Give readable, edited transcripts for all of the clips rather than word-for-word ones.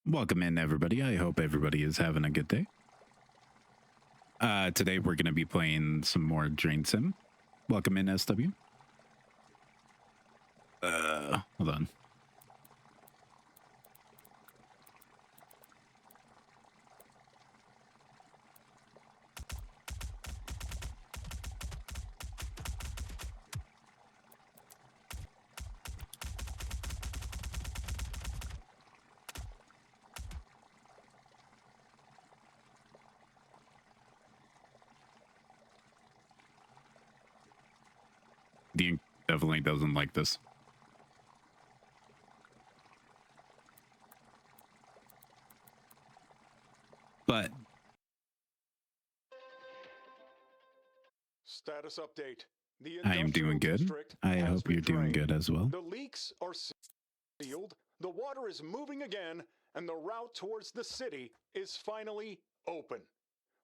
Welcome in, everybody. I hope everybody is having a good day. Today we're going to be playing some more Drain Sim. Welcome in, SW. Hold on. The definitely doesn't like this. But Status update. I am doing good. I hope you're doing good as well. The leaks are sealed, the water is moving again, and the route towards the city is finally open.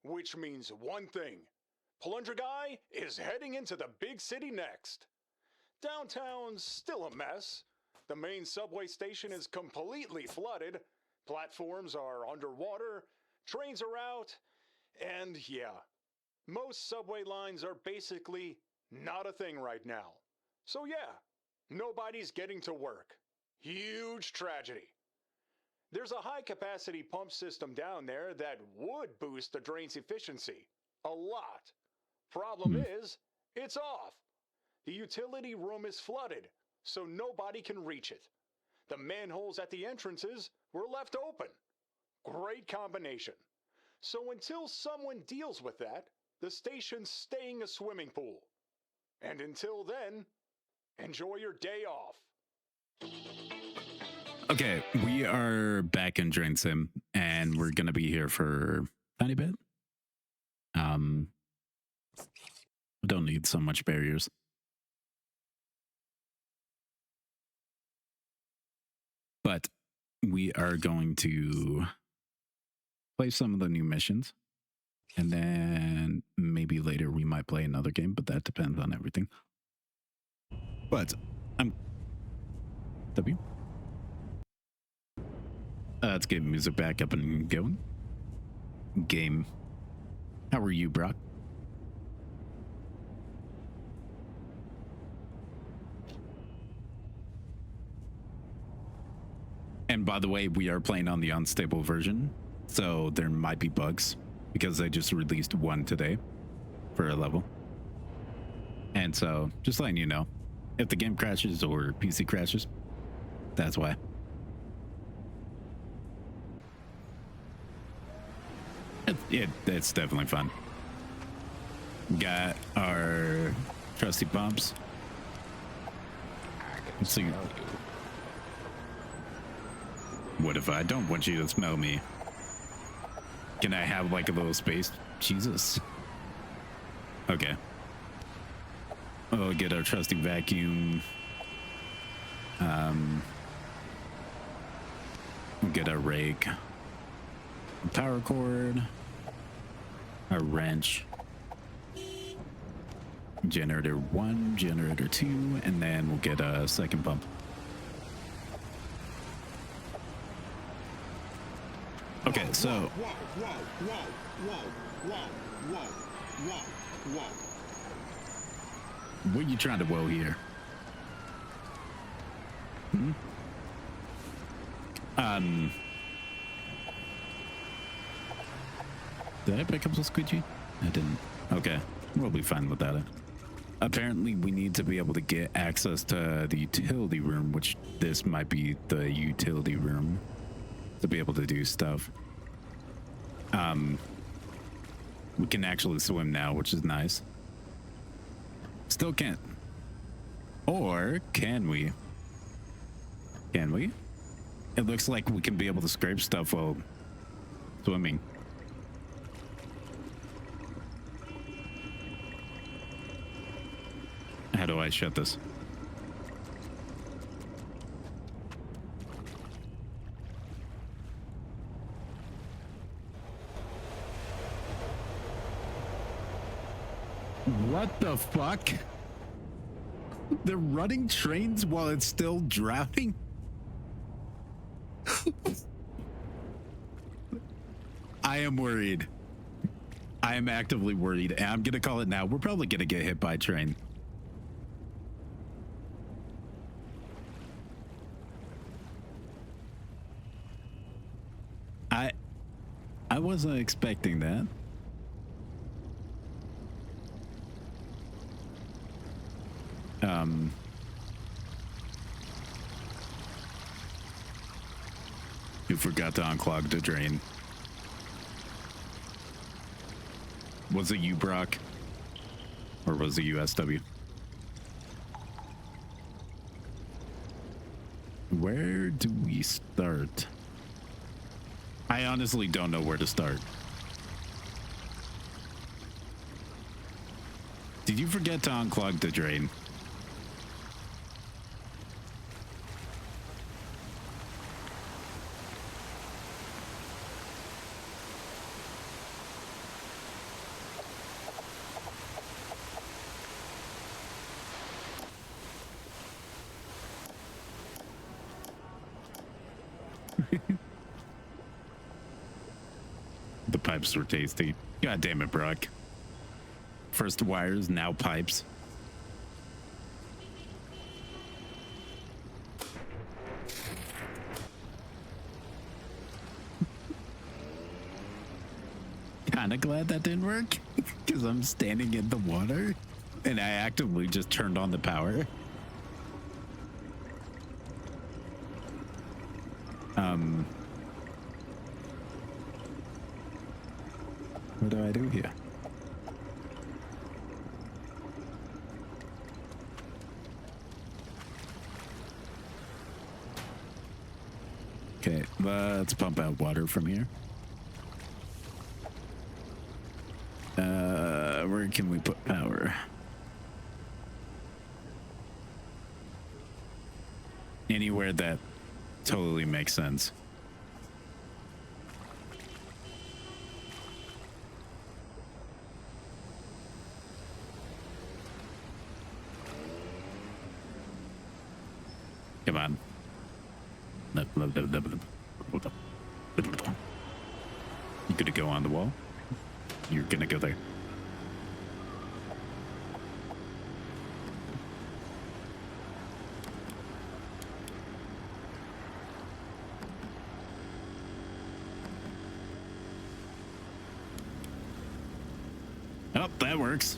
Which means one thing. Plunger Guy is heading into the big city next. Downtown's still a mess. The main subway station is completely flooded. Platforms are underwater. Trains are out. And yeah, most subway lines are basically not a thing right now. So yeah, nobody's getting to work. Huge tragedy. There's a high-capacity pump system down there that would boost the drain's efficiency. A lot. Problem is, it's off. The utility room is flooded, so nobody can reach it. The manholes at the entrances were left open. Great combination. So until someone deals with that, the station's staying a swimming pool. And until then, enjoy your day off. Okay, we are back in Drain Sim, and we're going to be here for a tiny bit. We don't need so much barriers. But we are going to play some of the new missions. And then maybe later we might play another game, but that depends on everything. But I'm W. Let's get music back up and going. Game. How are you, Brock? And by the way, we are playing on the unstable version, so there might be bugs because they just released one today for a level. And so just letting you know, if the game crashes or PC crashes, that's why. It's definitely fun. Got our trusty pumps. Let's see. What if I don't want you to smell me? Can I have like a little space? Jesus. Okay. We'll get our trusty vacuum. We'll get our rake. A power cord. A wrench. Generator 1, generator 2, and then we'll get a second pump. Okay, so what are you trying to whoa here? Did I pick up the squeegee? I didn't. Okay, we'll be fine without it. Apparently, we need to be able to get access to the utility room, which this might be the utility room, to be able to do stuff. We can actually swim now, which is nice. Still can't. Or can we? Can we? It looks like we can be able to scrape stuff while swimming. How do I shut this? What the fuck? They're running trains while it's still drowning? I am worried. I am actively worried. And I'm gonna call it now. We're probably gonna get hit by a train. I wasn't expecting that. You forgot to unclog the drain. Was it you, Brock? Or was it USW? Where do we start? I honestly don't know where to start. Did you forget to unclog the drain? The pipes were tasty. God damn it, Brock. First wires, now pipes. Kinda glad that didn't work, because I'm standing in the water and I actively just turned on the power. What do I do here? Okay, let's pump out water from here. Where can we put power? Anywhere that totally makes sense. Come on. You gonna go on the wall? You're gonna go there. Oh, that works.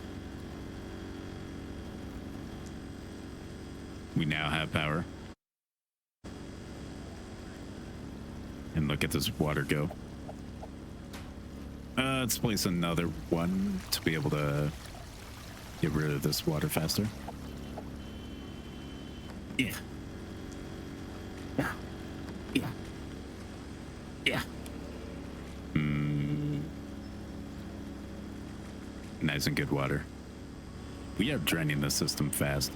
We now have power. And look at this water go. Let's place another one to be able to get rid of this water faster. Yeah. Yeah. Yeah. Yeah. Nice and good water. We are draining the system fast.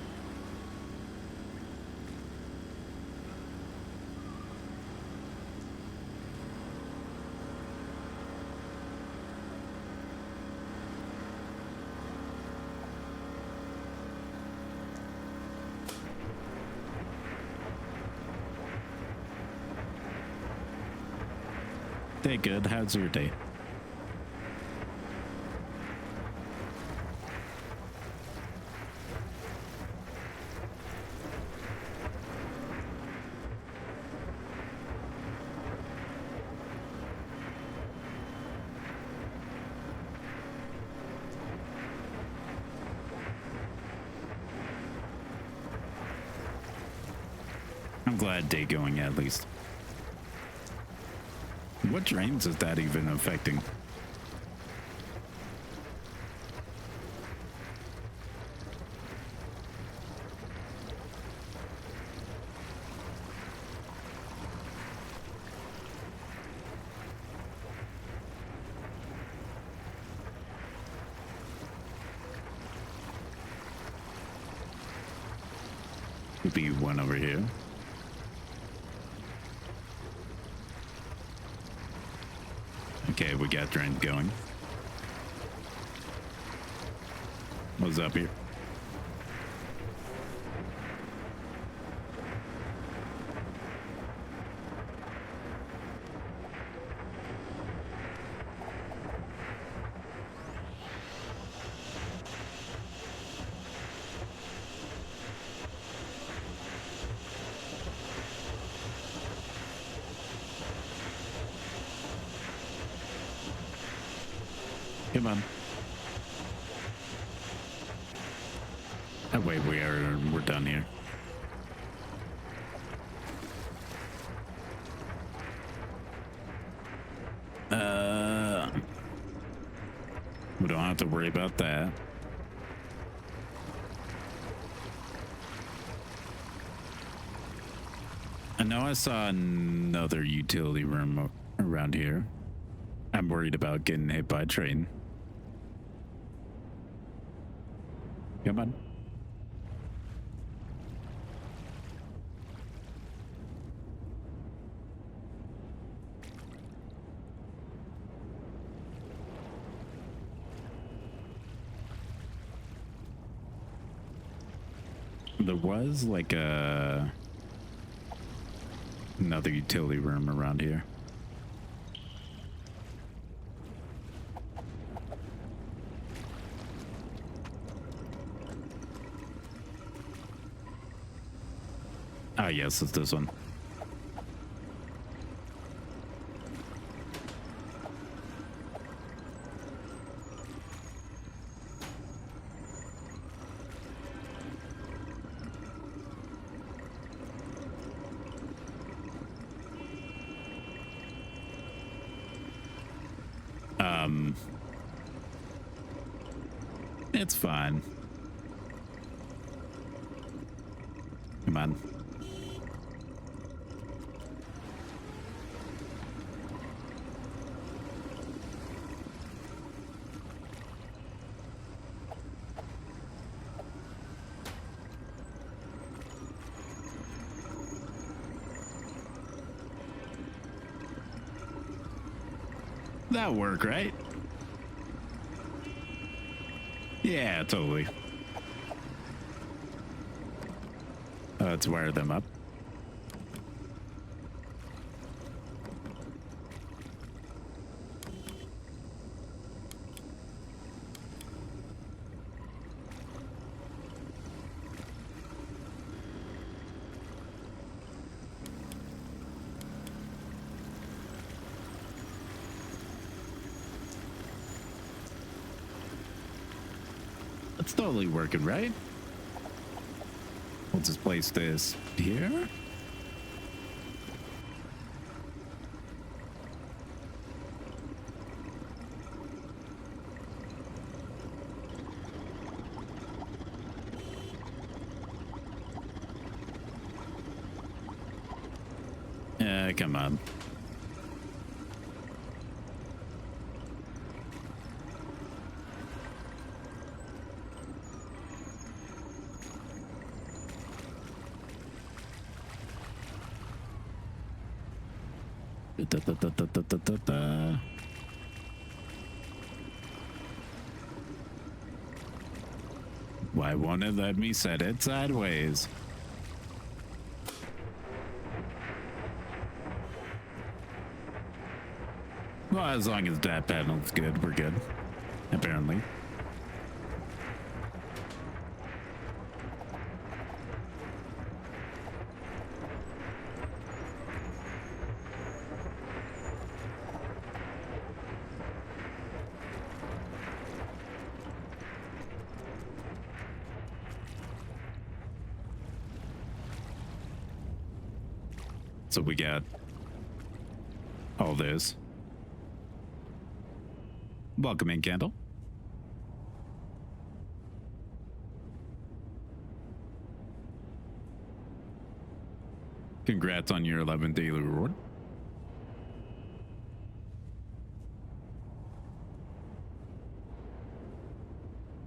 Day good. How's your day? I'm glad day going at least. What drains is that even affecting? Could be one over here. Okay, we got drain going. What's up here? Come on. Oh, wait, we're done here. We don't have to worry about that. I know I saw another utility room around here. I'm worried about getting hit by a train. Come on. There was like another utility room around here. Ah, yes, it's this one. It's fine. Come on. That'll work, right? Yeah, totally. Let's wire them up. It's totally working, right? We'll just place this here. Come on. Why won't it let me set it sideways? Well, as long as that panel's good, we're good. Apparently. So we got all this. Welcome in, Candle. Congrats on your 11th daily reward.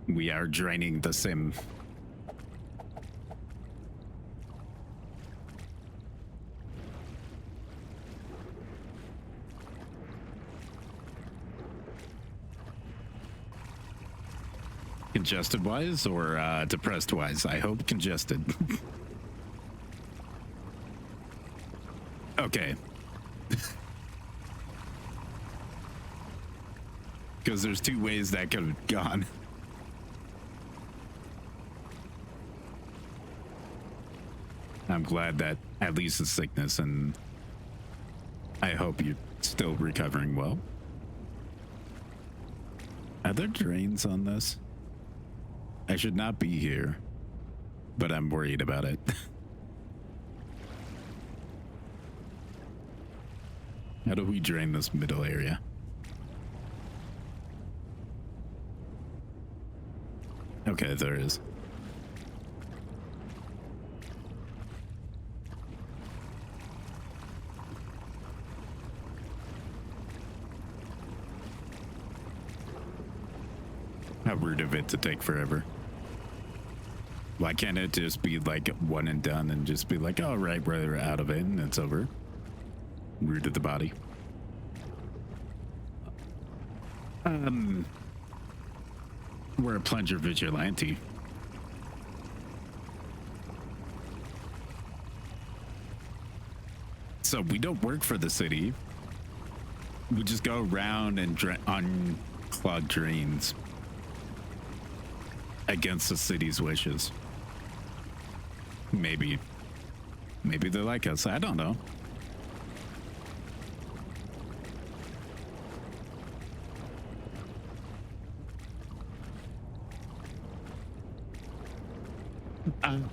We are draining the sim. Congested wise or depressed wise? I hope congested. Okay. Because there's two ways that could have gone. I'm glad that at least the sickness, and I hope you're still recovering well. there drains on this? I should not be here, but I'm worried about it. How do we drain this middle area? Okay, there is. How rude of it to take forever. Why can't it just be like one and done and just be like, all right, we're out of it and it's over? Rude of the body. We're a plunger vigilante. So we don't work for the city. We just go around and unclog drains against the city's wishes. Maybe they like us. I don't know.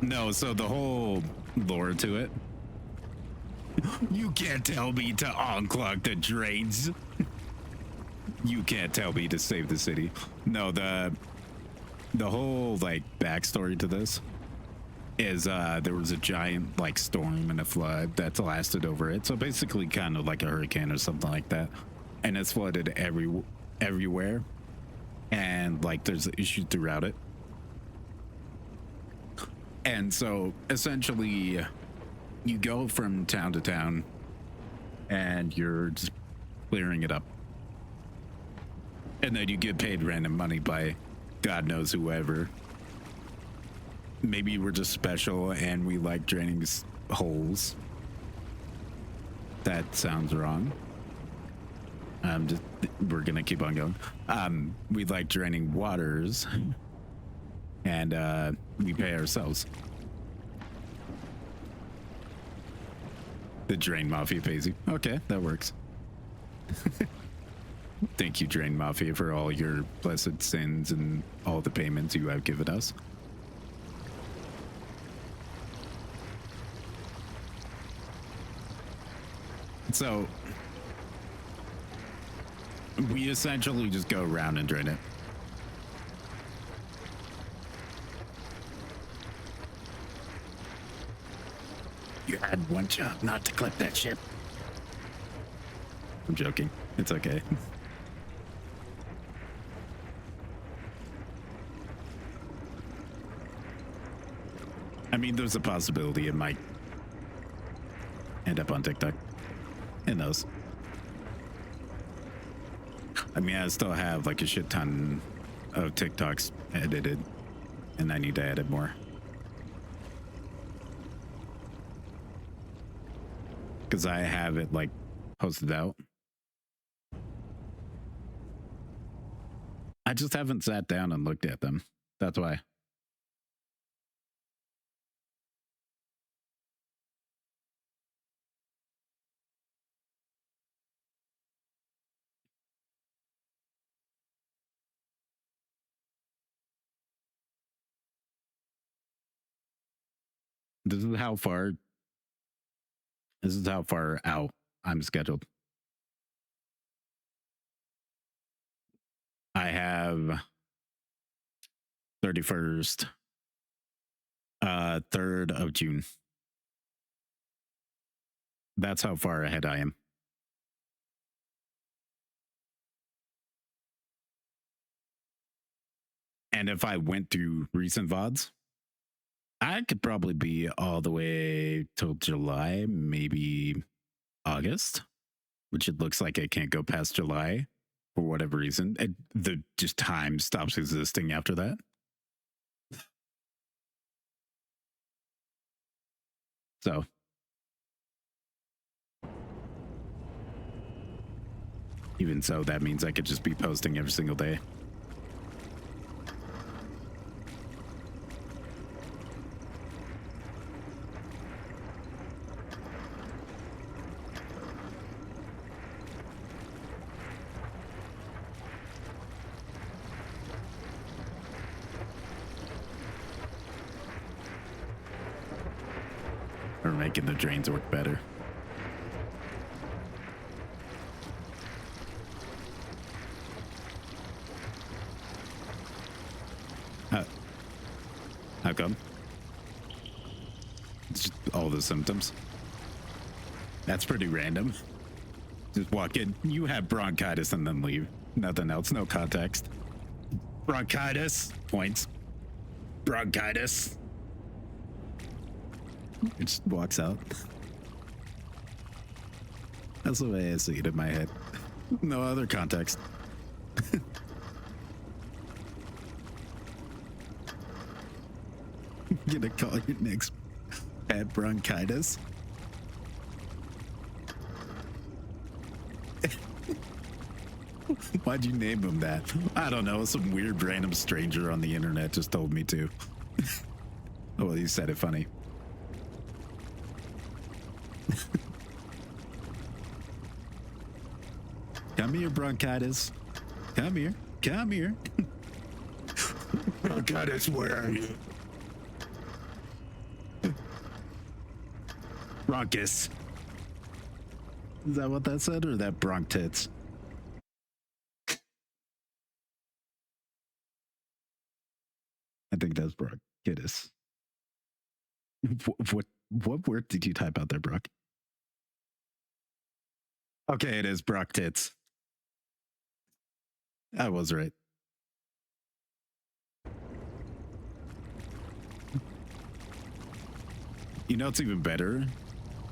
No, so the whole lore to it. You can't tell me to unclog the drains. You can't tell me to save the city. No, the whole like backstory to this is there was a giant like storm and a flood that's lasted over it. So basically kind of like a hurricane or something like that. And it's flooded everywhere. And like there's an issue throughout it. And so essentially you go from town to town and you're just clearing it up. And then you get paid random money by God knows whoever. Maybe we're just special and we like draining holes. That sounds wrong. We're gonna keep on going. We like draining waters. And we pay ourselves. The Drain Mafia pays you. Okay, that works. Thank you, Drain Mafia, for all your blessed sins and all the payments you have given us. So, we essentially just go around and drain it. You had one job, not to clip that shit. I'm joking. It's okay. I mean, there's a possibility it might end up on TikTok. Who knows? I mean, I still have like a shit ton of TikToks edited, and I need to edit more. Because I have it like posted out. I just haven't sat down and looked at them. That's why. This is how far out I'm scheduled. I have 31st, 3rd of June. That's how far ahead I am. And if I went through recent VODs, I could probably be all the way till July, maybe August, which it looks like I can't go past July for whatever reason. The just time stops existing after that. So even so, that means I could just be posting every single day. Or making the drains work better. How come? It's just all the symptoms. That's pretty random. Just walk in, you have bronchitis, and then leave. Nothing else, no context. Bronchitis, points. Bronchitis. It just walks out. That's the way I see it in my head. No other context. Gonna call your next pet bronchitis. Why'd you name him that? I don't know. Some weird random stranger on the internet just told me to. Oh, well, you said it funny. Come here, bronchitis. Come here. Come here. Bronchitis, where are you? Bronchus. Is that what that said, or that bronchitits? I think that's bronchitis. What word did you type out there, Brock? Okay, it is bronchitits. I was right. You know what's even better?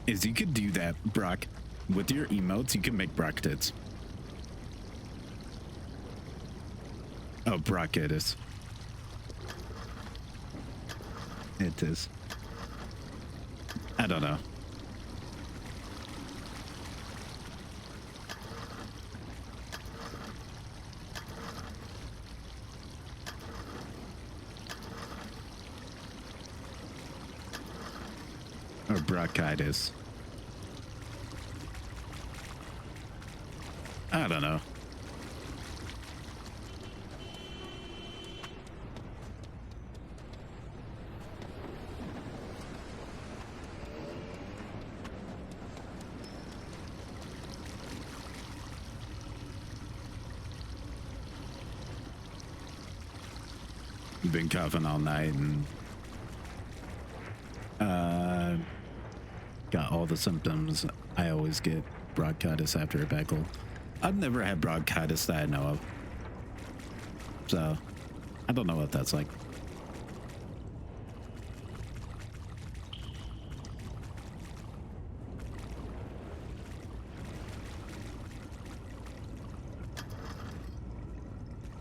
Is you could do that, Brock. With your emotes, you can make bronchitis. Oh, bronchitis. It is. I don't know. Or bronchitis. I don't know. You've been coughing all night and got all the symptoms I always get. Bronchitis after a bad cold. I've never had bronchitis that I know of, so I don't know what that's like.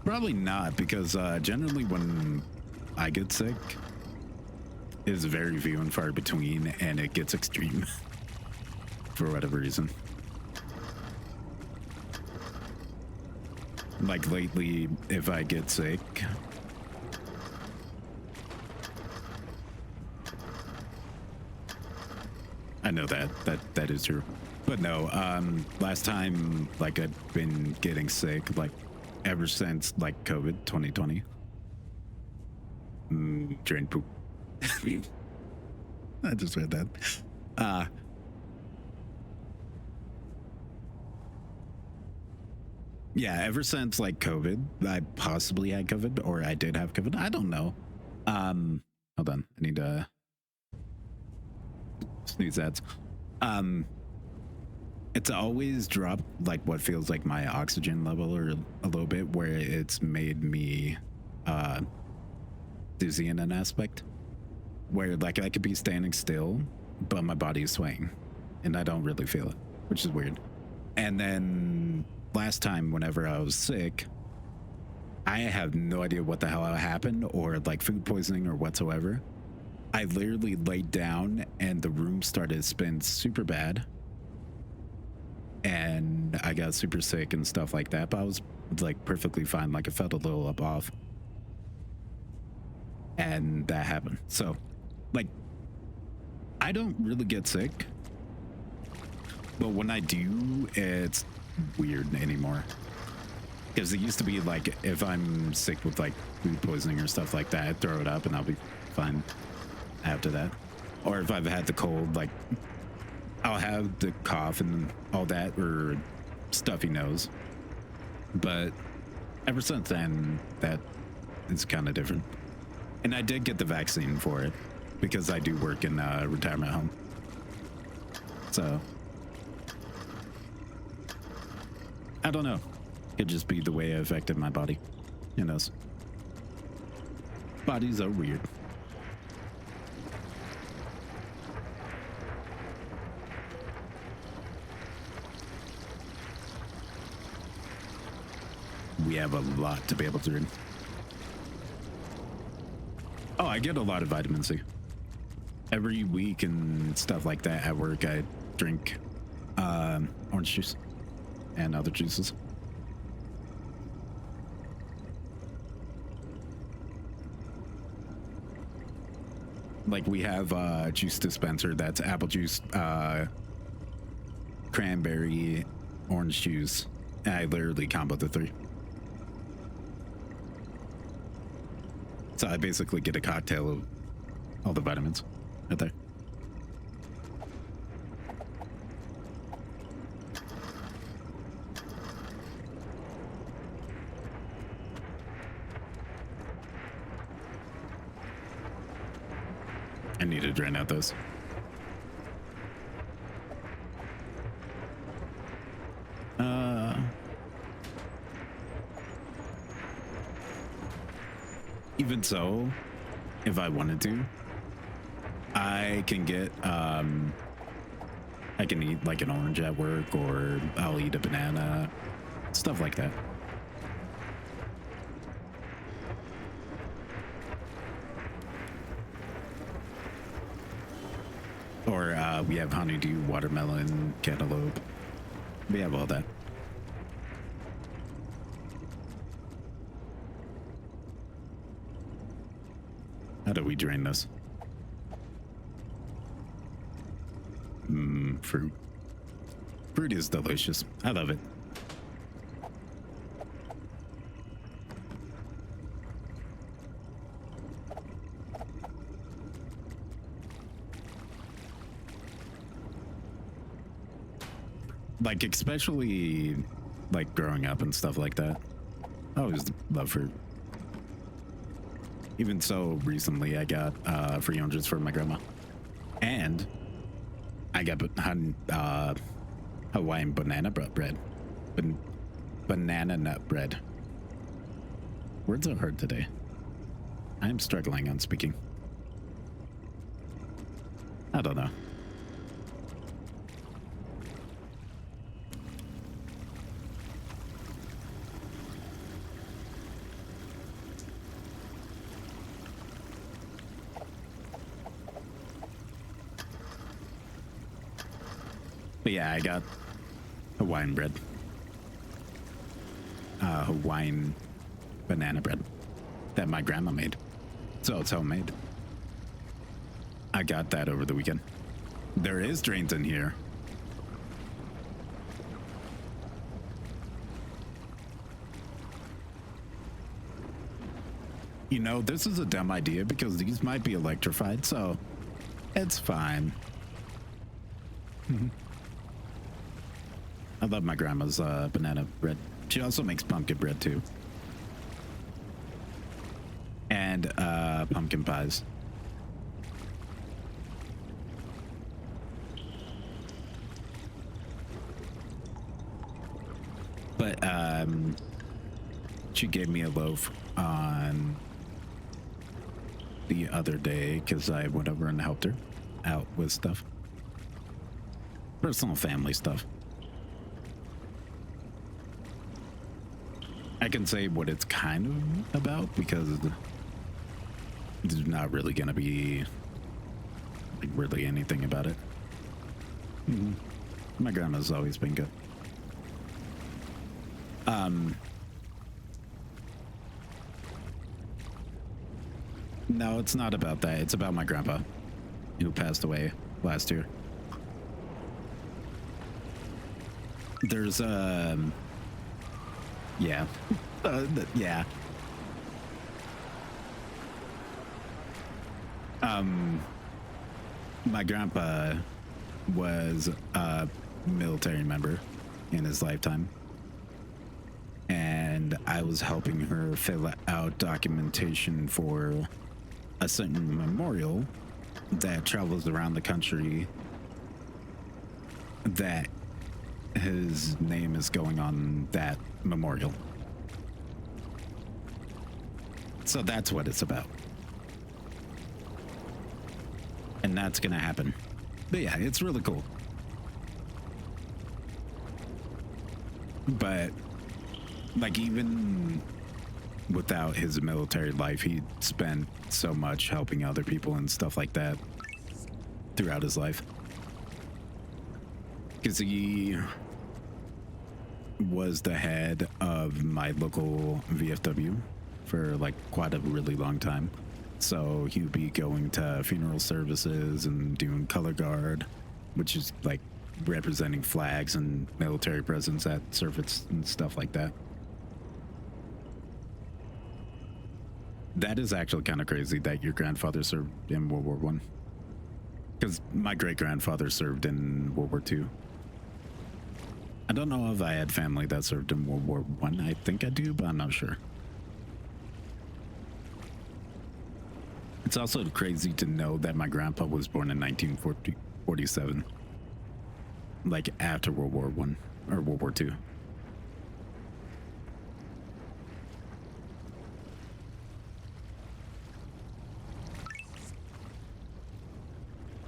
Probably not, because generally when I get sick, it's very few and far between, and it gets extreme for whatever reason. Like lately, if I get sick, I know that is true, but no. Last time, like, I'd been getting sick, like, ever since, like, COVID 2020. Drain poop. I just read that. Yeah, ever since, like, COVID, I possibly had COVID, or I did have COVID. I don't know. Hold on. I need to snooze ads. It's always dropped, like, what feels like my oxygen level, or a little bit, where it's made me dizzy in an aspect, where, like, I could be standing still, but my body is swaying, and I don't really feel it, which is weird. And then last time, whenever I was sick, I have no idea what the hell happened, or like food poisoning or whatsoever. I literally laid down and the room started to spin super bad, and I got super sick and stuff like that, but I was like perfectly fine. Like, I felt a little up off, and that happened. So, like, I don't really get sick, but when I do, it's weird anymore. Because it used to be like, if I'm sick with like food poisoning or stuff like that, I throw it up and I'll be fine after that. or if I've had the cold, like I'll have the cough and all that, or stuffy nose. But ever since then, that is kind of different. And I did get the vaccine for it because I do work in a retirement home. So I don't know. Could just be the way it affected my body. Who knows? Bodies are weird. We have a lot to be able to drink. Oh, I get a lot of vitamin C. Every week and stuff like that at work, I drink orange juice and other juices. Like we have a juice dispenser that's apple juice, cranberry, orange juice. And I literally combo the three. So I basically get a cocktail of all the vitamins right there. I need to drain out those. Even so, if I wanted to, I can get I can eat like an orange at work, or I'll eat a banana, stuff like that. Or we have honeydew, watermelon, cantaloupe. We have all that. How do we drain this? Fruit. Fruit is delicious. I love it. Like, especially like growing up and stuff like that. I always love fruit. Even so, recently I got free oranges for my grandma, and I got Hawaiian banana bread, banana nut bread. Words are hard today. I am struggling on speaking. I don't know. But yeah, I got Hawaiian bread. Hawaiian banana bread that my grandma made. So it's homemade. I got that over the weekend. There is drains in here. You know, this is a dumb idea because these might be electrified, so it's fine. I love my grandma's banana bread. She also makes pumpkin bread too. And pumpkin pies. But she gave me a loaf on the other day because I went over and helped her out with stuff. Personal family stuff. I can say what it's kind of about because there's not really going to be like really anything about it. My grandma's always been good. No, it's not about that. It's about my grandpa who passed away last year. There's yeah. Yeah. my grandpa was a military member in his lifetime, and I was helping her fill out documentation for a certain memorial that travels around the country that his name is going on that memorial. So that's what it's about. And that's gonna happen. But yeah, it's really cool. But like, even without his military life, he spent so much helping other people and stuff like that throughout his life. Because he was the head of my local VFW for like quite a really long time. So he would be going to funeral services and doing color guard, which is like representing flags and military presence at service and stuff like that. That is actually kind of crazy that your grandfather served in World War One. Because my great-grandfather served in World War II. I don't know if I had family that served in World War One. I think I do, but I'm not sure. It's also crazy to know that my grandpa was born in 1947, like after World War One or World War II.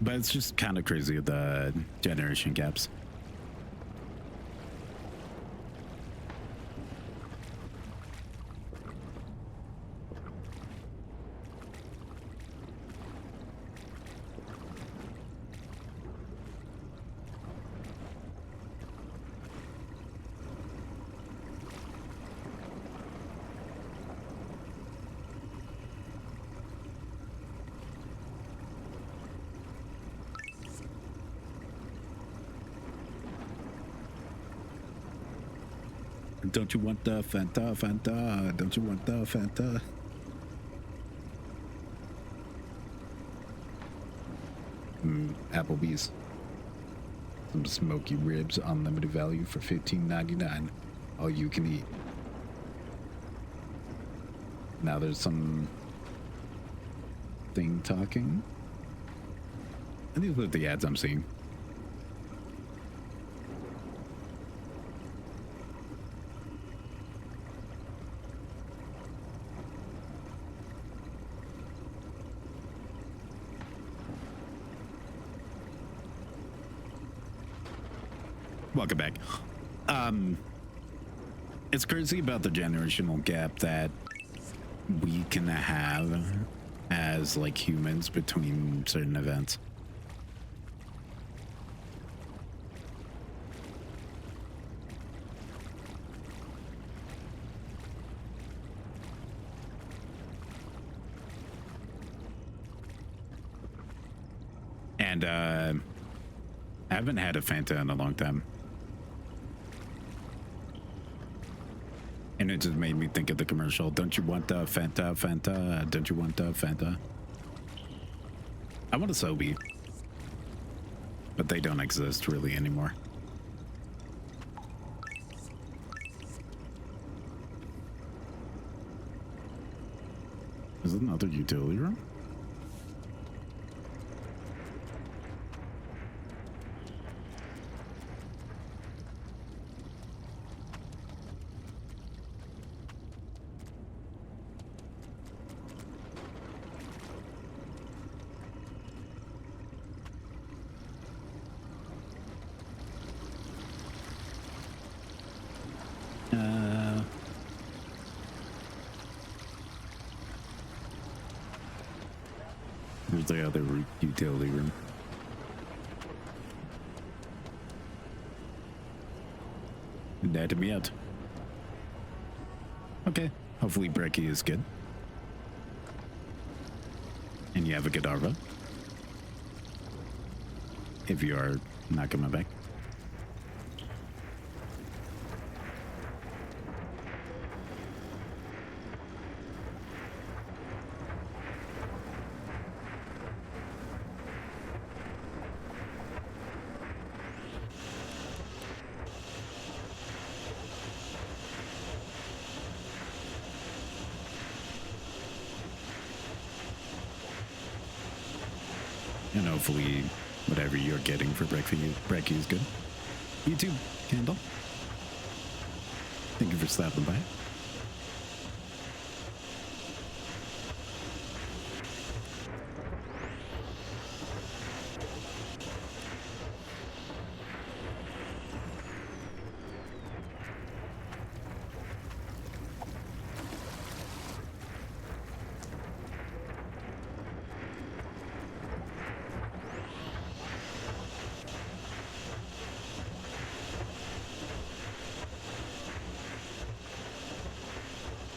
But it's just kind of crazy, the generation gaps. Don't you want the Fanta, Fanta? Don't you want the Fanta? Applebee's. Some smoky ribs, unlimited value for $15.99. All you can eat. Now there's some thing talking. And these are the ads I'm seeing. Welcome back. It's crazy about the generational gap that we can have as like humans between certain events. And I haven't had a Fanta in a long time. And it just made me think of the commercial. Don't you want the Fanta, Fanta? Don't you want the Fanta? I want a Sobe. But they don't exist really anymore. Is it another utility room? There's the other utility room. That me out. Okay. Hopefully Brekkie is good. And you have a good Arva. If you are not coming back. hopefully whatever you're getting for brekkie is good. You too, Candle. Thank you for stopping by.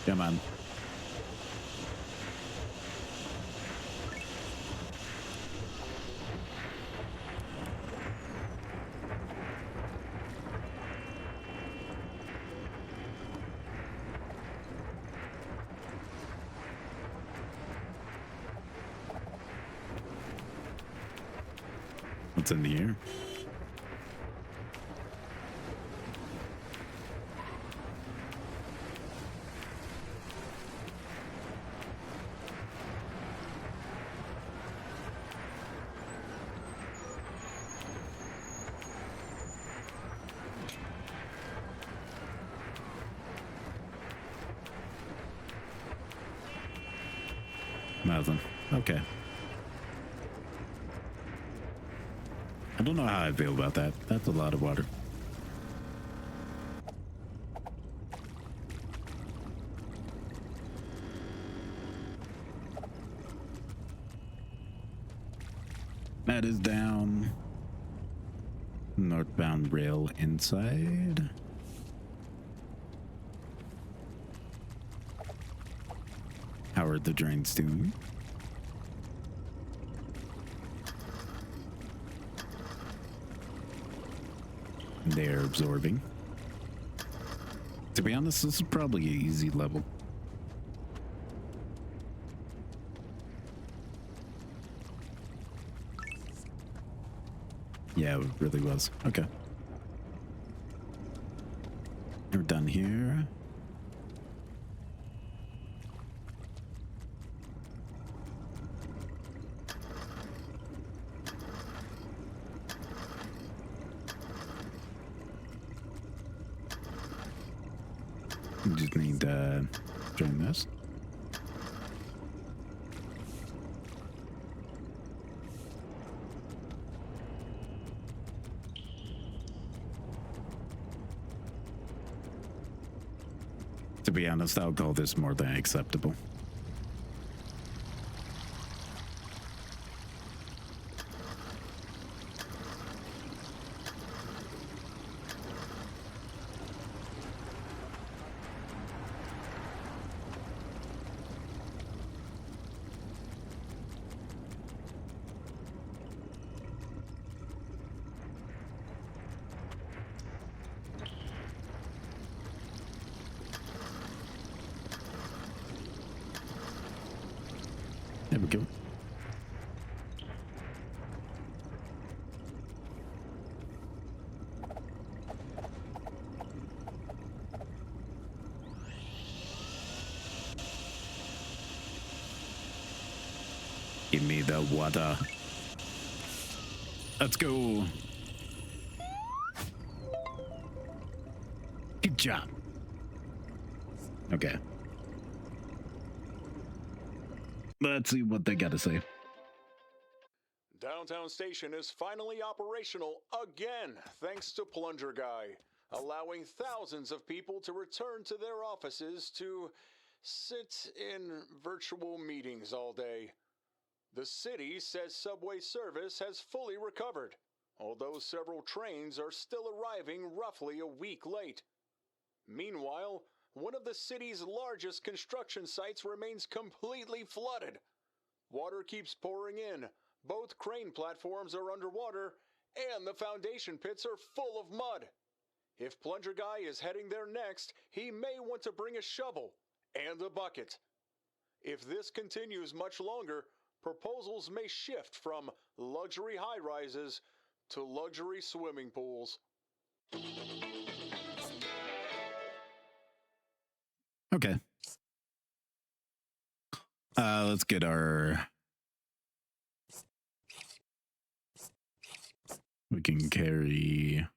Come on. What's in the air? Nothing. Okay. I don't know how I feel about that. That's a lot of water. That is down. Northbound rail inside. How are the drains doing? They're absorbing. To be honest, this is probably an easy level. Yeah, it really was. Okay. We're done here. We just need to drain this. To be honest, I'll call this more than acceptable. There we go. Give me the water. Let's go. Good job. Okay. Let's see what they got to say. Downtown Station is finally operational again, thanks to Plunger Guy, allowing thousands of people to return to their offices to sit in virtual meetings all day. The city says subway service has fully recovered, although several trains are still arriving roughly a week late. Meanwhile, one of the city's largest construction sites remains completely flooded. Water keeps pouring in, both crane platforms are underwater, and the foundation pits are full of mud. If Plunger Guy is heading there next, he may want to bring a shovel and a bucket. If this continues much longer, proposals may shift from luxury high-rises to luxury swimming pools. Okay. Let's get our We can carry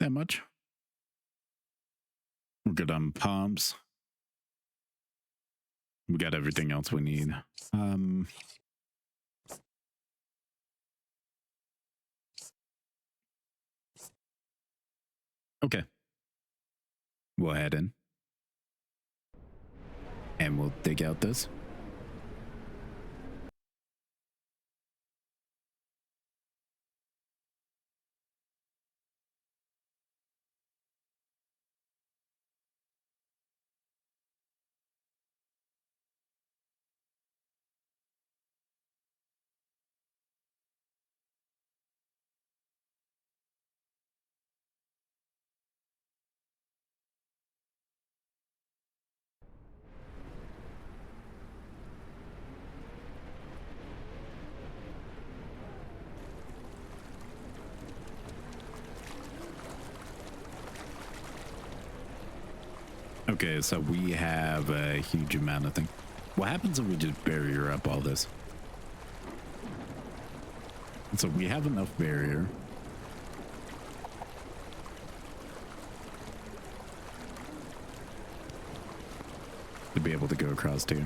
that much. We're good on pumps. We got everything else we need. Okay. We'll head in. And we'll dig out this. Okay, so we have a huge amount of things. What happens if we just barrier up all this? So we have enough barrier. To be able to go across too.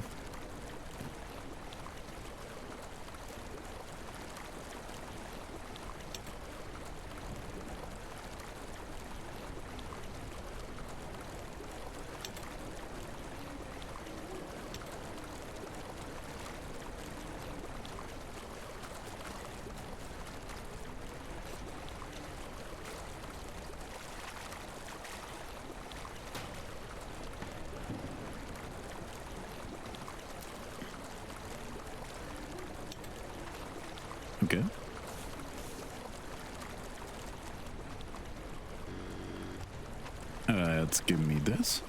Okay. Let's give me this.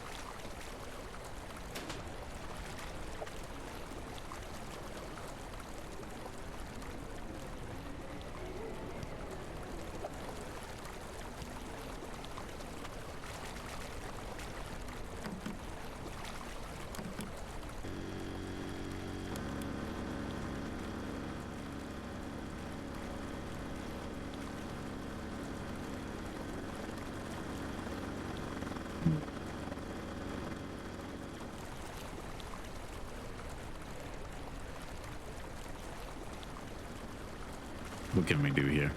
What can we do here?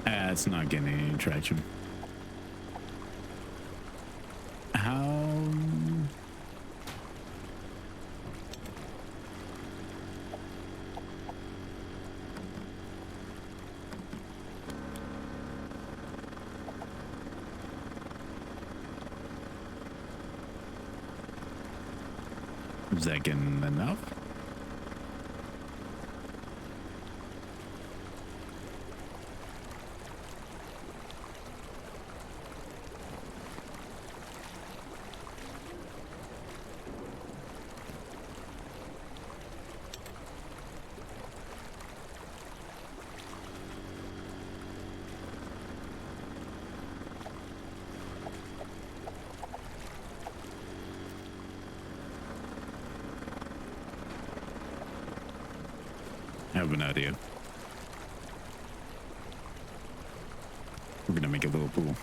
It's not getting any traction. How? Is that getting enough? I have an idea. We're gonna make a little pool.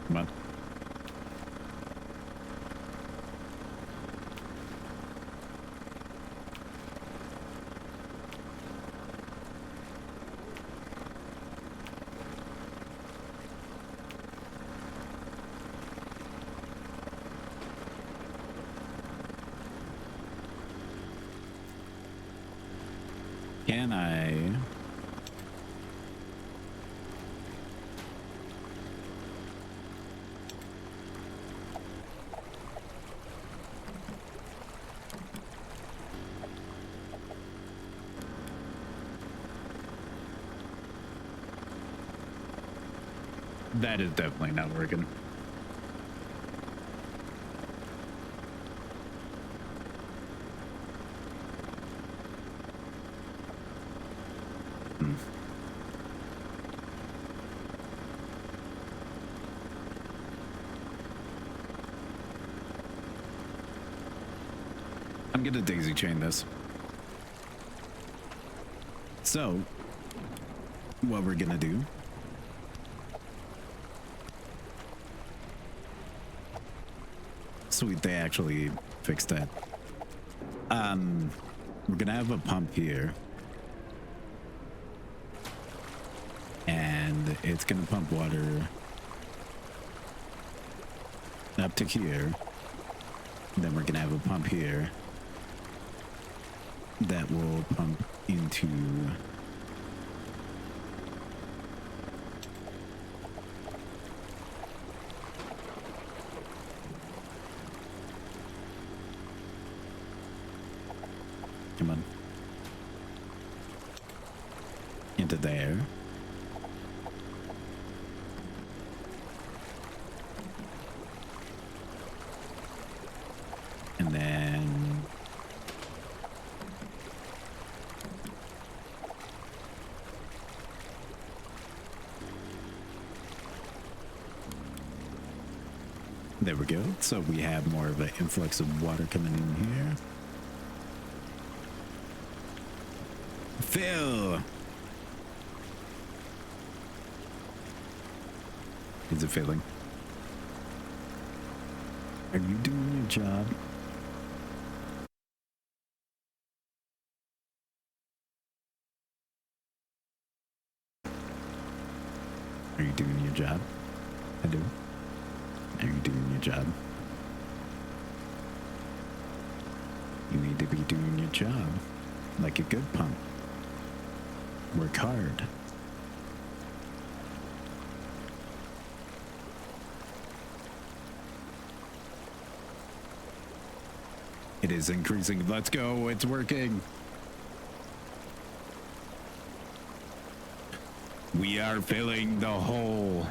Come on. Can I? That is definitely not working. I'm gonna daisy chain this. So, what we're gonna do sweet, they actually fixed that. We're gonna have a pump here, and it's gonna pump water up to here. Then we're gonna have a pump here that will pump into come on into there. And then there we go. So we have more of an influx of water coming in here. Fill. Is it filling? Are you doing your job? Are you doing your job? I do. Are you doing your job? You need to be doing your job like a good pump. Work hard. It is increasing. Let's go. It's working. We are filling the hole.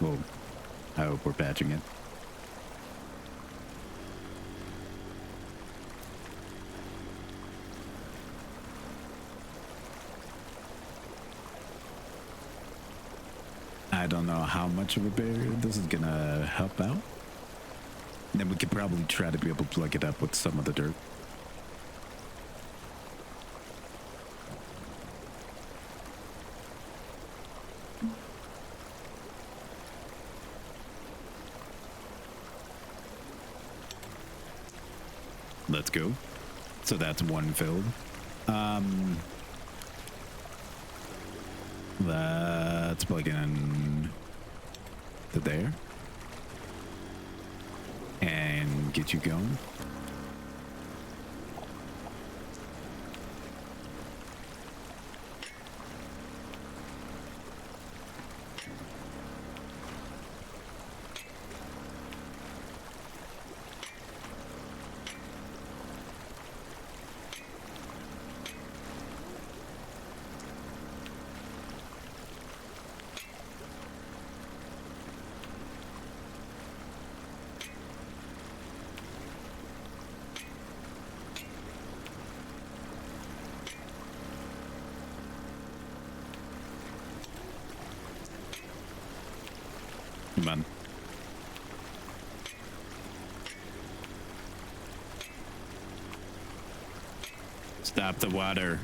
Well, I hope we're patching it. I don't know how much of a barrier this is gonna help out. Then we could probably try to be able to plug it up with some of the dirt. Let's go. So that's one filled. Let's plug in to there and get you going. Come on. Stop the water.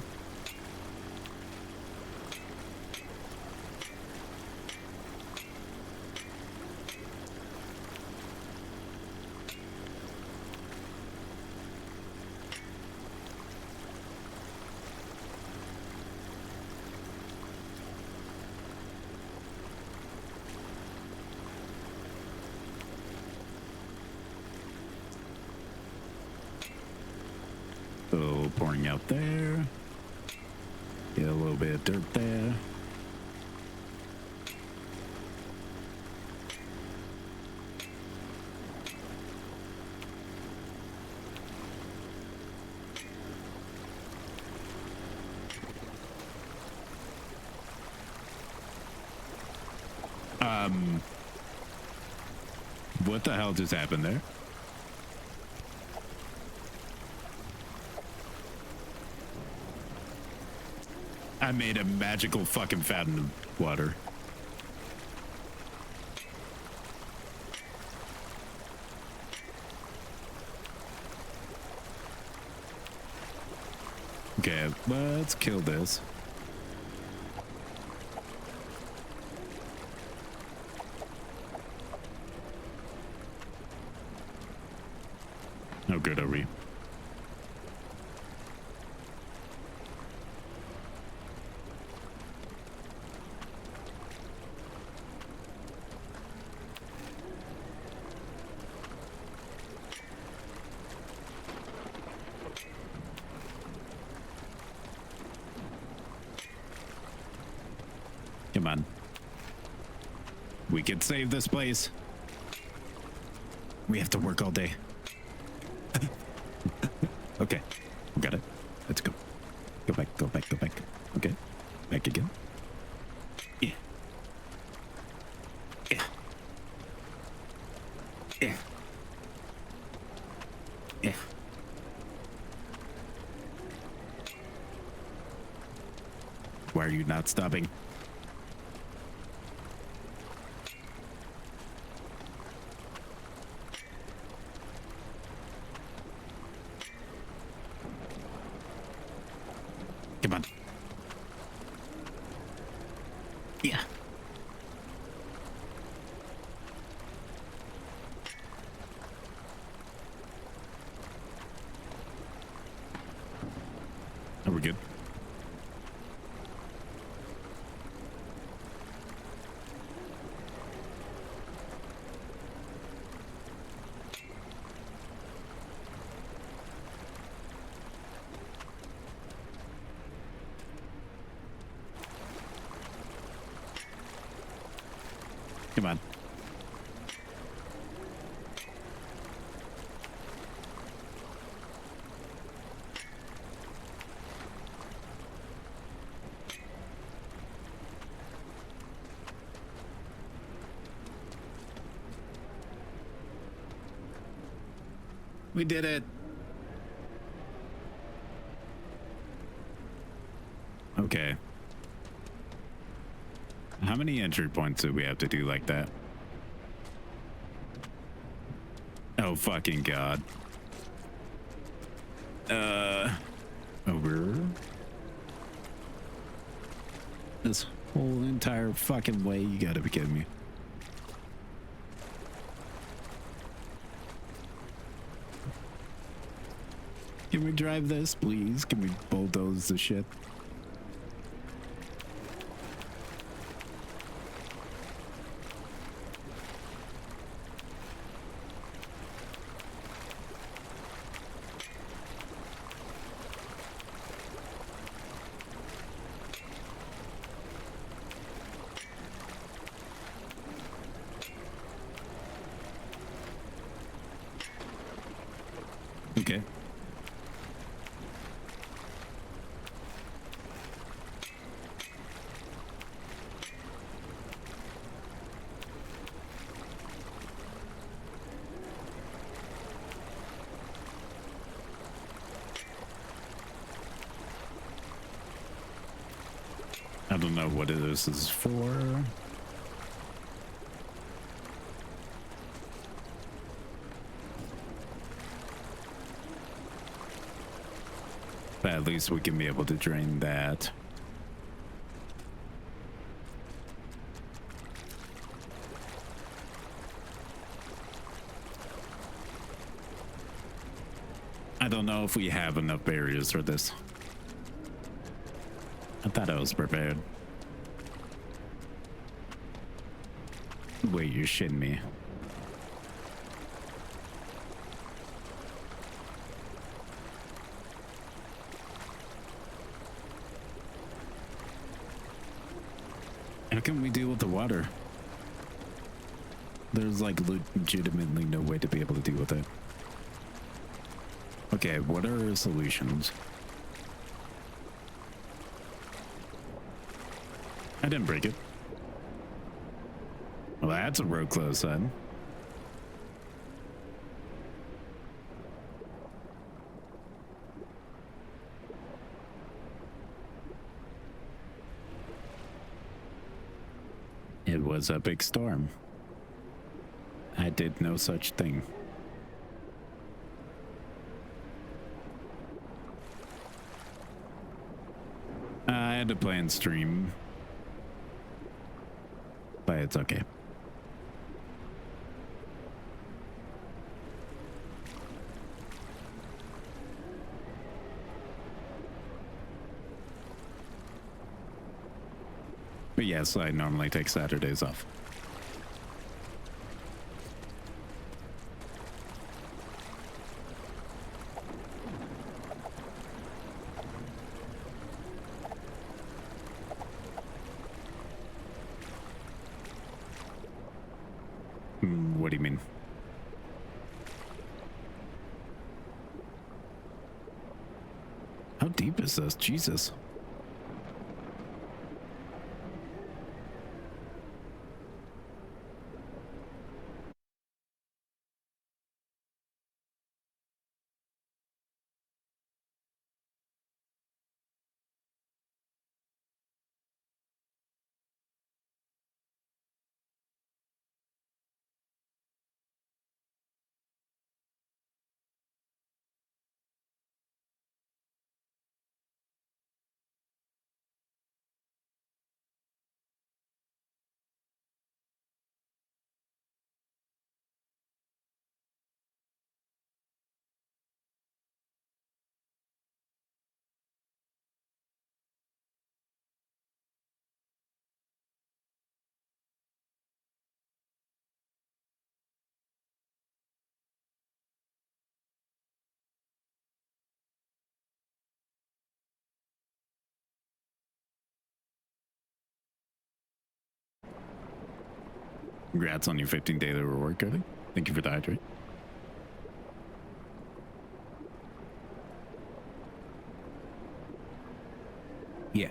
So pouring out there. Get a little bit of dirt there. What the hell just happened there? I made a magical fucking fountain of water. Okay, let's kill this. How good are we? Come on. We can save this place. We have to work all day. Okay, we got it. Let's go. Go back, go back, go back. Okay, back again. Yeah. Yeah. Yeah. Yeah. Why are you not stopping? Come on. Yeah. Are we good? Come on. We did it. Okay. How many entry points do we have to do like that? Oh, fucking God. Over. This whole entire fucking way? You gotta be kidding me. Can we drive this, please? Can we bulldoze the shit? Okay. I don't know what this is for. But at least we can be able to drain that. I don't know if we have enough barriers for this. I thought I was prepared. Wait, you're shitting me. water. There's like legitimately no way to be able to deal with it. Okay, what are solutions? I didn't break it. Well, that's a road close then. It was a big storm. I did no such thing. I had to play and stream, but it's okay. But yes, I normally take Saturdays off. What do you mean? How deep is this? Jesus. Congrats on your 15-day reward, Cody. Thank you for the hydrate. Yeah.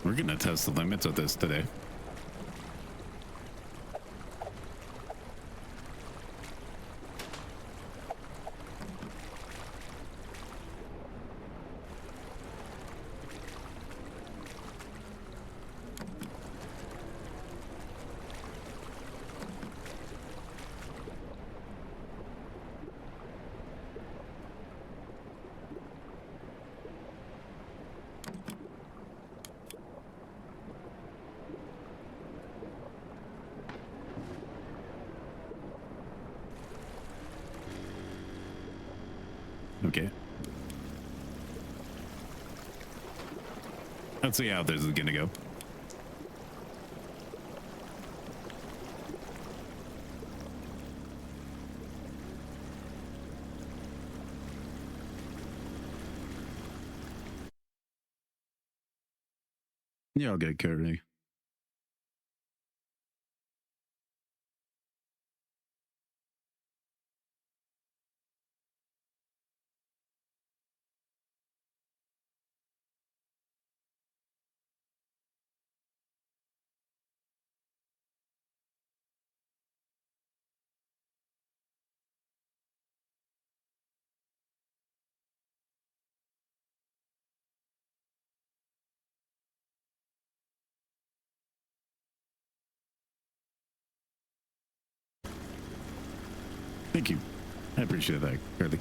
We're gonna test the limits of this today. Okay. Let's see how this is gonna go. Yeah, I'll get Cody. Thank you. I appreciate that, Curly.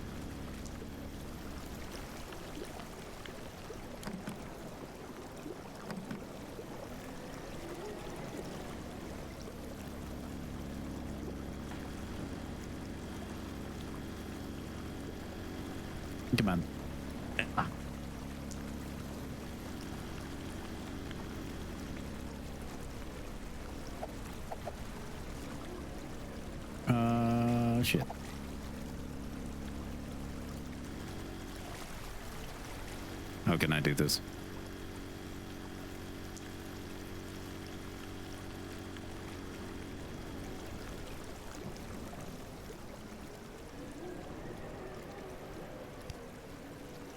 Come on. shit. How can I do this?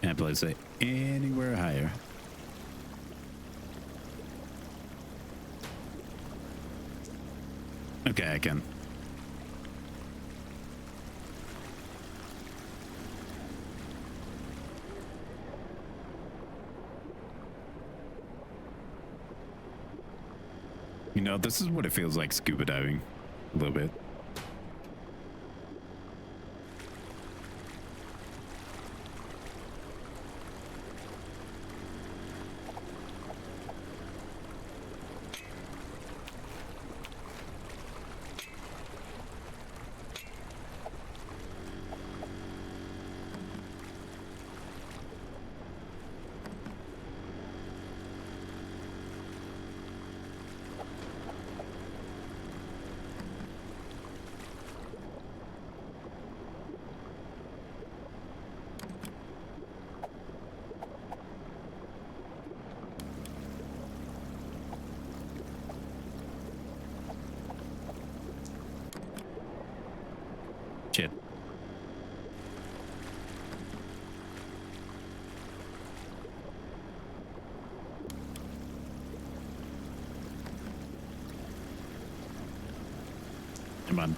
Can't place it anywhere higher. Okay, I can. You know, this is what it feels like scuba diving. A little bit. Shit. Come on.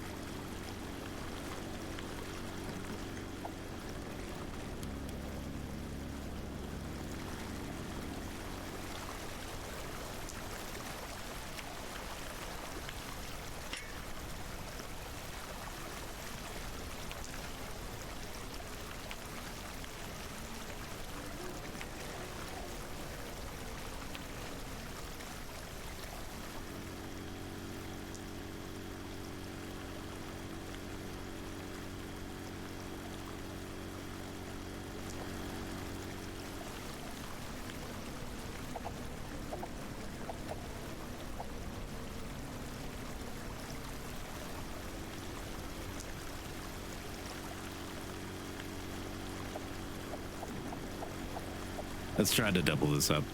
Let's try to double this up.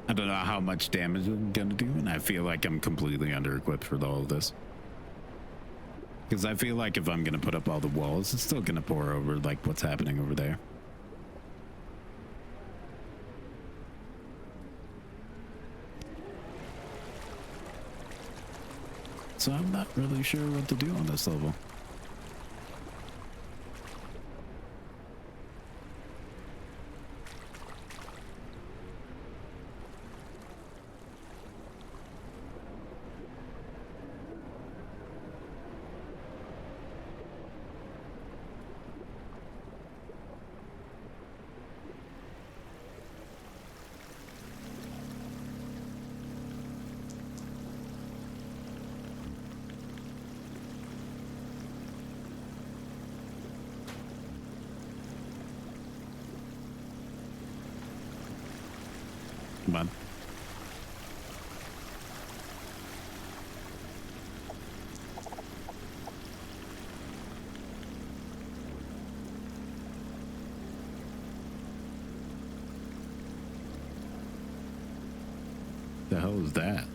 I don't know how much damage I'm gonna do, and I feel like I'm completely under-equipped for all of this. Because I feel like if I'm gonna put up all the walls, it's still gonna pour over like what's happening over there. So I'm not really sure what to do on this level. Come on. The hell is that?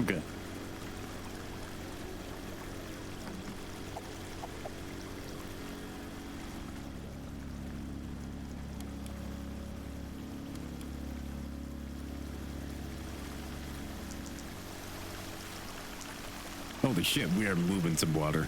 Okay. Holy shit, we are moving some water.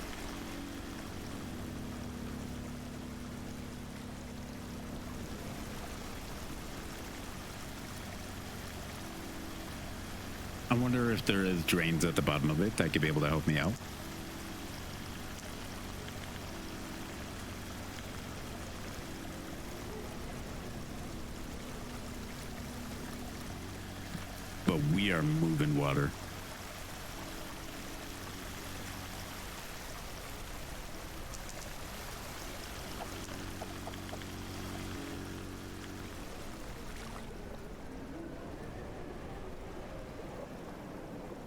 I wonder if there is drains at the bottom of it that could be able to help me out. But we are moving water.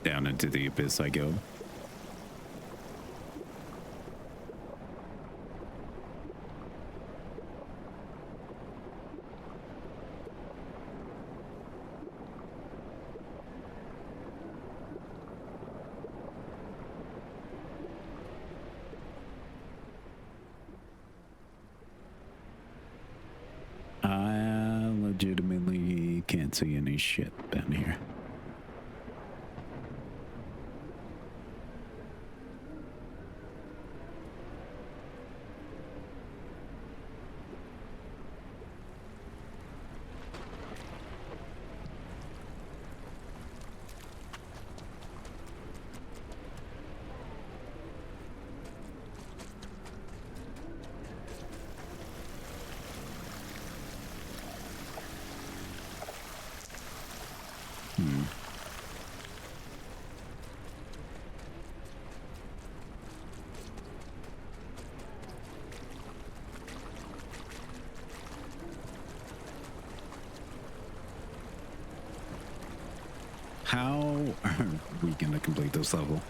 Down into the abyss I go. I legitimately can't see any shit down here. How are we gonna complete this level?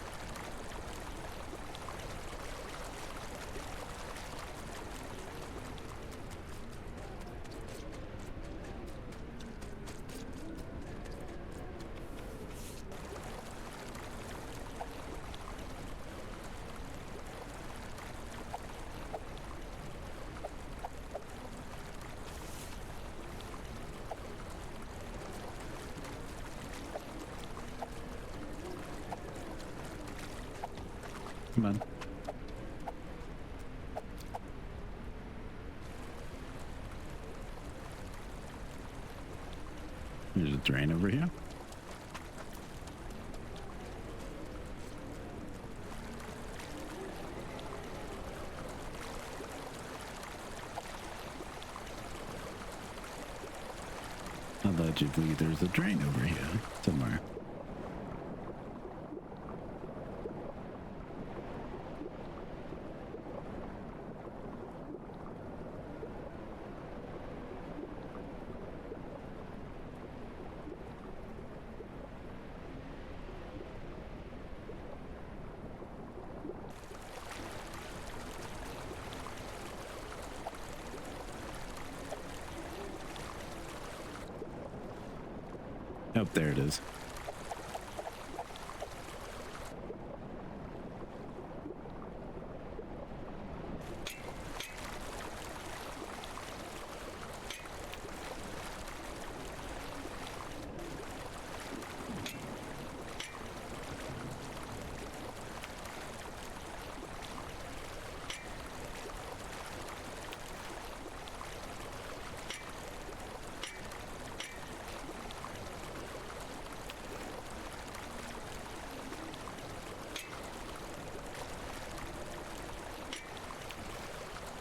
Come on. There's a drain over here. Allegedly, there's a drain over here somewhere. Oh, there it is.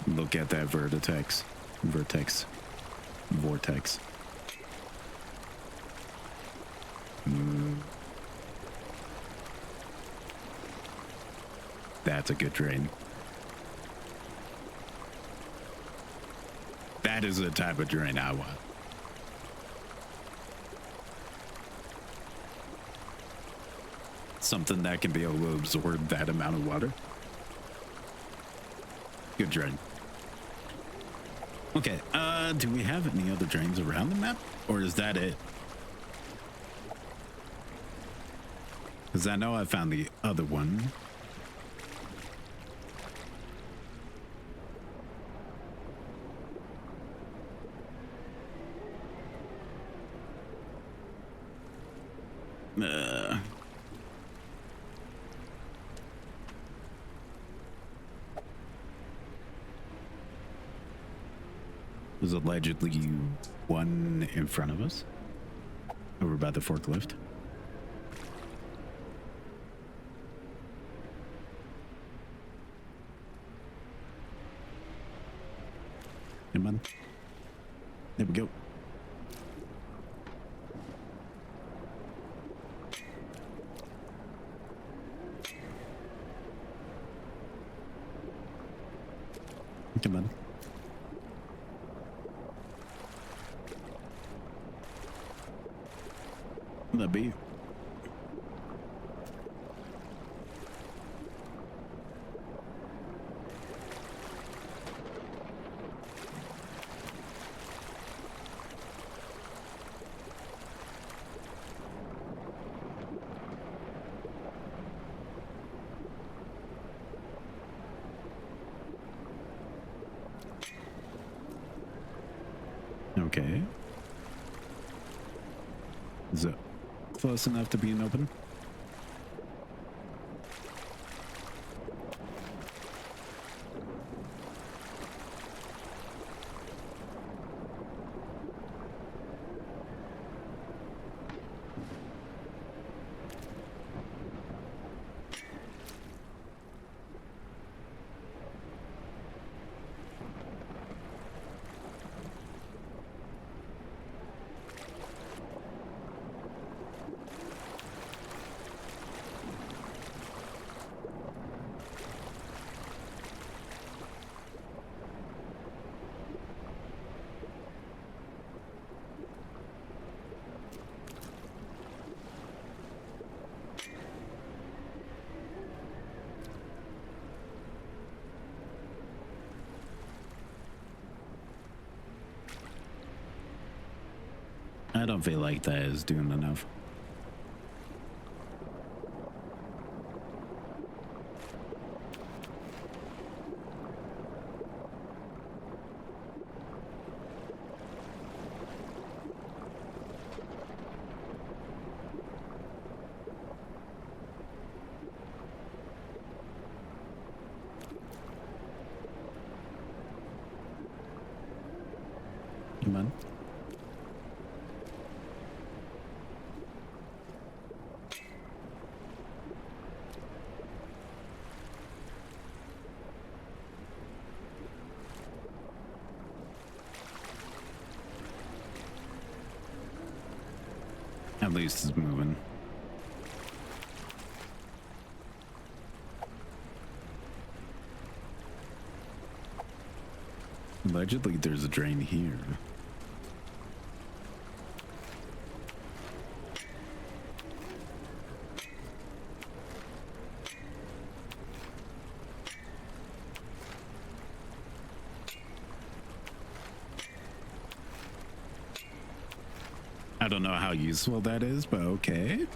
Look at that vortex. That's a good drain. That is the type of drain I want. Something that can be able to absorb that amount of water. Good drain. Okay, do we have any other drains around the map? Or is that it? Because I know I found the other one. There's allegedly one in front of us over by the forklift. Come on. There we go. Come on. That be. Okay. Is it close enough to being open? I don't feel like that is doing enough. Come on. At least it's moving. Allegedly, there's a drain here. I don't know how useful that is, but okay.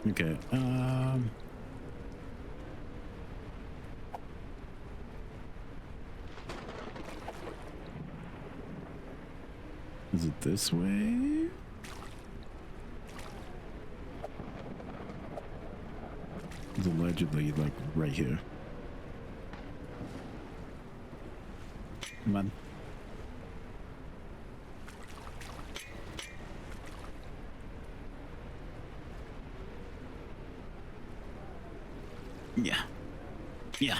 Okay. Is it this way? It's allegedly like right here. Come on. Yeah. Yeah.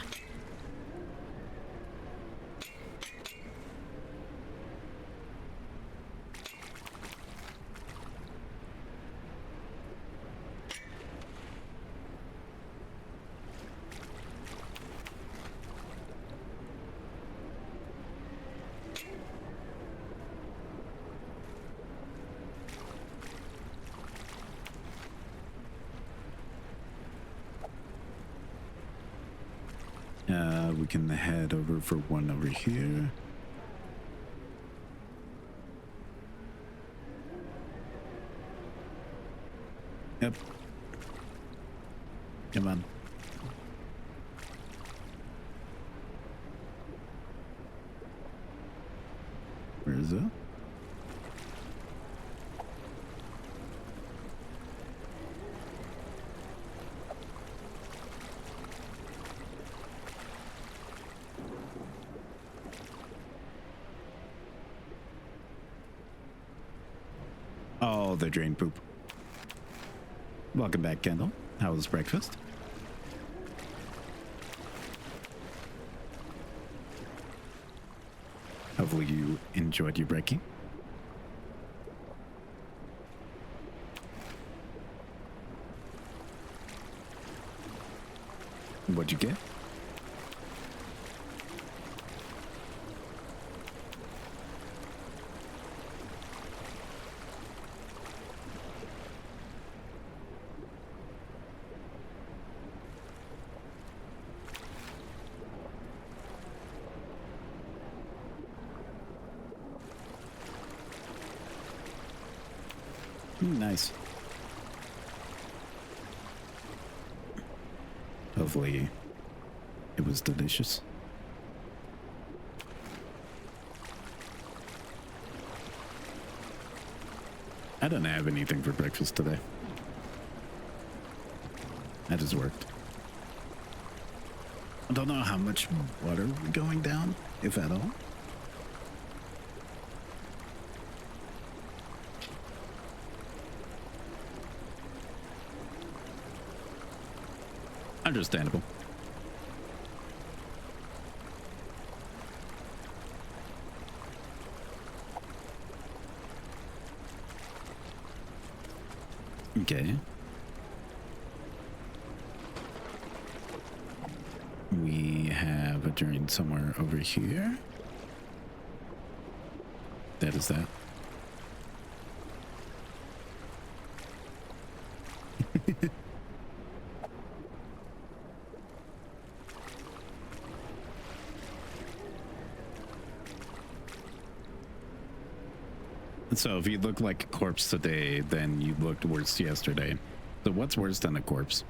We can head over for one over here. Yep. Come on. Where is it? all the drain poop. Welcome back, Kendall. How was breakfast? Hopefully you enjoyed your brekkie. What'd you get? Nice. Hopefully it was delicious. I don't have anything for breakfast today. I just worked. I don't know how much water we're going down, if at all. Understandable. Okay. We have a drain somewhere over here. That is that. So if you look like a corpse today, then you looked worse yesterday. So what's worse than a corpse?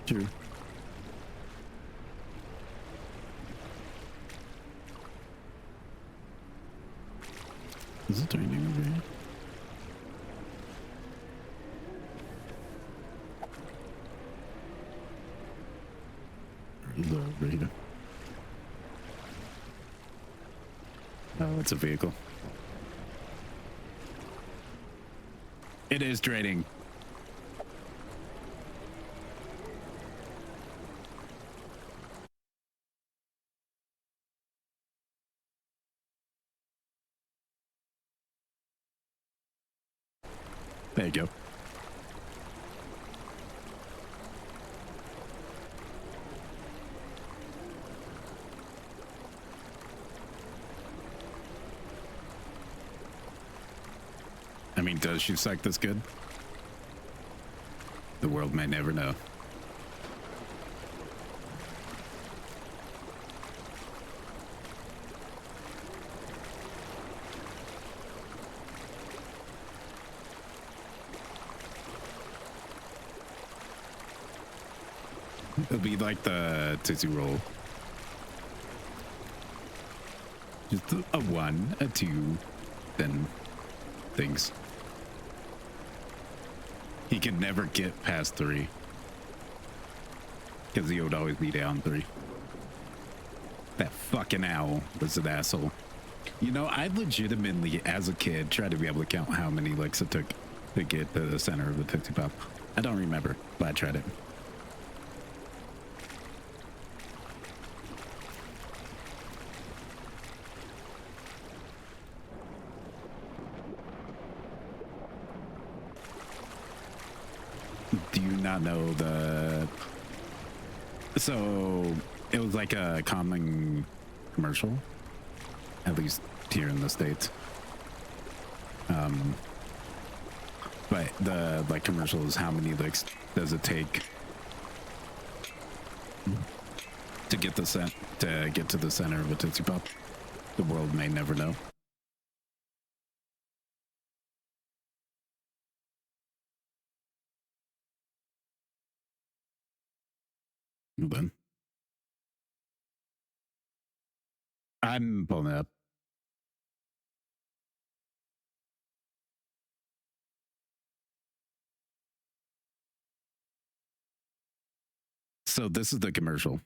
True. Is it turning over here? Over here. Oh, it's a vehicle. It is draining. There you go. I mean, does she suck this good? The world may never know. It'll be like the Tootsie Roll. Just a 1, a 2, then things. He could never get past 3. Because he would always be down 3. That fucking owl was an asshole. You know, I legitimately, as a kid, tried to be able to count how many licks it took to get to the center of the Tootsie Pop. I don't remember, but I tried it. Do you not know the... So, it was like a common commercial, at least here in the States. But the like commercial is how many licks does it take to get to the center of a Tootsie Pop? The world may never know. Well then, I'm pulling it up. So this is the commercial.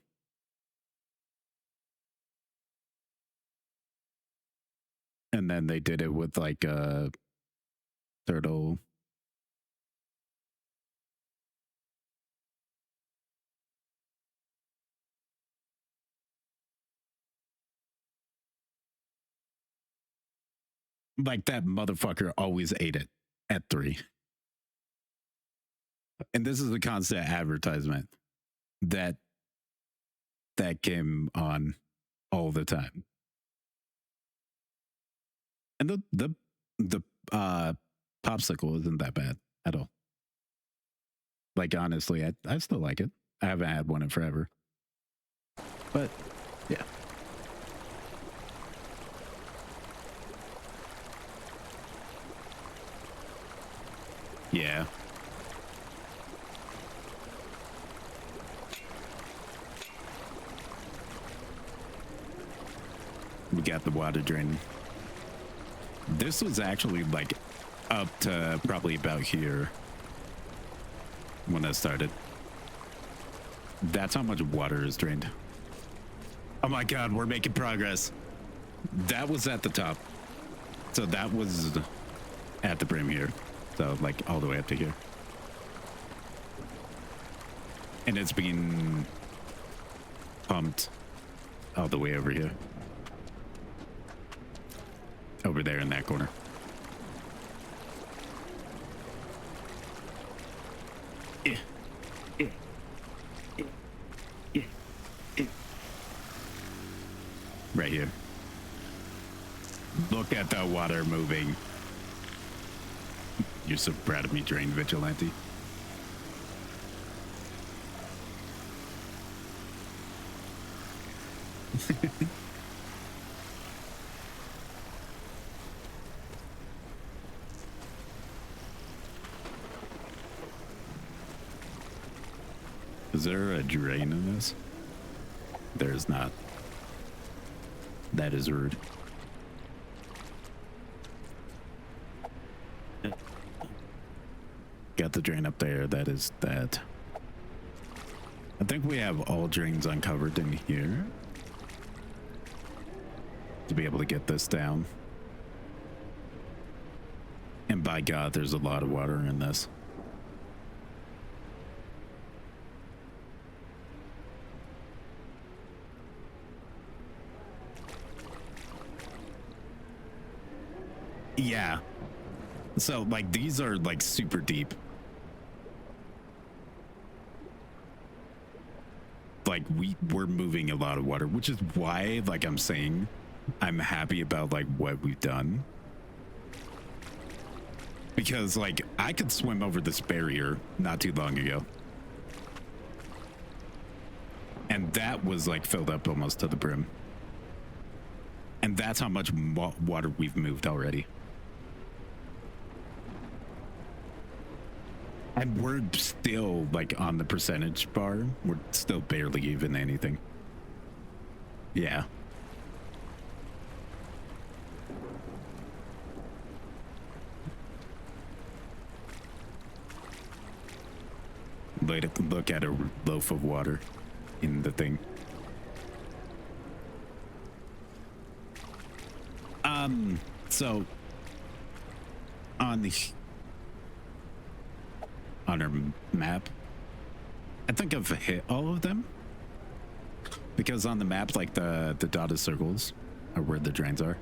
And then they did it with like a turtle. Like that motherfucker always ate it at 3. And this is a constant advertisement that came on all the time. And the popsicle isn't that bad at all. Like honestly, I still like it. I haven't had one in forever. But yeah. Yeah. We got the water drain. This was actually like up to probably about here when I started. That's how much water is drained. Oh my god, we're making progress. That was at the top. So that was at the brim here. So like all the way up to here. And it's being pumped all the way over here. Over there in that corner. Yeah. Yeah. Yeah. Yeah. Yeah. Right here. Look at the water moving. You're so proud of me, Drain Vigilante. Is there a drain in this? There is not. That is rude. Got the drain up there. That is that. I think we have all drains uncovered in here to be able to get this down. And by God, there's a lot of water in this. Yeah. So like these are like super deep. Like we're moving a lot of water, which is why like I'm saying I'm happy about like what we've done. Because like I could swim over this barrier not too long ago. And that was like filled up almost to the brim. And that's how much water we've moved already. And we're still like on the percentage bar. We're still barely even anything. Yeah. Look at a loaf of water in the thing. So on our map, I think I've hit all of them because on the map, like the dotted circles are where the drains are,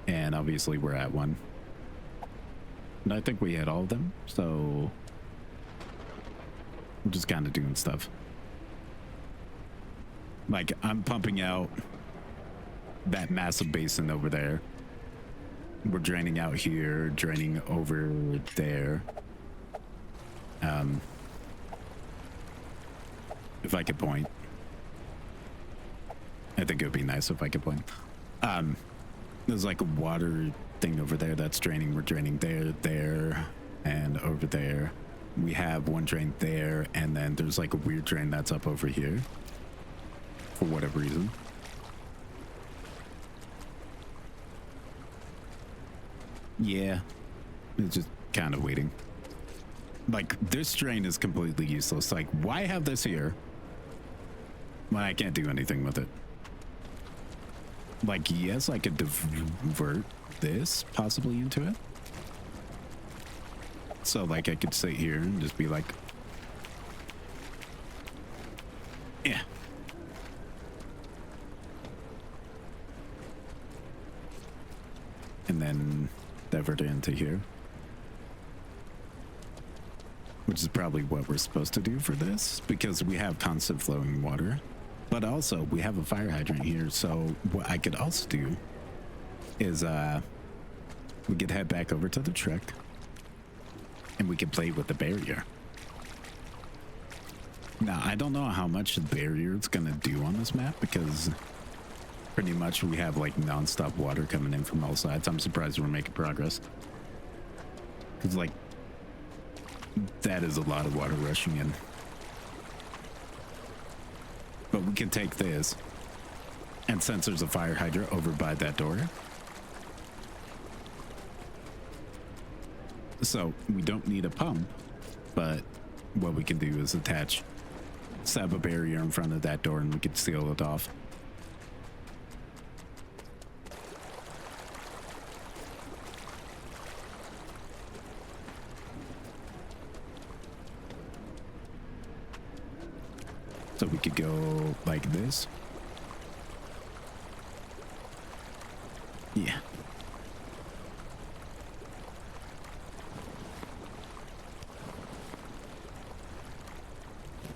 and obviously we're at one. And I think we hit all of them, so I'm just kind of doing stuff. Like I'm pumping out that massive basin over there. We're draining out here, draining over there. If I could point, I think it would be nice if I could point. There's like a water thing over there that's draining. We're draining there, and over there. We have one drain there, and then there's like a weird drain that's up over here for whatever reason. Yeah, it's just kind of waiting. Like, this drain is completely useless. Like, why have this here when I can't do anything with it? Like, yes, I could divert this possibly into it. So, like, I could sit here and just be like, yeah. And then divert it into here. Which is probably what we're supposed to do for this, because we have constant flowing water. But also, we have a fire hydrant here, so what I could also do is we could head back over to the truck, and we could play with the barrier. Now, I don't know how much the barrier is going to do on this map, because pretty much we have, like, non-stop water coming in from all sides. I'm surprised we're making progress. Because, like, that is a lot of water rushing in. But we can take this, and since there's a fire hydrant over by that door, so we don't need a pump, but what we can do is set up a barrier in front of that door, and we can seal it off. So we could go like this. Yeah.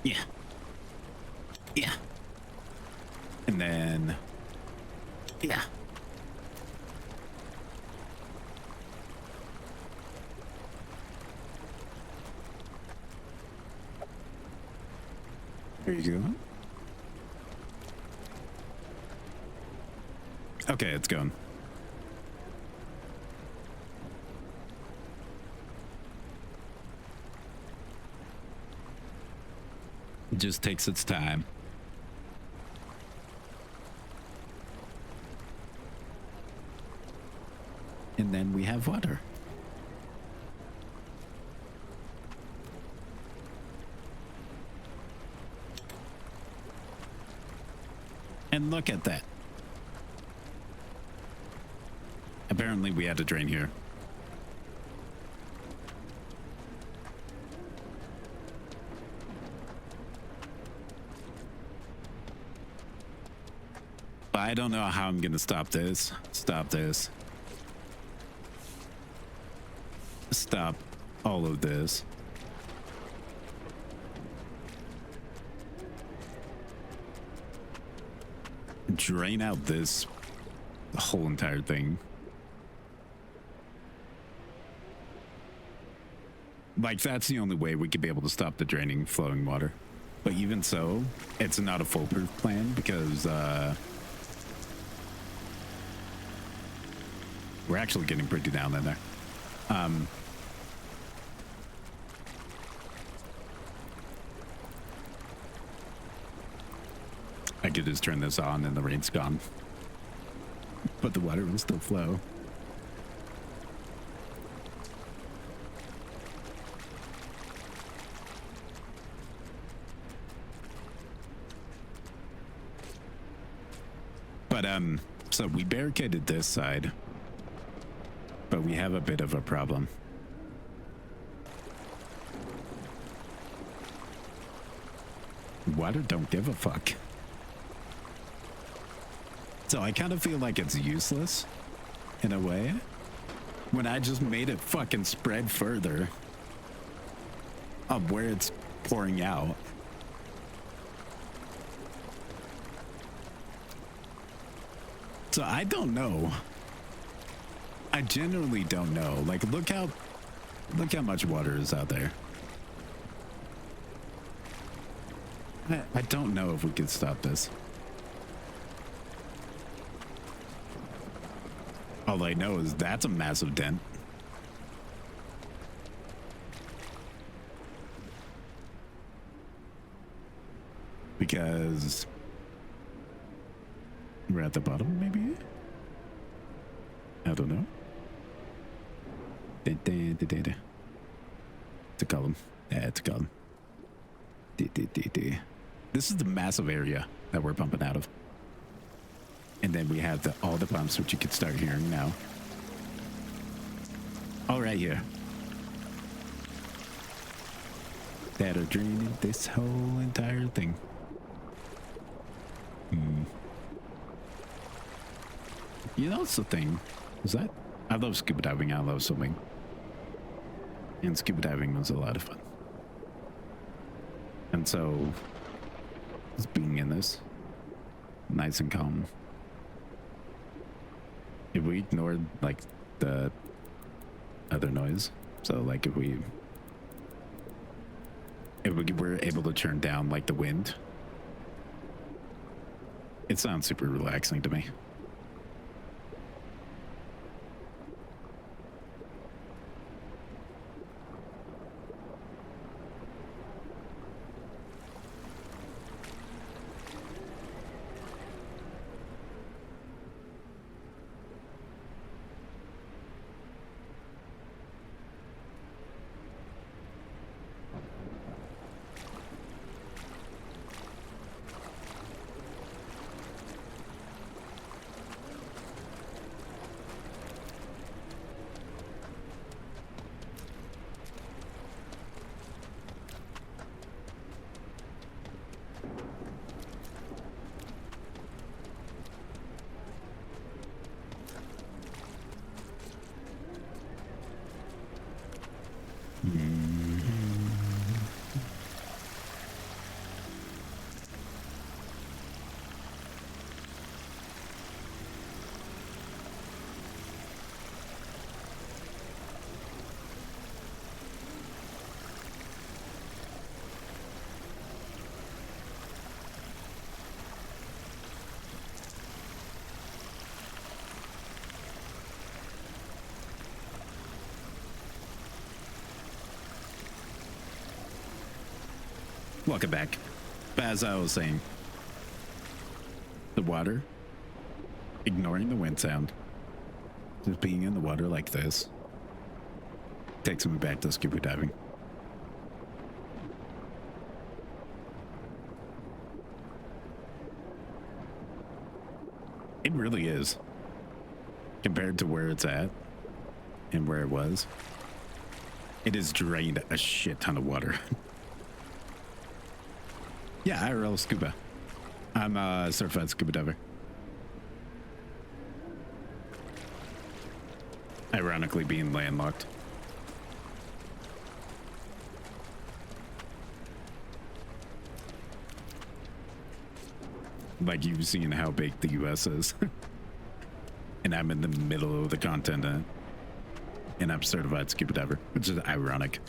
Yeah. Yeah. And then, yeah. There you go. Okay, it's gone. It just takes its time. And then we have water. And look at that. Apparently we had to drain here. But I don't know how I'm gonna stop this. Stop this. Stop all of this. Drain out this whole entire thing. Like, that's the only way we could be able to stop the draining flowing water. But even so, it's not a foolproof plan, because we're actually getting pretty down in there. I could just turn this on and the rain's gone. But the water will still flow. But, so we barricaded this side, but we have a bit of a problem. Water don't give a fuck. So I kind of feel like it's useless, in a way, when I just made it fucking spread further of where it's pouring out. So I don't know. I genuinely don't know. Like, look how much water is out there. I don't know if we can stop this. All I know is that's a massive dent. Because we're at the bottom, maybe? I don't know. to column. Yeah, to column. This is the massive area that we're pumping out of. And then we have all the pumps, which you can start hearing now. All right here. That are draining this whole entire thing. You know, it's the thing. Is that I love scuba diving. I love swimming. And scuba diving was a lot of fun. And so, just being in this, nice and calm. If we ignored like the other noise, so like if we were able to turn down like the wind, it sounds super relaxing to me. Welcome back. As I was saying, the water, ignoring the wind sound, just being in the water like this, takes me back to scuba diving. It really is. Compared to where it's at and where it was, it has drained a shit ton of water. Yeah, IRL scuba. I'm a certified scuba diver. Ironically, being landlocked. Like you've seen how big the US is. And I'm in the middle of the continent. And I'm certified scuba diver, which is ironic.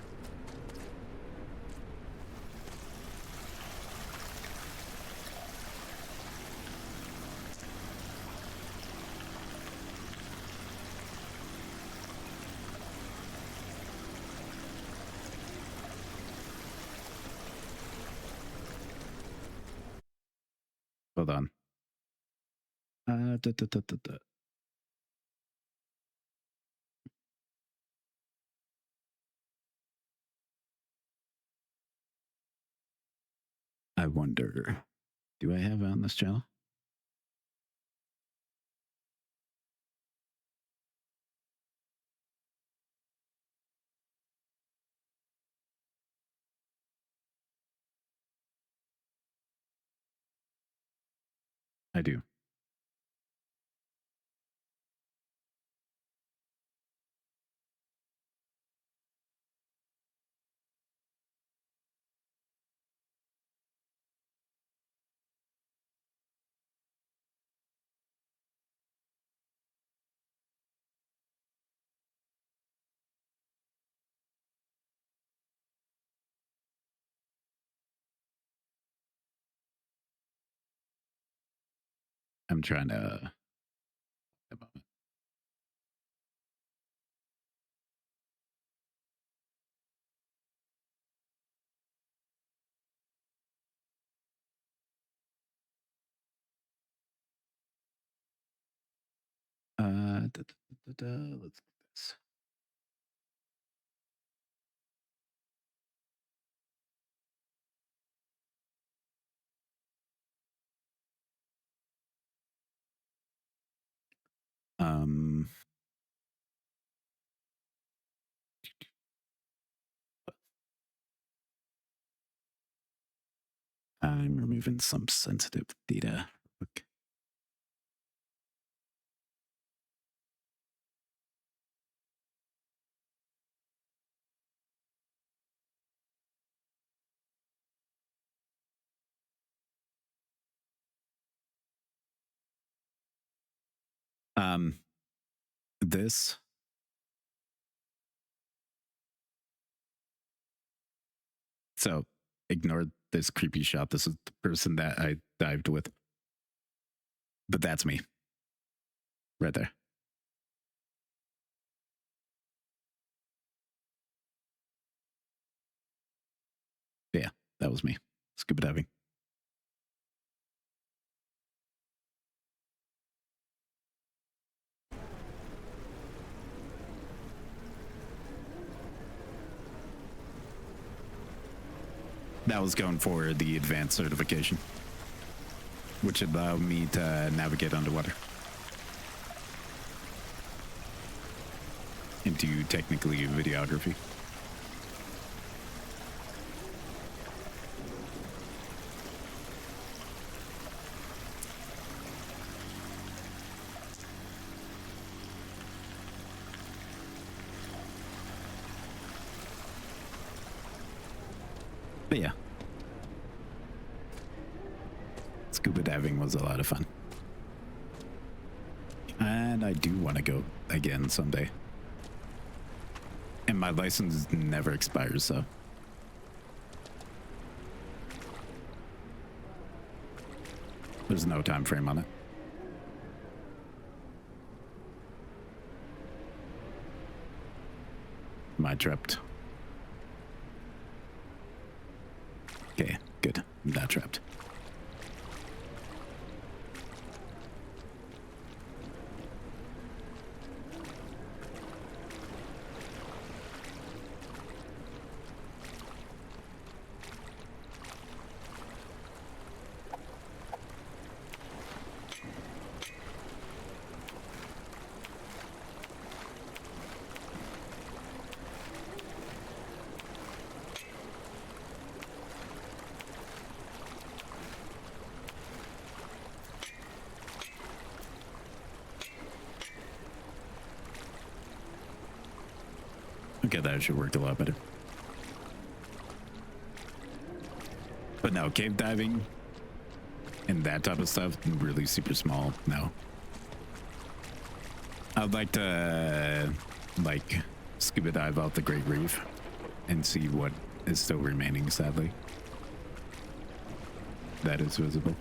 Hold on. I wonder, do I have it on this channel? I do. I'm trying to. Let's do this. Um, I'm removing some sensitive data. Okay. This so ignore this creepy shot. This is the person that I dived with, but that's me right there. Yeah, that was me scuba diving. That was going for the advanced certification, which allowed me to navigate underwater into technically videography. But yeah, scuba diving was a lot of fun. And I do want to go again someday. And my license never expires, so. There's no time frame on it. Am I trapped? Okay, good. I'm not trapped. Okay, that should work a lot better. But no, cave diving and that type of stuff, really super small, no. I'd like to, like, scuba dive out the Great Reef and see what is still remaining, sadly. That is visible.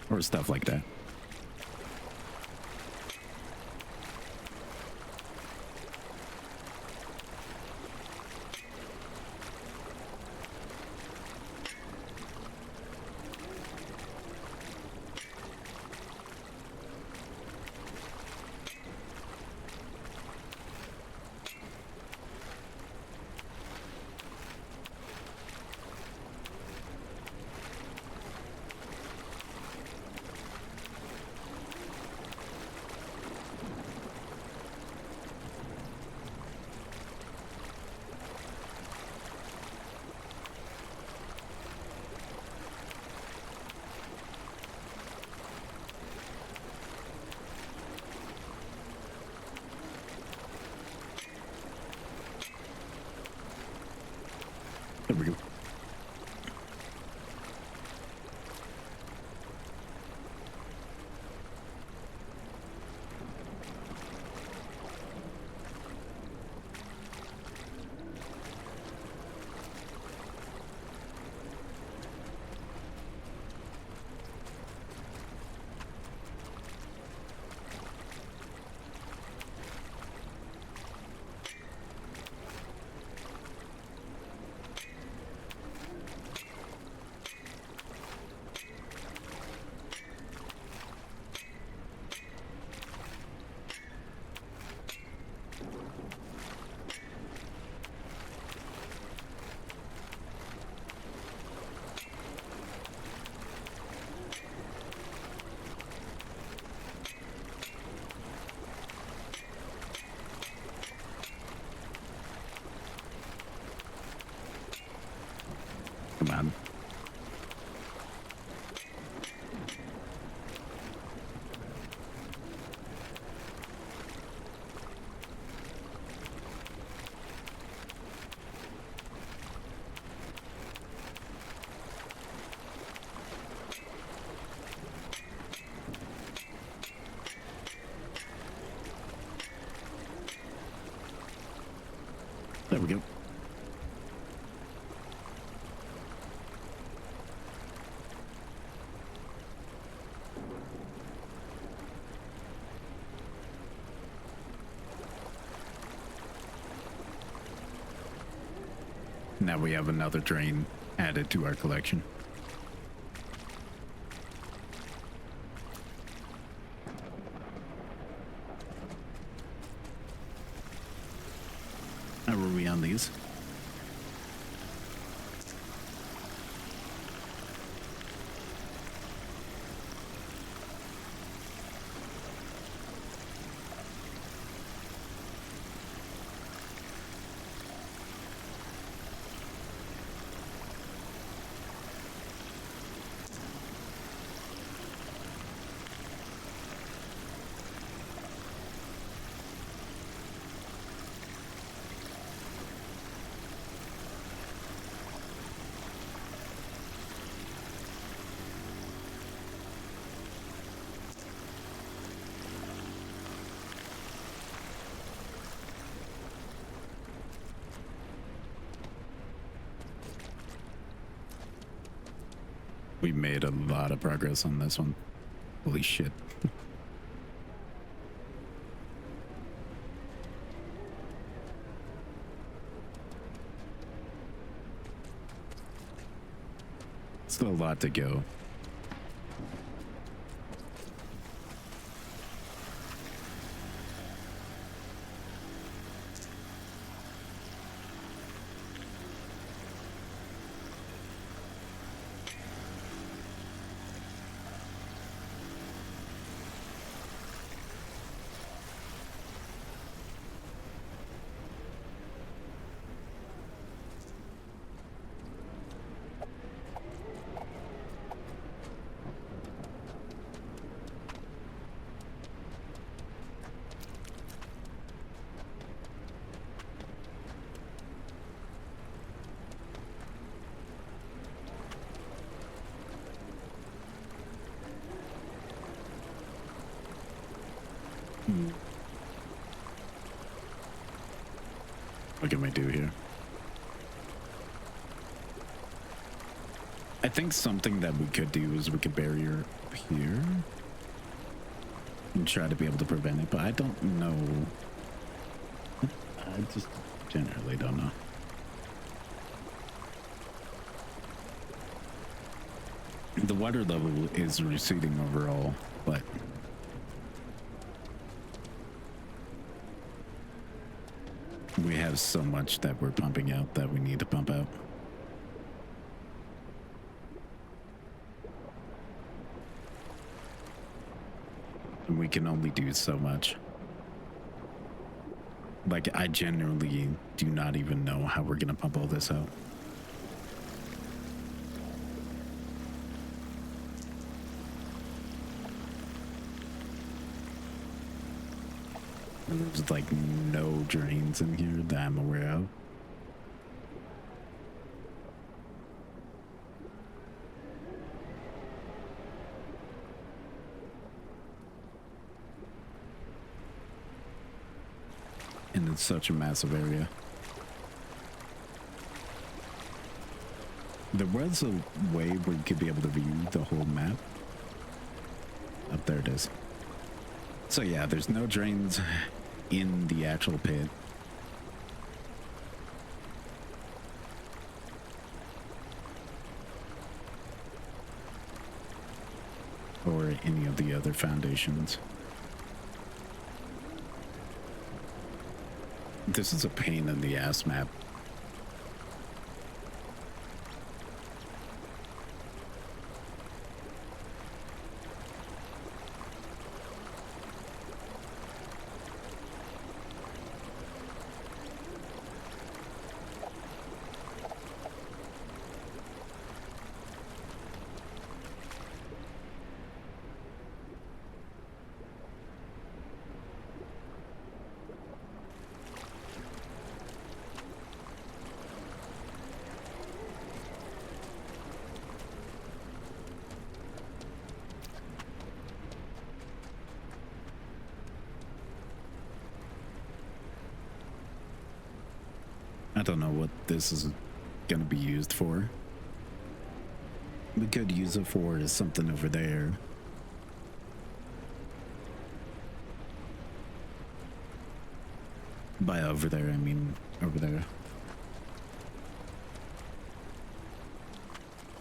Or stuff like that. Come on. There we go. Now we have another drain added to our collection. How are we on these? We made a lot of progress on this one. Holy shit. Still a lot to go. What can we do here? I think something that we could do is we could bury her here and try to be able to prevent it, but I don't know. I just generally don't know. The water level is receding overall, but we have so much that we're pumping out that we need to pump out. And we can only do so much. Like, I genuinely do not even know how we're gonna pump all this out. There's like no drains in here that I'm aware of. And it's such a massive area. There was a way where you could be able to view the whole map. Up there it is. So yeah, there's no drains in the actual pit. Or any of the other foundations. This is a pain in the ass map. I don't know what this is gonna be used for. We could use it for something over there. By over there, I mean over there.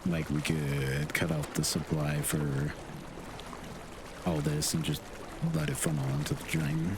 Like we could cut off the supply for all this and just let it funnel into the drain.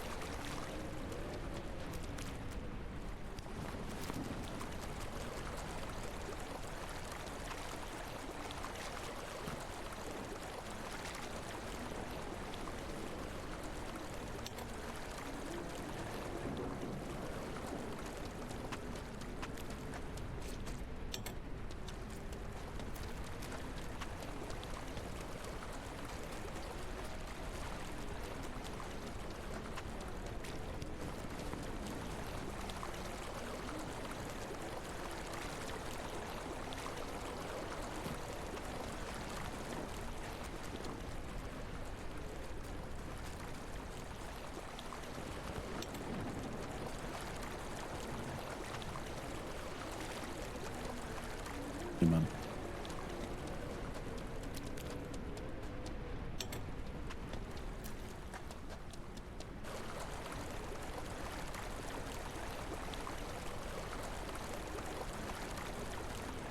Come on.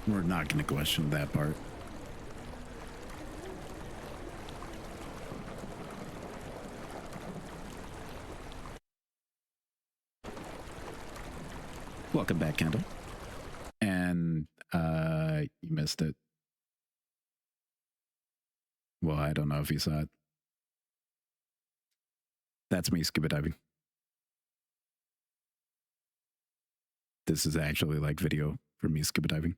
We're not going to question that part. Welcome back, Kendall. And you missed it. Well, I don't know if you saw it. That's me scuba diving. This is actually like video for me scuba diving.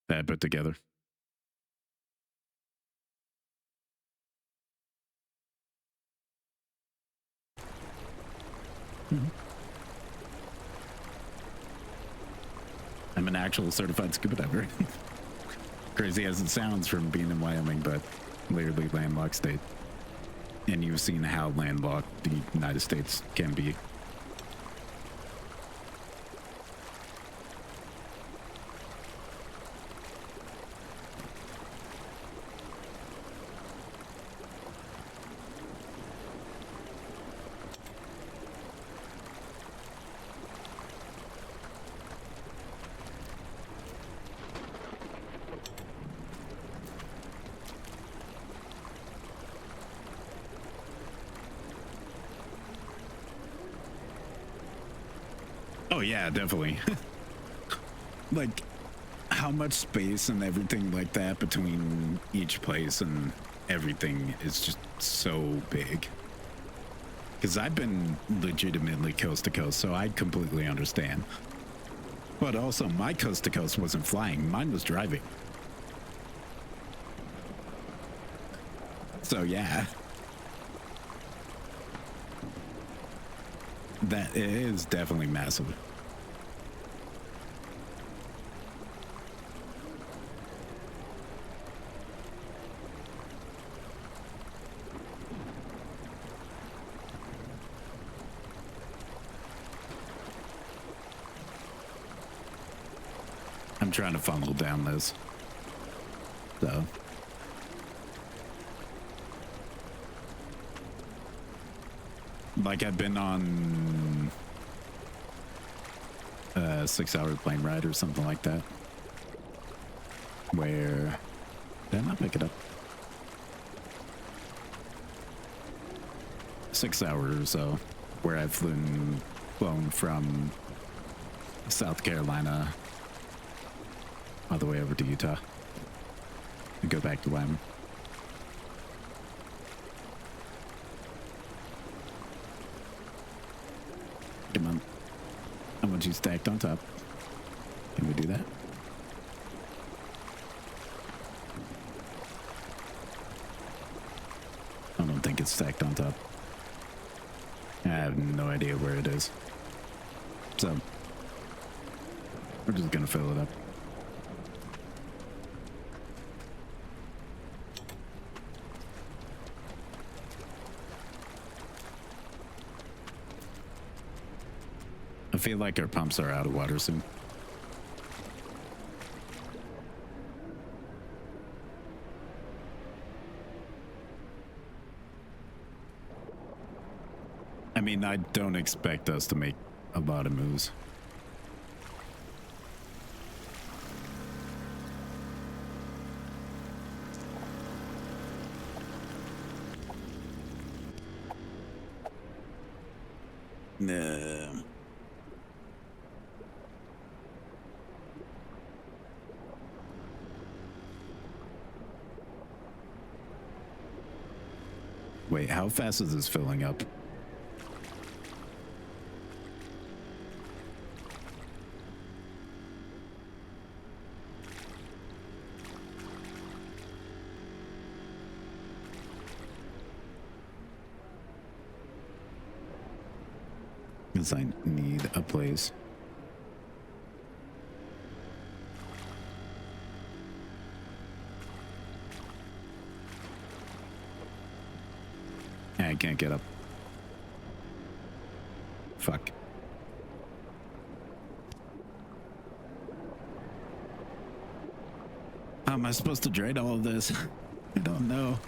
That I put together. I'm an actual certified scuba diver. Crazy as it sounds from being in Wyoming, but literally landlocked state. And you've seen how landlocked the United States can be. Oh yeah, definitely. Like, how much space and everything like that between each place and everything is just so big. Because I've been legitimately coast to coast, so I completely understand. But also, my coast to coast wasn't flying, mine was driving. So yeah. That is definitely massive. I'm trying to funnel down this. So. Like I've been on a 6-hour plane ride or something like that. Where, did I not pick it up? 6 hours or so, where I've flown from South Carolina all the way over to Utah and go back to Wyoming. Come on. I want you stacked on top. Can we do that? I don't think it's stacked on top. I have no idea where it is. So, we're just gonna fill it up. I feel like our pumps are out of water soon. I mean, I don't expect us to make a lot of moves. No. Wait, how fast is this filling up? Because I need a place. I can't get up. Fuck. How am I supposed to drain all of this? I don't know.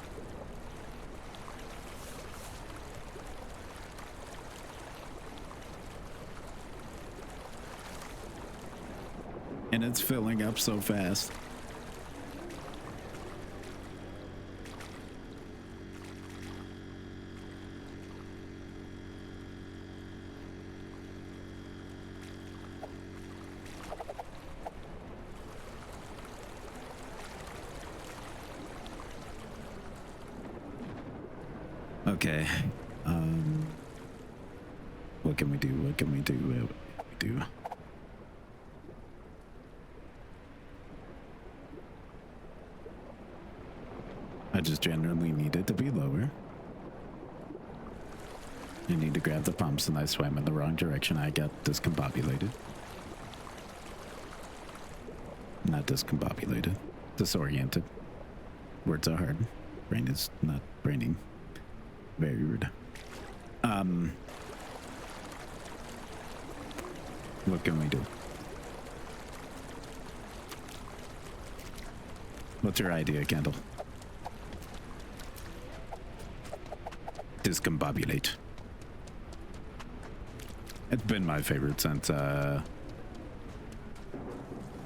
And it's filling up so fast. Okay. What can we do? What can we do? What can we do? I just generally need it to be lower. I need to grab the pumps and I swam in the wrong direction. I got discombobulated. Not discombobulated. Disoriented. Words are hard. Brain is not braining. Very rude. What can we do? What's your idea, Kendall? Discombobulate. It's been my favorite since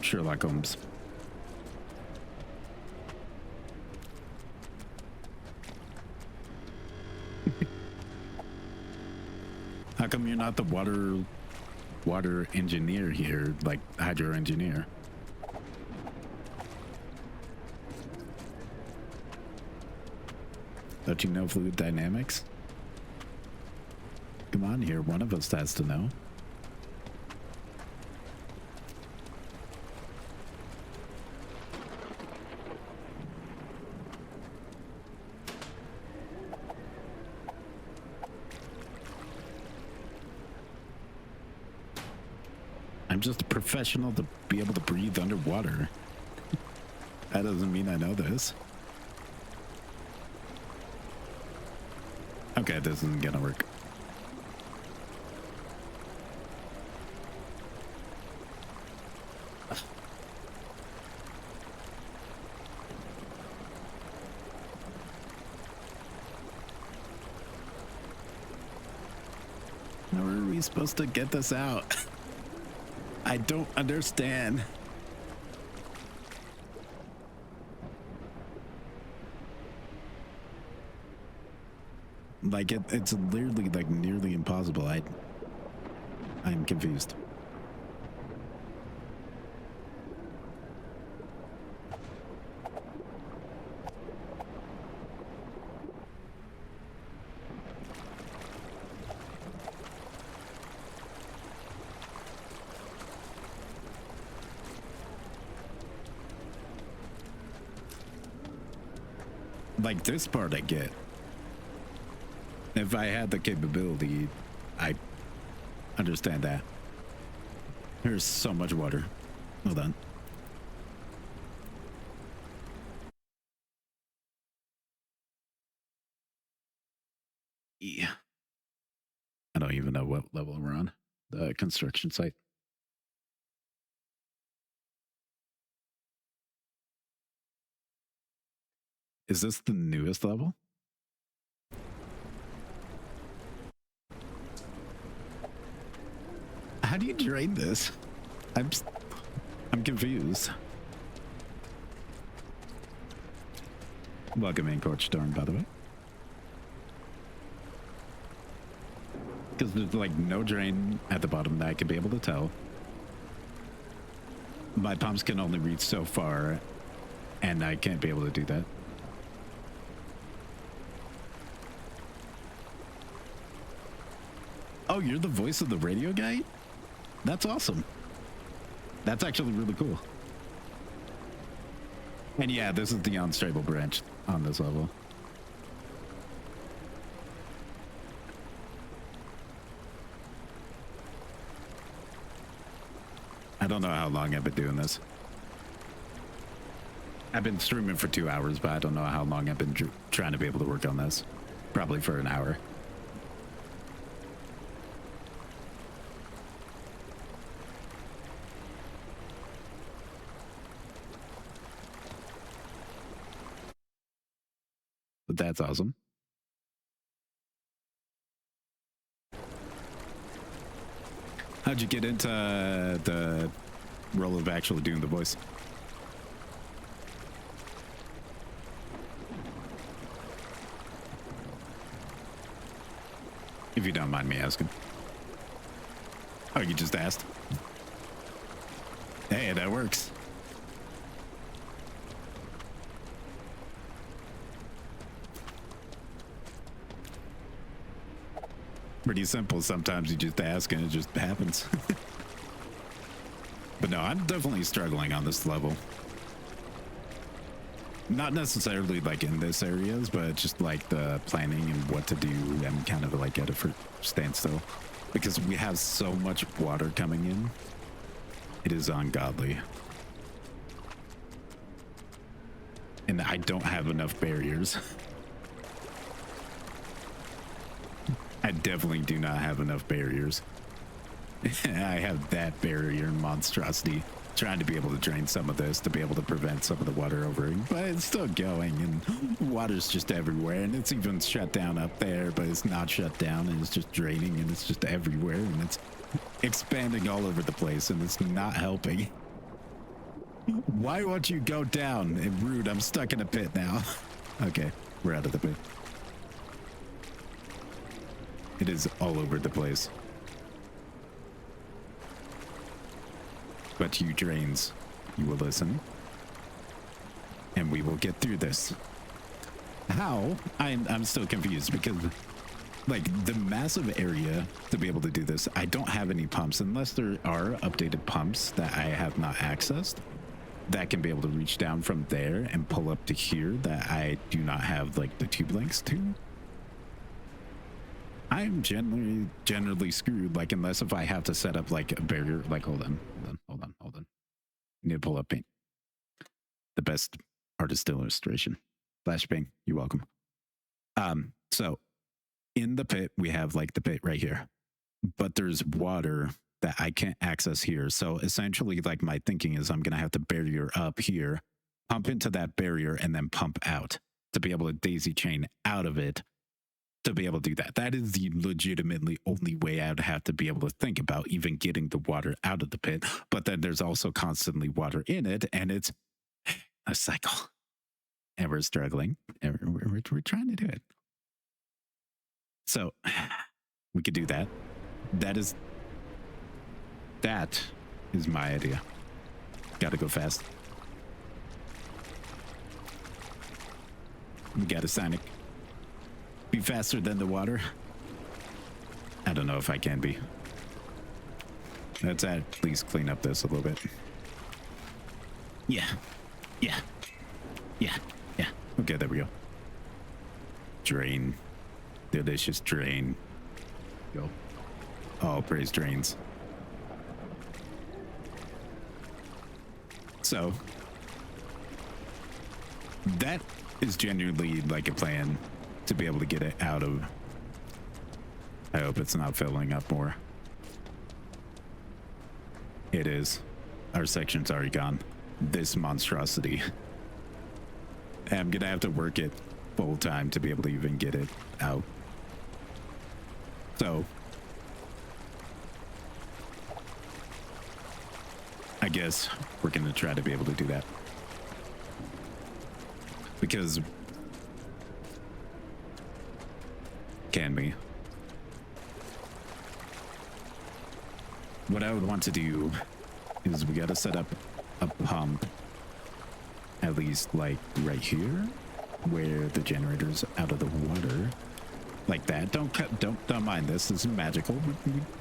Sherlock Holmes. How come you're not the water engineer here, like hydro engineer? Don't you know fluid dynamics? Come on here, one of us has to know. I'm just a professional to be able to breathe underwater. That doesn't mean I know this. Okay, this isn't gonna work. How are we supposed to get this out? I don't understand. Like it's literally like nearly impossible. I'm confused. Like this part I get. If I had the capability, I understand that. There's so much water. Hold on. Yeah. I don't even know what level we're on. construction site. Is this the newest level? How do you drain this? I'm confused. Welcome in, Coach Storm, by the way. Because there's like no drain at the bottom that I could be able to tell. My pumps can only reach so far, and I can't be able to do that. Oh, you're the voice of the radio guy? That's awesome. That's actually really cool. And yeah, this is the unstable branch on this level. I don't know how long I've been doing this. I've been streaming for 2 hours, but I don't know how long I've been trying to be able to work on this. Probably for an hour. But that's awesome. How'd you get into the role of actually doing the voice? If you don't mind me asking. Oh, you just asked? Hey, that works. Pretty simple. Sometimes you just ask and it just happens. But no, I'm definitely struggling on this level. Not necessarily like in this areas, but just like the planning and what to do. I'm kind of like at a standstill because we have so much water coming in. It is ungodly. And I don't have enough barriers. I definitely do not have enough barriers. I have that barrier monstrosity trying to be able to drain some of this to be able to prevent some of the water overing, but it's still going and water's just everywhere, and it's even shut down up there, but it's not shut down and it's just draining and it's just everywhere and it's expanding all over the place and it's not helping. Why won't you go down? And rude, I'm stuck in a pit now. Okay, we're out of the pit. It is all over the place. But you drains, you will listen. And we will get through this. How? I'm still confused because like the massive area to be able to do this, I don't have any pumps unless there are updated pumps that I have not accessed that can be able to reach down from there and pull up to here that I do not have like the tube lengths to. I'm generally screwed, like unless if I have to set up like a barrier, like hold on. I need to pull up paint. The best artist illustration. Flashbang, you're welcome. So in the pit, we have like the pit right here, but there's water that I can't access here. So essentially like my thinking is I'm going to have to barrier up here, pump into that barrier and then pump out to be able to daisy chain out of it to be able to do that. That is the legitimately only way I would have to be able to think about even getting the water out of the pit. But then there's also constantly water in it and it's a cycle. And we're struggling. And we're trying to do it. So we could do that. That is my idea. Gotta go fast. We got a Sonic. Be faster than the water. I don't know if I can be. Let's at least clean up this a little bit. Yeah. Okay, there we go. Drain. Delicious drain. Go. All praise drains. So that is genuinely like a plan to be able to get it out of. I hope it's not filling up more. It is. Our section's already gone. This monstrosity. I'm gonna have to work it full time to be able to even get it out. So I guess we're gonna try to be able to do that. Because can we? What I would want to do is we gotta set up a pump at least like right here where the generator's out of the water. Like that. Don't mind this. This is magical.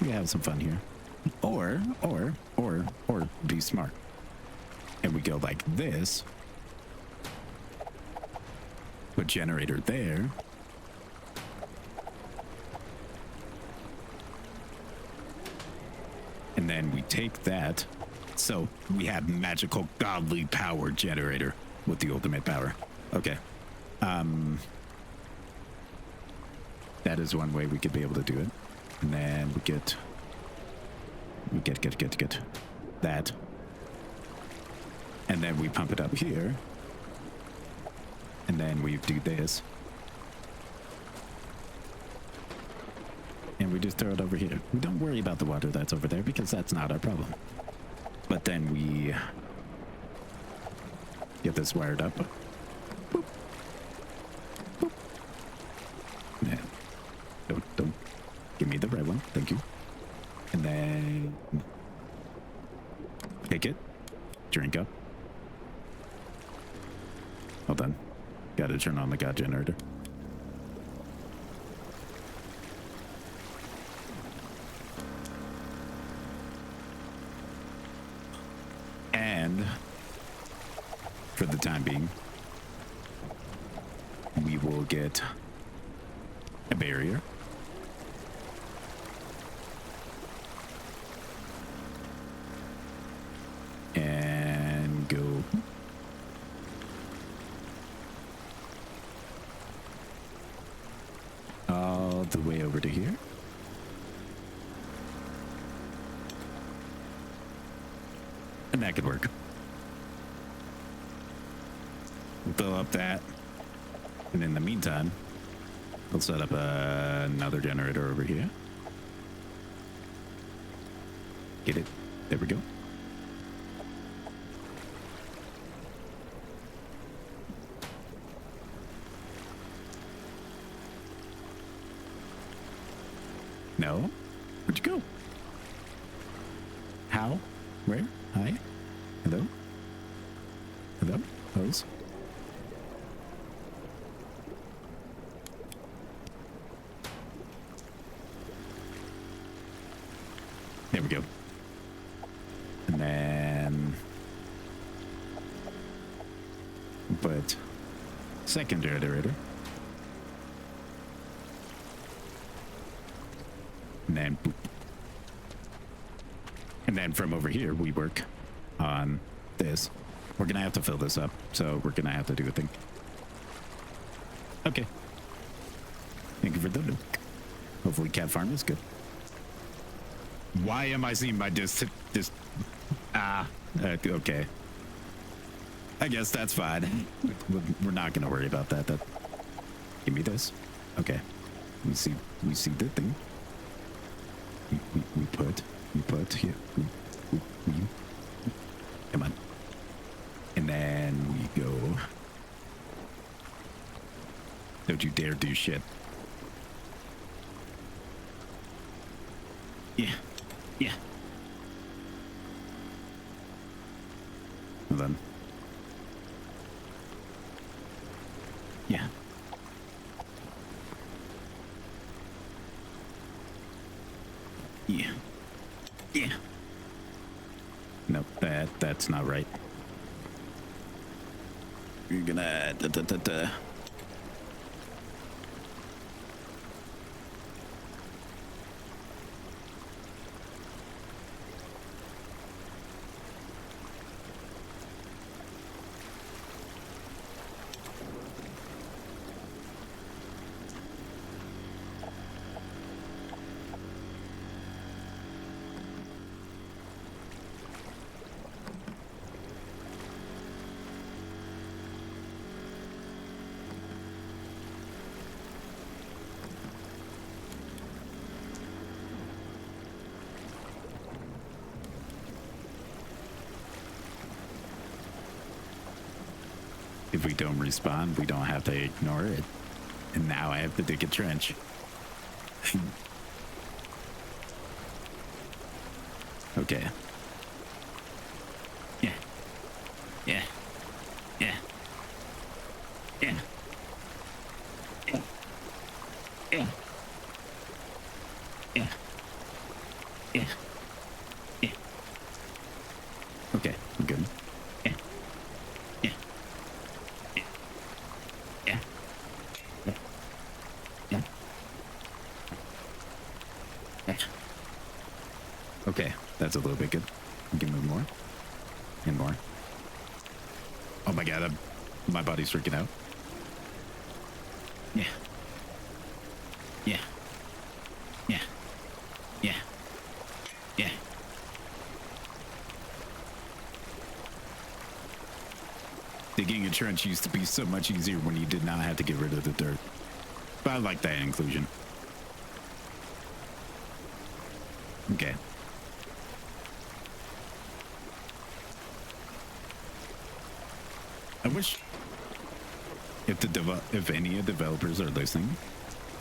We have some fun here. Or be smart. And we go like this. Put generator there. And then we take that. So we have magical godly power generator with the ultimate power. Okay. That is one way we could be able to do it. And then we get that. And then we pump it up here. And then we do this. And we just throw it over here. We don't worry about the water that's over there because that's not our problem. But then we get this wired up. Boop. Boop. Yeah. Don't give me the red one. Thank you. And then take it. Drink up. Hold on. Gotta turn on the god generator. And for the time being, we will get a barrier. And go all the way over to here. And that could work. We'll fill up that. And in the meantime, we'll set up another generator over here. Get it? There we go. No? Where'd you go? How? Where? Hi? Hello? Hello? Hose? There we go. And then put second generator. And then boop. And then from over here we work on this. We're gonna have to fill this up, so we're gonna have to do a thing. Okay. Thank you for the look. Hopefully cat farm is good. Why am I seeing my okay. I guess that's fine. We're not gonna worry about that. Give me this. Okay. We see the thing. We put here. Come on. And then we go. Don't you dare do shit. Yeah. Yeah. Hold on. Yeah. Yeah. Yeah. Nope, that's not right. You're gonna If we don't respond, we don't have to ignore it. And now I have to dig a trench. Okay. Yeah. Yeah. Yeah. Yeah. Yeah. Yeah. Yeah. Yeah. Yeah. Okay, I'm good. Yeah. Yeah. Yeah. Yeah. Yeah. Yeah. Yeah. Okay, that's a little bit good. We can move more and more. Oh my god, my body's freaking out. Yeah. Yeah. Yeah. Yeah. Yeah. Digging a trench used to be so much easier when you did not have to get rid of the dirt. But I like that inclusion. Okay. I wish if any developers are listening,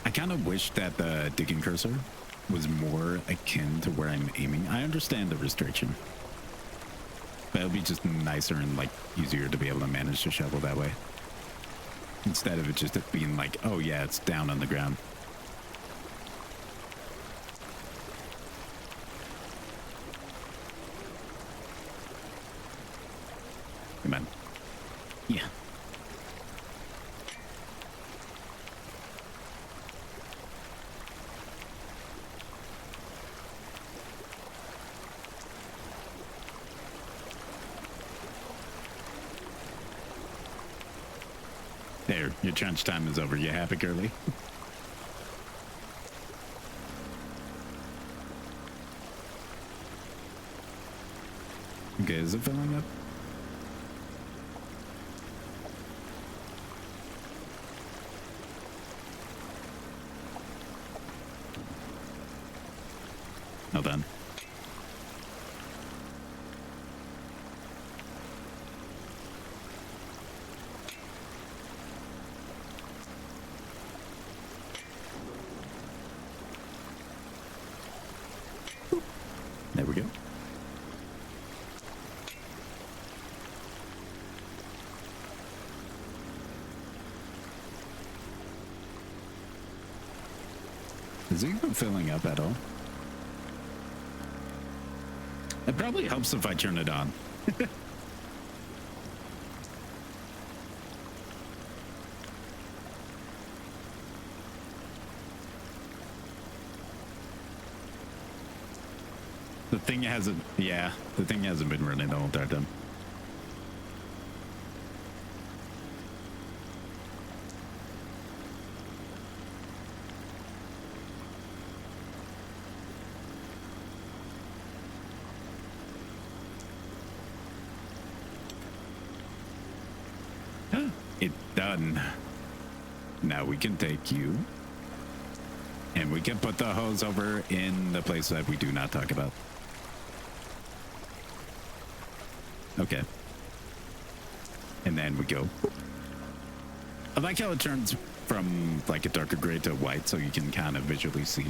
I kind of wish that the digging cursor was more akin to where I'm aiming. I understand the restriction, but it'll be just nicer and like easier to be able to manage the shovel that way, instead of it just being like, oh yeah, it's down on the ground. Come on. Yeah. There, your trench time is over. You happy, girly? Okay, is it filling up? Well done. There we go. Is it even filling up at all? It probably helps if I turn it on. The thing hasn't been running the whole entire time. It's done. Now we can take you, and we can put the hose over in the place that we do not talk about. Okay. And then we go. I like how it turns from like a darker gray to white so you can kind of visually see.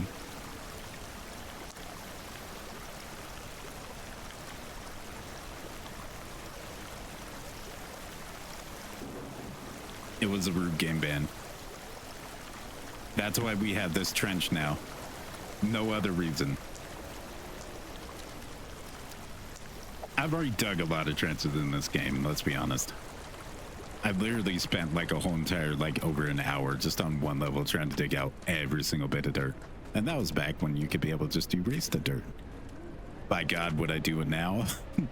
It was a rude game ban. That's why we have this trench now. No other reason. I've already dug a lot of trenches in this game, let's be honest. I've literally spent like a whole entire, like over an hour just on one level trying to dig out every single bit of dirt. And that was back when you could be able to just erase the dirt. By God, would I do it now?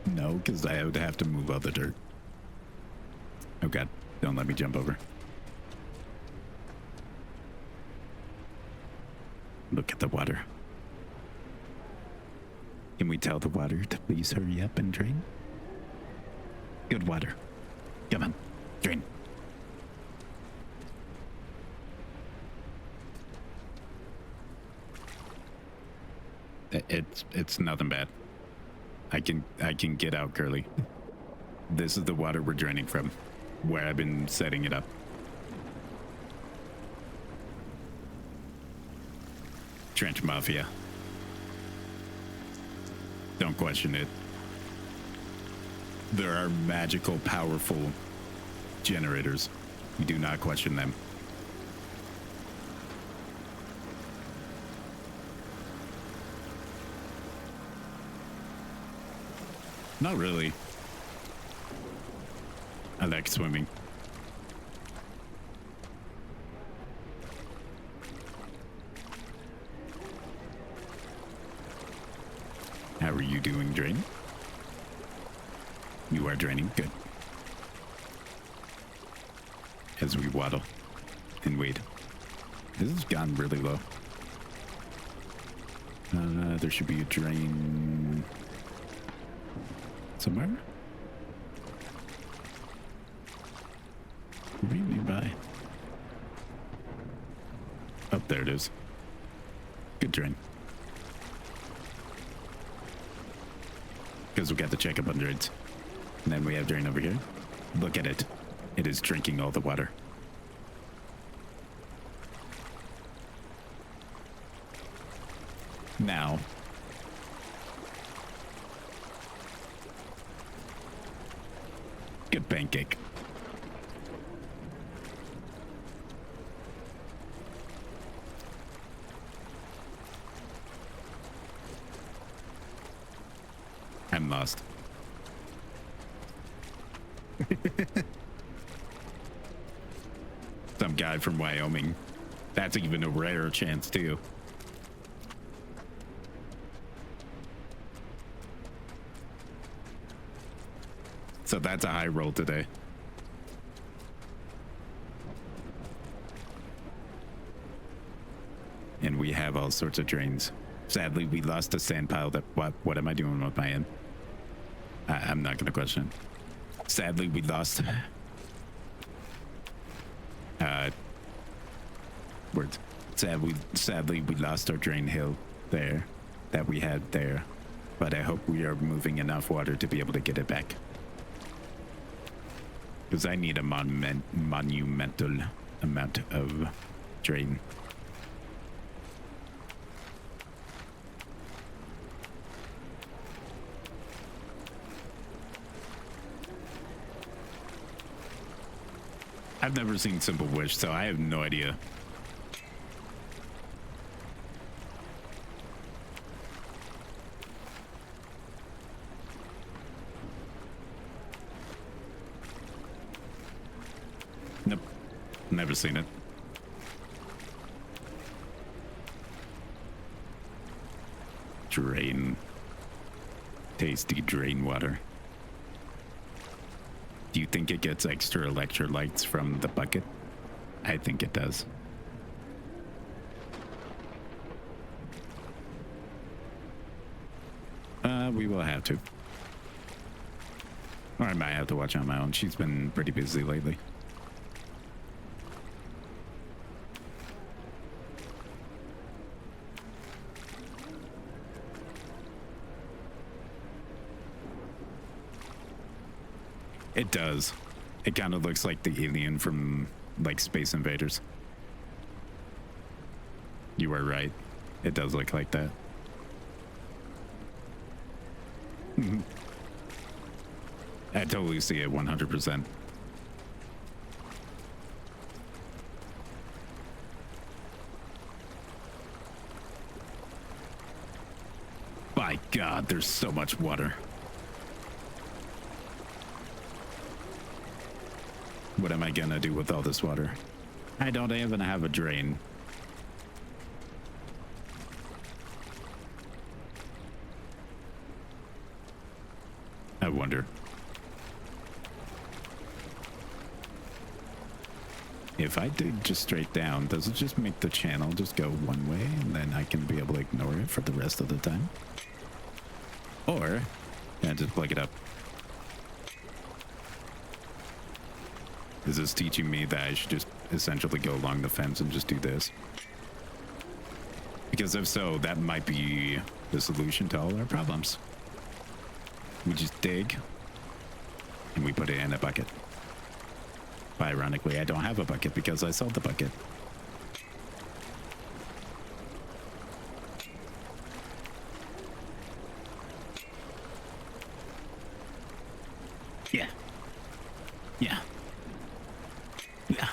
No, because I would have to move all the dirt. Oh God, don't let me jump over. Look at the water. Can we tell the water to please hurry up and drain? Good water. Come on, drain. It's nothing bad. I can get out, Curly. This is the water we're draining from. where I've been setting it up. Trench Mafia. Don't question it. There are magical, powerful generators. We do not question them. Not really. I like swimming. How are you doing, Drain? You are draining. Good. As we waddle and wait. This has gone really low. There should be a drain somewhere. Maybe nearby. Oh, there it is. Good drain. Because we got the checkup on drains. And then we have drain over here. Look at it. It is drinking all the water. Now, good pancake. I'm lost. Some guy from Wyoming. That's even a rarer chance too. So that's a high roll today. And we have all sorts of drains. Sadly, we lost a sand pile. That what am I doing with my end? I'm not gonna question. Sadly, we lost. Words. Sadly, we lost our drain hill there that we had there, but I hope we are moving enough water to be able to get it back. Because I need a monumental amount of drain. I've never seen Simple Wish, so I have no idea. Nope. Never seen it. Drain. Tasty drain water. Do you think it gets extra electrolytes from the bucket? I think it does. We will have to. Or I might have to watch on my own. She's been pretty busy lately. It does. It kind of looks like the alien from, like, Space Invaders. You are right. It does look like that. I totally see it 100%. My God, there's so much water. What am I gonna do with all this water? I don't even have a drain. I wonder. If I dig just straight down, does it just make the channel just go one way and then I can be able to ignore it for the rest of the time? Or, yeah, just plug it up. Is this teaching me that I should just essentially go along the fence and just do this? Because if so, that might be the solution to all our problems. We just dig and we put it in a bucket. But ironically, I don't have a bucket because I sold the bucket. Yeah. Yeah. Yeah.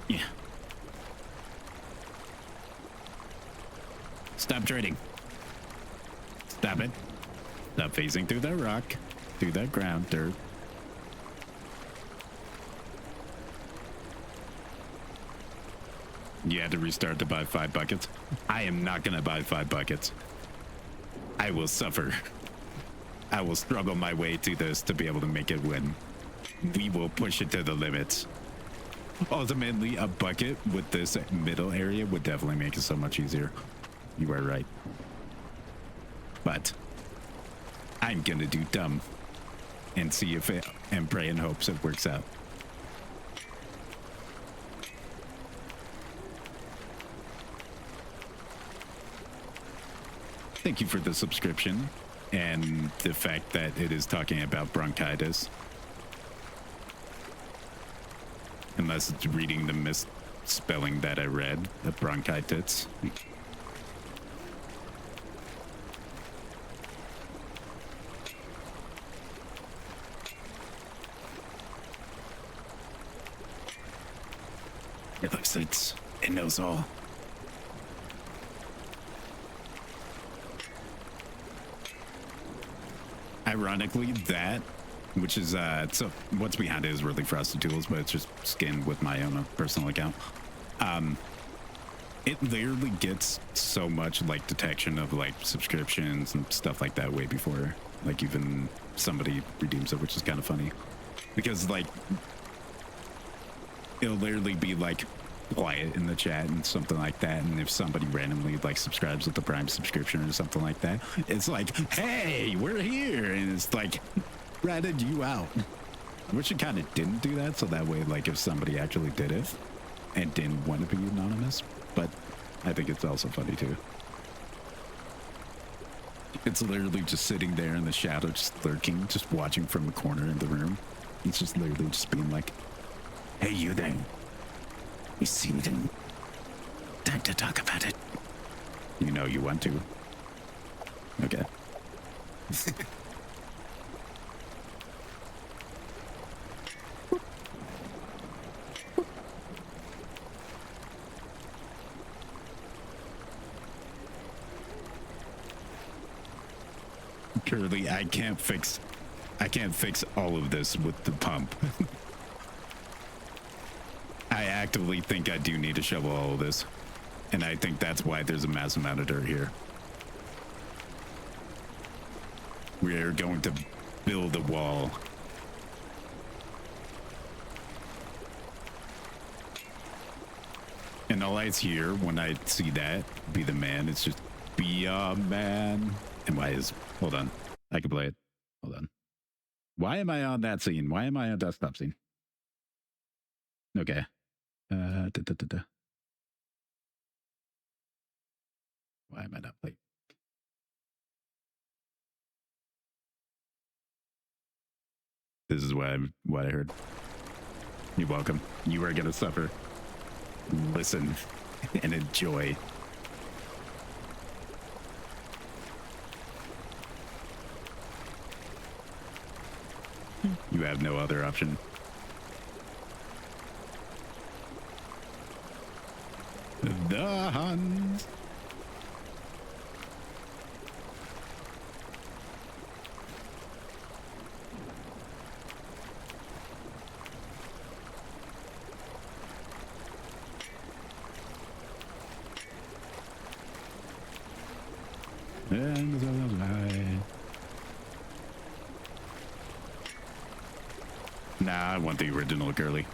Yeah. Stop trading. Stop it. Stop phasing through that rock, through that ground, dirt. You had to restart to buy 5 buckets. I am not going to buy 5 buckets. I will suffer. I will struggle my way to this to be able to make it win. We will push it to the limits. Ultimately, a bucket with this middle area would definitely make it so much easier. You are right. But I'm gonna do dumb and see if it, and pray in hopes it works out. Thank you for the subscription and the fact that it is talking about bronchitis. Unless it's reading the misspelling that I read, the bronchitis. It looks like it knows all. Ironically, that, which is, so what's behind it is really frosted tools, but it's just skin with my own personal account. It literally gets so much like detection of like subscriptions and stuff like that way before like even somebody redeems it, which is kind of funny because like it'll literally be like quiet in the chat and something like that, and if somebody randomly like subscribes with the Prime subscription or something like that, it's like, hey, we're here, and it's like ratted you out. I wish it kind of didn't do that, so that way like if somebody actually did it and didn't want to be anonymous, but I think it's also funny too. It's literally just sitting there in the shadow, just lurking, just watching from a corner in the room. It's just literally just being like, hey, you there. You see it and time to talk about it. You know you want to. Okay. Currently, I can't fix all of this with the pump. I actively think I do need to shovel all of this. And I think that's why there's a mass amount of dirt here. We're going to build a wall. And all I hear when I see that, be the man, it's just, be a man. And why is, hold on, I can play it. Hold on. Why am I on that scene? Why am I on desktop scene? Okay. Why am I not playing? This is what I heard. You're welcome. You are gonna suffer. Listen and enjoy. You have no other option. The Huns. Nah, I want the original girly.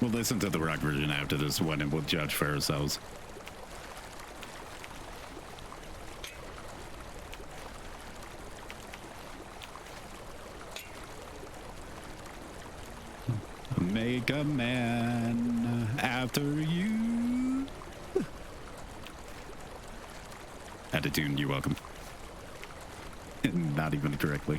We'll listen to the rock version after this one and we'll judge for ourselves. Make a man after you. Had to tune, you're welcome. Not even correctly.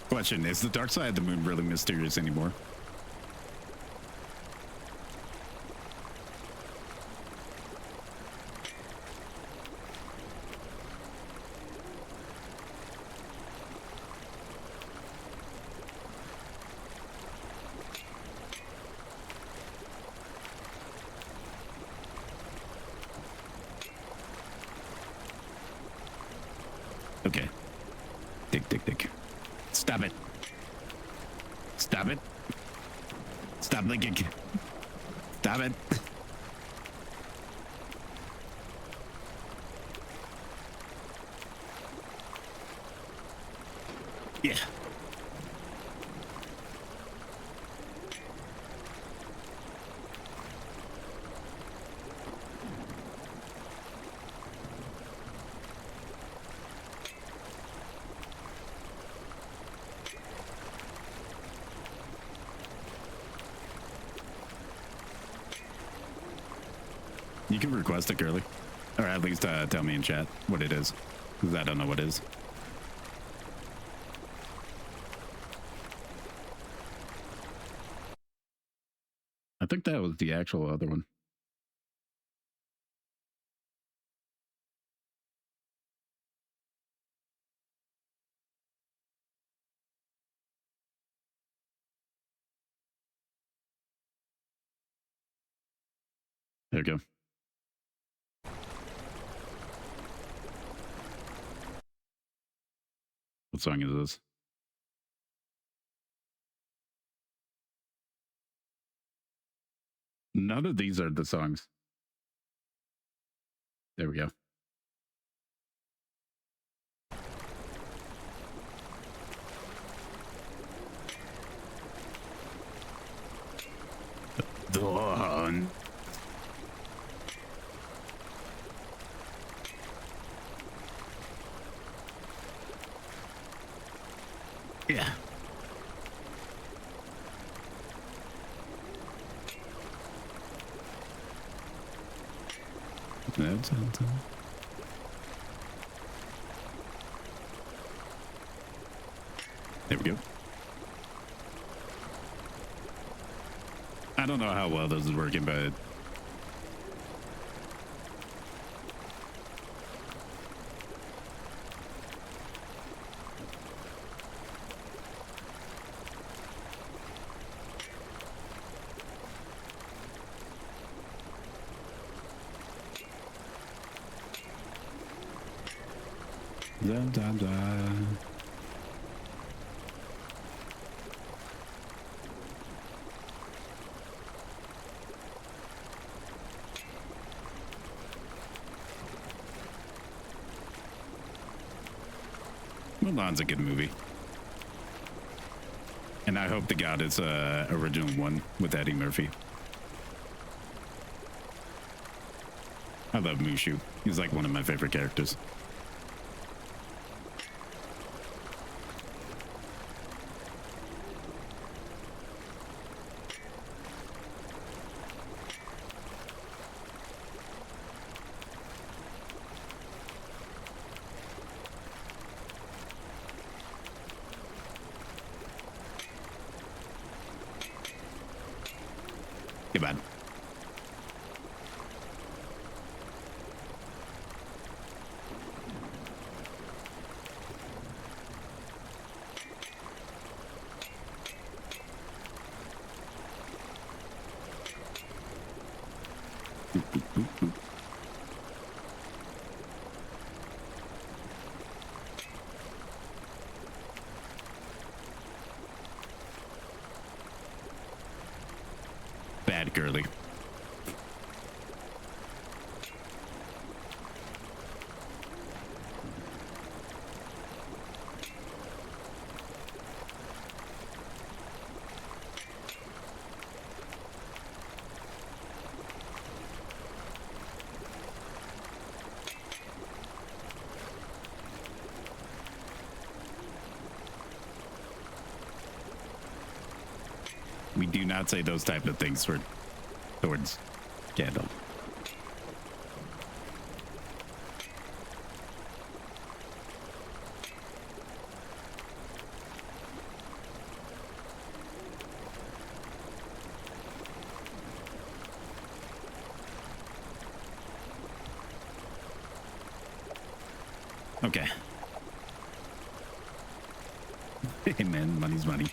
Question, is the dark side of the moon really mysterious anymore? Okay. Dick. Stop it. Stop it. Stop blinking. Stop it. Yeah. You can request it, Curly. Or at least tell me in chat what it is. Because I don't know what it is. I think that was the actual other one. There you go. What song is this? None of these are the songs. There we go. Dawn. Yeah. That's there we go. I don't know how well this is working, but Mulan's a good movie. And I hope to God it's a original one with Eddie Murphy. I love Mushu. He's like one of my favorite characters. Goodbye. at Gurley. We do not say those type of things towards Gandalf. Okay. Hey man, money's money.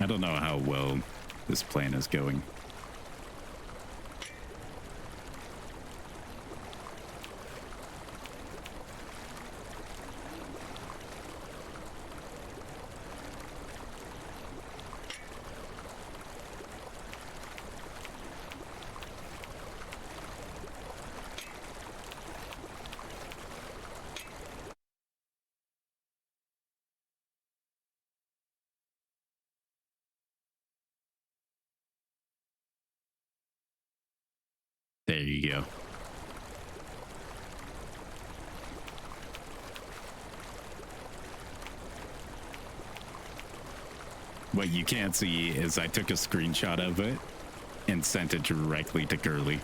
I don't know how well this plan is going. There you go. What you can't see is I took a screenshot of it and sent it directly to Gurley.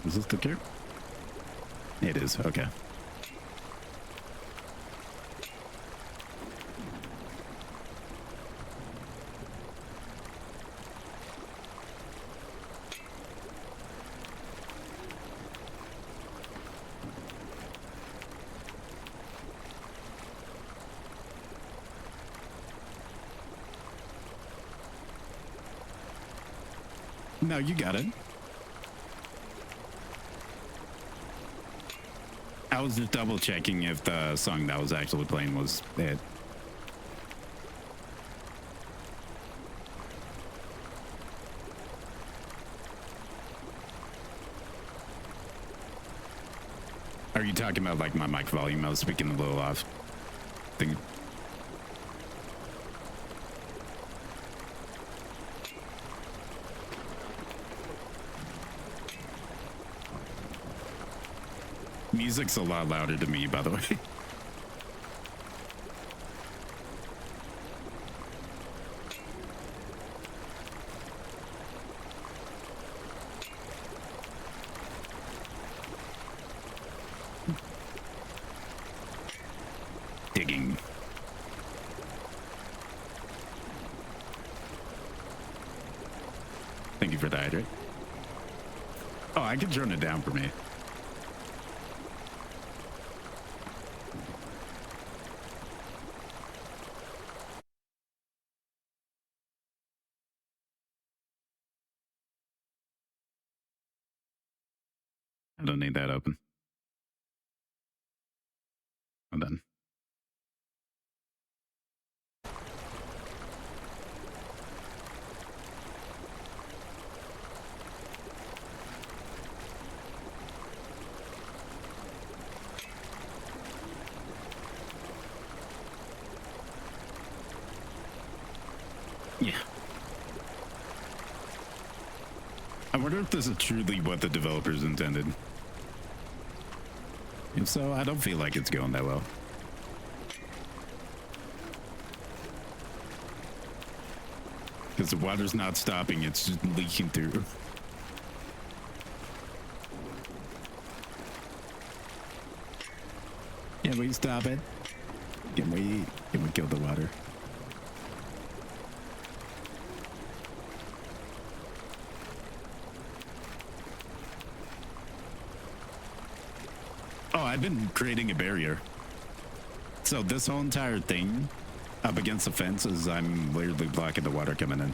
Is this the cure? It is, okay. No, you got it. I was just double checking if the song that was actually playing was it. Are you talking about like my mic volume? I was speaking a little off. Thing. Music's a lot louder to me, by the way. Digging. Thank you for the hydrate. Oh, I can turn it down for me. I don't need that open. Well done. Yeah. I wonder if this is truly what the developers intended. If so, I don't feel like it's going that well. Because the water's not stopping, it's just leaking through. Can we stop it? Can we kill the water? Oh, I've been creating a barrier. So this whole entire thing up against the fence is I'm literally blocking the water coming in.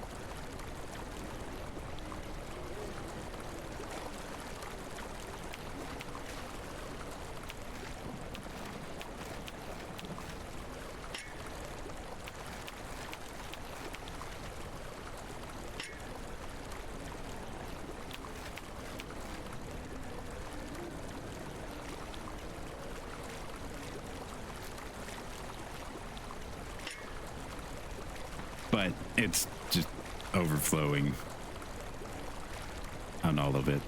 But it's just overflowing on all of it.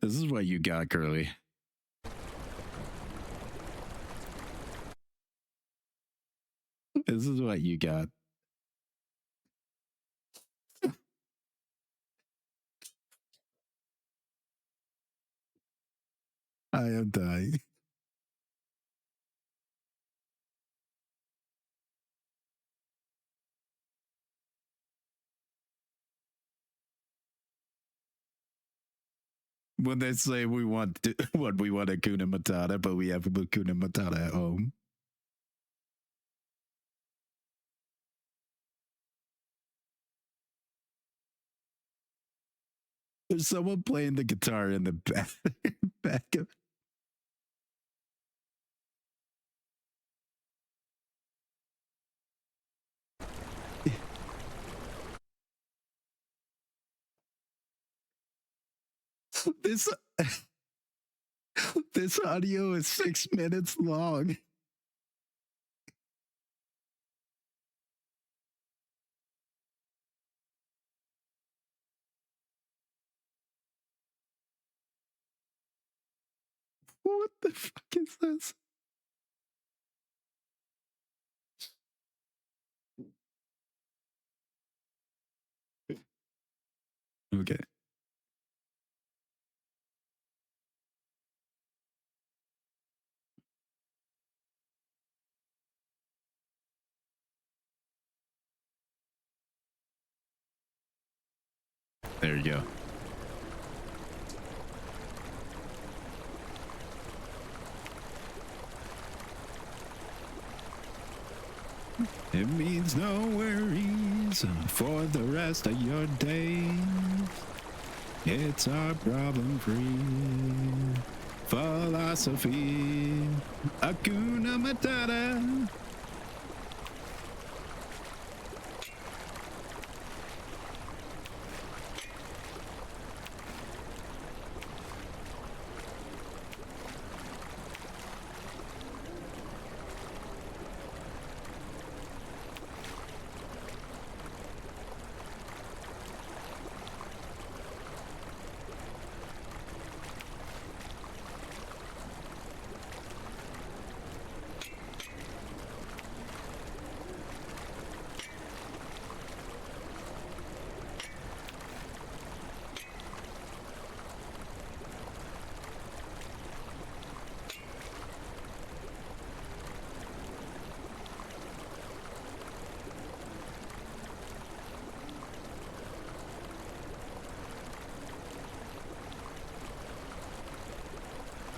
This is what you got, Curly. This is what you got. I am dying. When they say we want what we want Hakuna Matata, but we have Hakuna Matata at home. There's someone playing the guitar in the back of. This this audio is 6 minutes long. What the fuck is this? Okay. There you go. It means no worries for the rest of your days. It's our problem-free philosophy. Hakuna Matata.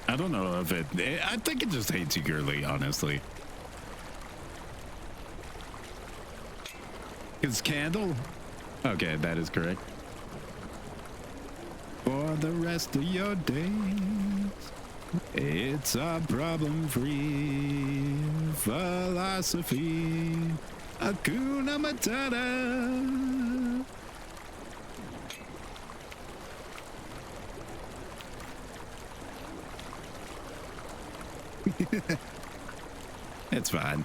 I don't know if I think it just hates you, girly, honestly. Because Candle? Okay, that is correct. For the rest of your days, it's a problem-free philosophy. Hakuna Matata. It's fine.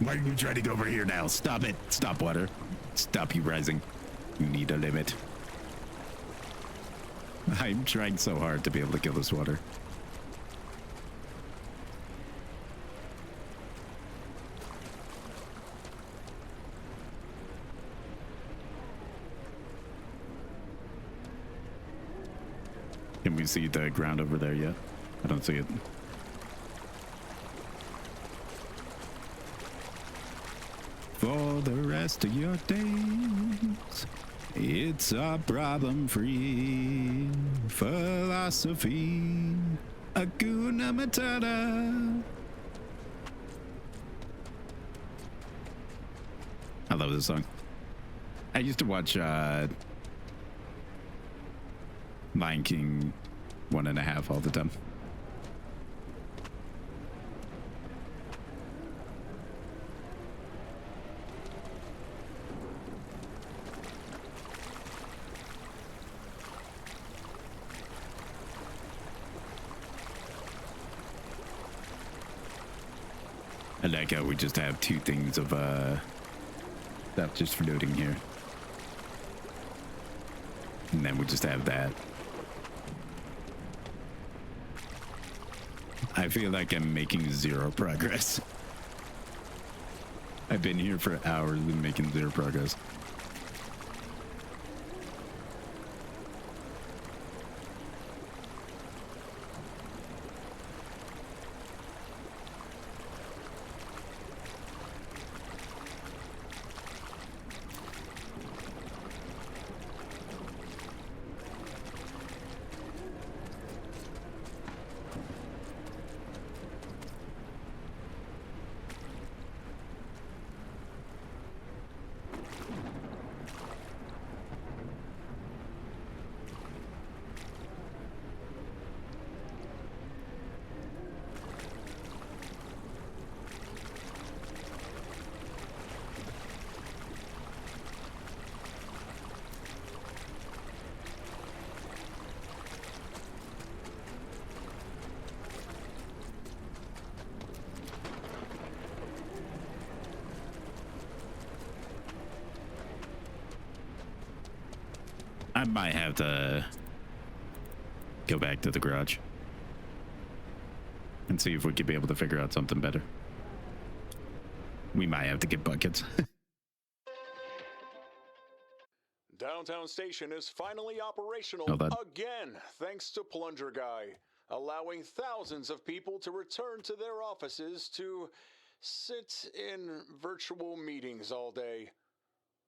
Why are you trying to go over here now? Stop it. Stop, water. Stop you rising. You need a limit. I'm trying so hard to be able to kill this water. Can we see the ground over there yet? I don't see it. For the rest of your days, it's a problem-free philosophy. Hakuna Matata. I love this song. I used to watch Lion King 1.5 all the time. I like how we just have 2 things of stuff just floating here. And then we just have that. I feel like I'm making 0 progress. I've been here for hours and making 0 progress. I might have to go back to the garage and see if we could be able to figure out something better. We might have to get buckets. Downtown Station is finally operational Hold on. again, thanks to Plunger Guy, allowing thousands of people to return to their offices to sit in virtual meetings all day.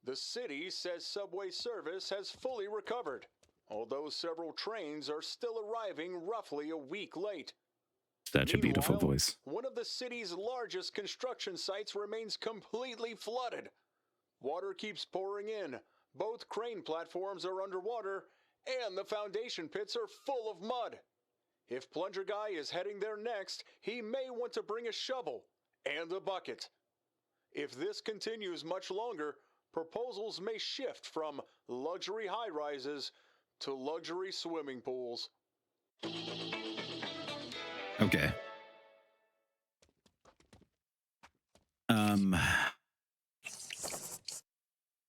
The city says subway service has fully recovered, although several trains are still arriving roughly a week late. Such a beautiful Meanwhile, voice. one of the city's largest construction sites remains completely flooded. Water keeps pouring in. Both crane platforms are underwater, and the foundation pits are full of mud. If Plunger Guy is heading there next, he may want to bring a shovel and a bucket. If this continues much longer, proposals may shift from luxury high-rises to luxury swimming pools. Okay.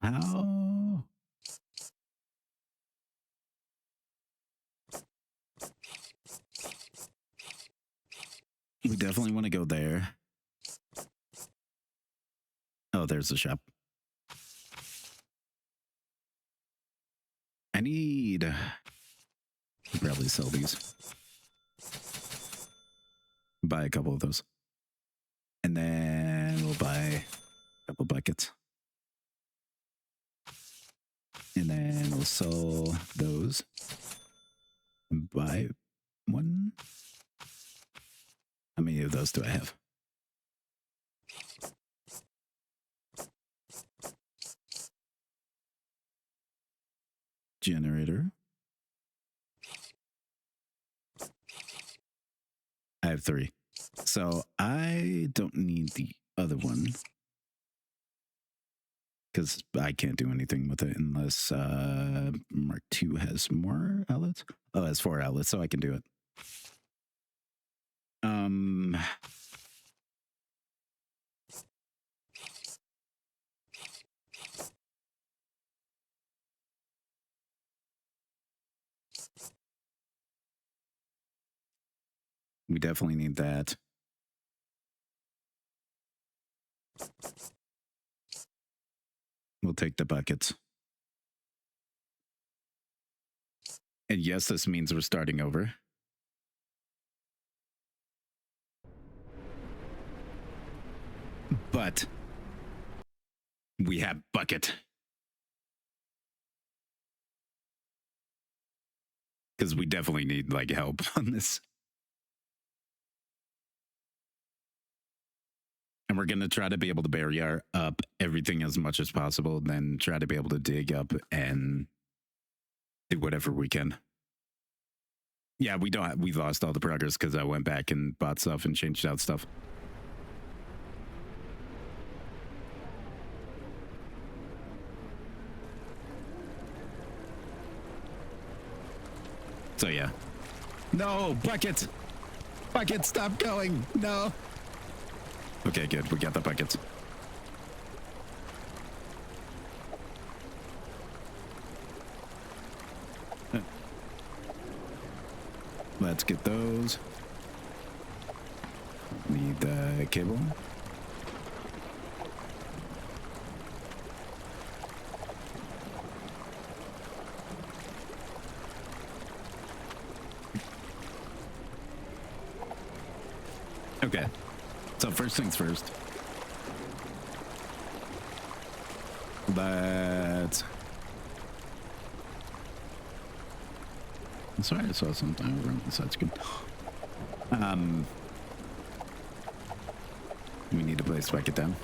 How? We definitely want to go there. Oh, there's the shop. I need to probably sell these. Buy a couple of those. And then we'll buy a couple buckets. And then we'll sell those. And buy one. How many of those do I have? Generator. I have 3. So I don't need the other one because I can't do anything with it unless Mark II has more outlets. Oh, it has 4 outlets, so I can do it. We definitely need that. We'll take the buckets. And yes, this means we're starting over. But we have bucket. Because we definitely need like help on this. And we're going to try to be able to bury up everything as much as possible, then try to be able to dig up and do whatever we can. Yeah, we lost all the progress because I went back and bought stuff and changed out stuff. So yeah. No, bucket! Bucket, stop going! No! Okay, good. We got the buckets. Let's get those. Need the cable. Okay. So first things first. Let's... I'm sorry, I saw something over on the side's good. We need to place bucket down.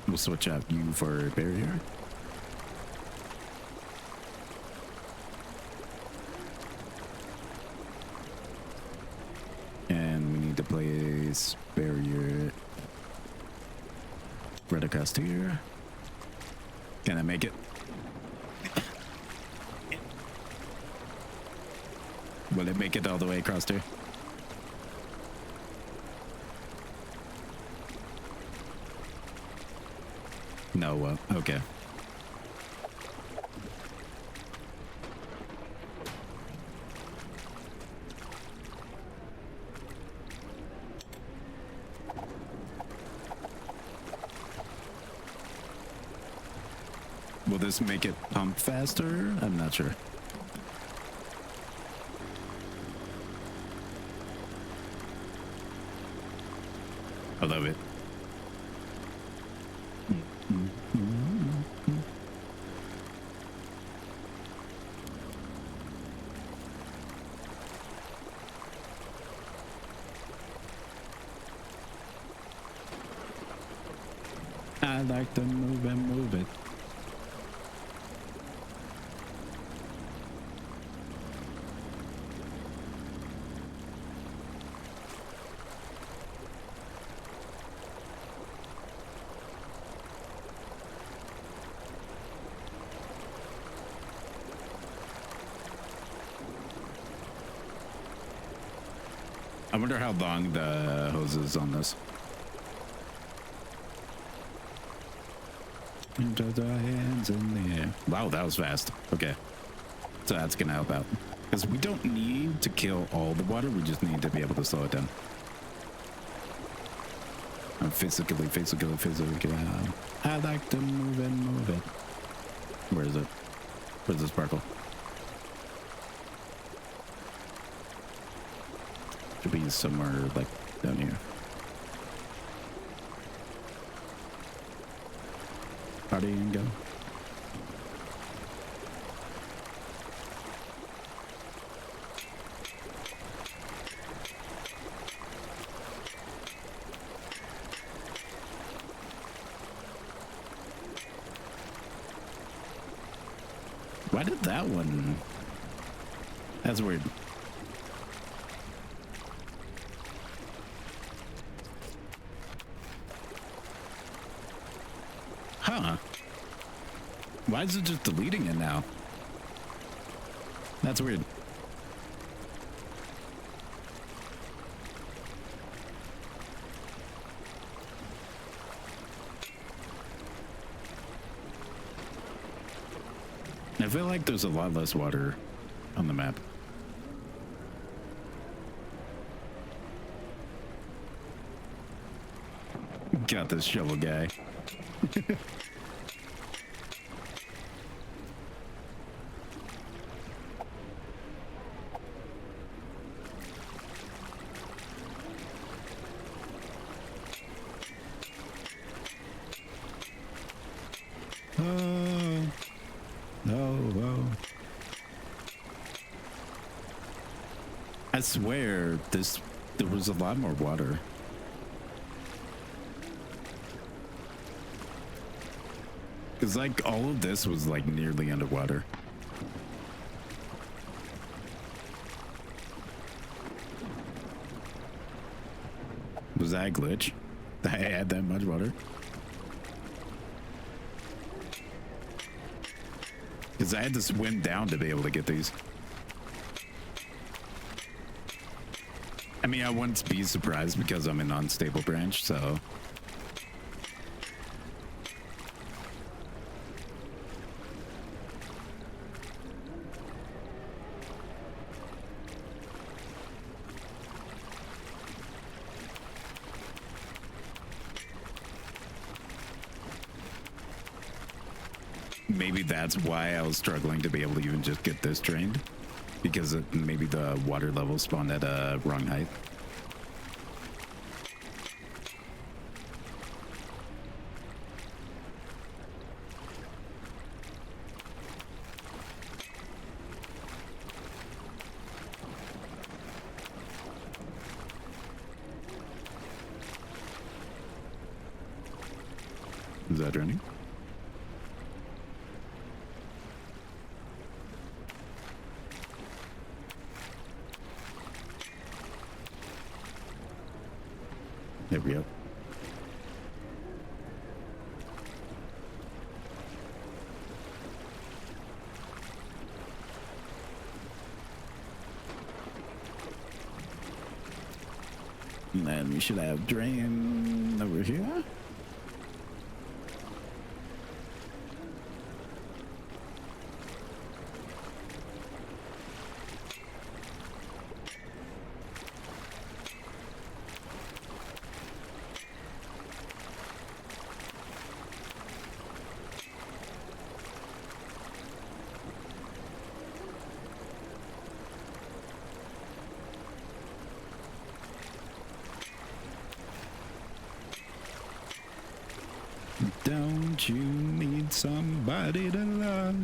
We'll switch out you for a barrier. And we need to place barrier right across here. Can I make it? Will it make it all the way across here? No, okay. Will this make it pump faster? I'm not sure. I love it. I like to move and move it. I wonder how long the hose is on this. Just our hands in the air. Wow, that was fast. Okay. So that's going to help out. Because we don't need to kill all the water. We just need to be able to slow it down. Physically. I like to move and move it. Where is it? Where's the sparkle? Should be somewhere like down here. Party and go. Why did that one? That's weird. Huh. Why is it just deleting it now? That's weird. I feel like there's a lot less water on the map. Got this shovel guy. Oh, oh. I swear there was a lot more water. Cause like all of this was like nearly underwater. Was that a glitch? That I had that much water? Because I had to swim down to be able to get these. I mean, I wouldn't be surprised because I'm an unstable branch, so. Maybe that's why I was struggling to be able to even just get this drained, because maybe the water level spawned at a wrong height. Is that draining? There we go. And then we should have drain over here. Don't you need somebody to love?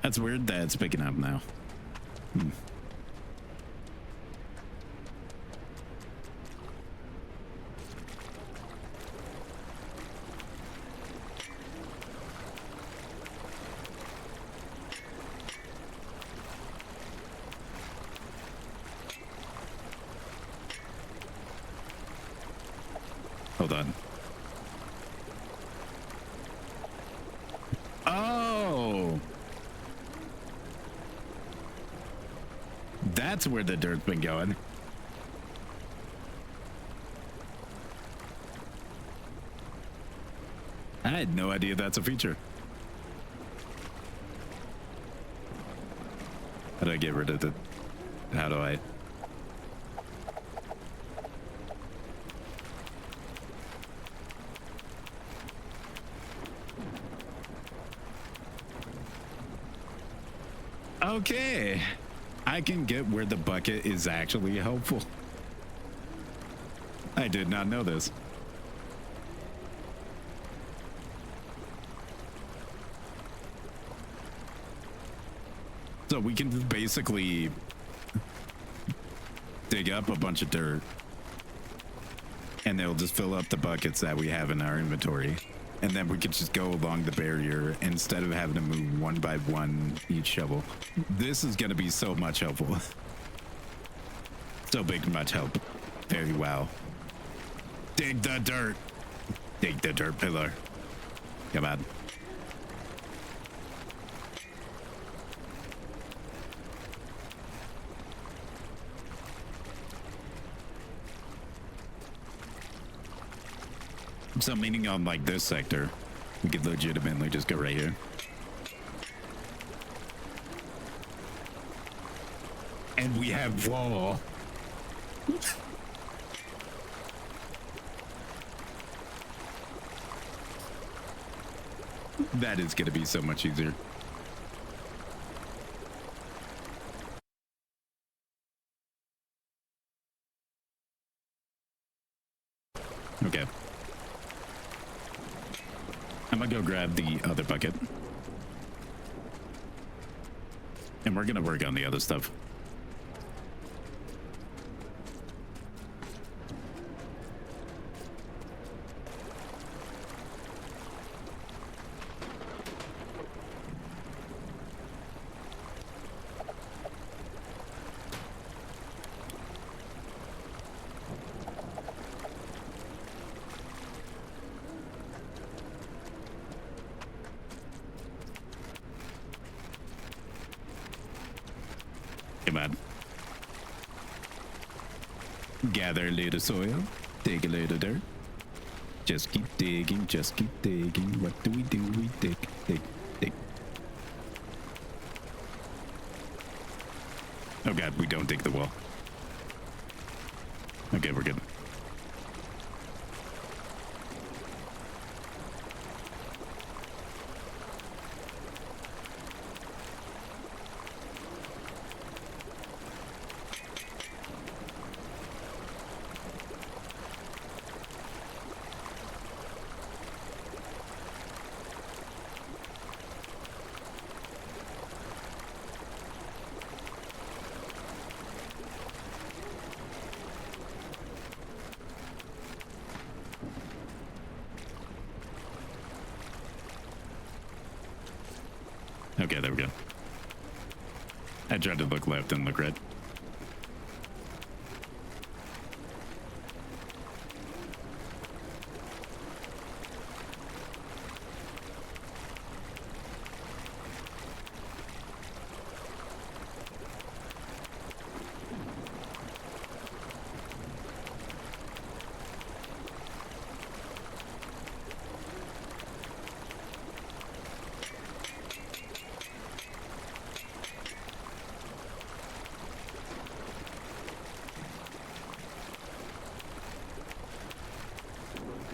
That's weird that it's picking up now. Hold on. Oh! That's where the dirt's been going. I had no idea that's a feature. How do I get rid of it? How do I? Okay, I can get where the bucket is actually helpful. I did not know this. So we can basically dig up a bunch of dirt and they'll just fill up the buckets that we have in our inventory. And then we could just go along the barrier instead of having to move one by one each shovel. This is going to be so much helpful. So big, much help. Very well. Dig the dirt. Dig the dirt pillar. Come on. So meaning on like this sector, we could legitimately just go right here. And we have wall. That is going to be so much easier. Okay. I'm gonna go grab the other bucket. And we're gonna work on the other stuff. Come on. Gather a little soil, dig a little dirt. Just keep digging, just keep digging. What do? We dig, dig, dig. Oh god, we don't dig the wall. Okay, we're good. Okay, there we go. I tried to look left and look right.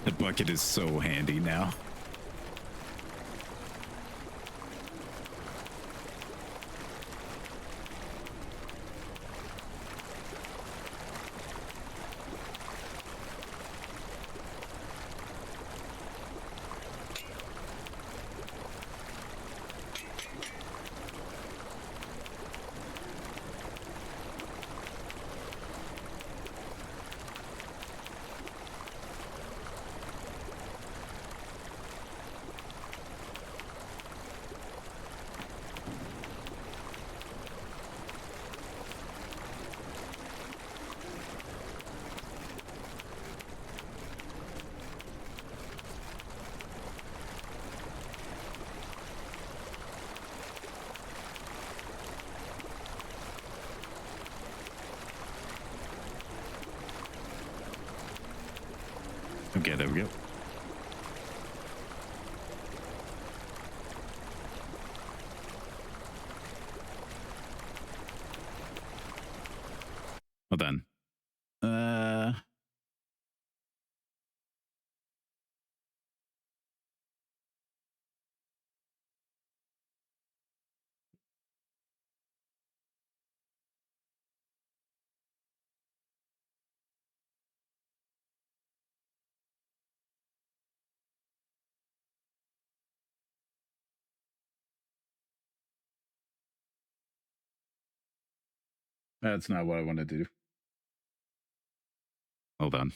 The bucket is so handy now. Okay, there we go. Well done. That's not what I want to do. Hold on.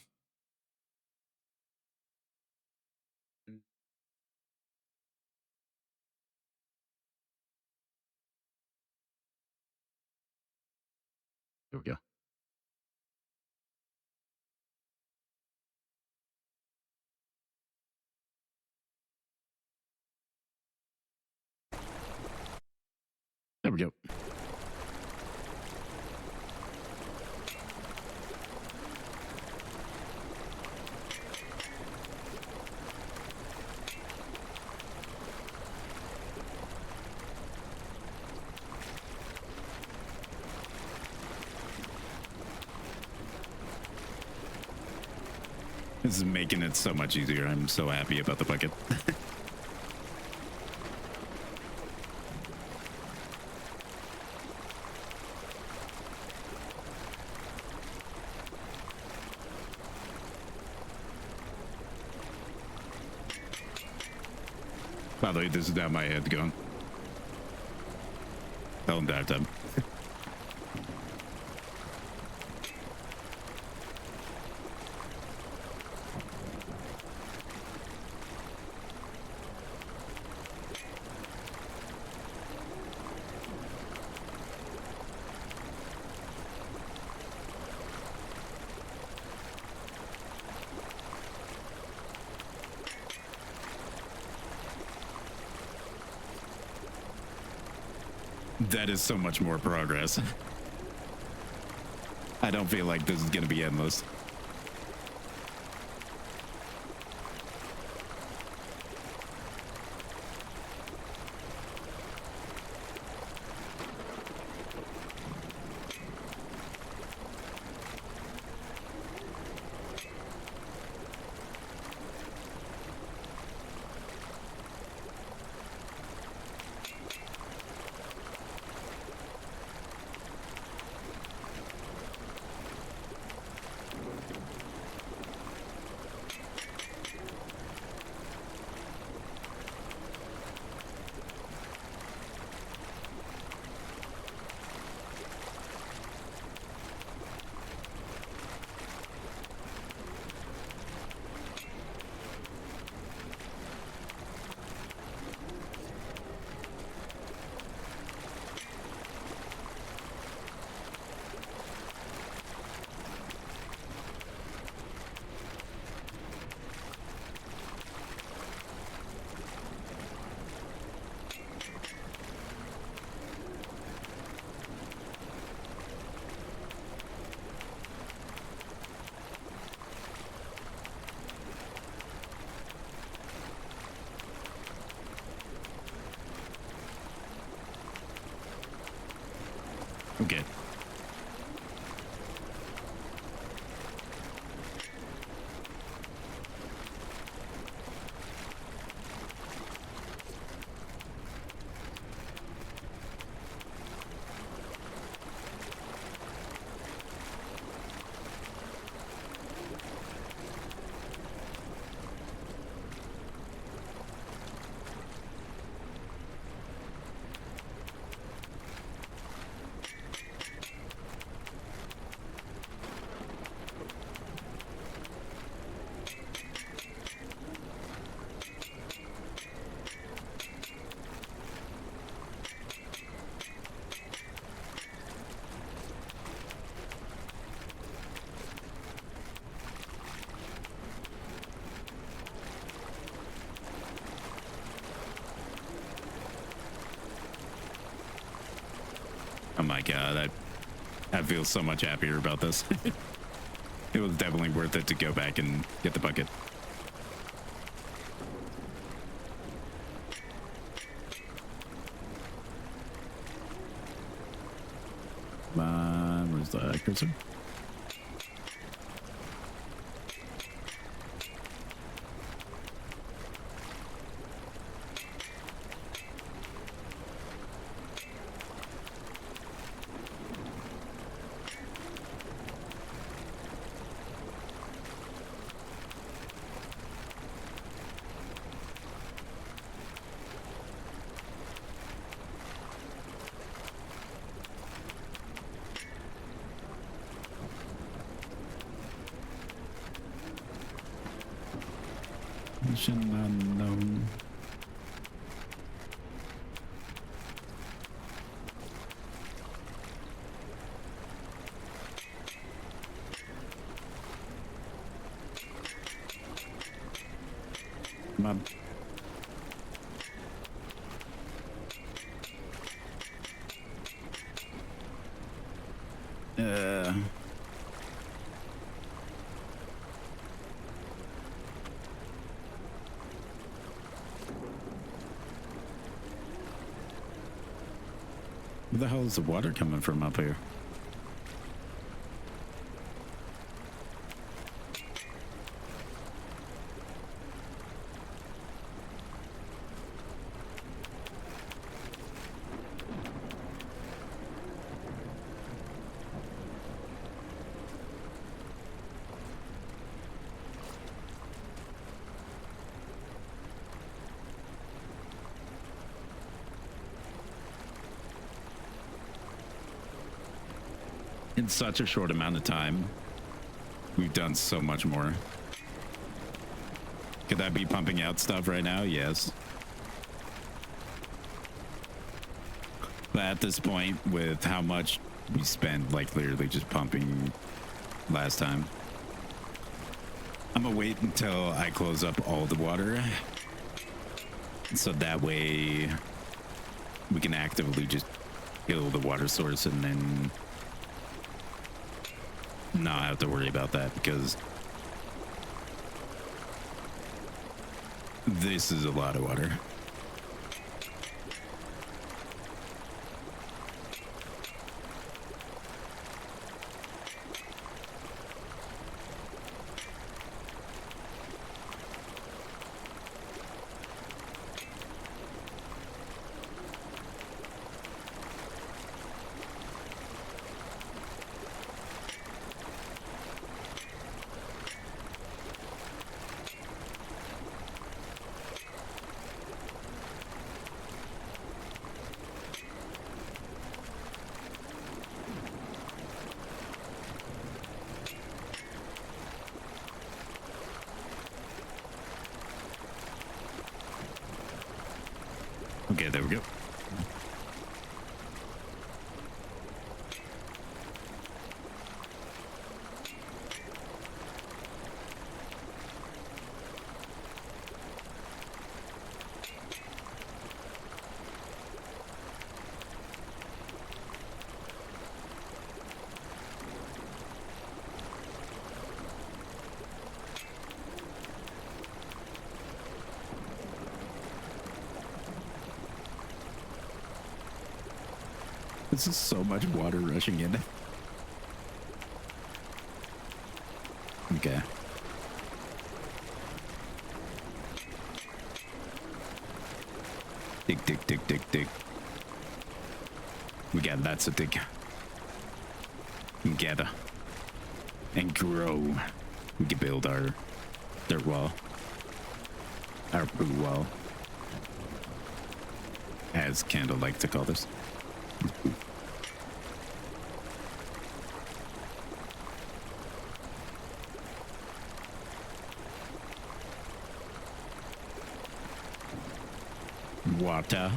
There we go. There we go. This is making it so much easier. I'm so happy about the bucket. By the way, this is down my head going. Tell him that time. That is so much more progress. I don't feel like this is going to be endless. Okay. Oh my god, I feel so much happier about this. It was definitely worth it to go back and get the bucket. Where's the cursor? Mission unknown. Come on. Where the hell is the water coming from up here? In such a short amount of time, we've done so much more. Could I be pumping out stuff right now? Yes. But at this point, with how much we spent, like, literally just pumping last time, I'm gonna wait until I close up all the water. So that way we can actively just kill the water source and then not have to worry about that, because this is a lot of water. Okay, there we go. This is so much water rushing in. Okay. Dig, dig, dig, dig, dig. We got lots of dig. And gather. And grow. We can build our dirt wall. Our poo wall. As Candle likes to call this. Water.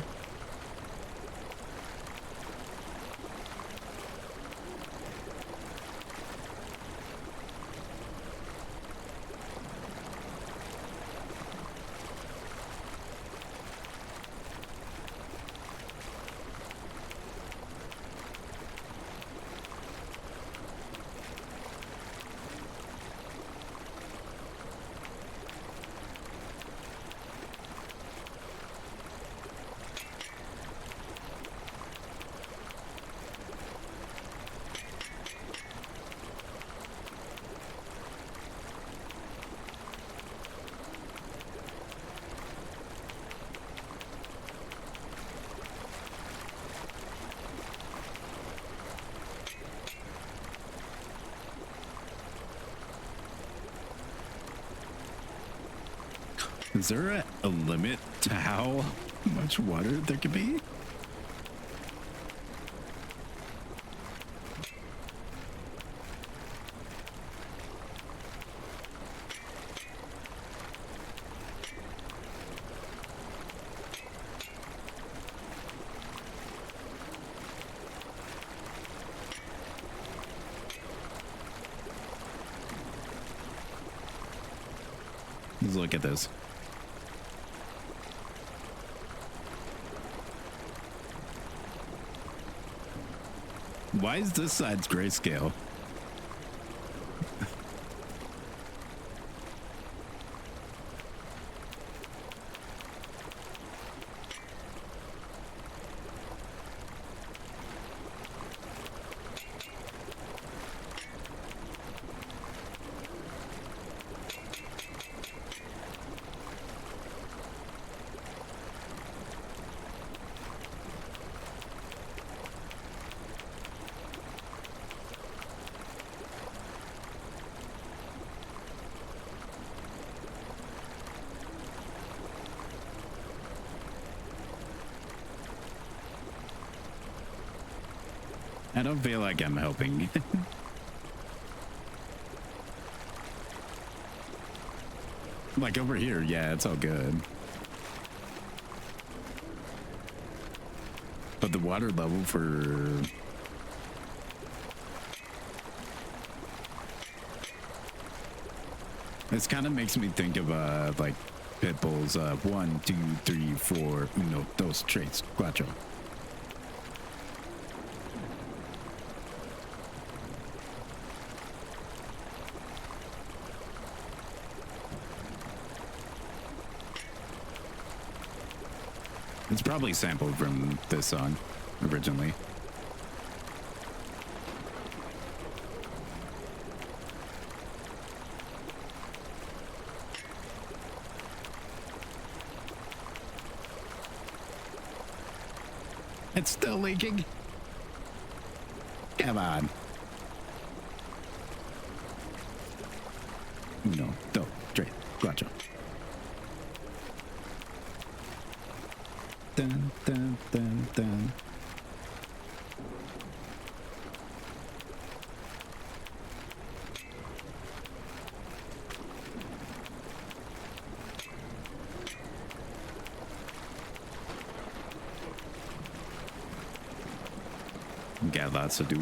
Is there a limit to how much water there could be? Let's look at this. Why is this side's grayscale? I don't feel like I'm helping. Like over here, yeah, it's all good. But the water level for... This kind of makes me think of like Pitbull's 1, 2, 3, 4, uno, dos, tres, cuatro. It's probably sampled from this song originally. It's still leaking. Come on. Uno, dos, tres, cuatro. Dun, dun, dun, dun. Got lots to do.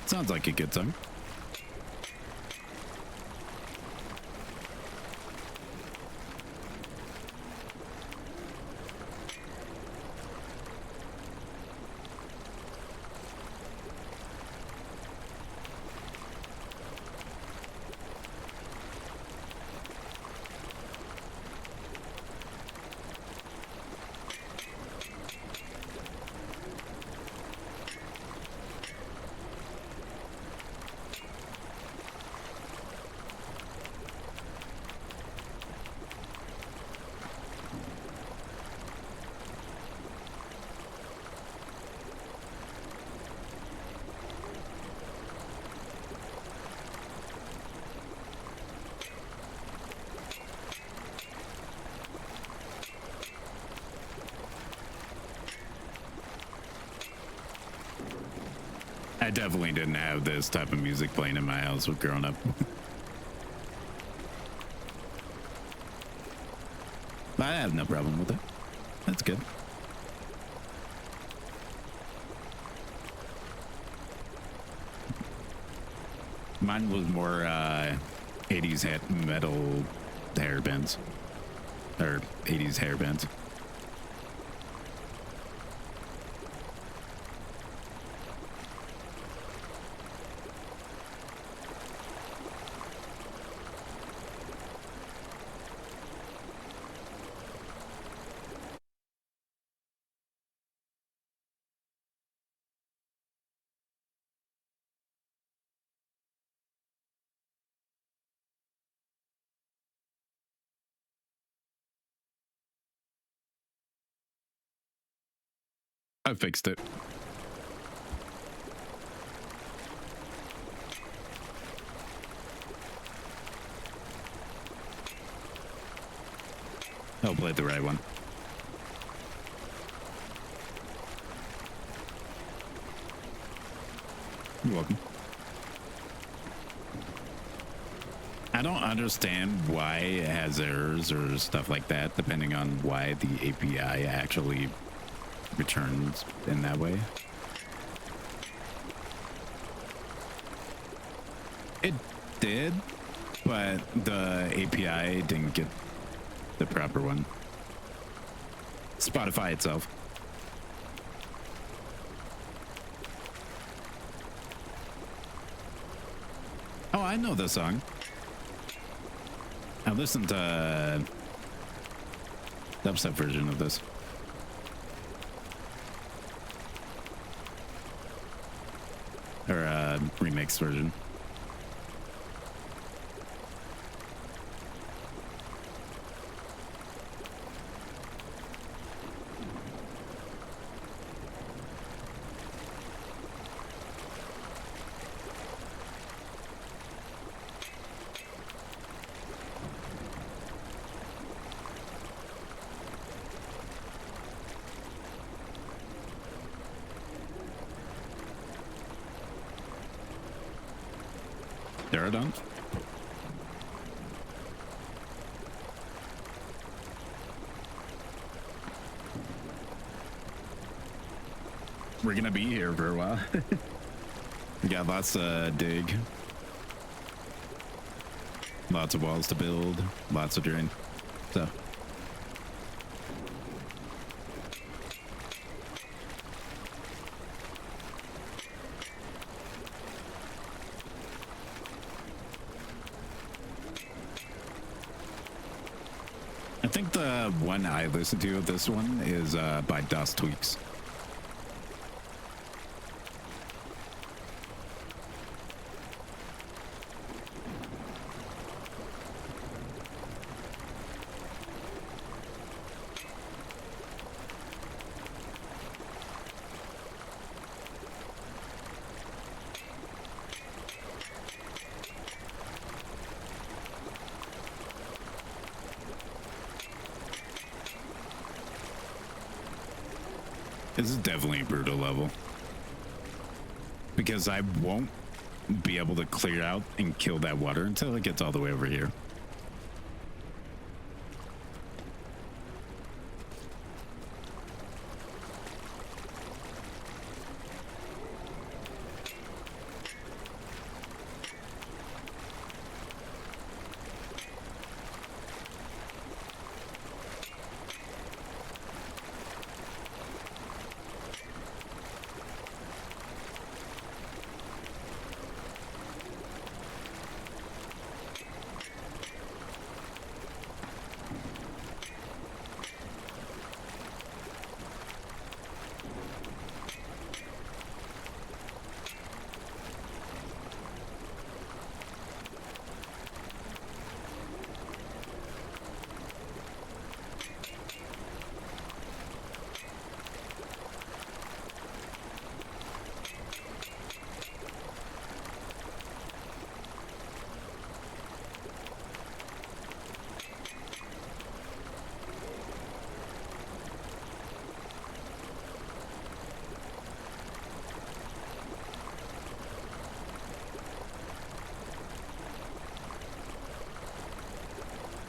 Sounds like a good song. I definitely didn't have this type of music playing in my house with growing up. But I have no problem with it. That's good. Mine was more 80s metal hair bands. Or 80s hair bands. I fixed it. I'll play the right one. You're welcome. I don't understand why it has errors or stuff like that, depending on why the API actually returns in that way. It did, but the API didn't get the proper one. Spotify itself. Oh, I know this song. I listened to dubstep version of this. Or remix version. They're done. We're gonna be here for a while. We got lots to dig, lots of walls to build, lots of drain. So I think the one I listened to of this one is by Dust Tweaks. This is definitely a brutal level. Because I won't be able to clear out and kill that water until it gets all the way over here.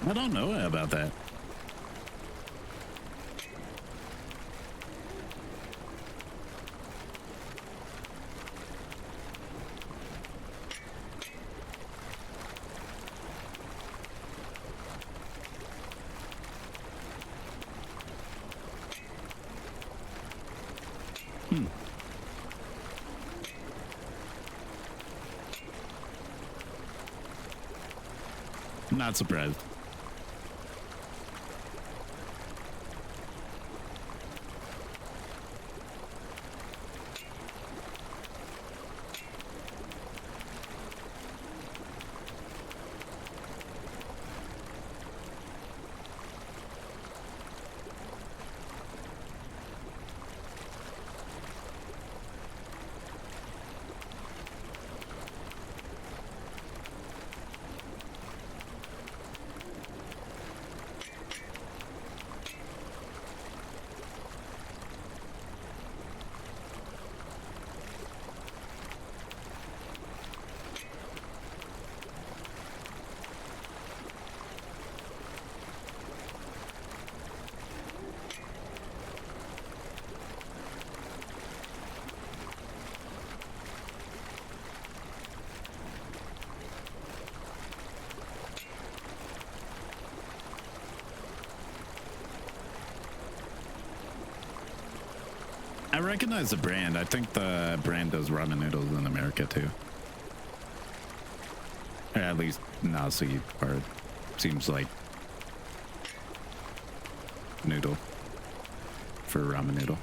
I don't know about that. Not surprised. I recognize the brand. I think the brand does ramen noodles in America too. Or at least Nasi part seems like noodle for ramen noodle.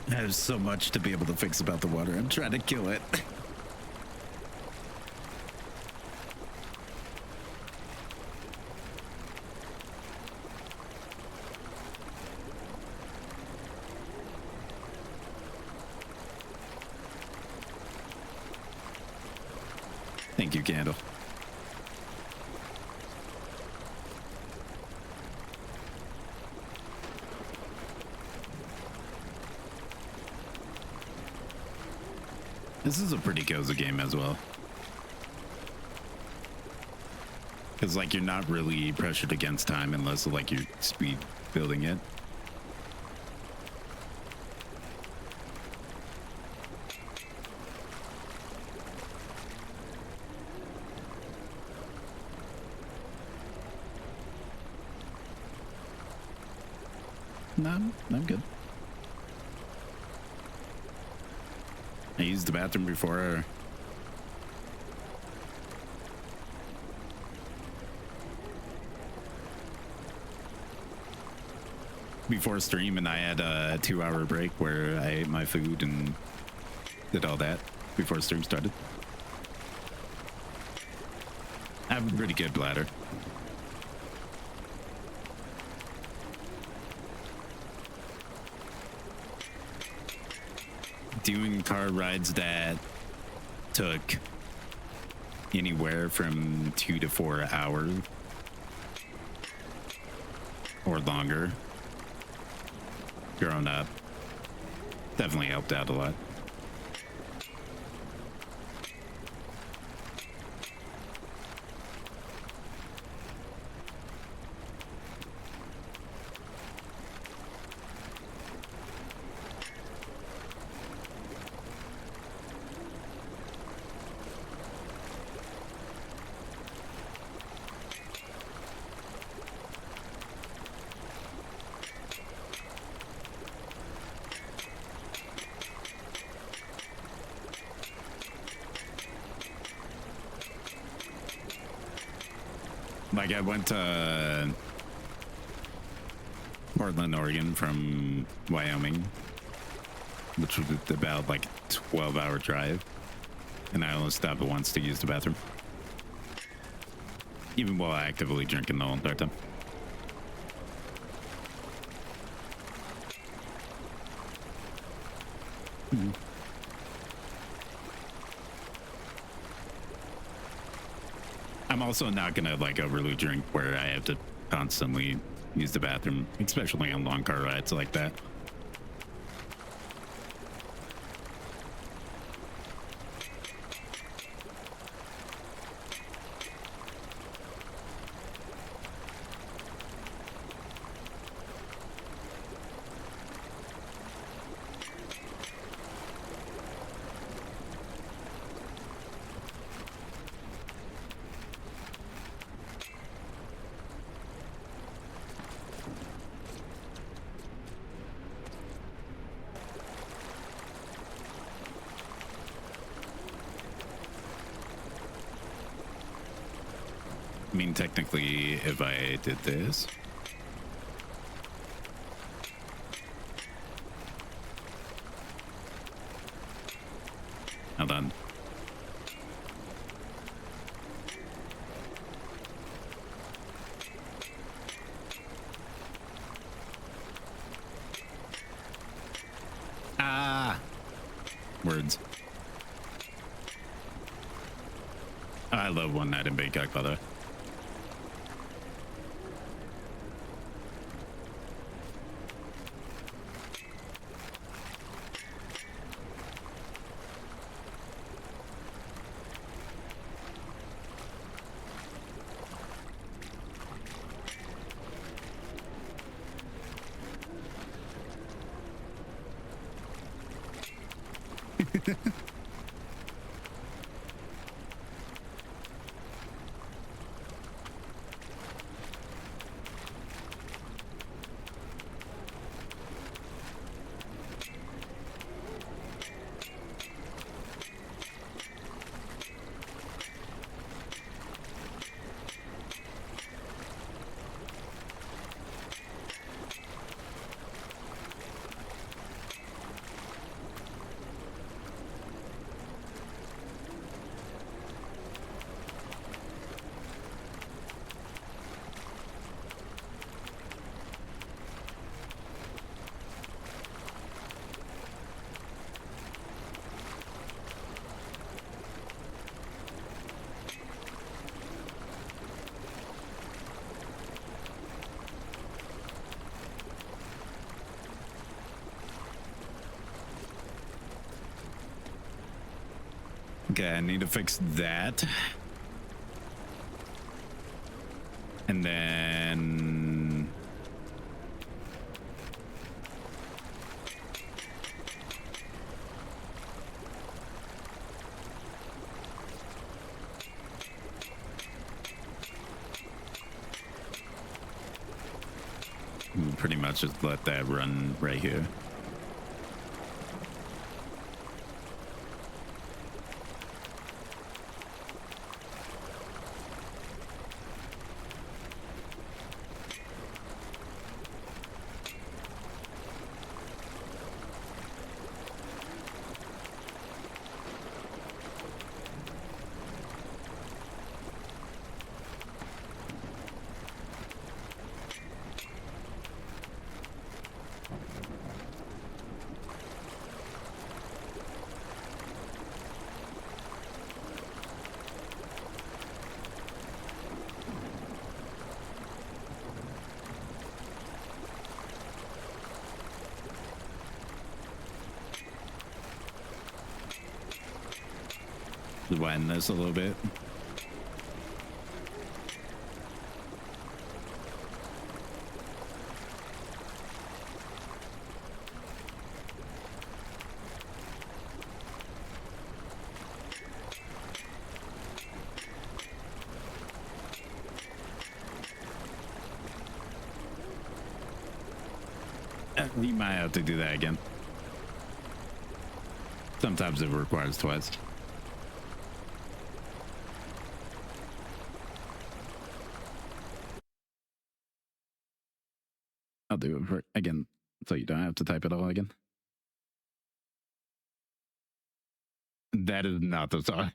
There's so much to be able to fix about the water. I'm trying to kill it. Thank you, Candle. This is a pretty cozy game as well. Because, like, you're not really pressured against time unless, like, you're speed building it. No, I'm good. I used the bathroom before. Before stream, and I had a 2-hour break where I ate my food and did all that before stream started. I have a pretty good bladder. Doing car rides that took anywhere from 2 to 4 hours or longer growing up definitely helped out a lot. Like, I went to Portland, Oregon from Wyoming, which was about like a 12-hour drive, and I only stopped once to use the bathroom, even while actively drinking the whole entire time. I'm also not gonna like overly drink where I have to constantly use the bathroom, especially on long car rides like that. I mean, technically, if I did this, hold on. Ah, words. I love One Night in Bangkok, by the way. Okay, I need to fix that. And then... pretty much just let that run right here. Widen this a little bit. You might have to do that again. Sometimes it requires twice. I'll do it for again, so you don't have to type it all again. That is not the song.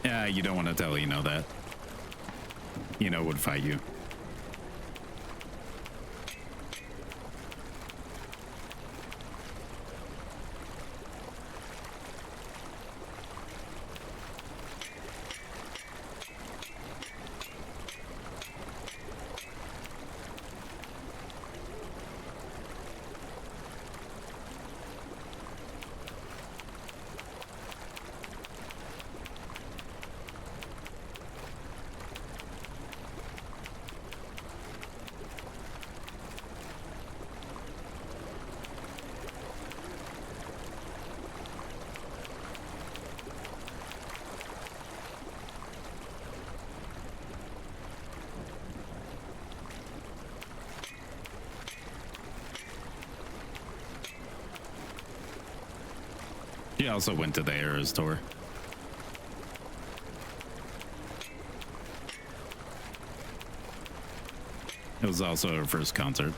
Yeah, you don't want to tell Eno that. Eno would fight you. She also went to the Eras tour. It was also her first concert.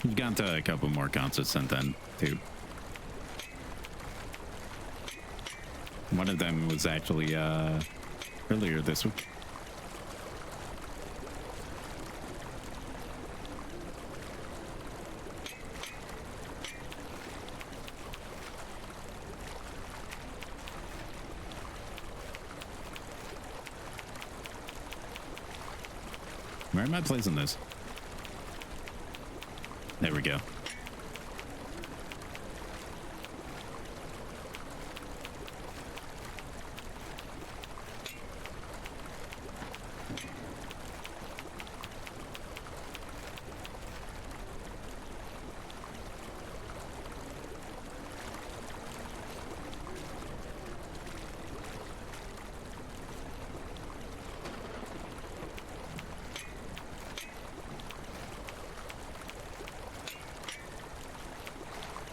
You've gone to a couple more concerts since then, too. One of them was actually earlier this week. Where am I placing this? There we go.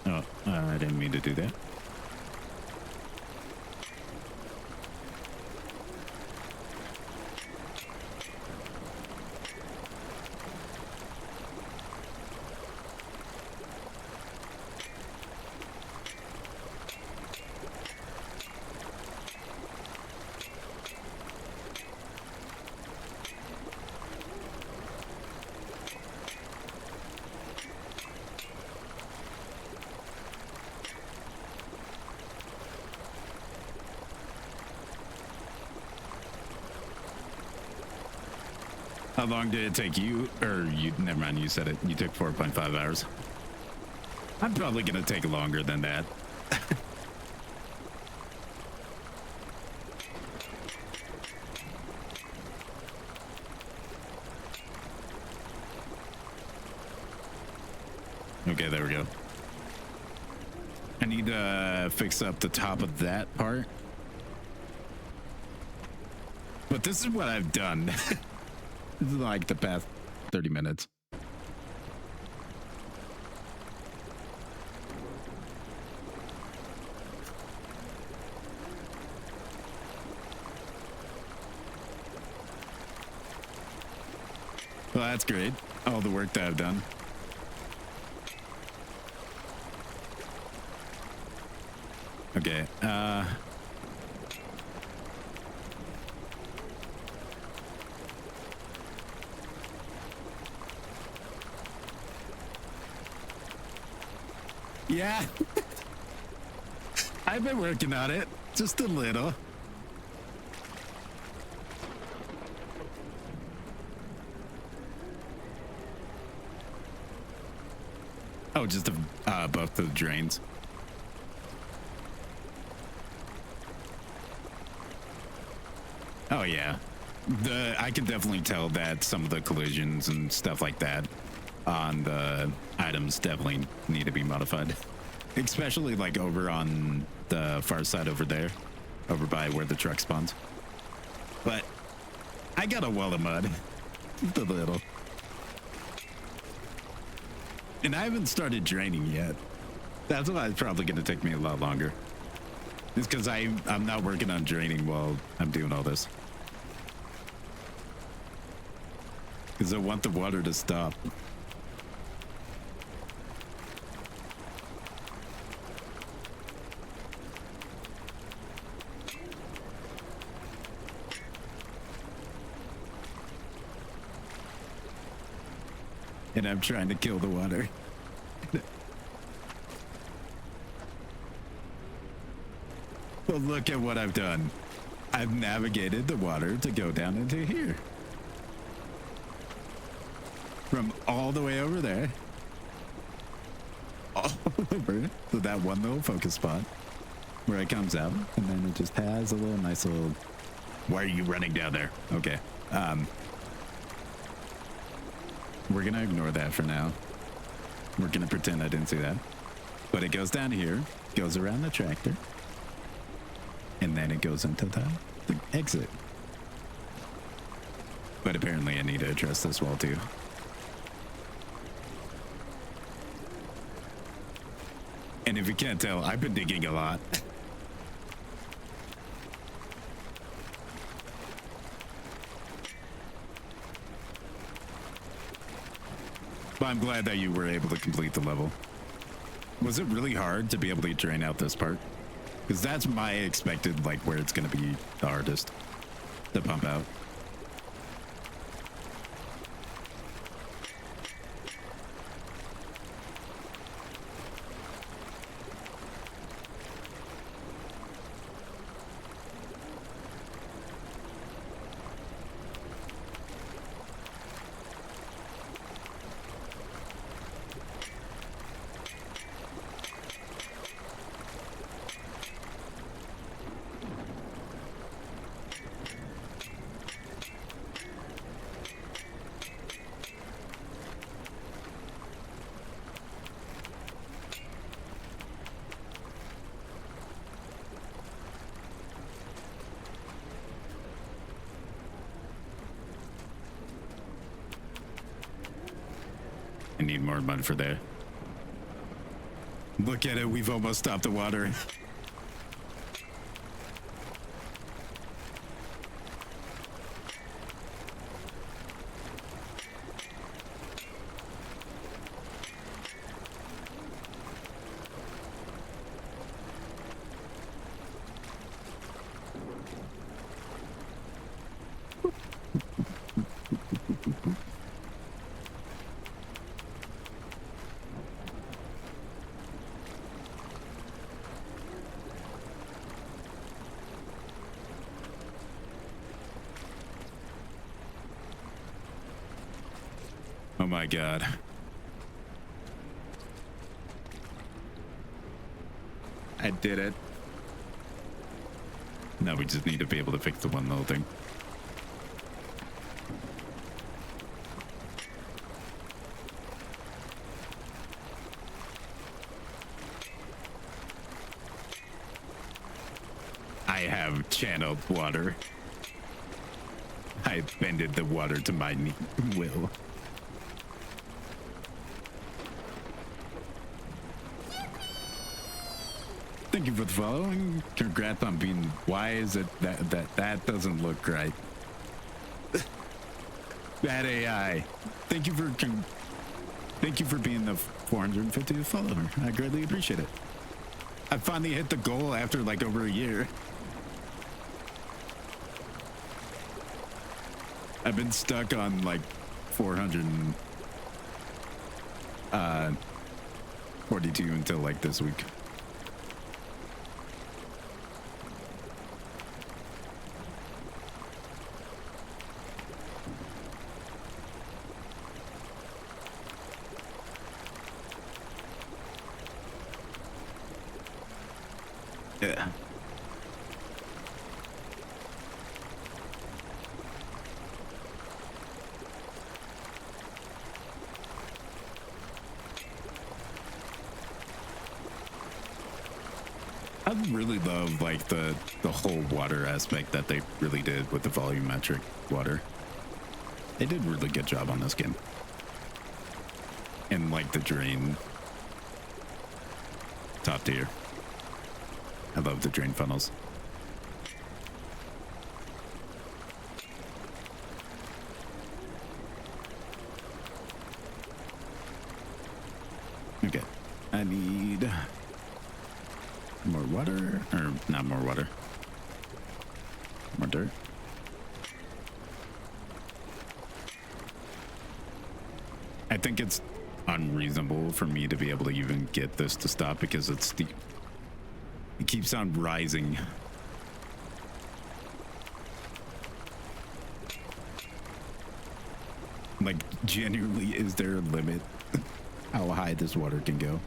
Oh, I didn't mean to do that. How long did it take you? Or you, never mind, you said it. You took 4.5 hours. I'm probably going to take longer than that. Okay, there we go. I need to fix up the top of that part. But this is what I've done. This is like the past 30 minutes. Well, that's great. All the work that I've done. Okay, yeah. I've been working on it. Just a little. Oh, just above the drains. Oh yeah, I can definitely tell that some of the collisions and stuff like that on the items definitely need to be modified, especially like over on the far side over there, over by where the truck spawns. But I got a wall of mud, just a little, and I haven't started draining yet. That's why it's probably going to take me a lot longer. It's because I'm not working on draining while I'm doing all this. Because I want the water to stop. And I'm trying to kill the water. Well, look at what I've done. I've navigated the water to go down into here. From all the way over there. All over to that one little focus spot where it comes out. And then it just has a little nice little... Why are you running down there? Okay. We're going to ignore that for now. We're going to pretend I didn't see that. But it goes down here, goes around the tractor. And then it goes into the exit. But apparently I need to address this wall too. And if you can't tell, I've been digging a lot. But I'm glad that you were able to complete the level. Was it really hard to be able to drain out this part? Because that's my expected, like, where it's going to be the hardest to pump out. I need more mud for there. Look at it, we've almost stopped the water. Oh my God. I did it. Now we just need to be able to fix the one little thing. I have channeled water. I bended the water to my will. Thank you for the follow and congrats on being. Why is it that doesn't look right? That AI. Thank you for being the 450th follower. I greatly appreciate it. I finally hit the goal after like over a year. I've been stuck on like 442 until like this week. Yeah. I really love like the whole water aspect that they really did with the volumetric water. They did a really good job on this game. And like the drain, top tier. I love the drain funnels. Okay, I need more water, or not more water, more dirt. I think it's unreasonable for me to be able to even get this to stop because it keeps on rising. Like, genuinely, is there a limit how high this water can go?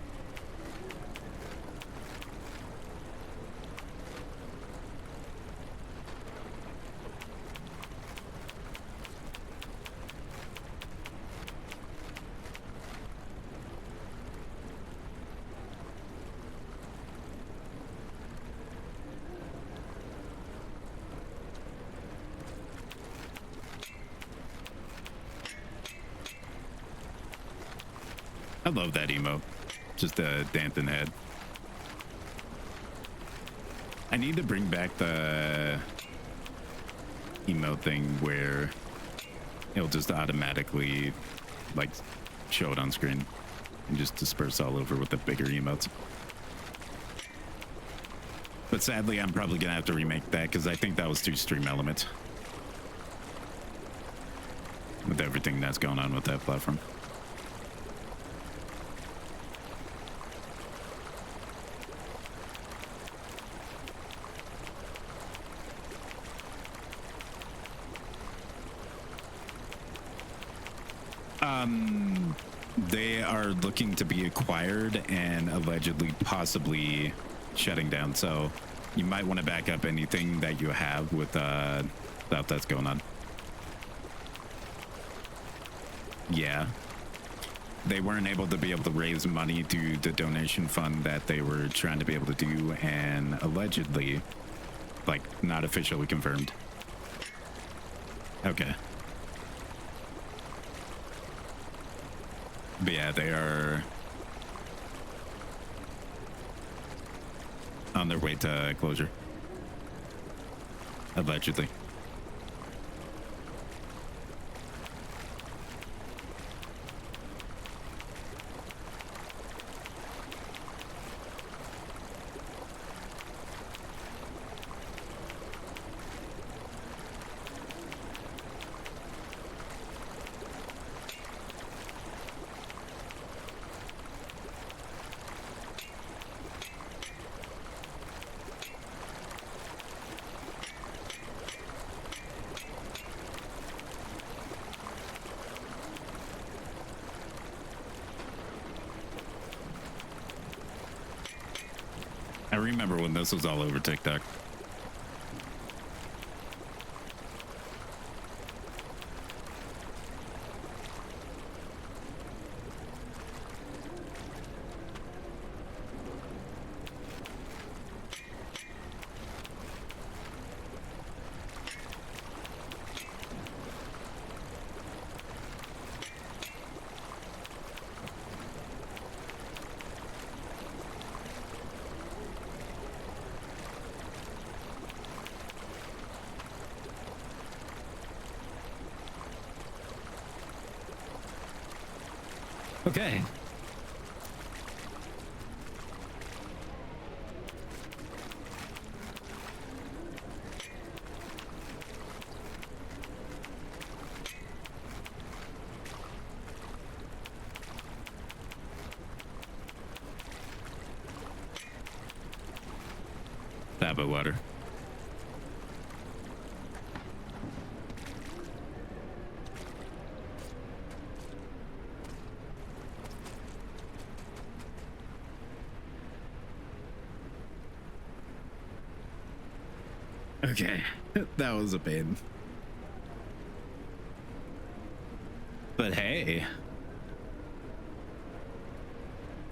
I love that emote. Just a dancing head. I need to bring back the emote thing where it'll just automatically like show it on screen and just disperse all over with the bigger emotes. But sadly, I'm probably gonna have to remake that because I think that was too stream element with everything that's going on with that platform. They are looking to be acquired and allegedly possibly shutting down. So you might want to back up anything that you have with stuff that's going on. Yeah. They weren't able to raise money to the donation fund that they were trying to be able to do, and allegedly, like, not officially confirmed. Okay. But yeah, they are on their way to closure. Allegedly. I remember when this was all over TikTok. Okay. Tap of water. Okay, that was a pain. But hey,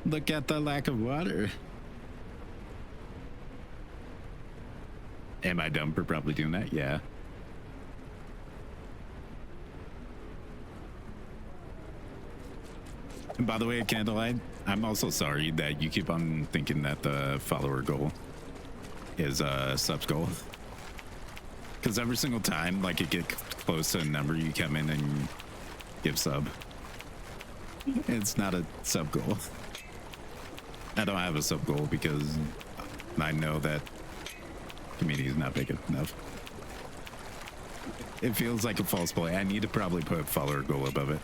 look at the lack of water. Am I dumb for probably doing that? Yeah. And by the way, Candlelight, I'm also sorry that you keep on thinking that the follower goal is subs goal. Because every single time, like, it gets close to a number, you come in and give sub. It's not a sub goal. I don't have a sub goal because I know that community is not big enough. It feels like a false play. I need to probably put follower goal above it.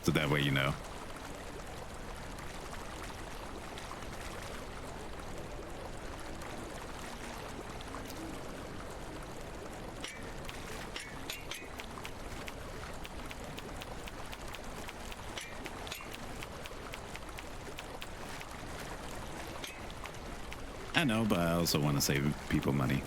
So that way you know. I know, but I also want to save people money.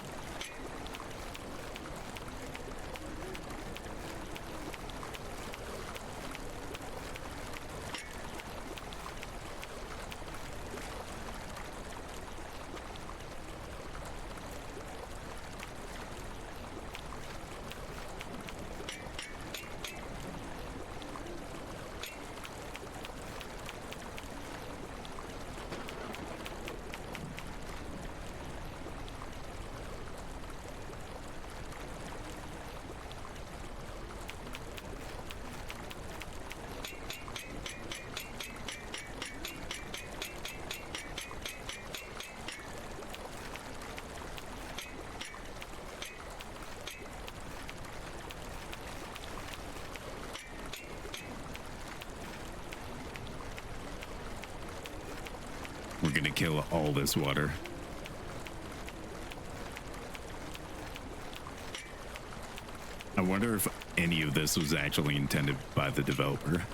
We're gonna kill all this water. I wonder if any of this was actually intended by the developer.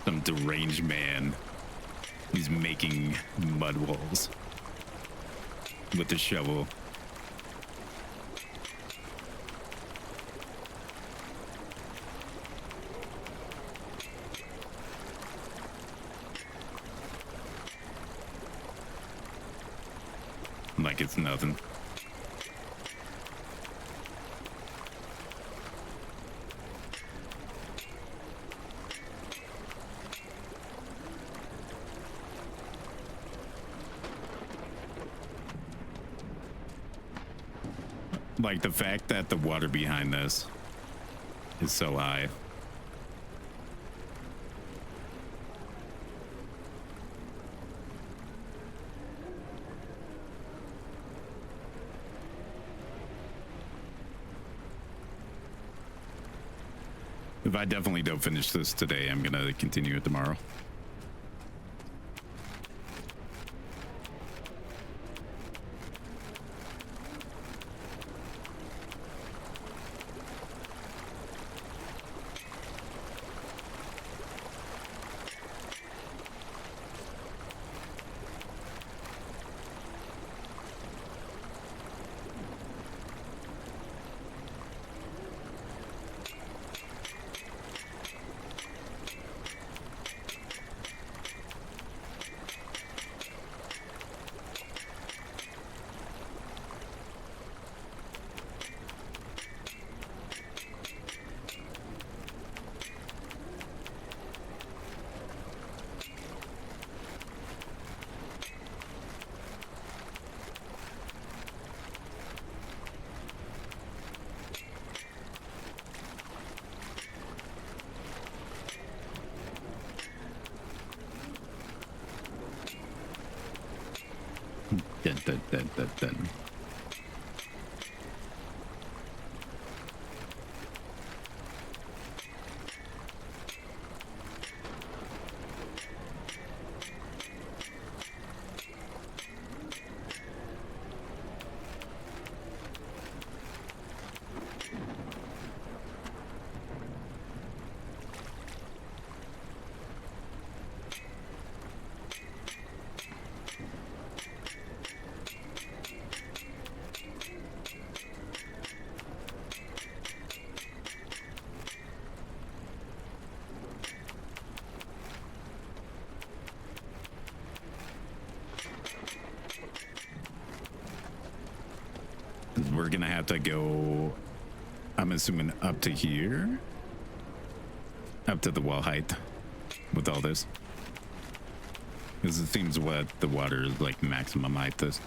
Some deranged man. He's making mud walls with the shovel. like it's nothing. Like the fact that the water behind this is so high. If I definitely don't finish this today, I'm gonna continue it tomorrow. Dun. We're gonna have to go, I'm assuming, up to here, up to the wall height with all this, because it seems what the water is like maximum height is.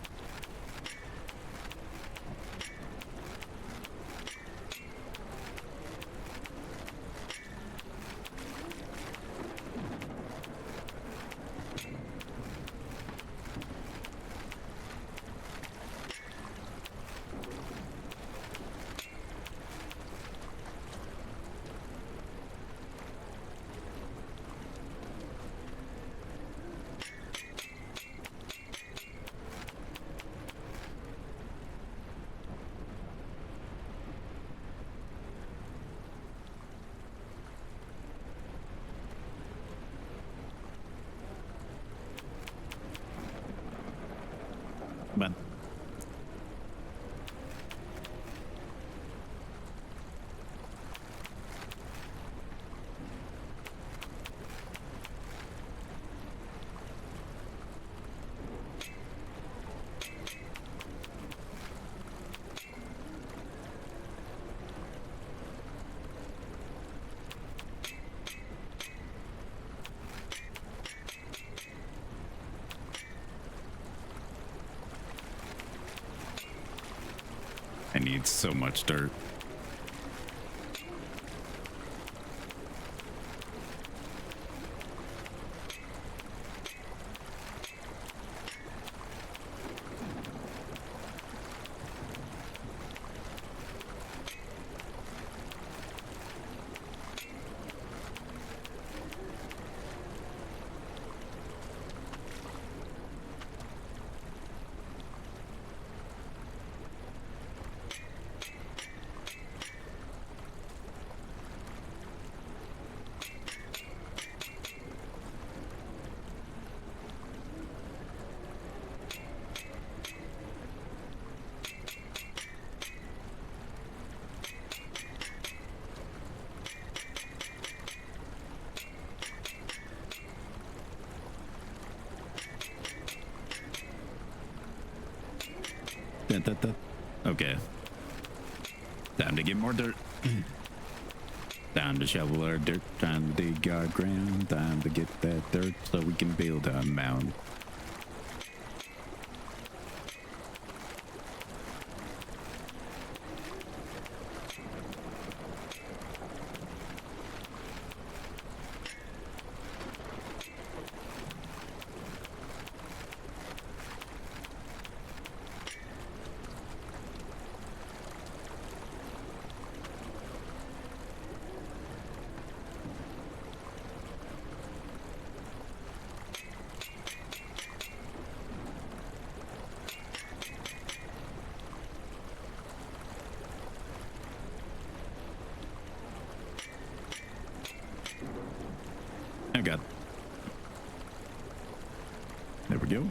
But I need so much dirt. Okay. Time to get more dirt. Time to shovel our dirt. Time to dig our ground. Time to get that dirt so we can build our mound. Oh god. There we go.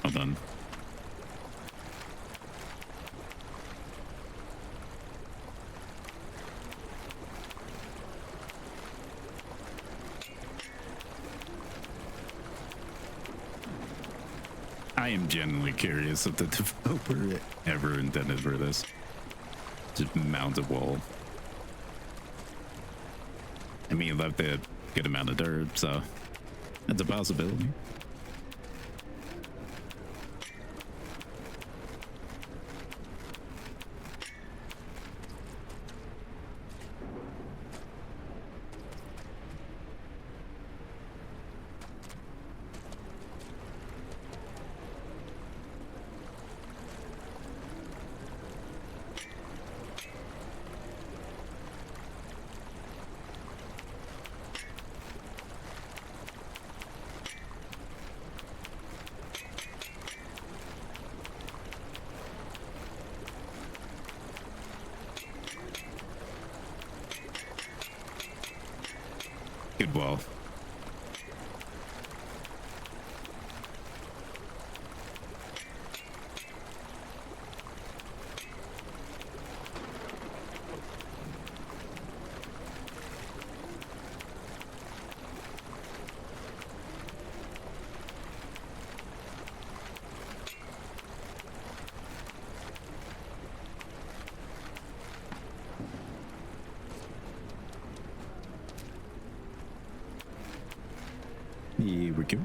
Hold on. I am genuinely curious if the developer ever intended for this. Just mount a wall. I mean, it left a good amount of dirt, so that's a possibility. Good wall. Here we go.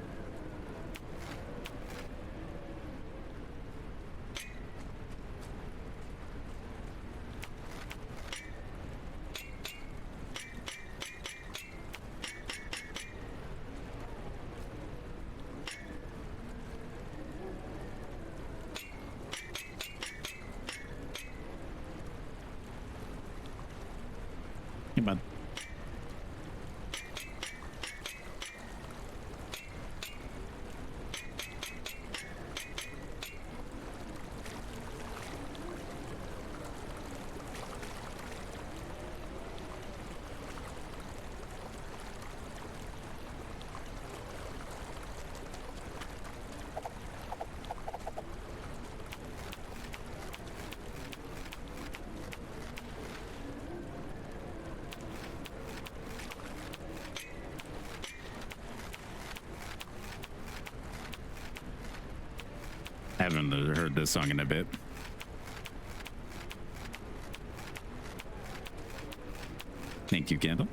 Come on. I haven't heard this song in a bit. Thank you, Candle.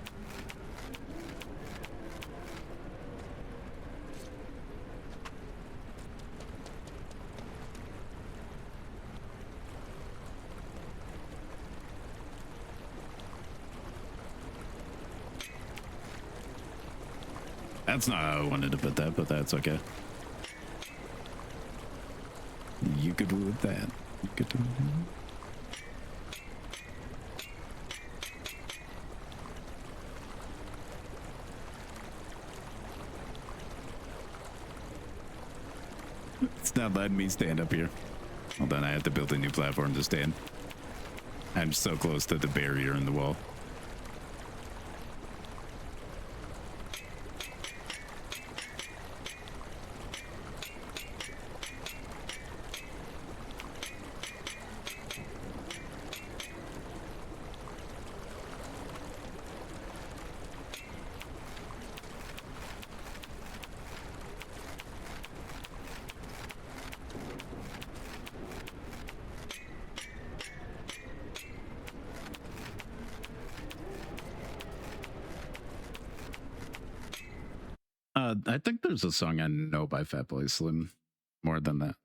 That's not how I wanted to put that, but that's okay. You could do with that. You could do with that. It's not letting me stand up here. Hold on, I have to build a new platform to stand. I'm so close to the barrier in the wall. I think there's a song I know by Fatboy Slim more than that.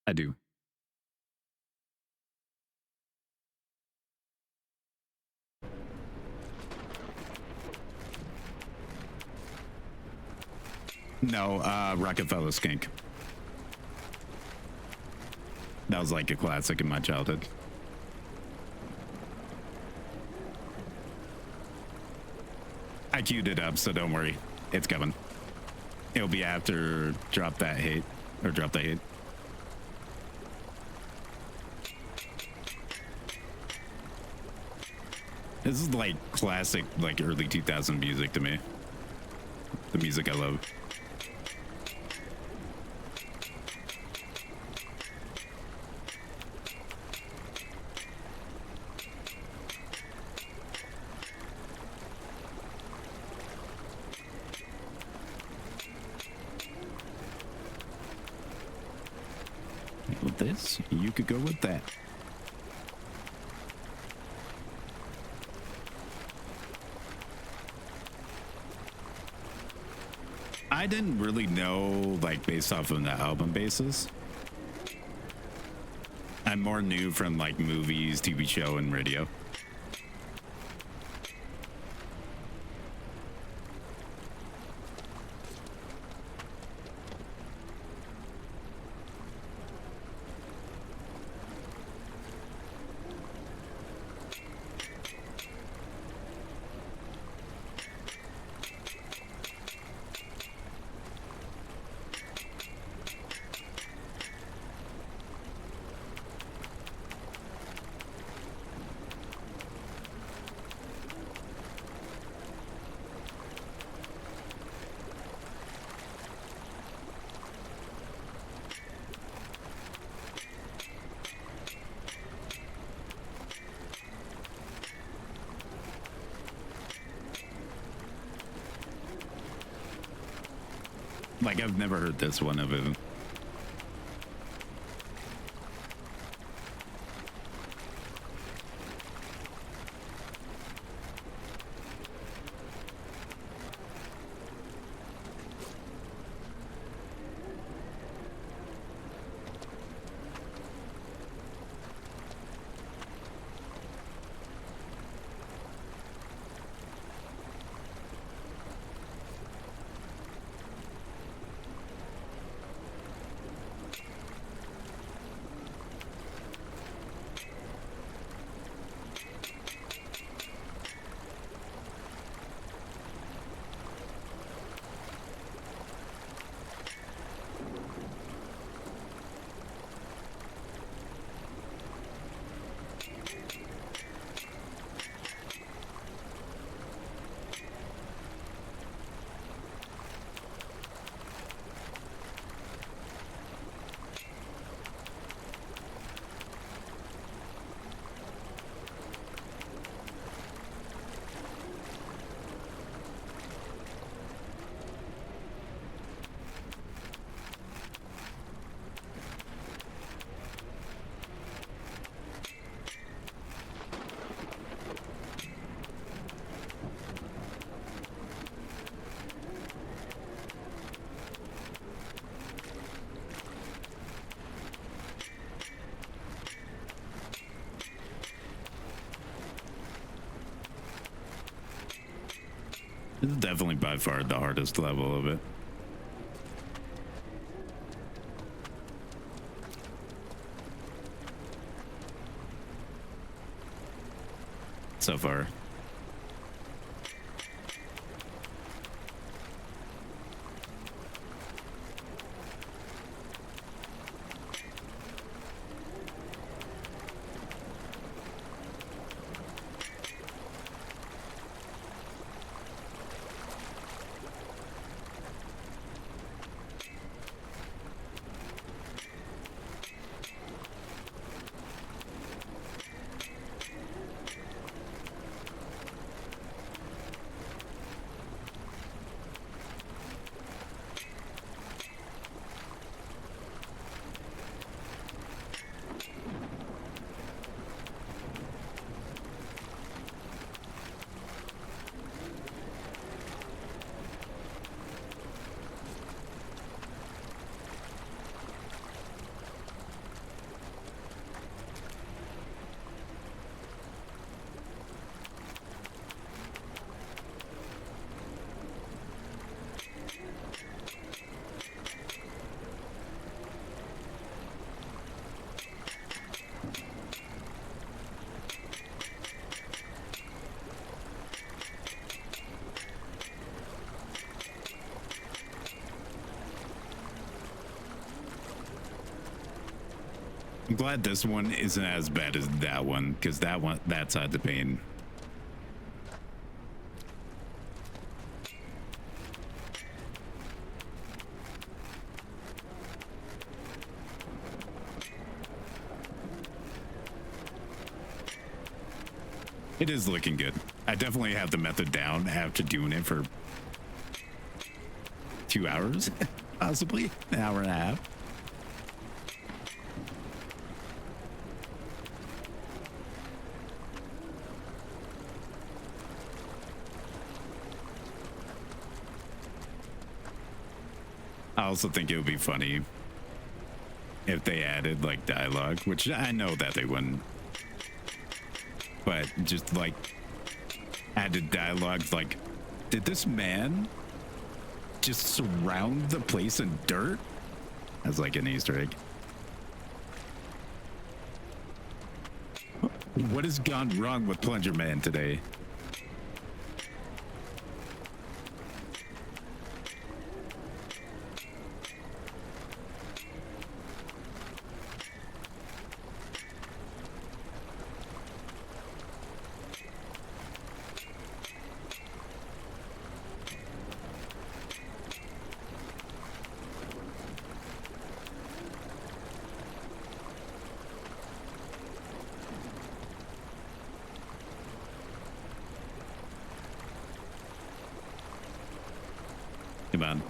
I do. No, Rockefeller Skink. That was like a classic in my childhood. I queued it up, so don't worry. It's coming. It'll be after Drop That Hate, or Drop That Hate. This is like classic, like early 2000 music to me. The music I love. With this, you could go with that. I didn't really know, like, based off of the album basis. I'm more new from, like, movies, TV show, and radio. Like, I've never heard this one of him. This is definitely by far the hardest level of it. So far. I'm glad this one isn't as bad as that one, because that side's a pain. It is looking good. I definitely have the method down after doing it for 2 hours, possibly an hour and a half. I also think it would be funny if they added like dialogue, which I know that they wouldn't, but just like added dialogues like, did this man just surround the place in dirt? As like an Easter egg. What has gone wrong with Plunger Man today? Come on.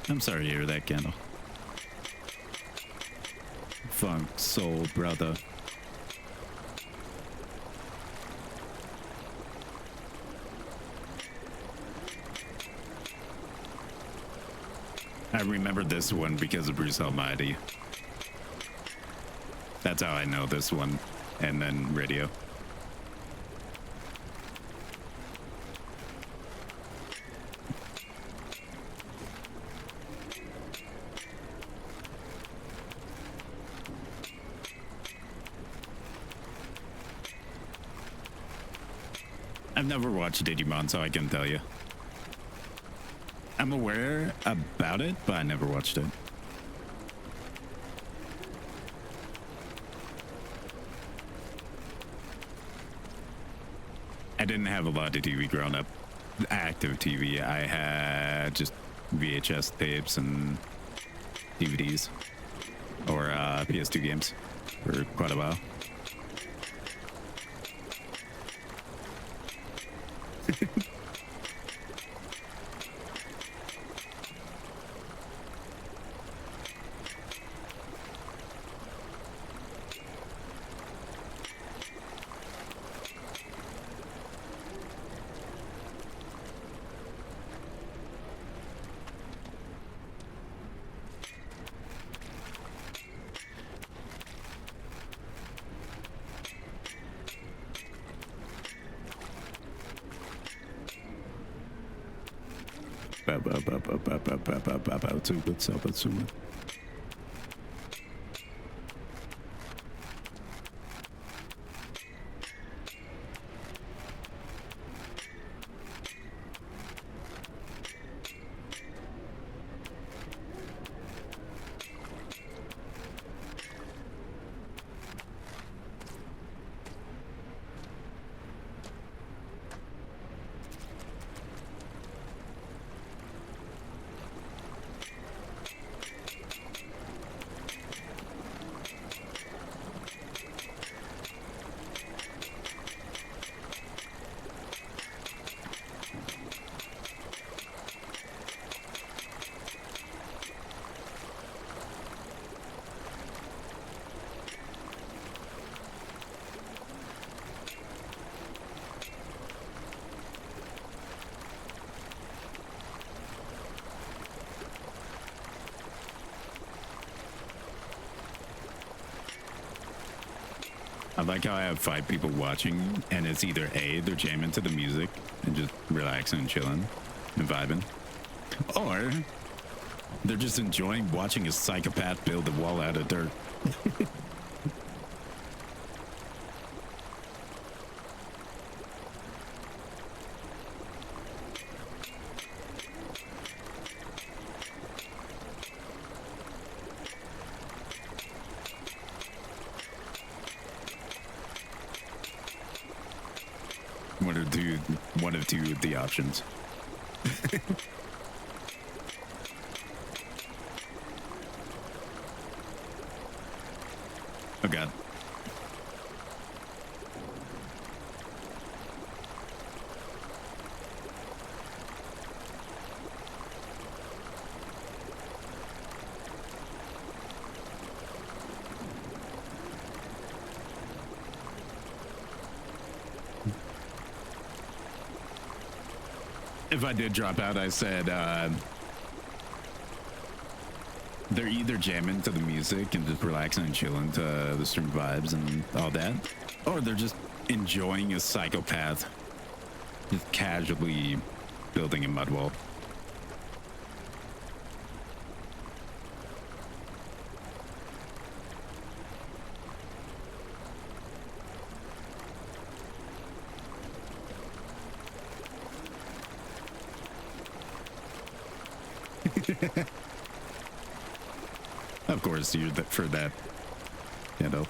I'm sorry to hear that, Kendall. Funk soul brother. I remember this one because of Bruce Almighty. That's how I know this one. And then radio. I've never watched Digimon, so I can tell you. I'm aware about it, but I never watched it. I didn't have a lot of TV growing up. Active TV. I had just VHS tapes and DVDs. Or PS2 games for quite a while. I like how I have 5 people watching, and it's either A, they're jamming to the music and just relaxing and chilling and vibing, or they're just enjoying watching a psychopath build a wall out of dirt. one of two of the options. Oh god. If I did drop out, I said they're either jamming to the music and just relaxing and chilling to the stream vibes and all that, or they're just enjoying a psychopath just casually building a mud wall. Of course, you're for that, you know.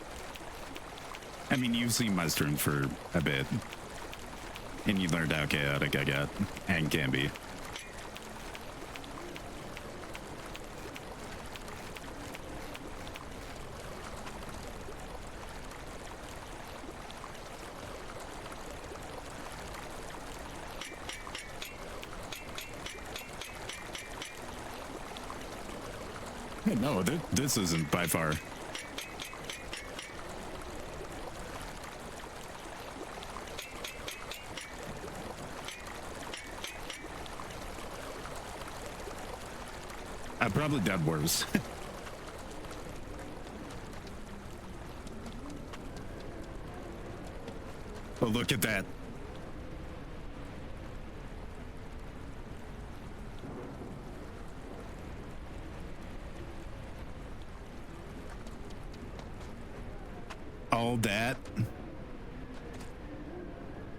I mean, you've seen my stream for a bit, and you learned how chaotic I got and can be. No, this isn't by far. I've probably done worse. Oh, look at that. All that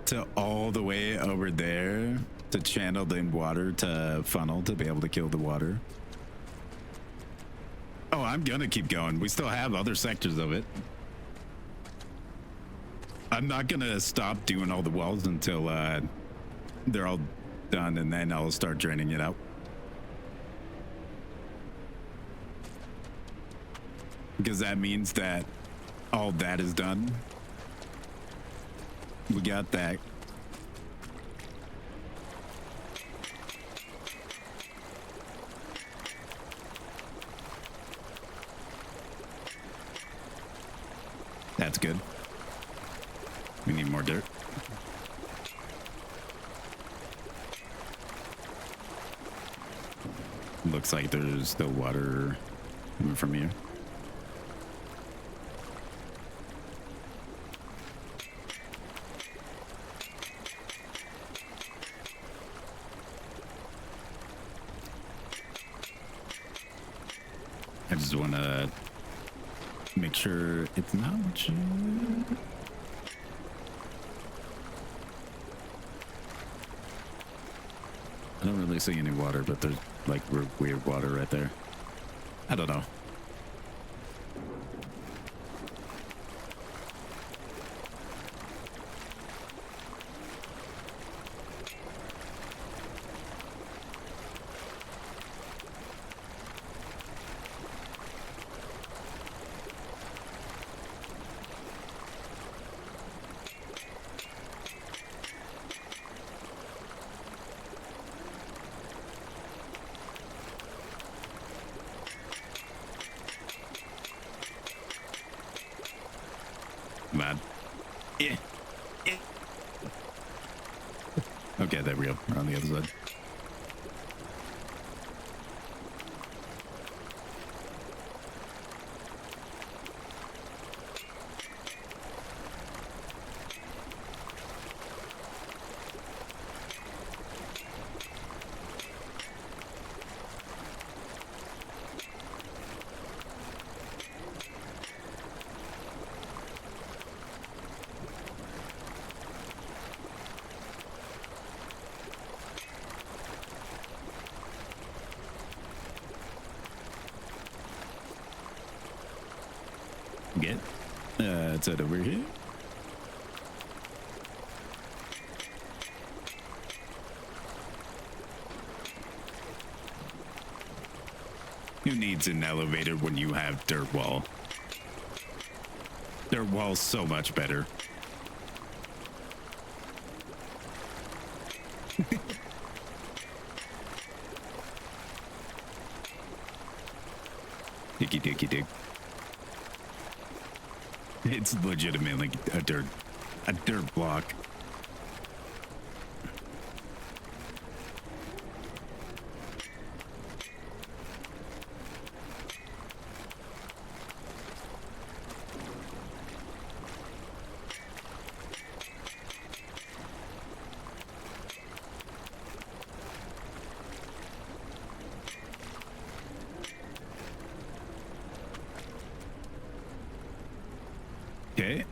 to all the way over there to channel the water to funnel to be able to kill the water. Oh, I'm gonna keep going. We still have other sectors of it. I'm not gonna stop doing all the wells until they're all done, and then I'll start draining it out. Because that means that all that is done. We got that. That's good. We need more dirt. Looks like there's still water coming from here. I just want to make sure it's not. I don't really see any water, but there's like weird water right there. I don't know. Man. Yeah. Yeah. Okay, there we go. We're on the other side. Get it's over here. Who needs an elevator when you have dirt wall? Dirt wall's so much better. Diggy diggy dig. It's legitimately a dirt block. Okay.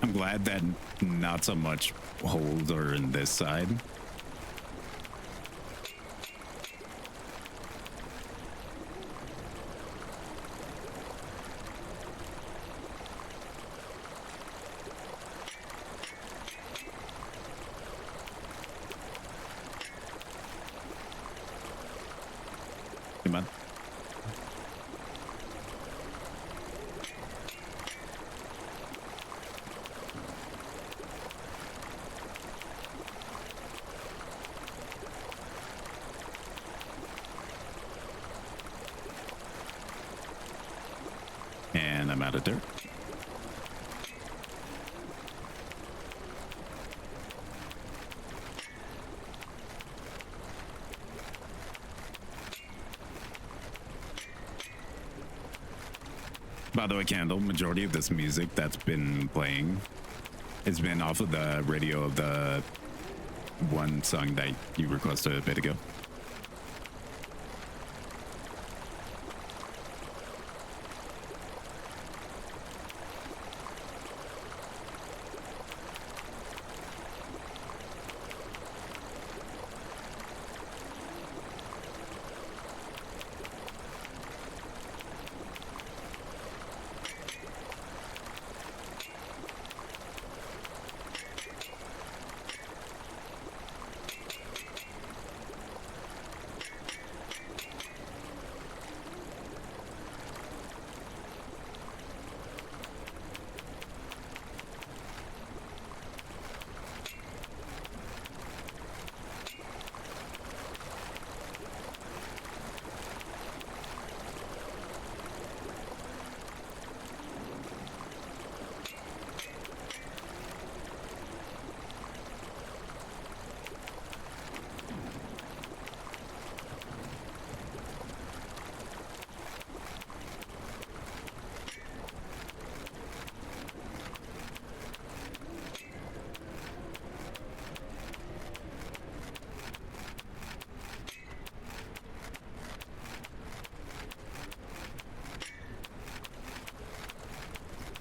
I'm glad that not so much holes are in this side. Come on. And I'm out of dirt. By the way, Candle, majority of this music that's been playing has been off of the radio of the one song that you requested a bit ago.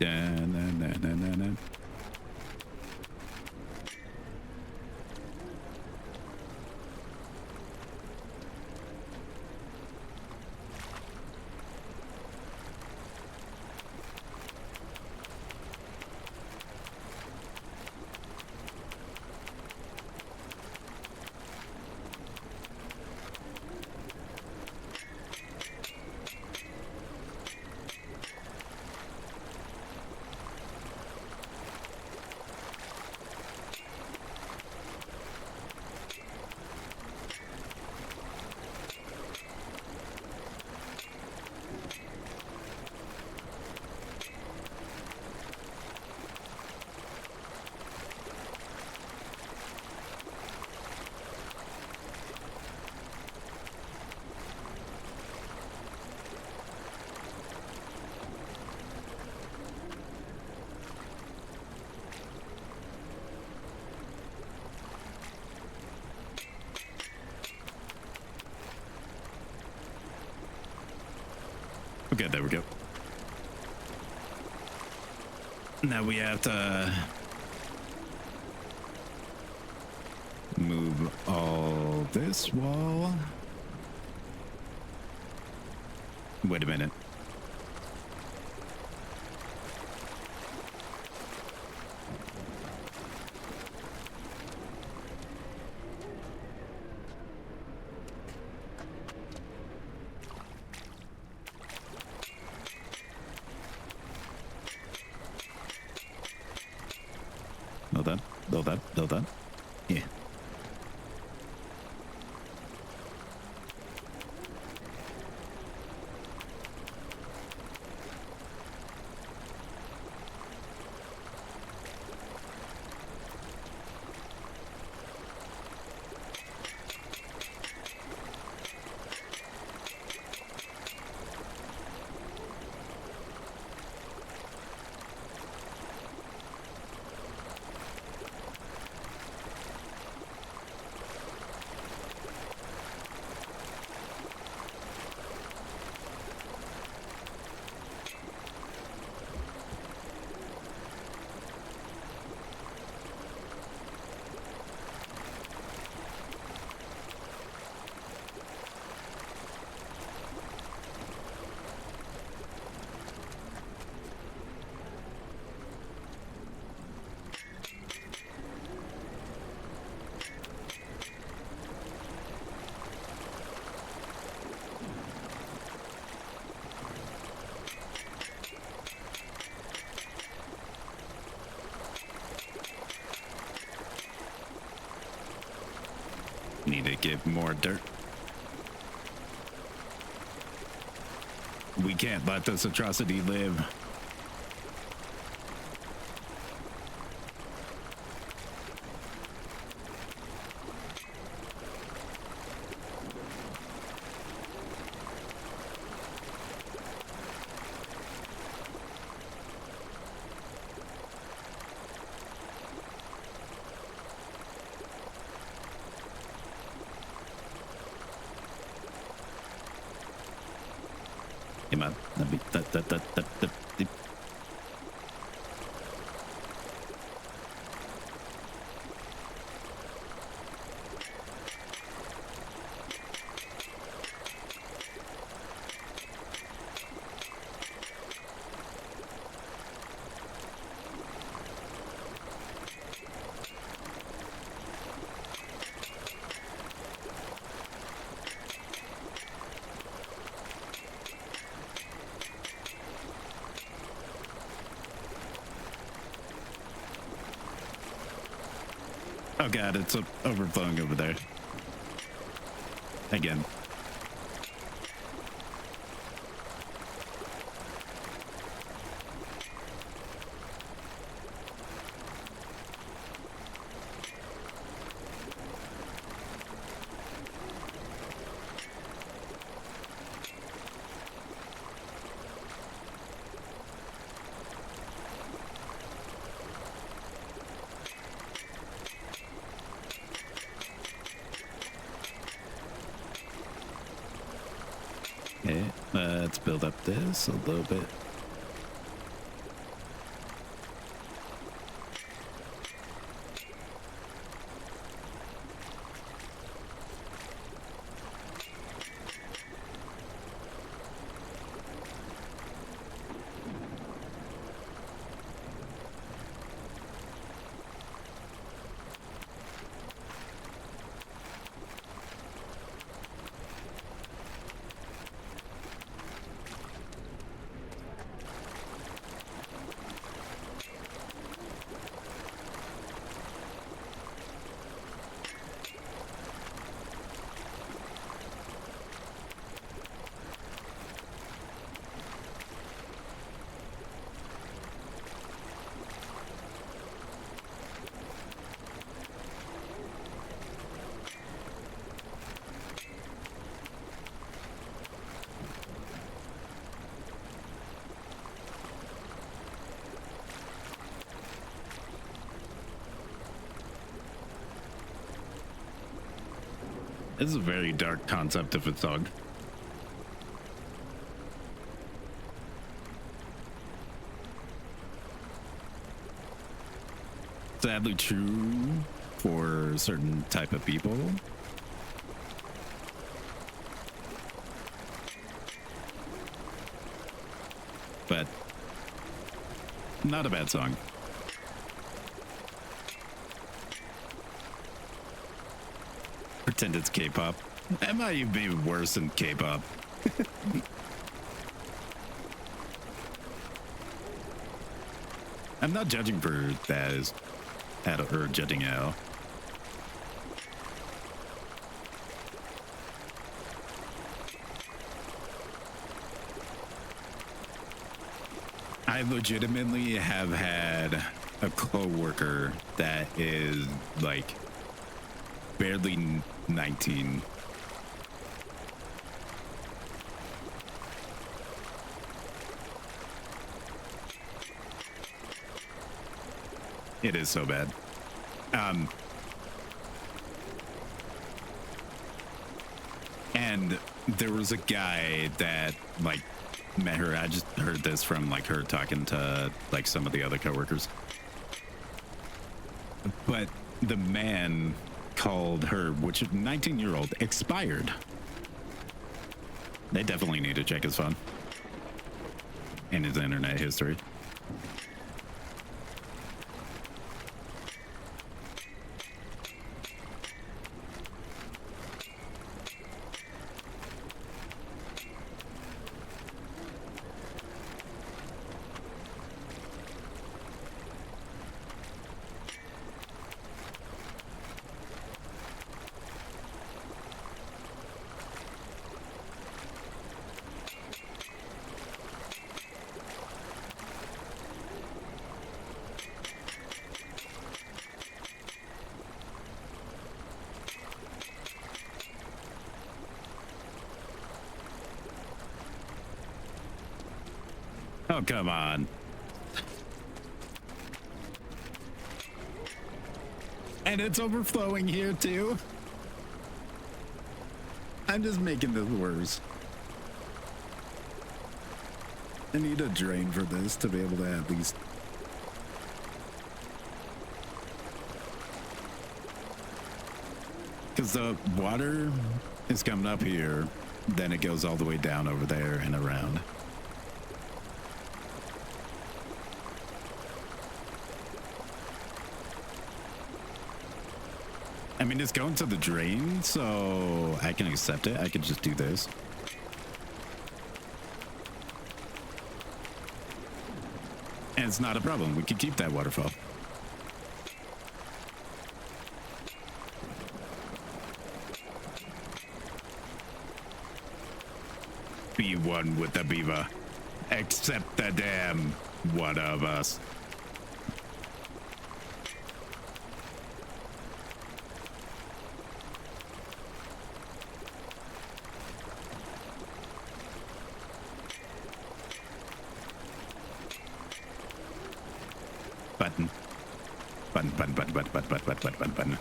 Da-na-na-na-na-na. Okay, there we go. Now we have to move all this wall. Wait a minute. get more dirt. We can't let this atrocity live. Hey man, that. Oh god, it's overflowing over there. Again. Okay, let's build up this a little bit. This is a very dark concept of a song. Sadly true for a certain type of people. But not a bad song. Pretend it's K-pop. That might even be worse than K-pop. I'm not judging for that as or judging at all. I legitimately have had a coworker that is like barely 19. It is so bad. And there was a guy that like met her. I just heard this from like her talking to like some of the other coworkers. But the man called her, which is 19-year-old, expired. They definitely need to check his phone and his internet history. Oh, come on. And it's overflowing here too. I'm just making this worse. I need a drain for this to be able to at least... Because the water is coming up here, then it goes all the way down over there and around. I mean, it's going to the drain, so I can accept it. I could just do this. And it's not a problem. We can keep that waterfall. Be one with the beaver. Accept the dam, one of us. Button. Button, button, button, button, button, button, button, button, button.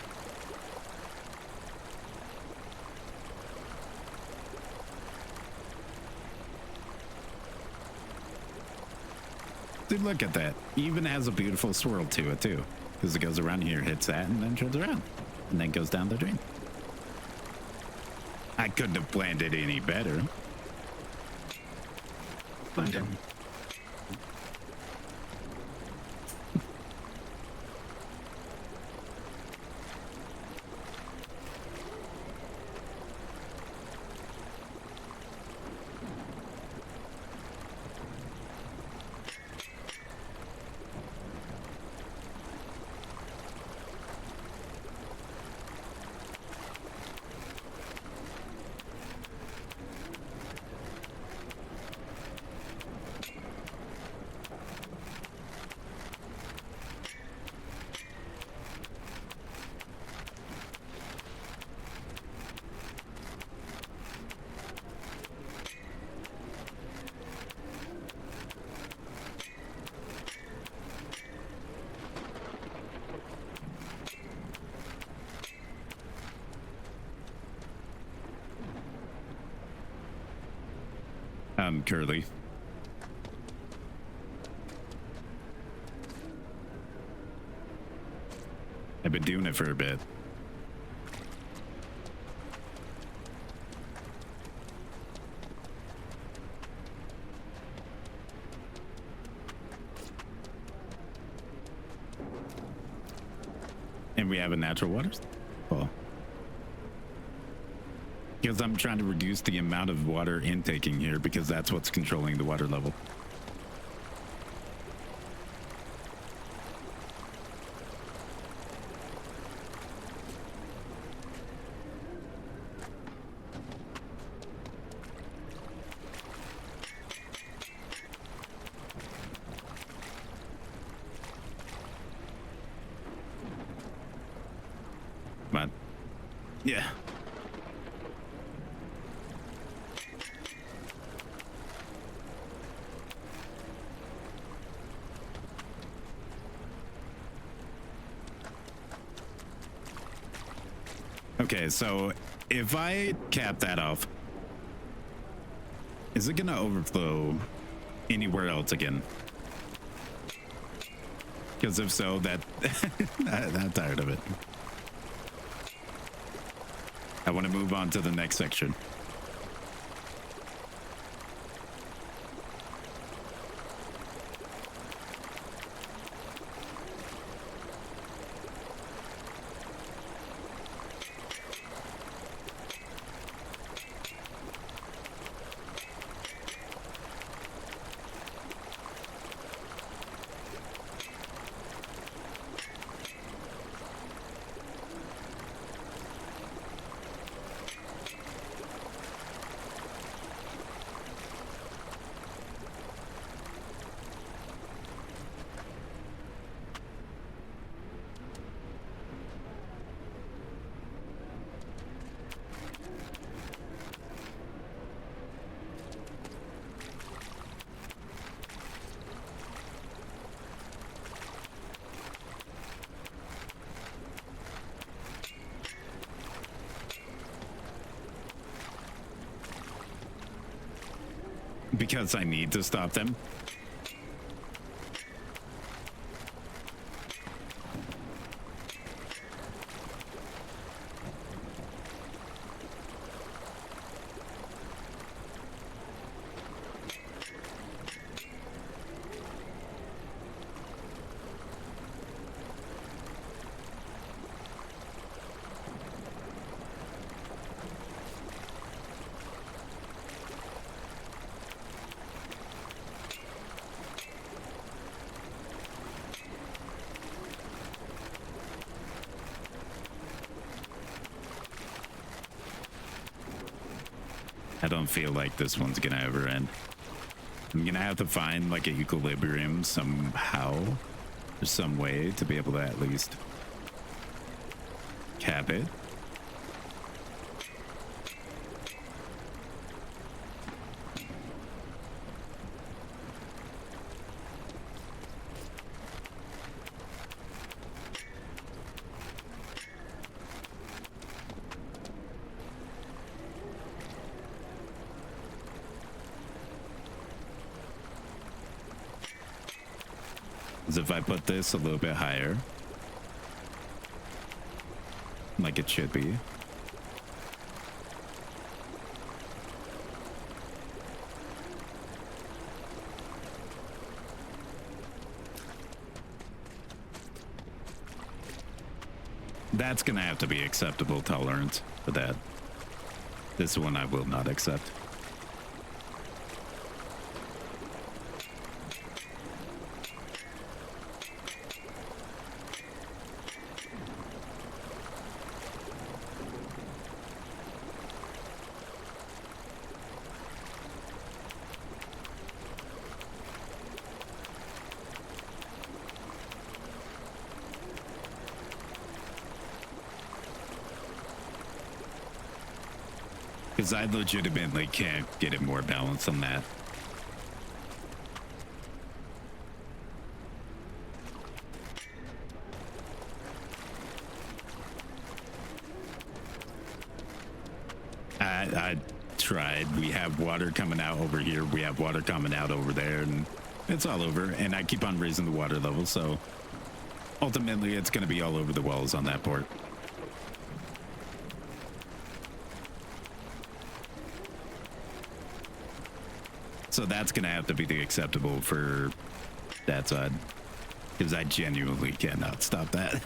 Dude, look at that. Even has a beautiful swirl to it, too. Because it goes around here, hits that, and then turns around. And then goes down the drain. I couldn't have planned it any better. But, Curly. I've been doing it for a bit. And we have a natural waterfall. Because I'm trying to reduce the amount of water intaking here because that's what's controlling the water level. But, yeah. Okay, so if I cap that off, is it gonna overflow anywhere else again? Because if so, I'm tired of it. I want to move on to the next section. because I need to stop them. I don't feel like this one's gonna ever end. I'm gonna have to find like an equilibrium somehow, or some way to be able to at least cap it. As if I put this a little bit higher, like it should be. That's gonna have to be acceptable tolerance for that. This one I will not accept. Because I legitimately can't get it more balanced than that. I tried. We have water coming out over here. We have water coming out over there, and it's all over. And I keep on raising the water level, so ultimately it's going to be all over the walls on that port. So that's going to have to be the acceptable for that side, because I genuinely cannot stop that.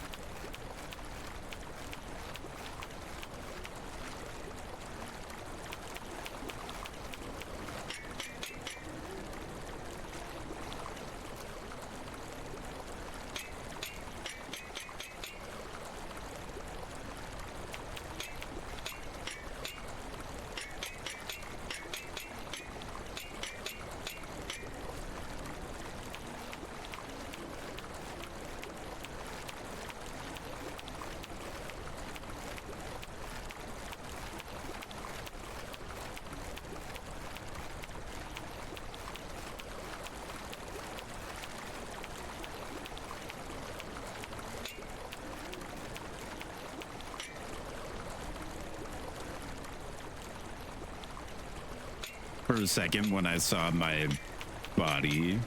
For a second, when I saw my body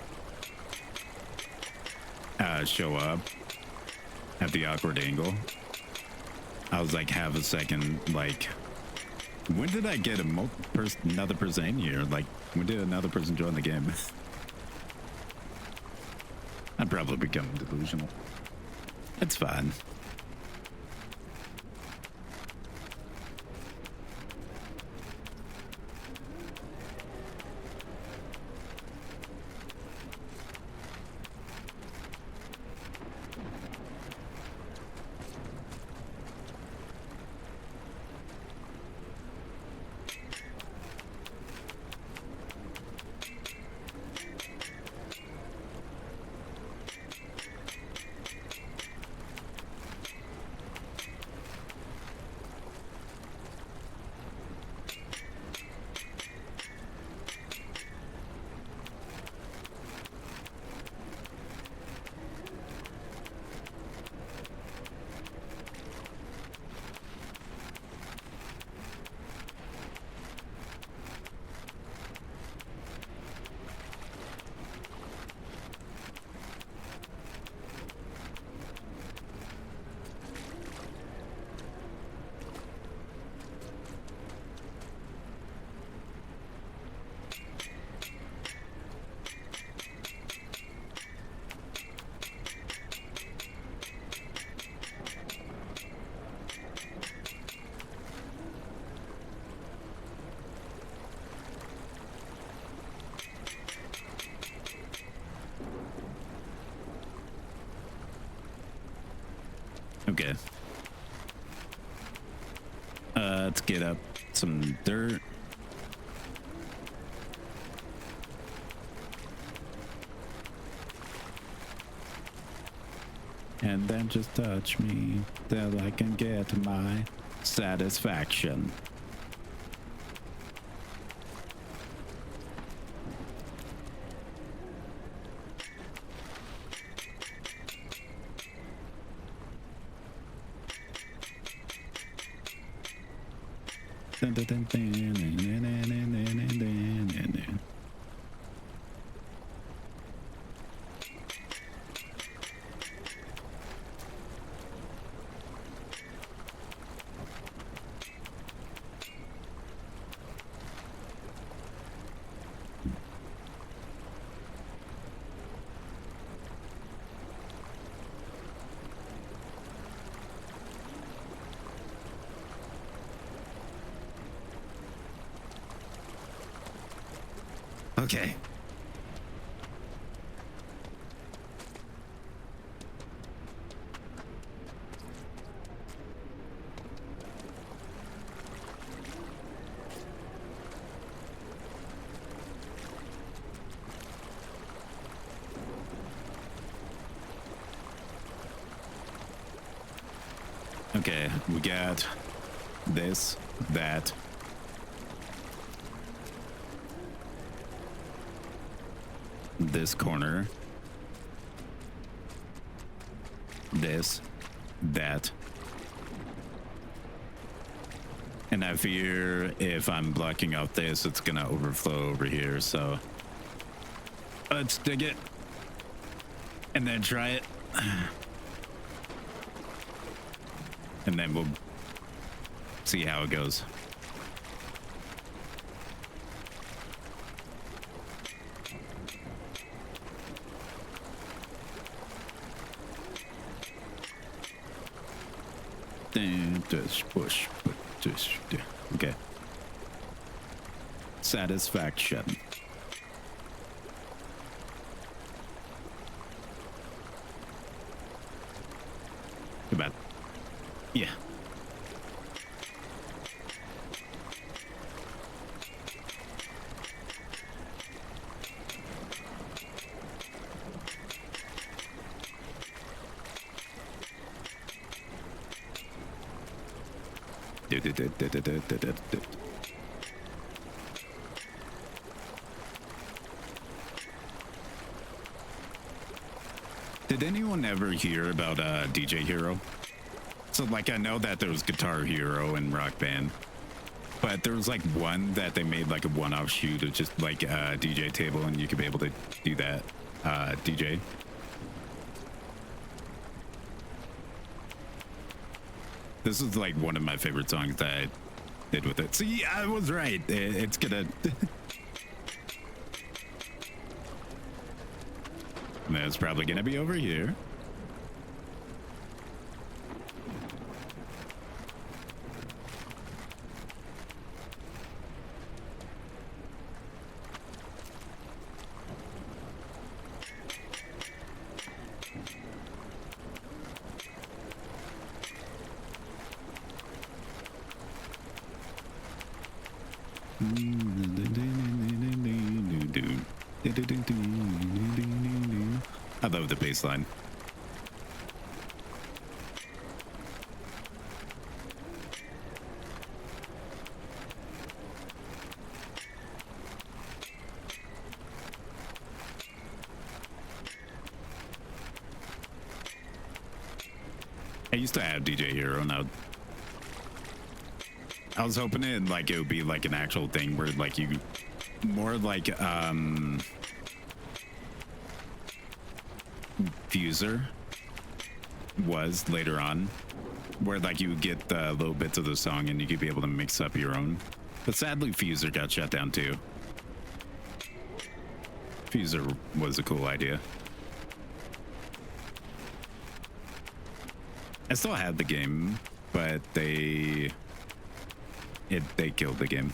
show up at the awkward angle, I was like, half a second, like, when did I get another person in here? Like, when did another person join the game? I'd probably become delusional. It's fine. Okay. Let's get up some dirt. And then just touch me till I can get my satisfaction. Dun, dun, dun, dun, dun, dun, dun, dun, dun, dun, dun. Okay. Okay, we got this, that. This corner. This, that. And I fear if I'm blocking out this, it's gonna overflow over here, so let's dig it. And then try it. And then we'll see how it goes. Push. Okay. Satisfaction. Come on. Yeah. Did anyone ever hear about DJ Hero? So like I know that there was Guitar Hero and Rock Band, but there was like one that they made like a one-off shoot of just like a DJ table and you could be able to do that DJ. This is like one of my favorite songs that I did with it. See, I was right. It's gonna... That's probably gonna be over here. I love the bass line. I used to have DJ Hero. Now I was hoping it would be like an actual thing where like you more like Fuser was later on, where like you would get the little bits of the song and you could be able to mix up your own. But sadly Fuser got shut down too. Fuser was a cool idea. I still had the game, but they killed the game.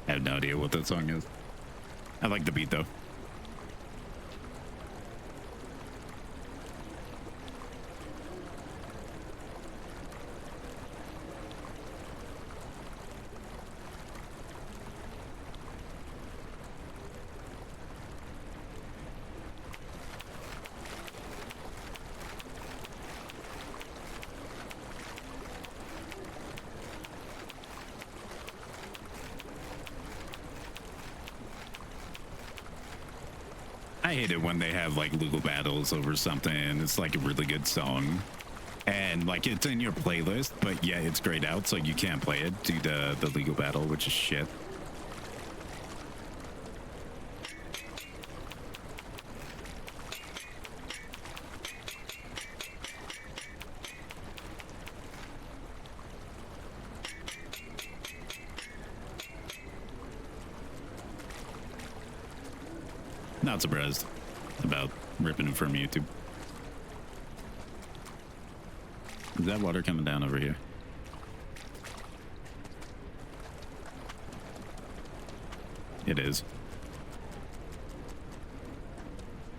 I have no idea what that song is. I like the beat though. I hate it when they have like legal battles over something. It's like a really good song, and like it's in your playlist, but yeah, it's grayed out, so you can't play it due to the legal battle, which is shit. Not surprised about ripping it from YouTube. Is that water coming down over here? It is.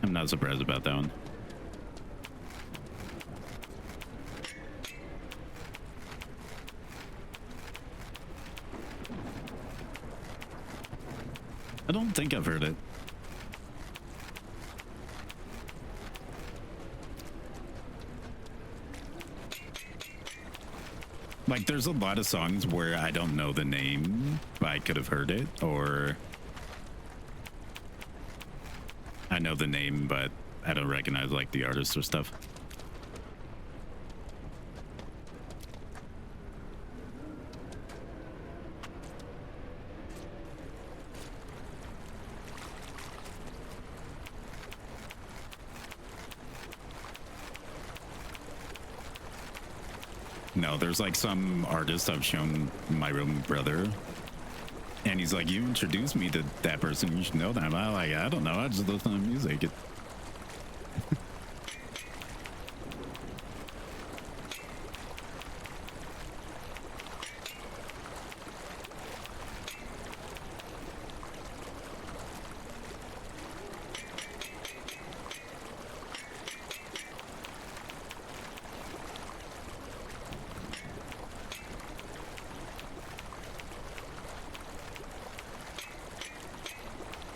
I'm not surprised about that one. I don't think I've heard it. Like, there's a lot of songs where I don't know the name, but I could have heard it, or I know the name, but I don't recognize, like, the artist or stuff. No, there's like some artist I've shown my own brother, and he's like, "You introduced me to that person. You should know them." I'm like, "I don't know. I just listen to music."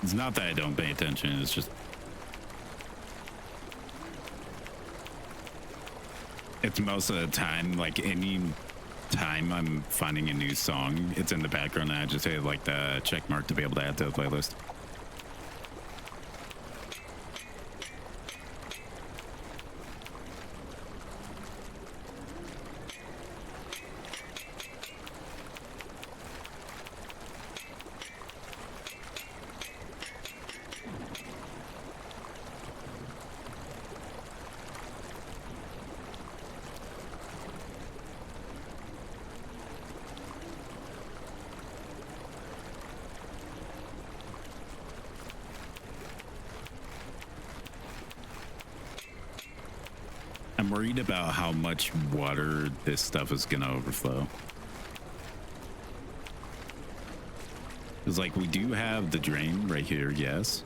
It's not that I don't pay attention. It's just it's most of the time, like any time I'm finding a new song, it's in the background and I just hit like the check mark to be able to add to the playlist. I'm worried about how much water this stuff is gonna overflow. Because like we do have the drain right here, yes.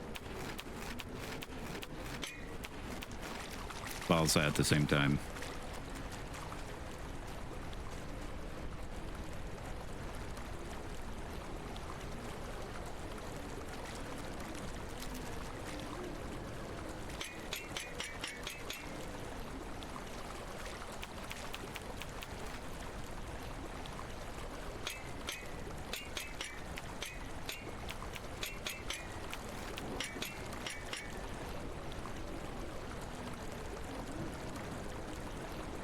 But also at the same time,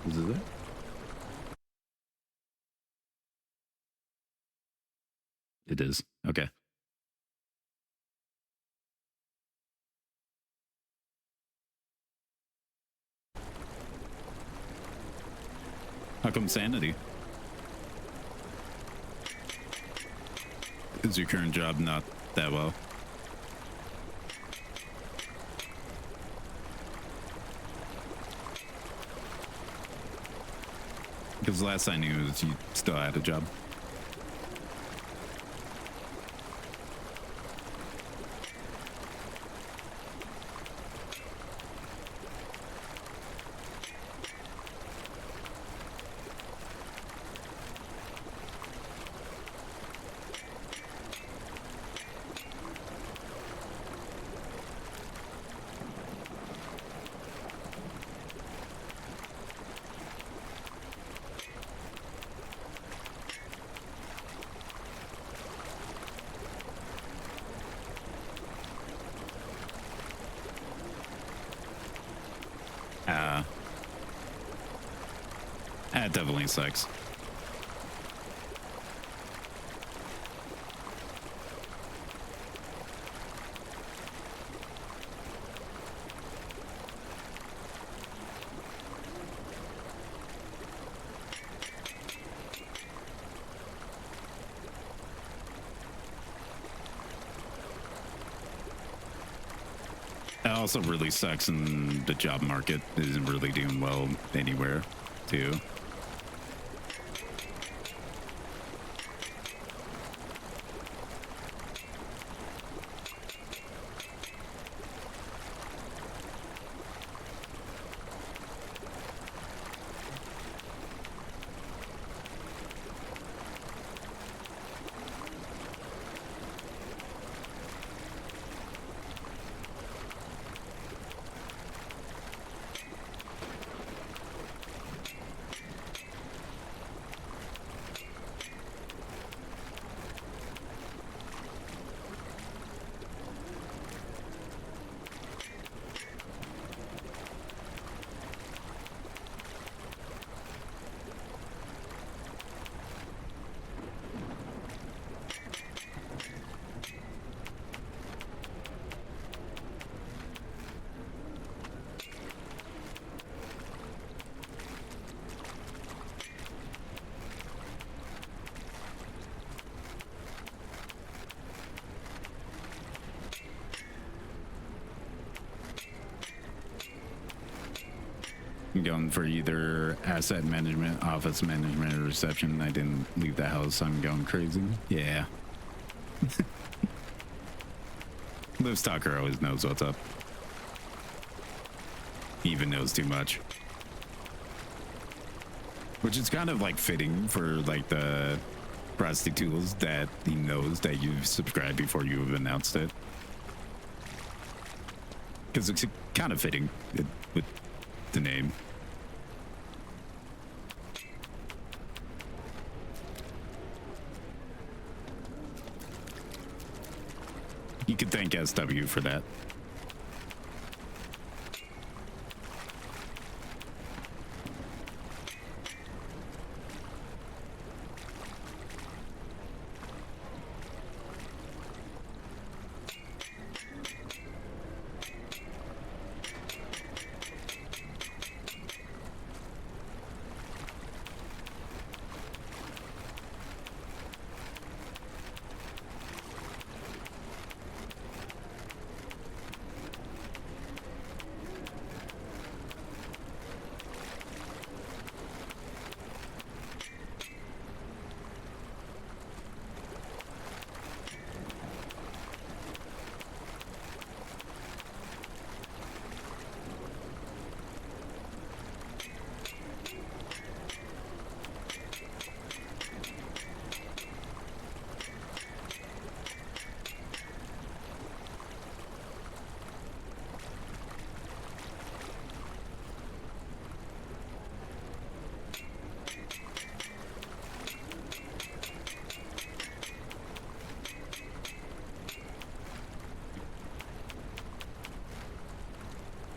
is it? It is. Okay. How come sanity? Is your current job not that well? Because last I knew is you still had a job. That definitely sucks. It also really sucks, and the job market isn't really doing well anywhere, too. I'm going for either asset management, office management, or reception. I didn't leave the house. I'm going crazy. Yeah. Liv Stalker always knows what's up. He even knows too much. Which is kind of like fitting for like the prostitutes that he knows that you've subscribed before you have announced it. Because it's kind of fitting with the name. You could thank SW for that.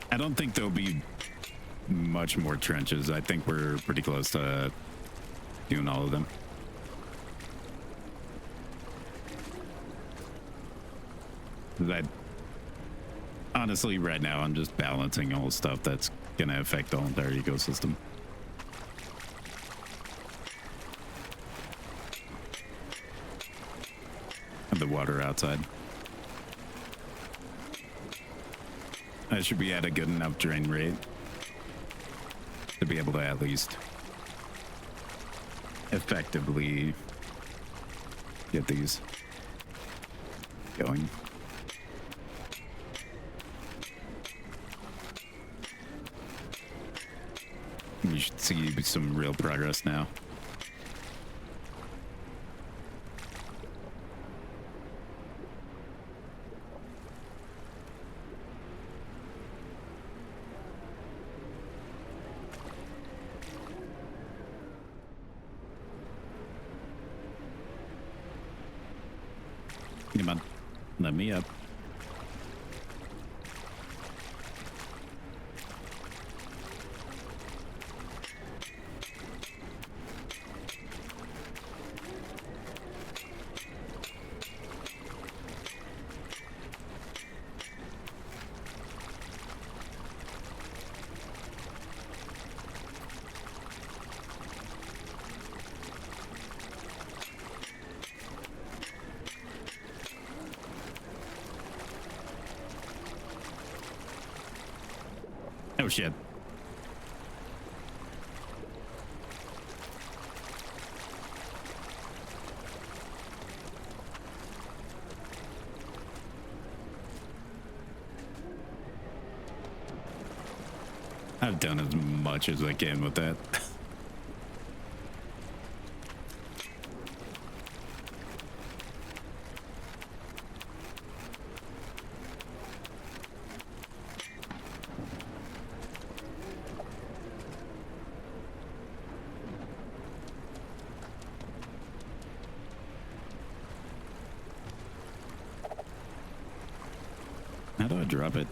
I don't think there'll be much more trenches. I think we're pretty close to doing all of them. That honestly, right now, I'm just balancing all the stuff that's going to affect the entire ecosystem. And the water outside. I should be at a good enough drain rate to be able to at least effectively get these going. You should see some real progress now. Come on, let me up. Oh shit. I've done as much as I can with that. How do I drop it?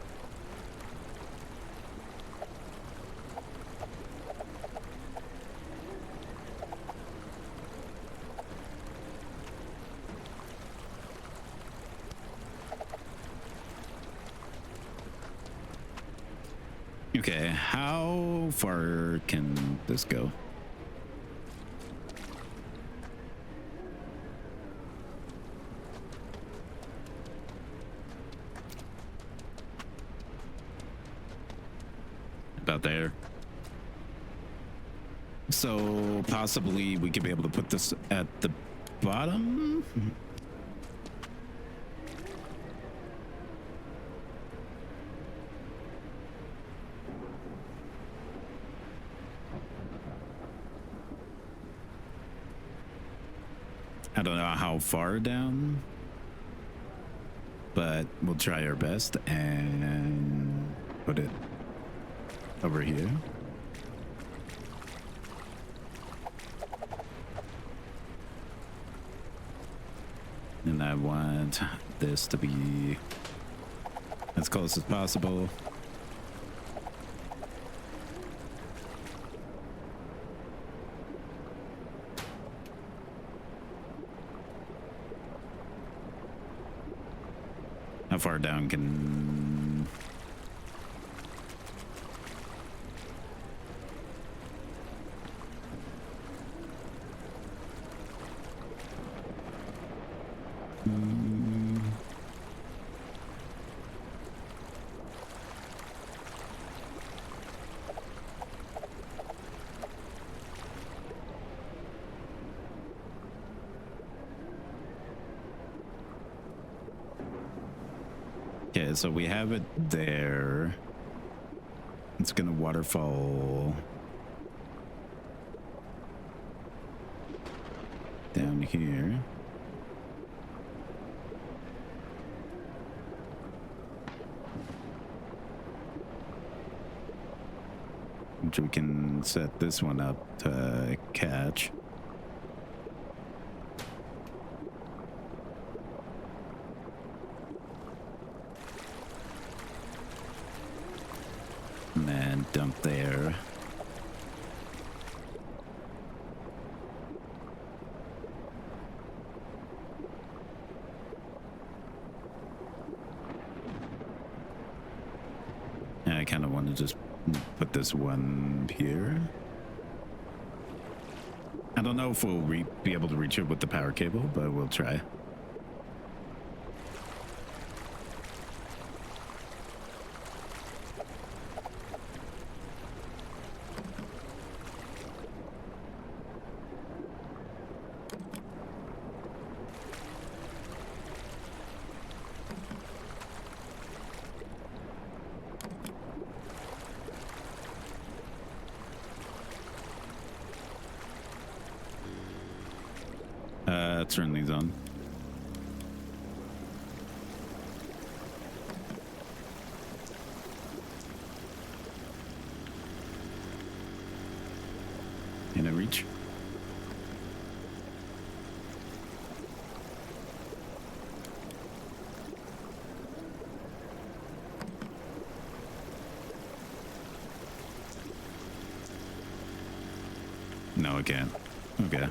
Okay, how far can this go? About there. So possibly we could be able to put this at the bottom. I don't know how far down, but we'll try our best and put it over here. And I want this to be as close as possible. How far down can... Okay, so we have it there. It's gonna waterfall down here. Which we can set this one up to catch. And then dump there. Yeah, I kind of want to just put this one here. I don't know if we'll be able to reach it with the power cable, but we'll try. Turn these on. Can I reach? No, I can't. Okay.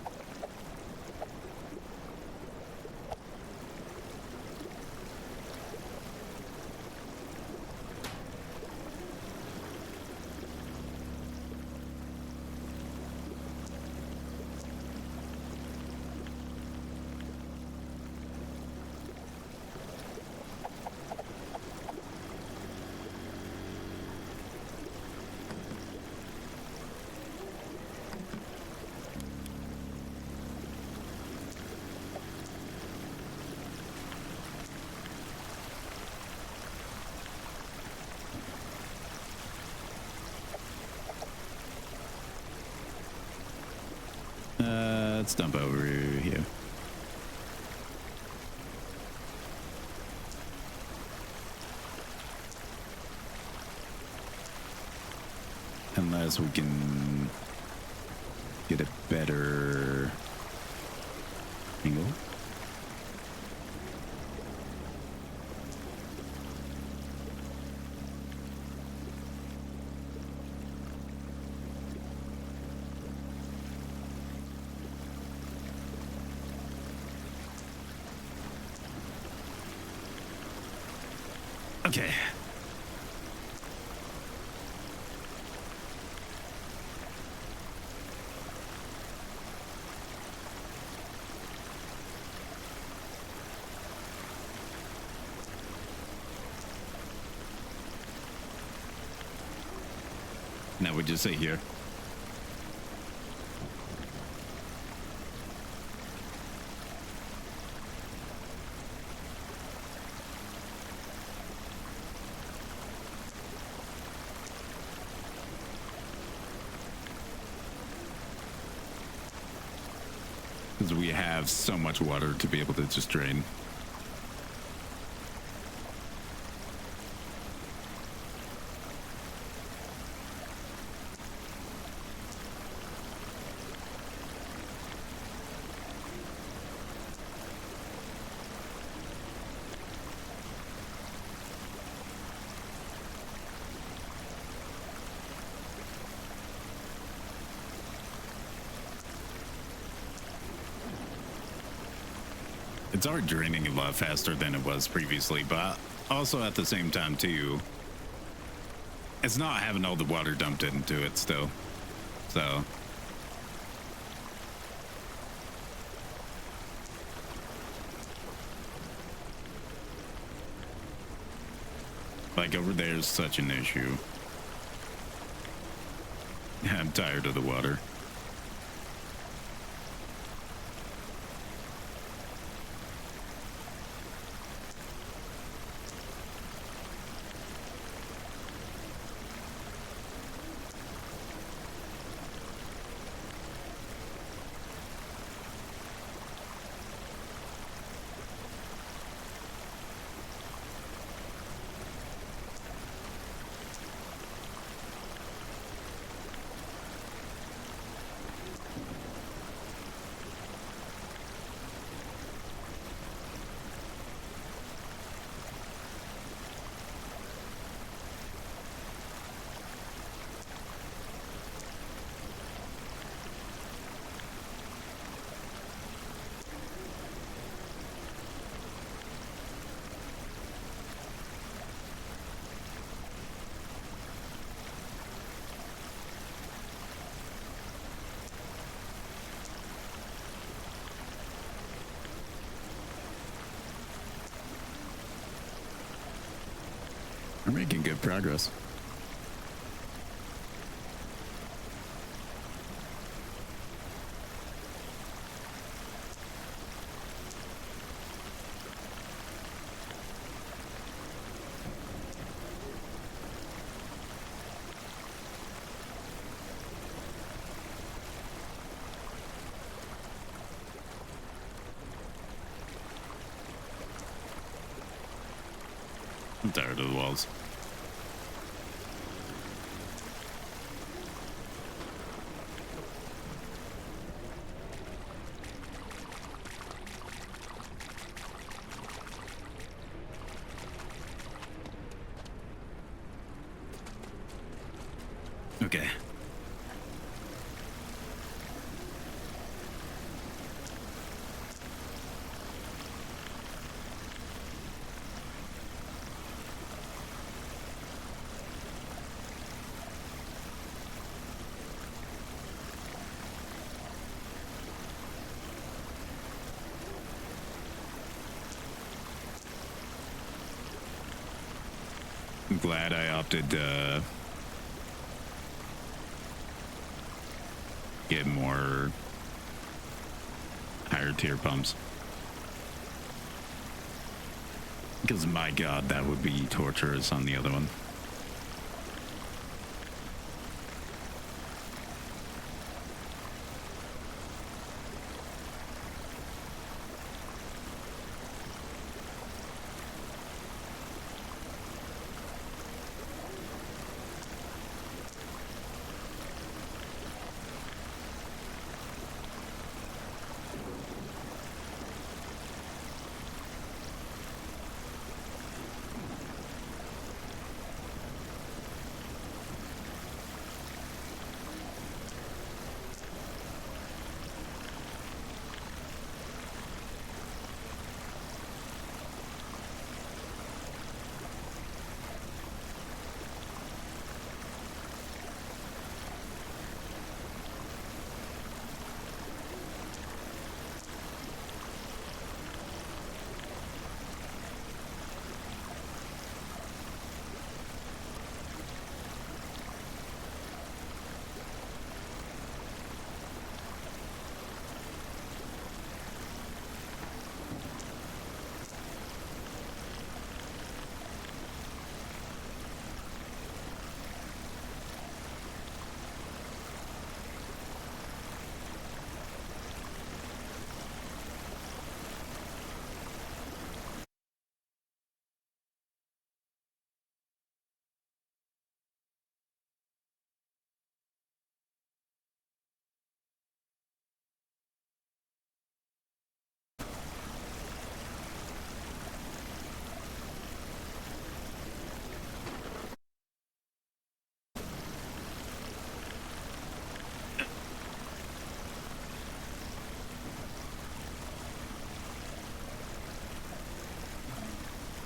let's dump over here. Unless we can get a better angle. Okay. Now we just sit here. Because we have so much water to be able to just drain. It's already draining a lot faster than it was previously, but also at the same time too, it's not having all the water dumped into it still. So like over there is such an issue. I'm tired of the water. We're making good progress. I'm tired of the walls. Okay. I'm glad I opted to get more higher tier pumps. Because my god, that would be torturous on the other one.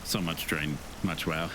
So much drain, much wow.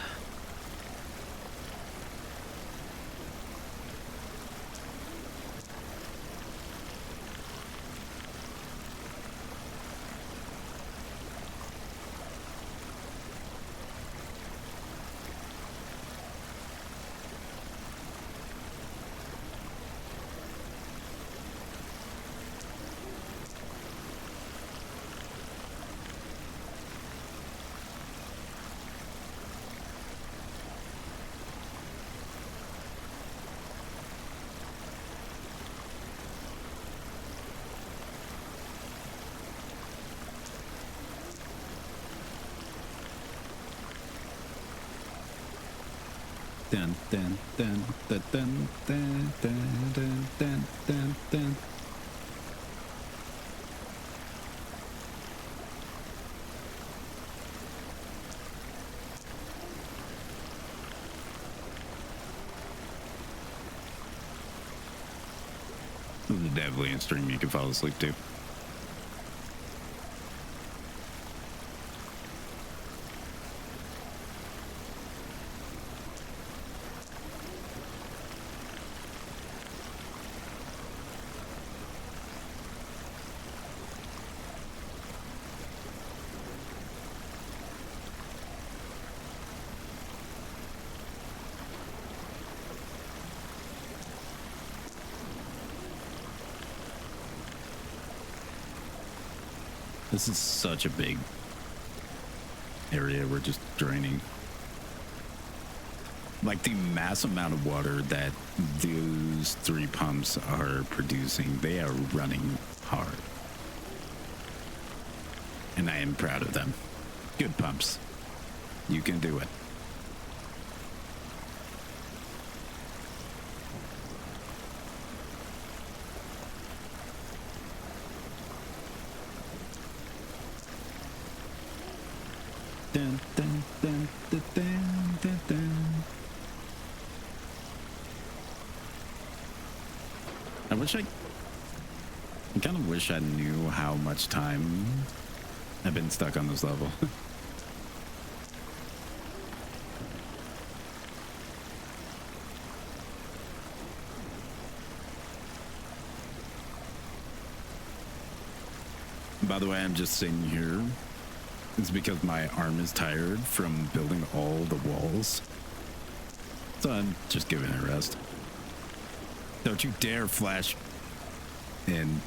Dun, dun, dun, dun, dun, dun, dun, dun, dun, dun, dun. This is definitely a stream you can fall asleep to. This is such a big area we're just draining. Like the mass amount of water that those 3 pumps are producing, they are running hard. And I am proud of them. Good pumps. You can do it. Dun, dun, dun, dun, dun, dun, dun. I kind of wish I knew how much time I've been stuck on this level. By the way, I'm just sitting here. It's because my arm is tired from building all the walls. So I'm just giving it a rest. Don't you dare flash in.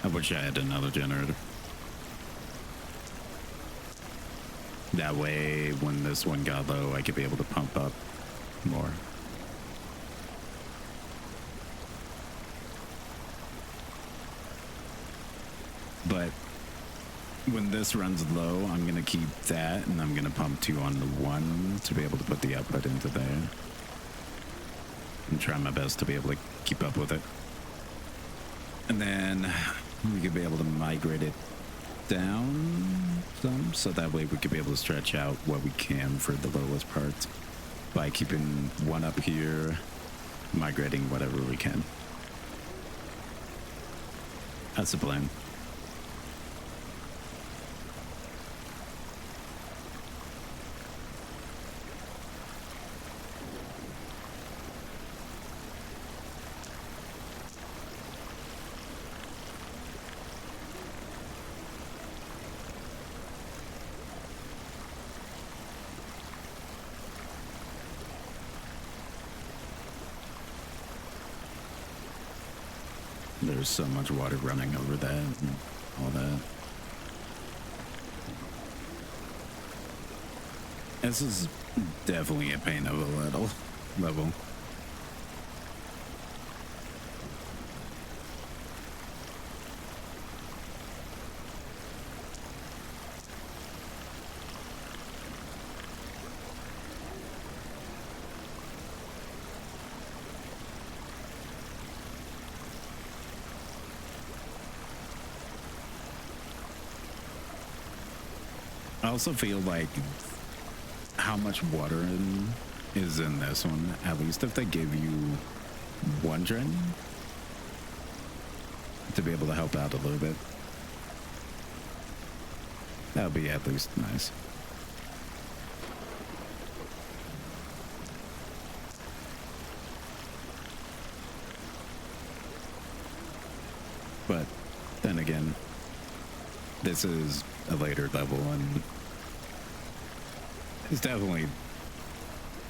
I wish I had another generator. That way, when this one got low, I could be able to pump up more. But when this runs low, I'm going to keep that, and I'm going to pump 2 on the 1 to be able to put the output into there. And try my best to be able to keep up with it. And then we could be able to migrate it down some, so that way we could be able to stretch out what we can for the lowest parts by keeping 1 up here, migrating whatever we can. That's the plan. There's so much water running over that and all that. This is definitely a pain of a little level. I also feel like how much water is in this one, at least if they give you one drain to be able to help out a little bit, that would be at least nice. But then again, this is a later level and it's definitely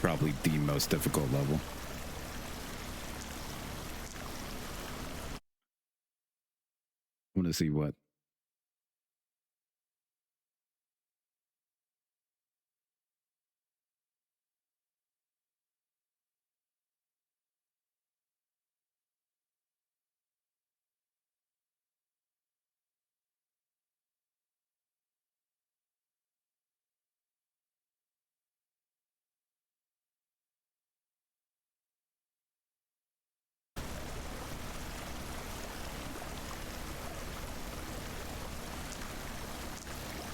probably the most difficult level. I want to see what.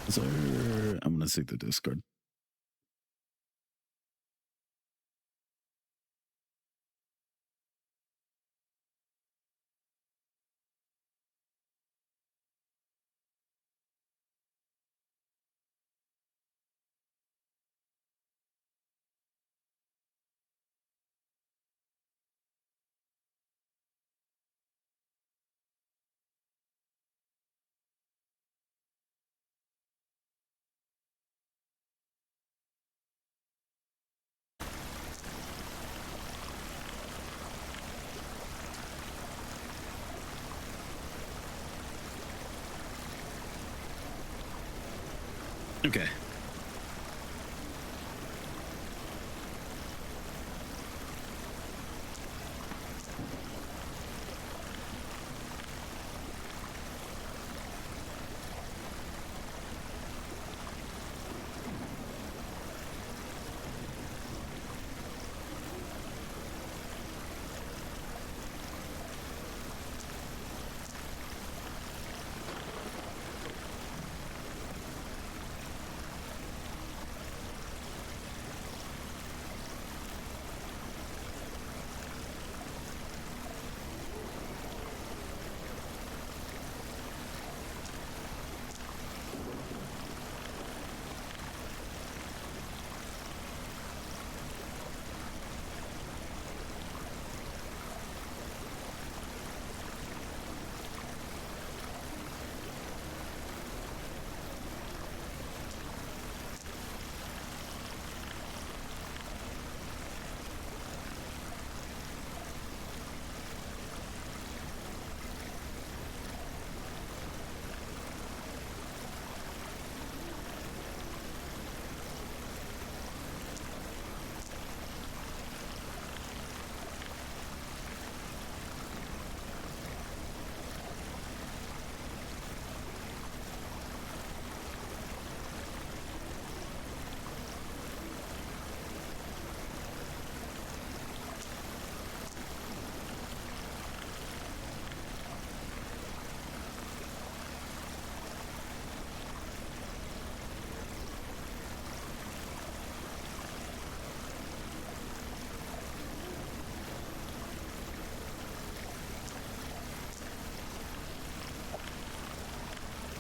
So I'm gonna see the Discord. Okay.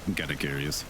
I'm kind of curious.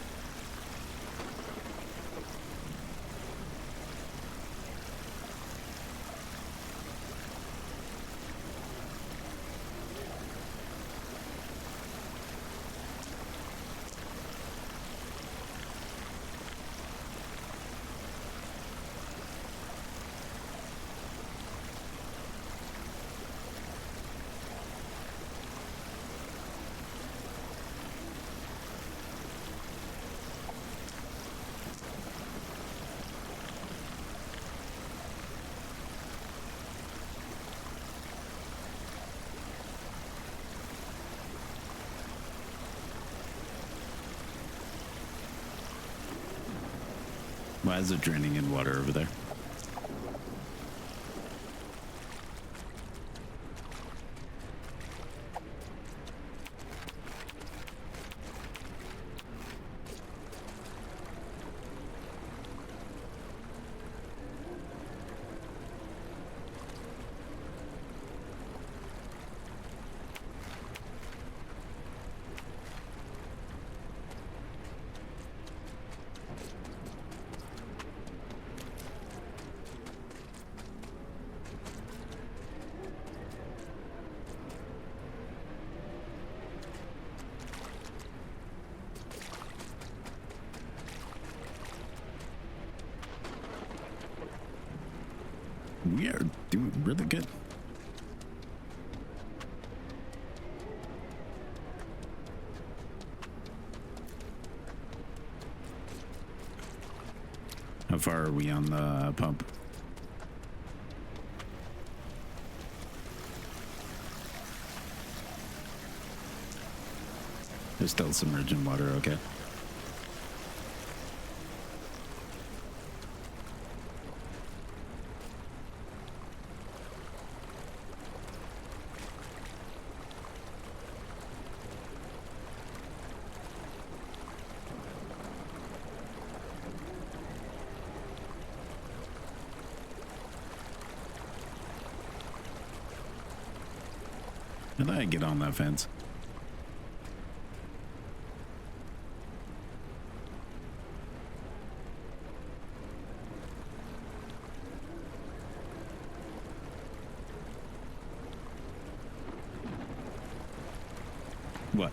Why is it draining in water over there? We are doing really good. How far are we on the pump? There's still submerging water, okay. How did I get on that fence? What?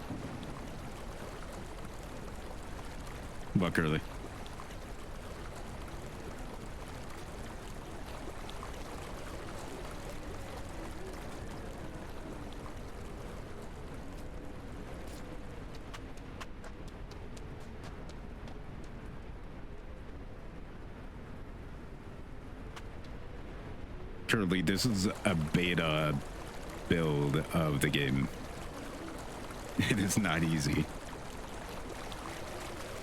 What, Curly? Curly, this is a beta build of the game. It is not easy.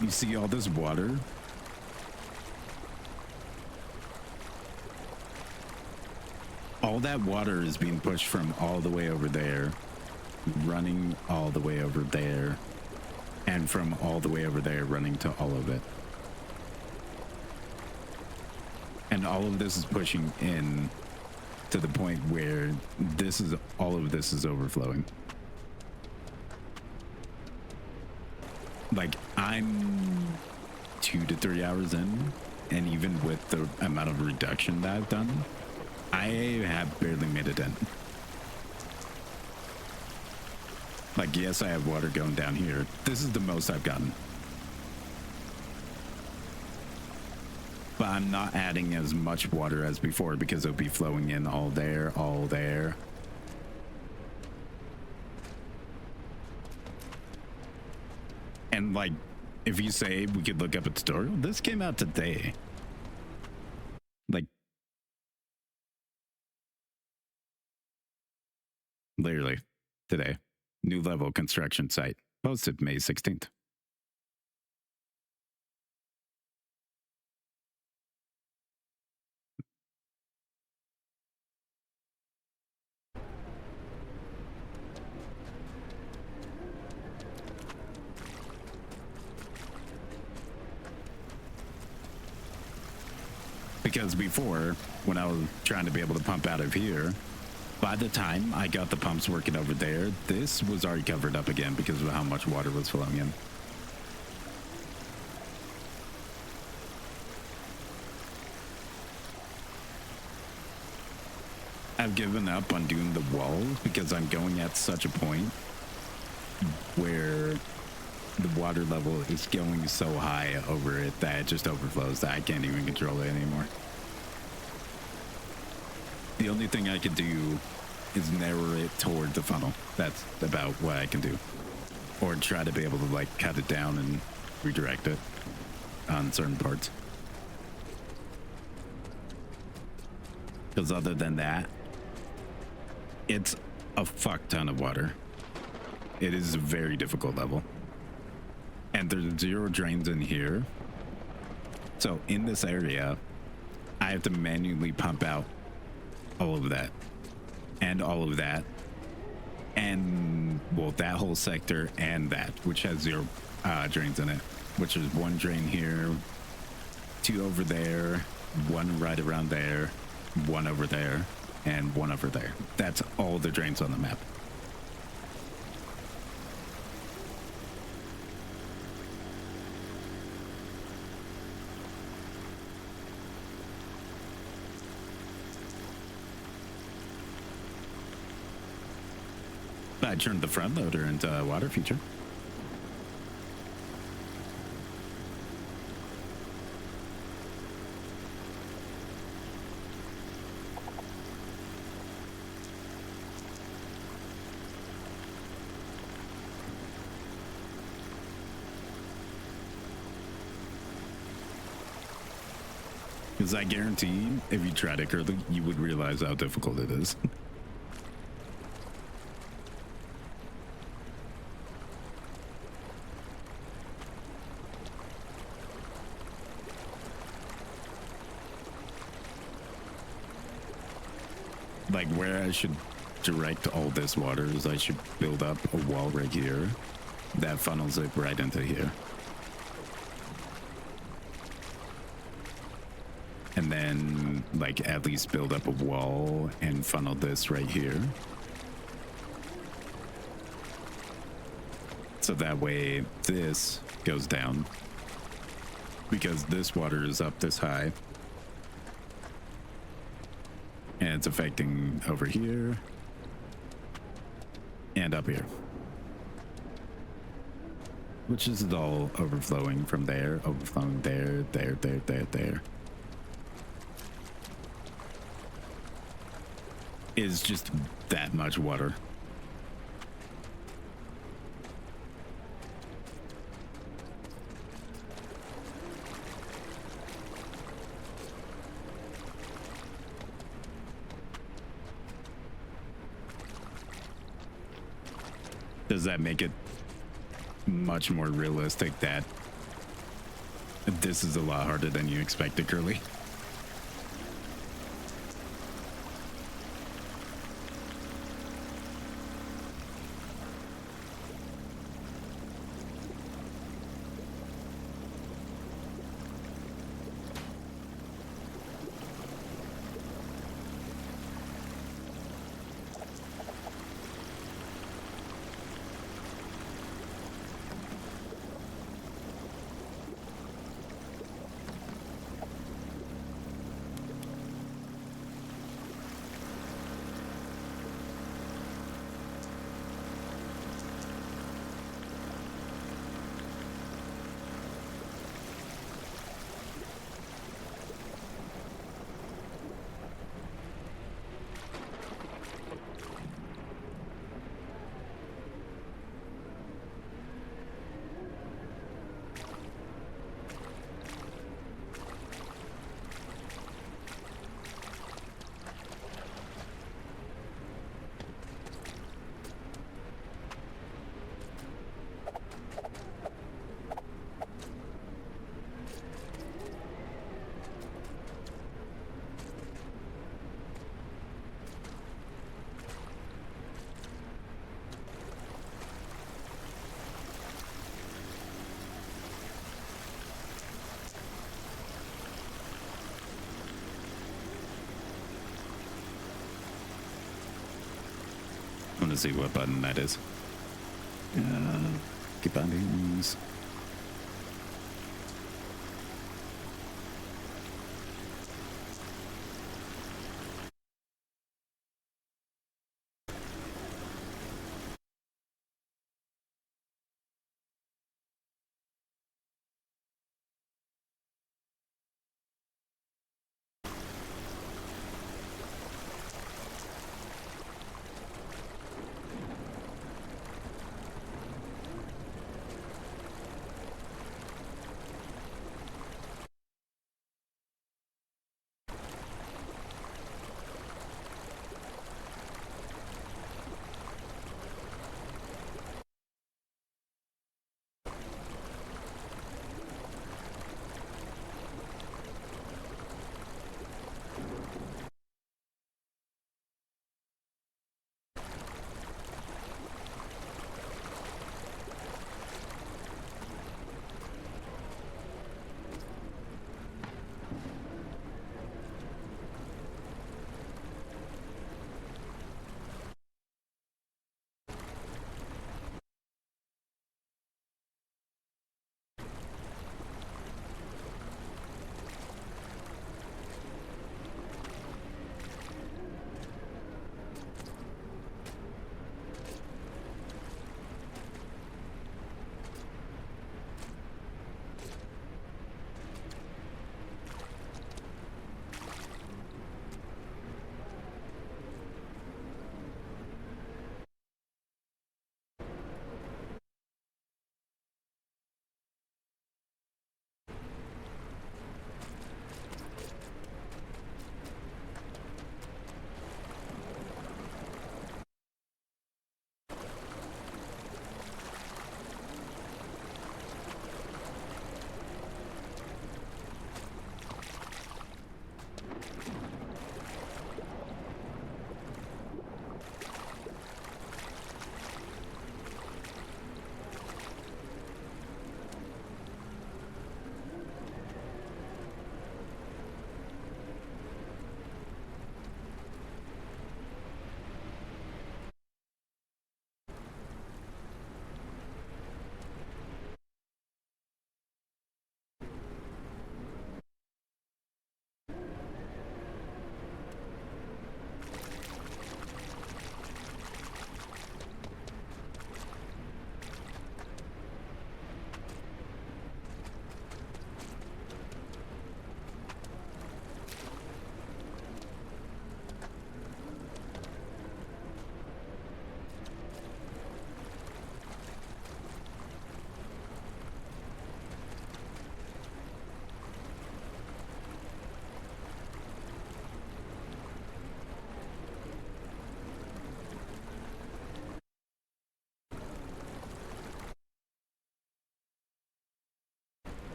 You see all this water? All that water is being pushed from all the way over there, running all the way over there, and from all the way over there running to all of it. And all of this is pushing in to the point where all of this is overflowing. Like, I'm 2 to 3 hours in, and even with the amount of reduction that I've done, I have barely made a dent. Like, yes, I have water going down here. This is the most I've gotten. But I'm not adding as much water as before because it'll be flowing in all there, all there. And like, if you say we could look up a tutorial, this came out today. Like, literally today. New level construction site. Posted May 16th. Because before, when I was trying to be able to pump out of here, by the time I got the pumps working over there, this was already covered up again because of how much water was flowing in. I've given up on doing the walls because I'm going at such a point where the water level is going so high over it that it just overflows that I can't even control it anymore. The only thing I can do is narrow it toward the funnel. That's about what I can do. Or try to be able to like cut it down and redirect it on certain parts. Because other than that, it's a fuck ton of water. It is a very difficult level. And there's 0 drains in here. So in this area, I have to manually pump out all of that and all of that. And well, that whole sector and that, which has 0 drains in it, which is 1 drain here, 2 over there, 1 right around there, 1 over there, and 1 over there. That's all the drains on the map. I turned the front loader into a water feature. Because I guarantee if you tried it, Curly, you would realize how difficult it is. Like where I should direct all this water is I should build up a wall right here that funnels it right into here. And then like at least build up a wall and funnel this right here. So that way this goes down because this water is up this high. And it's affecting over here and up here, which is all overflowing from there, overflowing there, there. Is just that much water. Does that make it much more realistic that this is a lot harder than you expected, Curly? I want to see what button that is. Keep on these.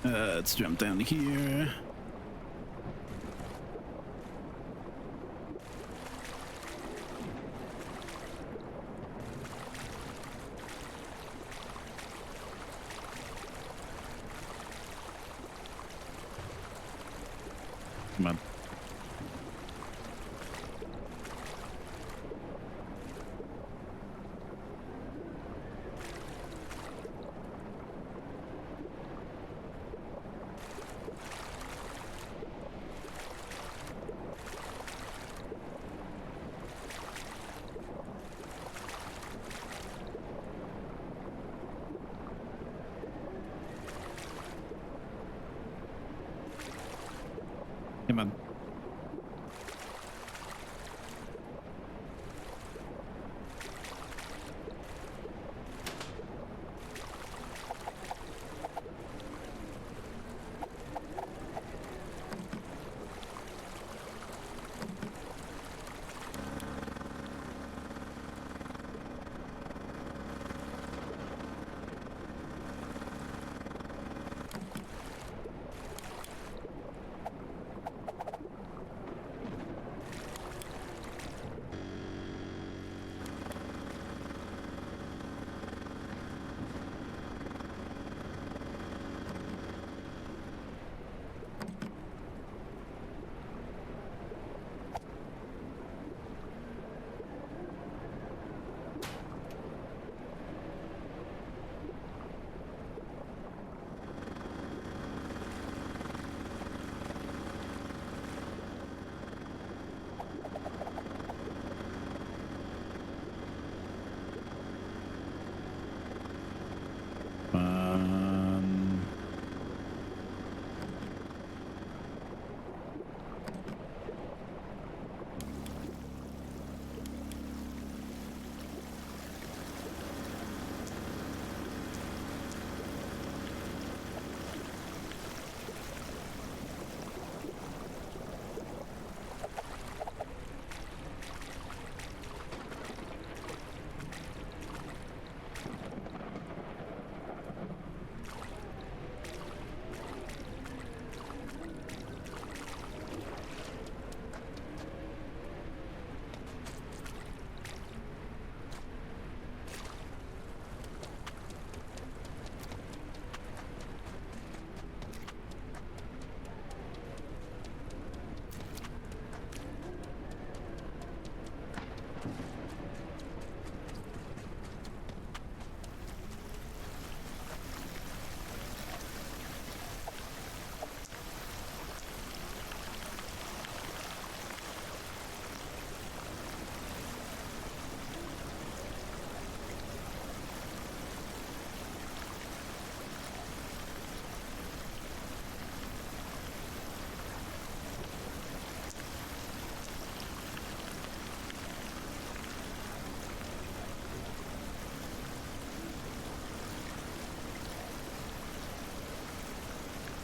Let's jump down here. Come on. Come on.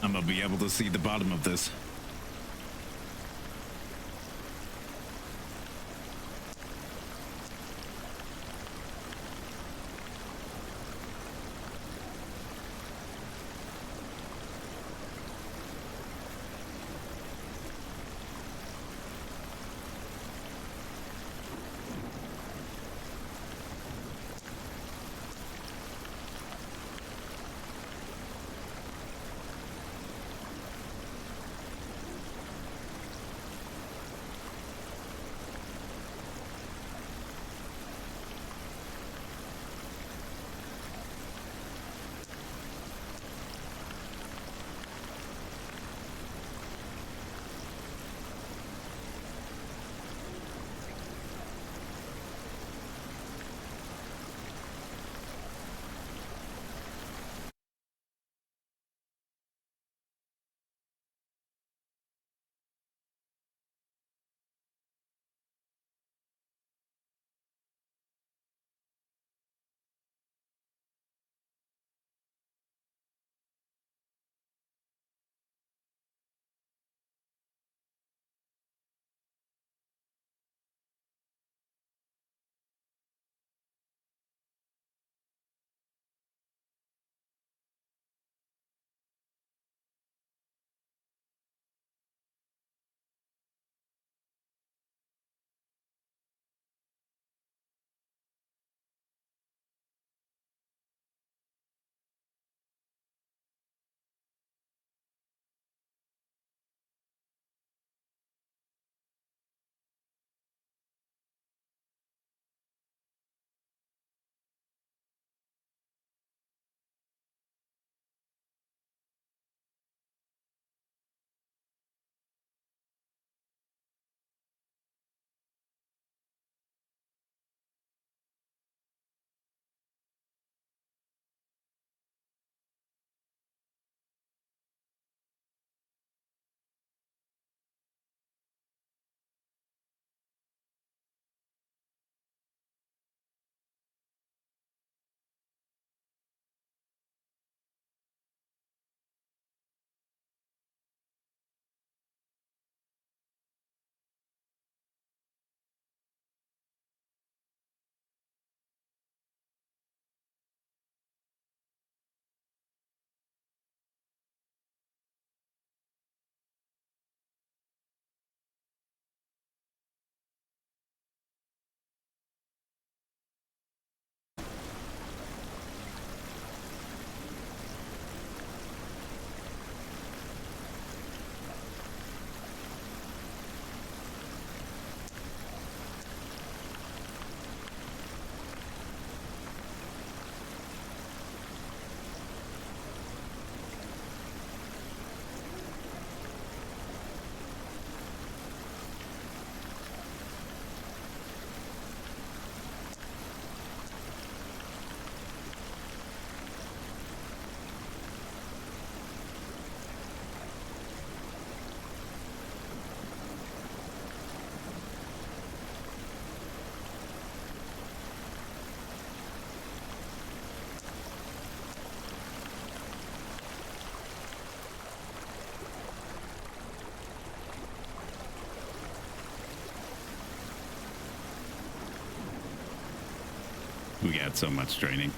I'm gonna be able to see the bottom of this. We had so much training.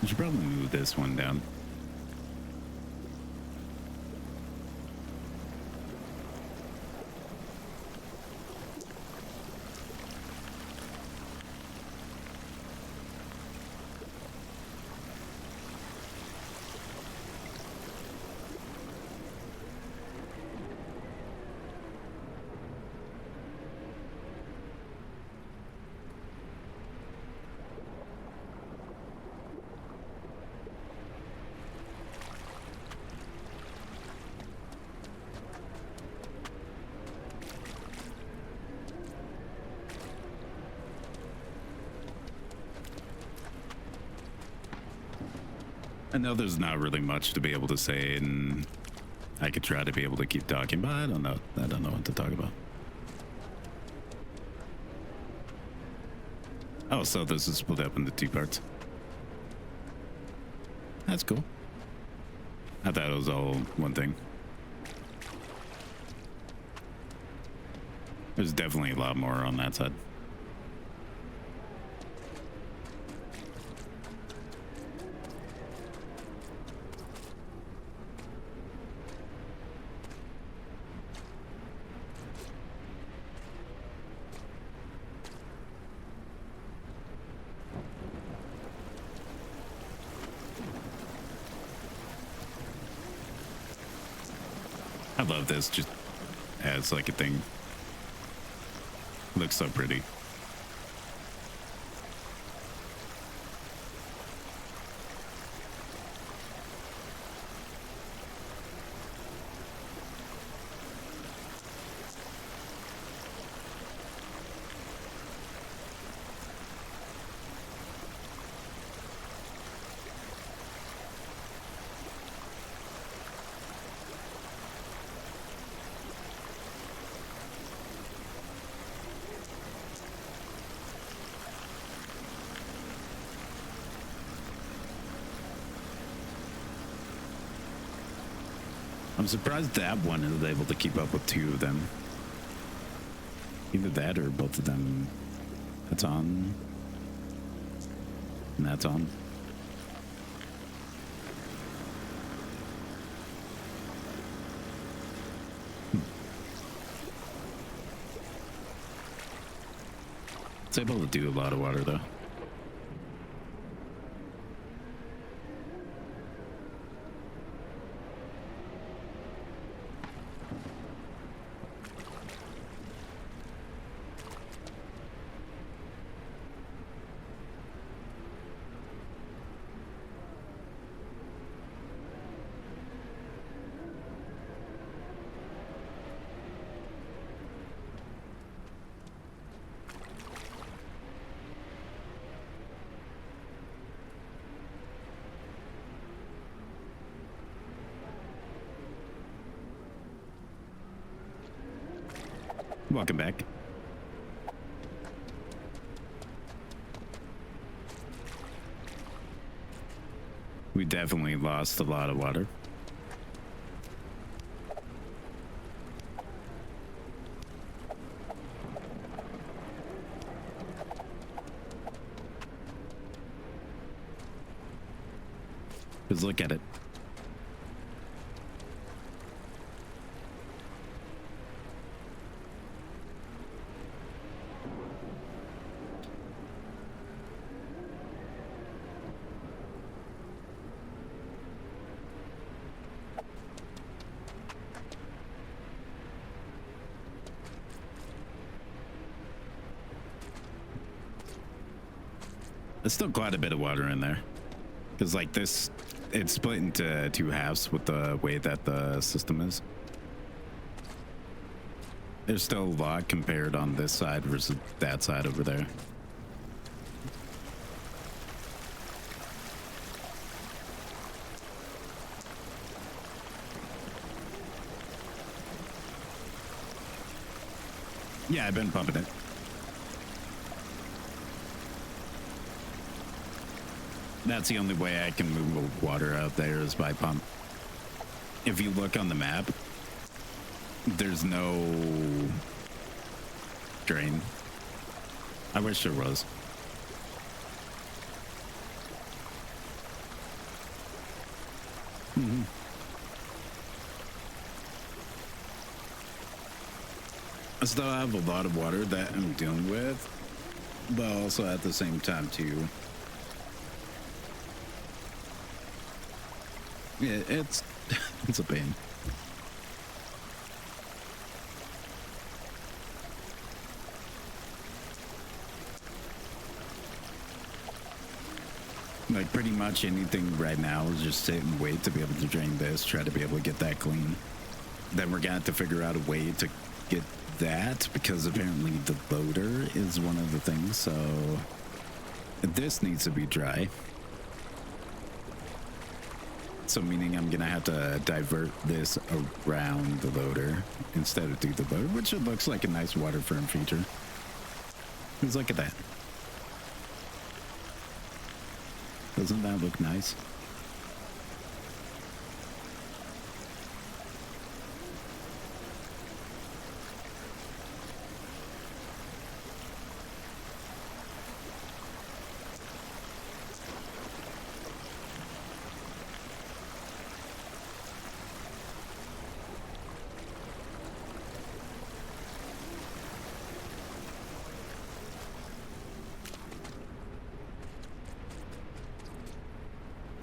I should probably move this one down. I know there's not really much to be able to say, and I could try to be able to keep talking, but I don't know. I don't know what to talk about. Oh, so this is split up into 2 parts. That's cool. I thought it was all one thing. There's definitely a lot more on that side. I love this just as like a thing. Looks so pretty. I'm surprised that one is able to keep up with 2 of them. Either that or both of them. That's on. And that's on. It's able to do a lot of water though. Welcome back. We definitely lost a lot of water. Because look at it. There's still quite a bit of water in there. Because like this, it's split into two halves with the way that the system is. There's still a lot compared on this side versus that side over there. Yeah, I've been pumping it. That's the only way I can move water out there is by pump. If you look on the map, there's no drain. I wish there was. I still have a lot of water that I'm dealing with, but also at the same time too. Yeah, it's a pain. Like pretty much anything right now is just sit and wait to be able to drain this, try to be able to get that clean. Then we're gonna have to figure out a way to get that because apparently the loader is one of the things, so this needs to be dry. So meaning I'm gonna have to divert this around the loader instead of through the loader, which it looks like a nice waterfront feature. Let's look at that. Doesn't that look nice?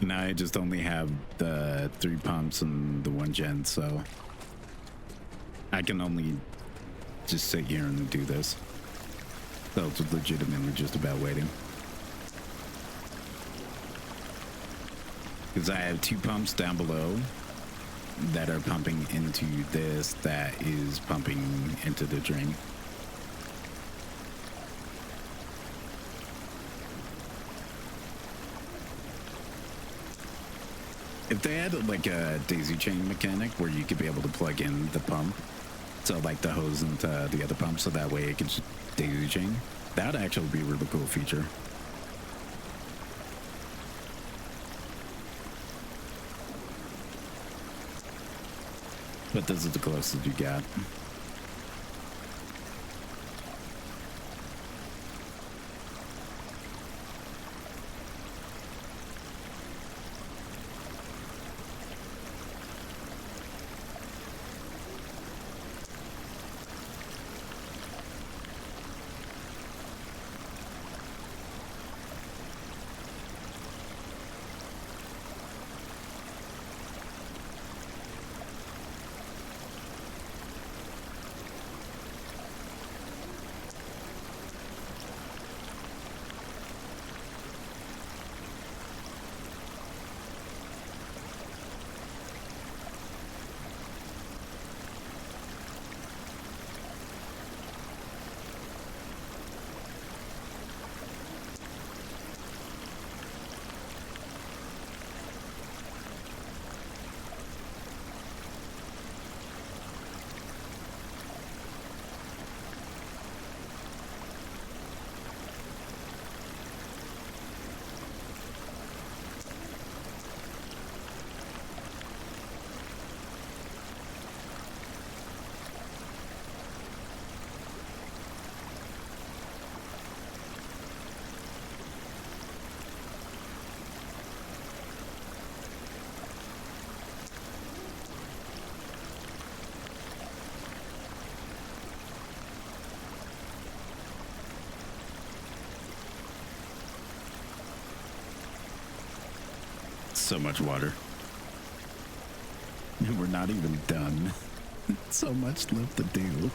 Now I just only have the 3 pumps and the 1 gen, so I can only just sit here and do this. So it's legitimately just about waiting. Because I have 2 pumps down below that are pumping into this that is pumping into the drain. If they had like a daisy chain mechanic where you could be able to plug in the pump, so like the hose into the other pump, so that way it could just daisy chain, that would actually be a really cool feature. But this is the closest you got. So much water. And we're not even done. So much left to do.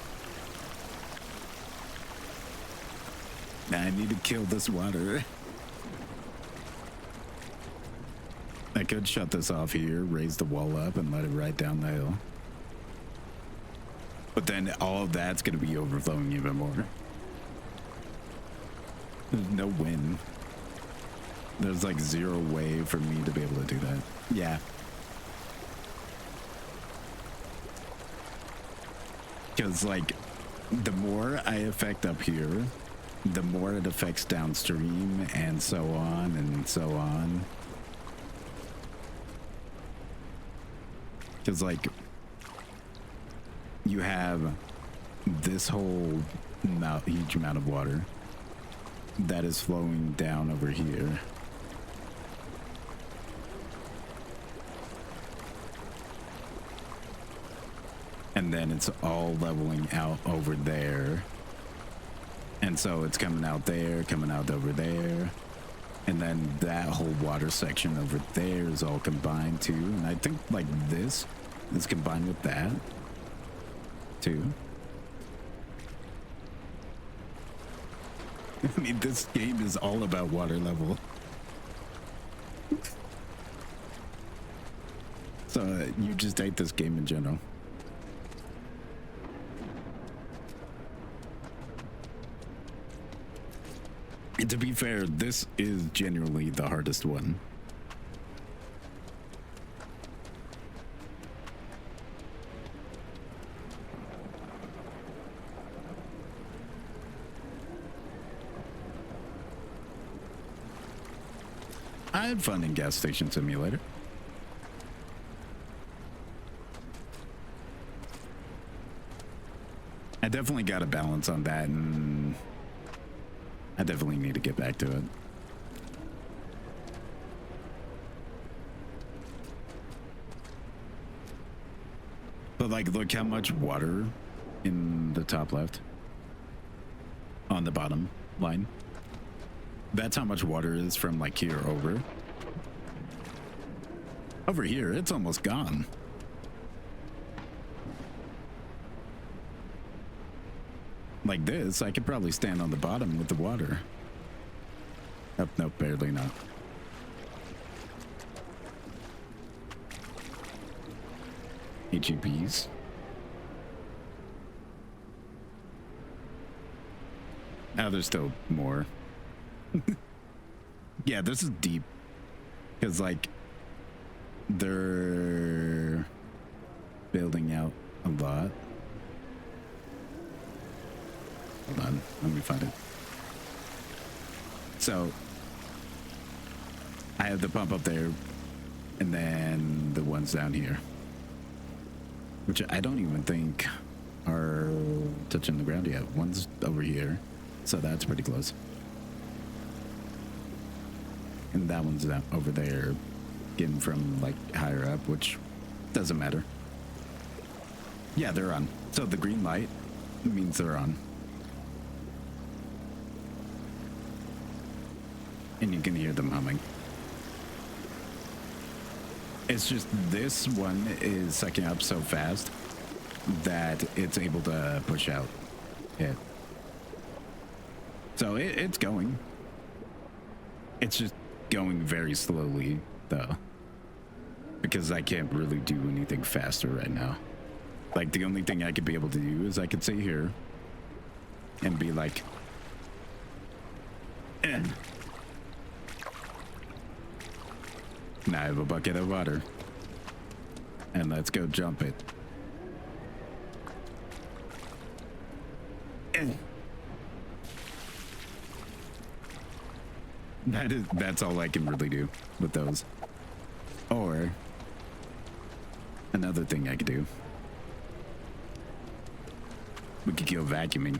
I need to kill this water. I could shut this off here, raise the wall up, and let it right down the hill. But then all of that's going to be overflowing even more. There's no win. There's like zero way for me to be able to do that. Yeah. Because like the more I affect up here, the more it affects downstream and so on and so on. Because like you have this whole huge amount of water that is flowing down over here. And then it's all leveling out over there. And so it's coming out there, coming out over there. And then that whole water section over there is all combined too. And I think like this is combined with that too. I mean, this game is all about water level. So you just hate this game in general. And to be fair, this is genuinely the hardest one. I had fun in Gas Station Simulator. I definitely got a balance on that, and I definitely need to get back to it. But like, look how much water in the top left on the bottom line. That's how much water is from like here over. Over here, it's almost gone. Like this, I could probably stand on the bottom with the water. Oh, nope, barely not. HEPs. Now there's still more. Yeah, this is deep. Because, like, they're building out a lot. Hold on, let me find it. So, I have the pump up there, and then the ones down here. Which I don't even think are touching the ground yet. One's over here, so that's pretty close. And that one's down over there, getting from like higher up, which doesn't matter. Yeah, they're on. So the green light means they're on. And you can hear them humming. It's just this one is sucking up so fast that it's able to push out it. So it's going. It's just going very slowly, though. Because I can't really do anything faster right now. Like, the only thing I could be able to do is I could sit here and be like, eh. Now I have a bucket of water. And let's go jump it. That's all I can really do with those. Or another thing I could do. We could go vacuuming.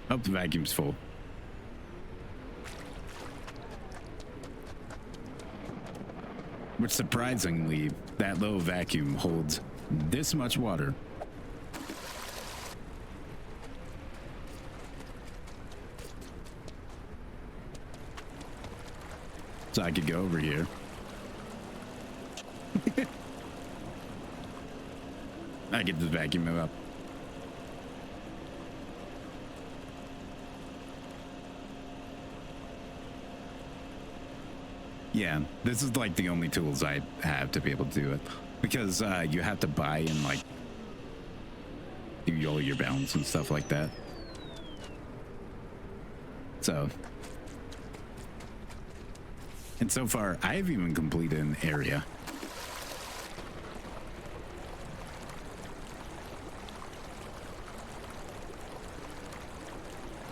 Oh, the vacuum's full. Which surprisingly, that little vacuum holds this much water. So I could go over here. I get this vacuum it up. Yeah, this is like the only tools I have to be able to do it. Because you have to buy and like do all your balance and stuff like that. So. And so far, I've even completed an area.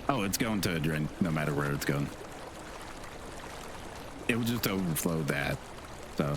Oh, it's going to a drain, no matter where it's going. It will just overflow that, so.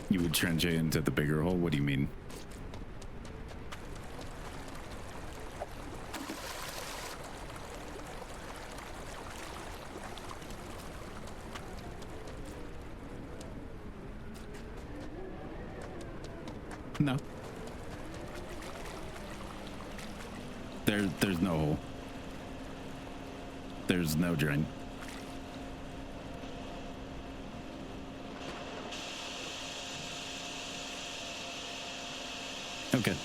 You would trench it into the bigger hole? What do you mean? No. There's no hole. There's no drain. Okay.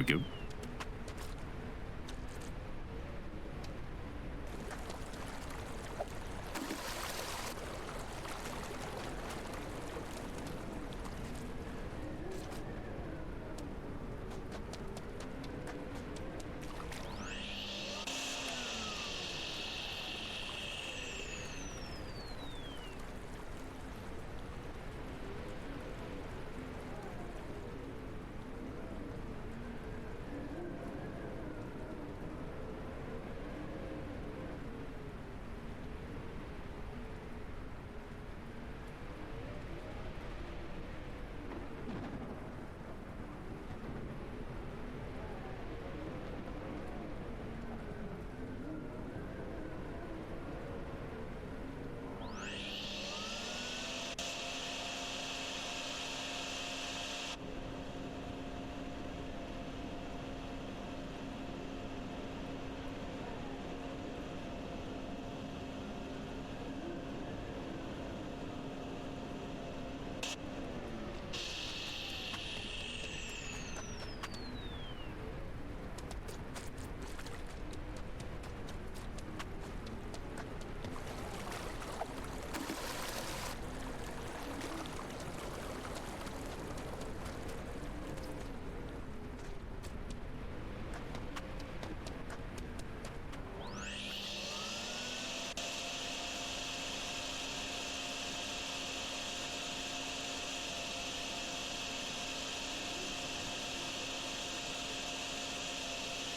we go.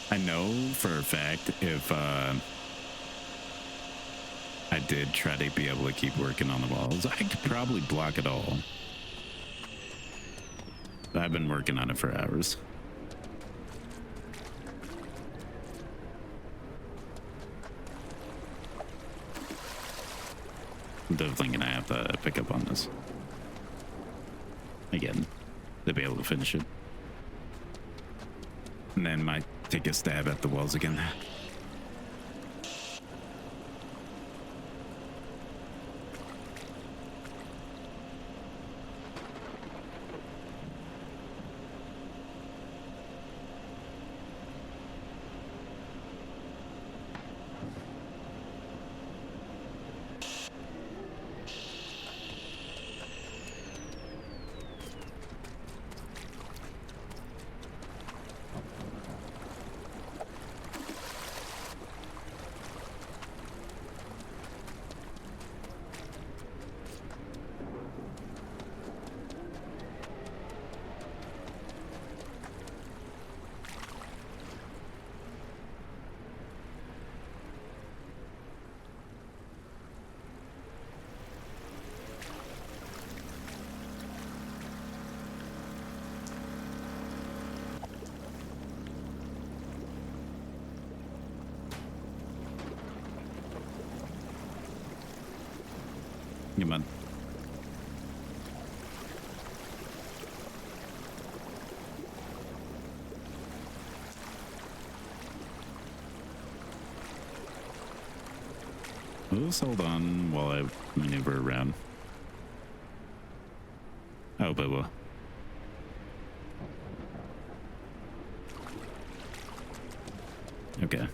I know for a fact if I did try to be able to keep working on the walls, I could probably block it all. I've been working on it for hours. I'm definitely gonna have to pick up on this again to be able to finish it. And then might take a stab at the walls again. Come on. Let's hold on while I maneuver around. Oh, but well. Okay.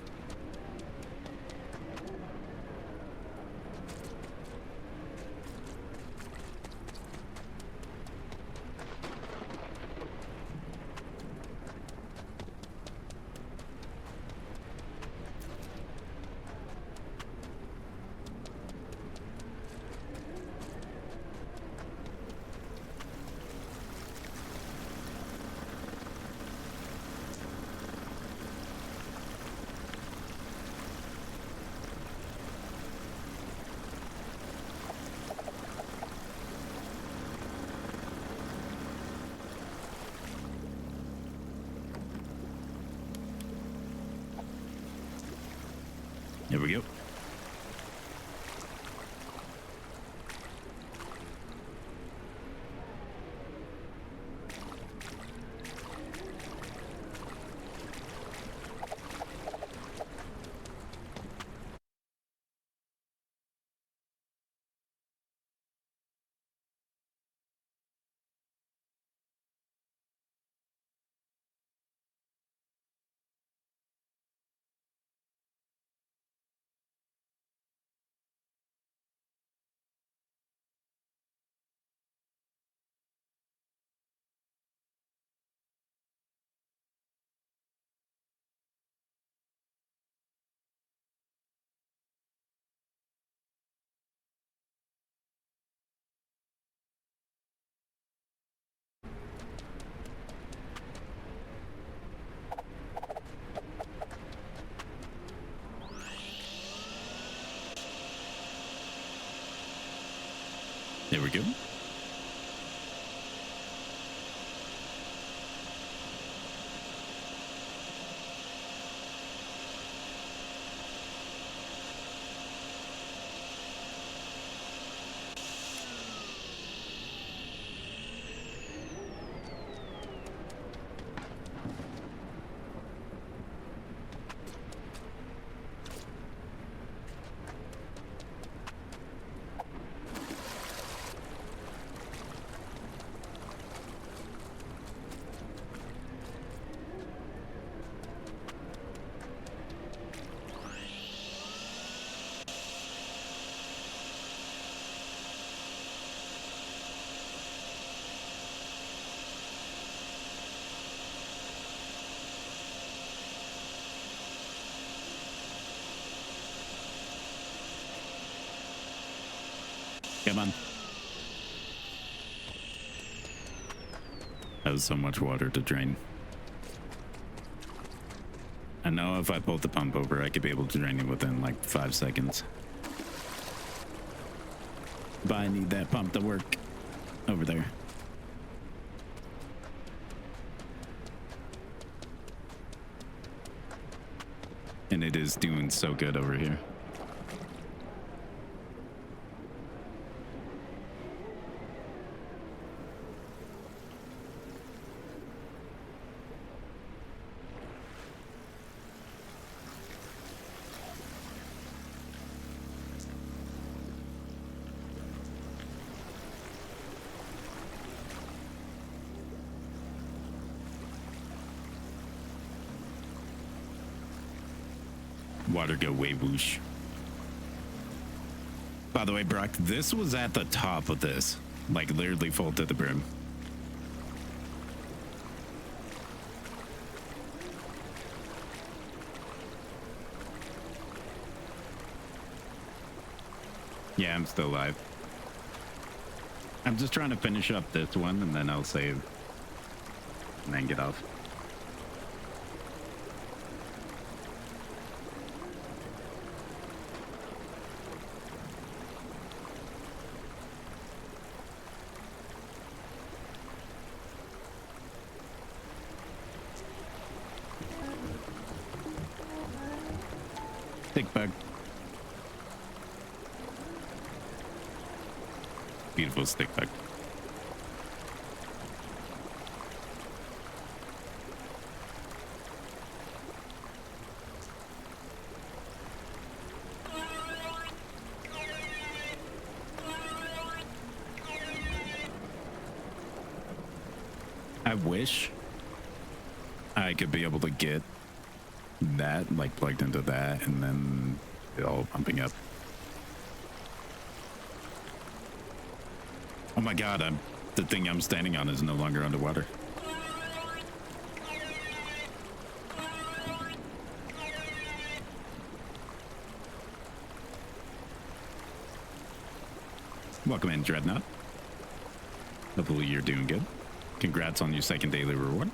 Here we go. There we go. Come on. That was so much water to drain. I know if I pulled the pump over, I could be able to drain it within like 5 seconds. But I need that pump to work over there. And it is doing so good over here. Water go way woosh. By the way, Brock, this was at the top of this, like literally full to the brim. Yeah, I'm still alive. I'm just trying to finish up this one and then I'll save and then get off. Stick bug. Beautiful stick bug. I wish I could be able to get that like plugged into that and then it all pumping up. Oh my god, the thing I'm standing on is no longer underwater. Welcome in, Dreadnought. Hopefully you're doing good. Congrats on your second daily reward.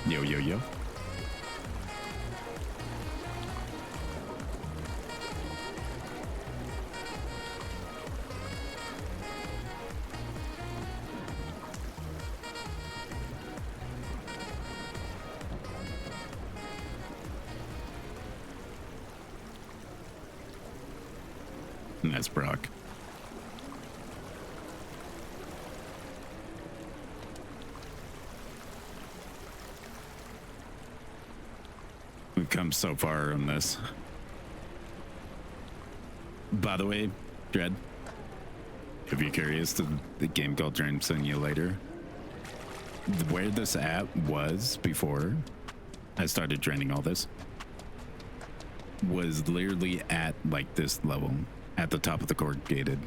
Yo, yo, yo. And that's Brock. We've come so far on this. By the way, Dread, if you're curious, the game called Dream Simulator, where this app was before I started draining all this, was literally at like this level, at the top of the corrugated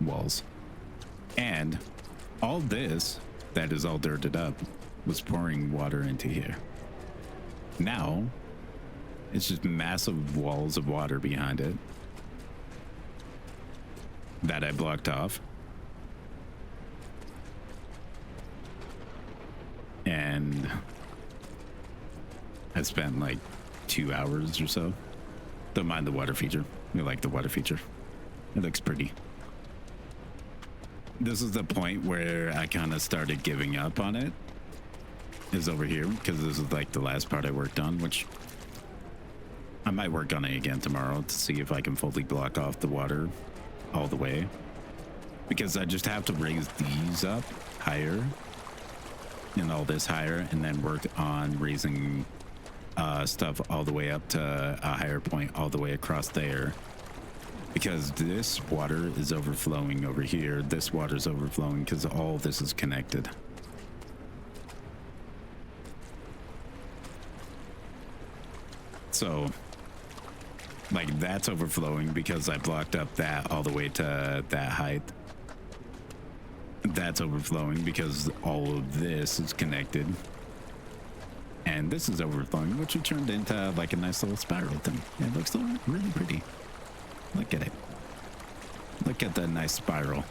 walls. And all this, that is all dirted up, was pouring water into here. Now, it's just massive walls of water behind it that I blocked off. and I spent like 2 hours or so. Don't mind the water feature. We like the water feature. It looks pretty. This is the point where I kind of started giving up on it. Is over here, because this is like the last part I worked on, which I might work on it again tomorrow to see if I can fully block off the water all the way. Because I just have to raise these up higher and all this higher, and then work on raising stuff all the way up to a higher point all the way across there. Because this water is overflowing over here. This water is overflowing because all this is connected. So, like, that's overflowing because I blocked up that all the way to that height. That's overflowing because all of this is connected. And this is overflowing, which it turned into like a nice little spiral thing. It looks really pretty. Look at it. Look at that nice spiral.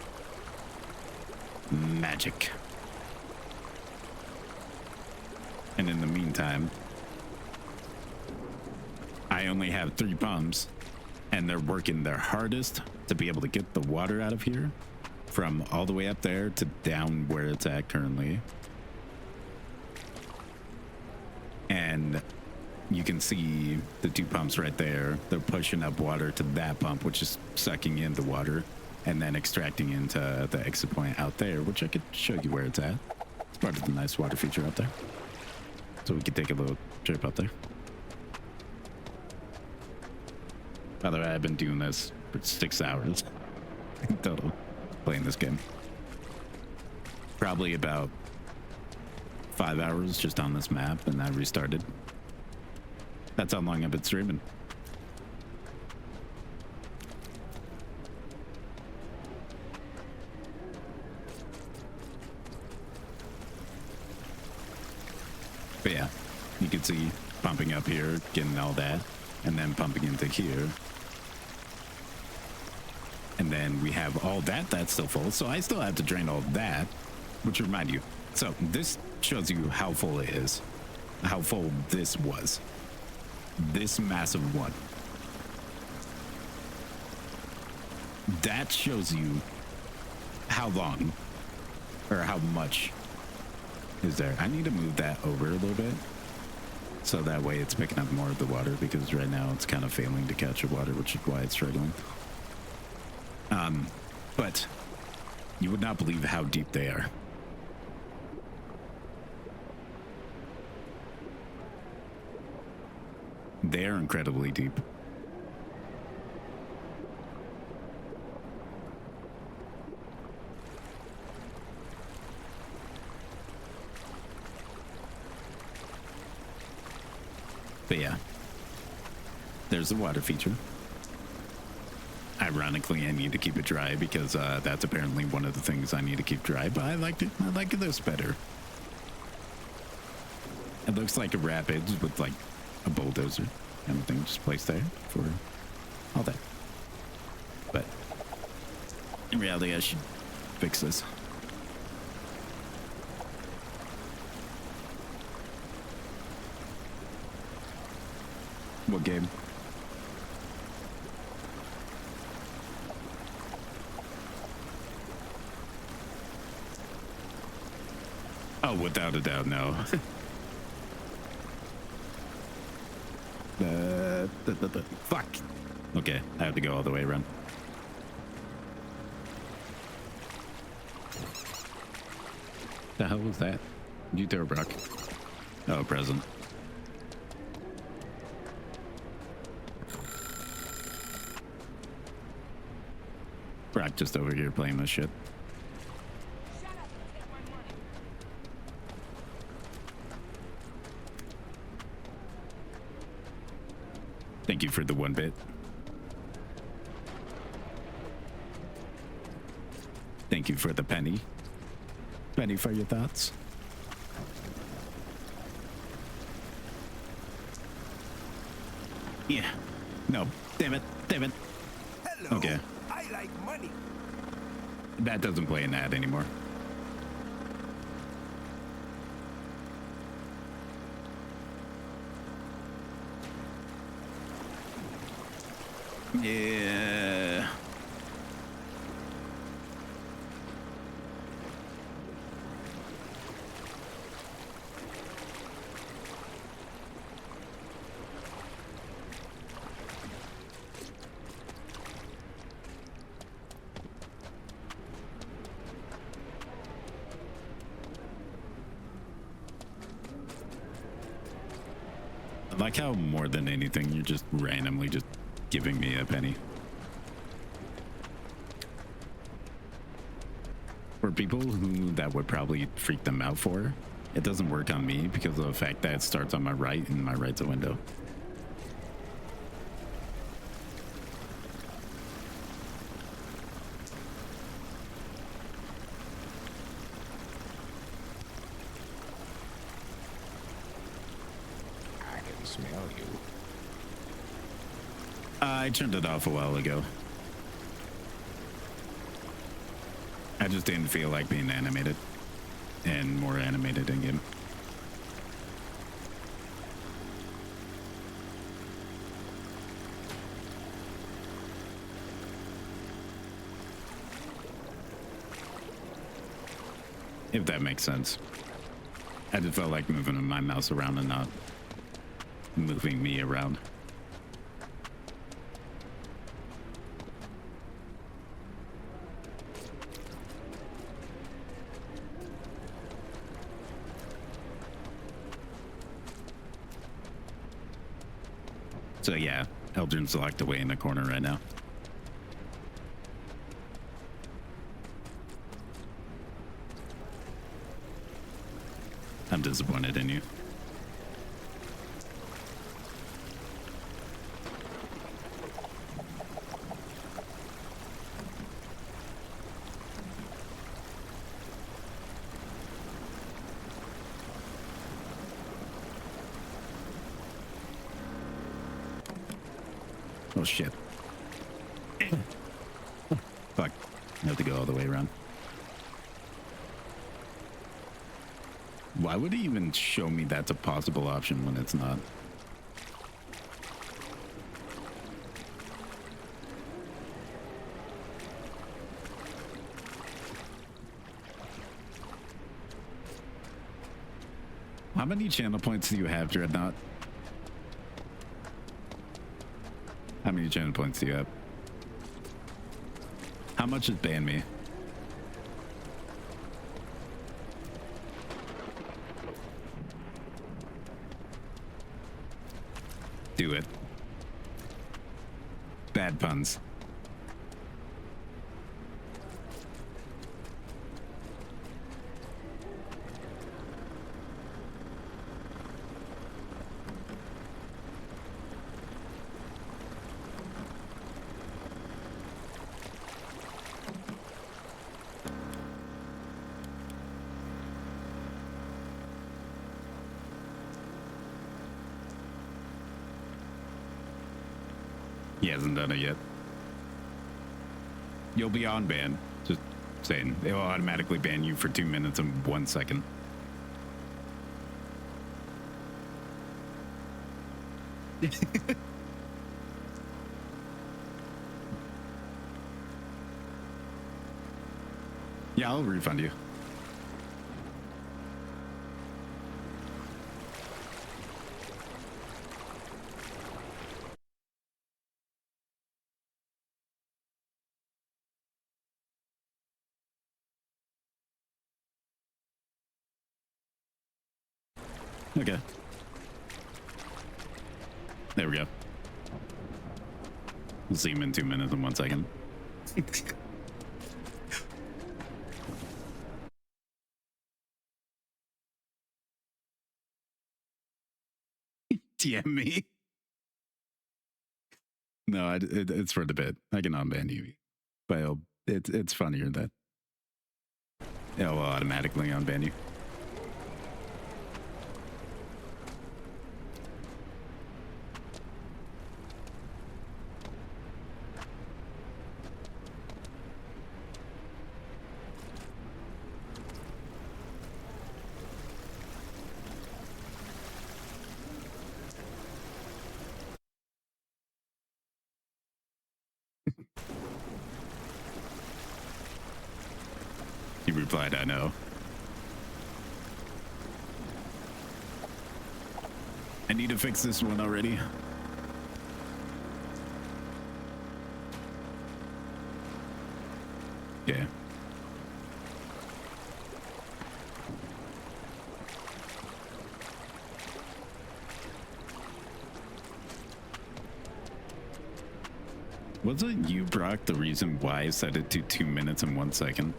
Magic. And in the meantime, I only have 3 pumps, and they're working their hardest to be able to get the water out of here from all the way up there to down where it's at currently. And you can see the 2 pumps right there. They're pushing up water to that pump, which is sucking in the water and then extracting into the exit point out there, which I could show you where it's at. It's part of the nice water feature out there. So we could take a little trip out there. By the way, I've been doing this for 6 hours in total, playing this game. Probably about 5 hours just on this map, and I restarted. That's how long I've been streaming. But yeah, you can see pumping up here, getting all that, and then pumping into here. And then we have all that, that's still full. So I still have to drain all that, which remind you. So this shows you how full it is, how full this was. This massive one. That shows you how long or how much is there. I need to move that over a little bit so that way it's picking up more of the water, because right now it's kind of failing to catch the water, which is why it's struggling. But you would not believe how deep they are. They are incredibly deep. But yeah, there's the water feature. Ironically, I need to keep it dry because that's apparently one of the things I need to keep dry, but I like this better. It looks like a rapids with like a bulldozer kind of thing just placed there for all that. But in reality, I should fix this. What game? Oh, without a doubt, no. Fuck. Okay, I have to go all the way around. The hell was that? Did you throw Brock? Oh, present. Brock just over here playing this shit. Thank you for the 1 bit. Thank you for the penny. Penny for your thoughts. Yeah. No. Damn it. Damn it. Hello. Okay. I like money. That doesn't play an ad anymore. Yeah. I like how more than anything, you're just randomly just giving me a penny. For people who that would probably freak them out for, it doesn't work on me because of the fact that it starts on my right and my right's a window. I can smell you. I turned it off a while ago. I just didn't feel like being animated and more animated in game. If that makes sense. I just felt like moving my mouse around and not moving me around. So yeah, Eldrin's locked away in the corner right now. I'm disappointed in you. Oh shit. Fuck. I have to go all the way around. Why would it even show me that's a possible option when it's not? How many channel points do you have, Dreadnought? How many channel points do you have? How much is ban me? Do it. Bad puns. He hasn't done it yet. You'll be on ban. Just saying. It will automatically ban you for 2 minutes and 1 second. Yeah, I'll refund you. Okay. There we go. We'll see him in 2 minutes and 1 second. DM me. No, it's for the bit. I can unban you, but it's funnier that it'll automatically unban you. replied, I know. I need to fix this one already. Yeah. Wasn't you, Brock, the reason why I set it to 2 minutes and 1 second?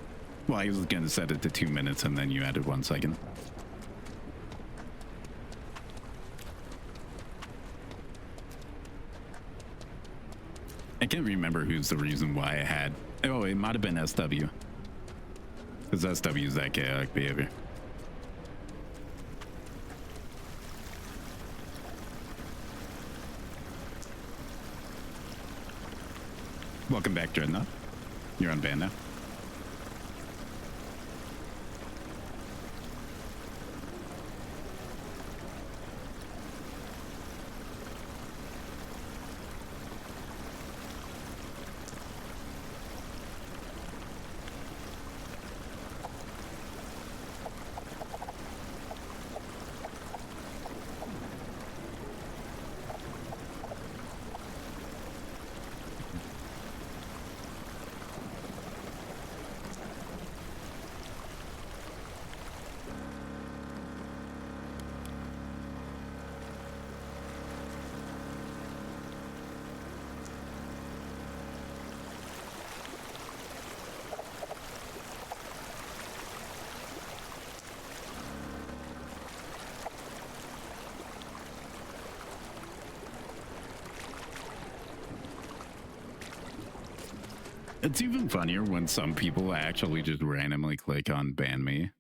Well, I was gonna set it to 2 minutes and then you added 1 second. I can't remember who's the reason why I had. Oh, it might have been SW. Because SW is that chaotic behavior. Welcome back, Dreadnought. You're on ban now. It's even funnier when some people actually just randomly click on ban me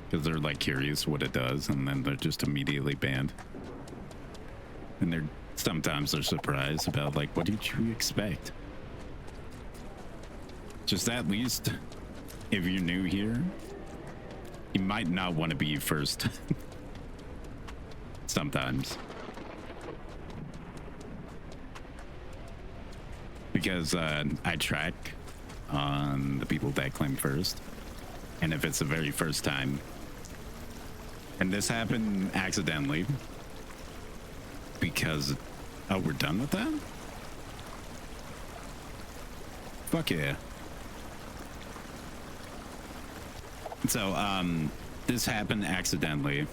because they're like curious what it does, and then they're just immediately banned. And sometimes they're surprised about like, what did you expect? Just at least if you're new here, you might not want to be first. Sometimes. Because I track on the people that claim first, and if it's the very first time, and this happened accidentally because we're done with that. Fuck yeah. So this happened accidentally.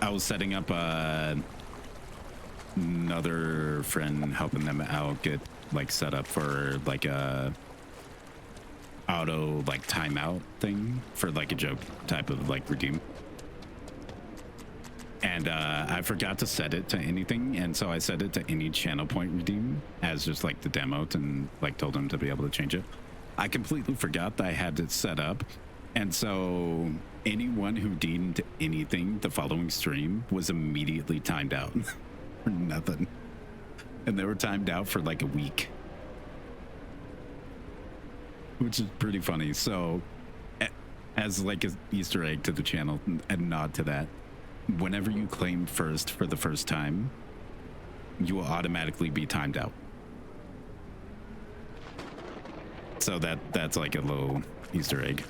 I was setting up another friend, helping them out get like set up for like a auto like timeout thing for like a joke type of like redeem. And I forgot to set it to anything, and so I set it to any channel point redeem as just like the demo, and like told them to be able to change it. I completely forgot that I had it set up, and so anyone who deemed anything the following stream was immediately timed out for nothing, and they were timed out for like a week, which is pretty funny. So as like an Easter egg to the channel and nod to that, whenever you claim first for the first time, you will automatically be timed out. So that's like a little Easter egg.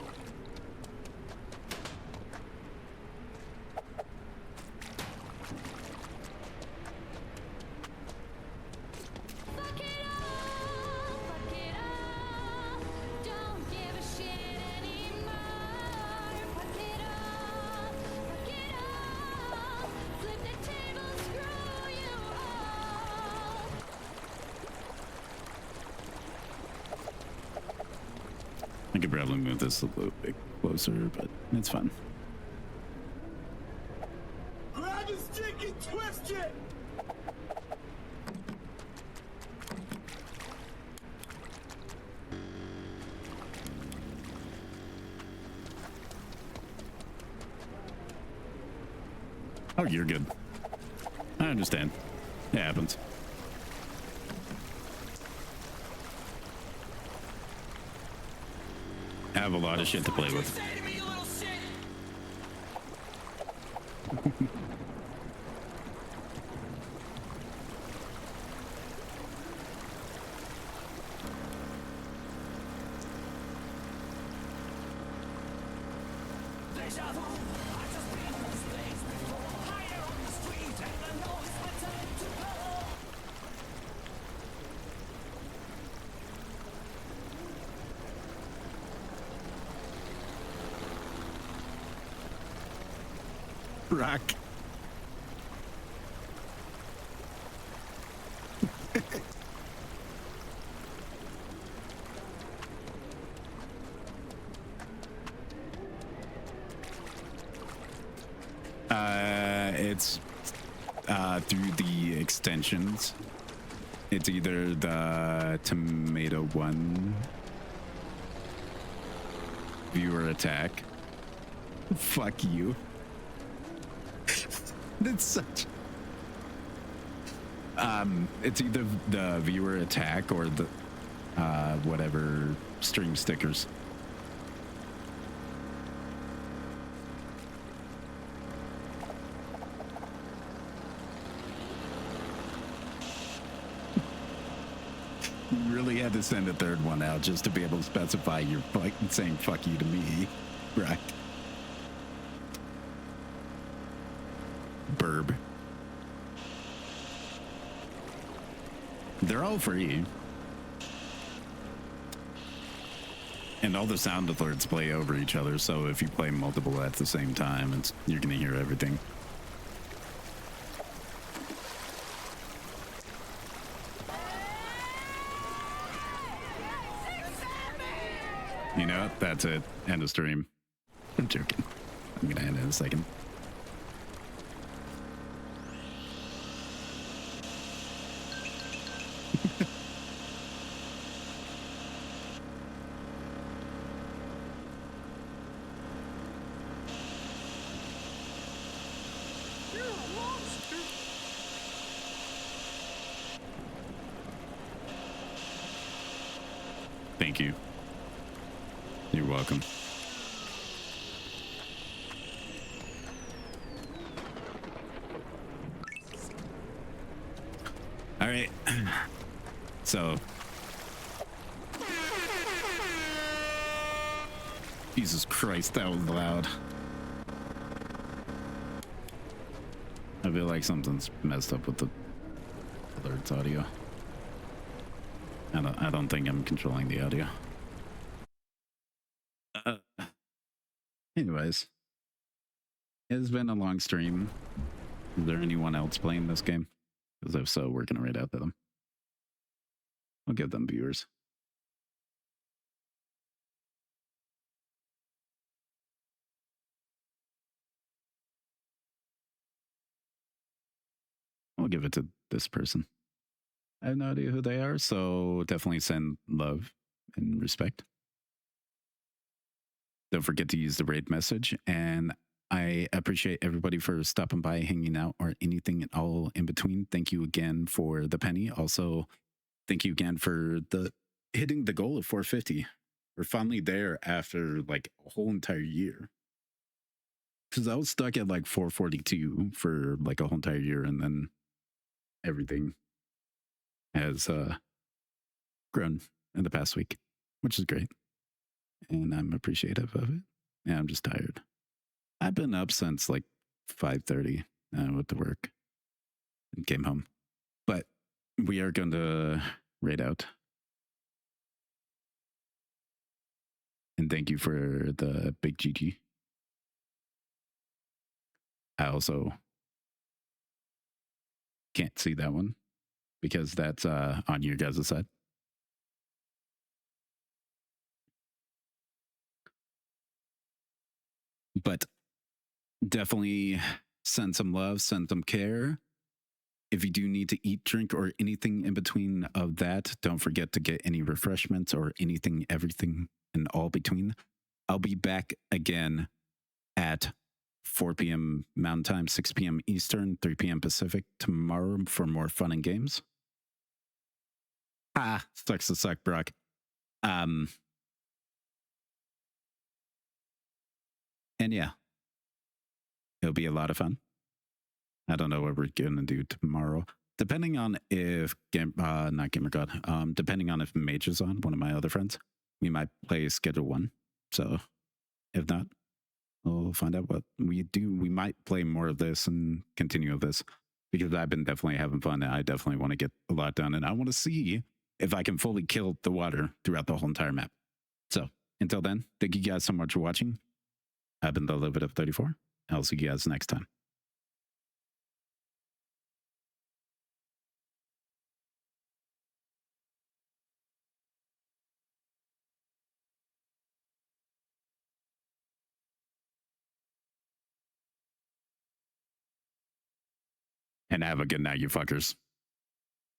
I could probably move this a little bit closer, but it's fun. Grab the stick and twist it! Oh, you're good. I understand. It happens. I have a lot of shit to play with. Rock. It's through the extensions. It's either the Tomato 1 viewer attack. Fuck you. It's such. It's either the viewer attack or the whatever stream stickers. You really had to send a third one out just to be able to specify you're saying fuck you to me, right? Burb. They're all free. And all the sound alerts play over each other, so if you play multiple at the same time, you're gonna hear everything. You know what? That's it. End of stream. I'm joking. I'm gonna end in a second. Thank you. You're welcome. All right. So. Jesus Christ, that was loud. I feel like something's messed up with the alerts audio. I don't think I'm controlling the audio. Anyways, it's been a long stream. Is there anyone else playing this game? Because if so, we're gonna raid out to them. I'll give them viewers. I'll give it to this person. I have no idea who they are, so definitely send love and respect. Don't forget to use the raid message, and I appreciate everybody for stopping by, hanging out, or anything at all in between. Thank you again for the penny. Also, thank you again for hitting the goal of 450. We're finally there after like a whole entire year. Because I was stuck at like 442 for like a whole entire year, and then everything has grown in the past week, which is great. And I'm appreciative of it. Yeah, I'm just tired. I've been up since like 5:30 with the work and came home. But we are going to raid out. And thank you for the big GG. I also can't see that one because that's on your guys' side. But definitely send some love, send some care. If you do need to eat, drink, or anything in between of that, don't forget to get any refreshments or anything, everything, and all between. I'll be back again at 4 p.m. Mountain Time, 6 p.m. Eastern, 3 p.m. Pacific tomorrow for more fun and games. Sucks to suck, Brock. And yeah, it'll be a lot of fun. I don't know what we're going to do tomorrow. Depending on if, not Gamer God, depending on if Mage is on, one of my other friends, we might play Schedule 1. So if not, we'll find out what we do. We might play more of this and continue of this because I've been definitely having fun. And I definitely want to get a lot done. And I want to see if I can fully kill the water throughout the whole entire map. So until then, thank you guys so much for watching. I've been the Live It Up 34. I'll see you guys next time. And have a good night, you fuckers.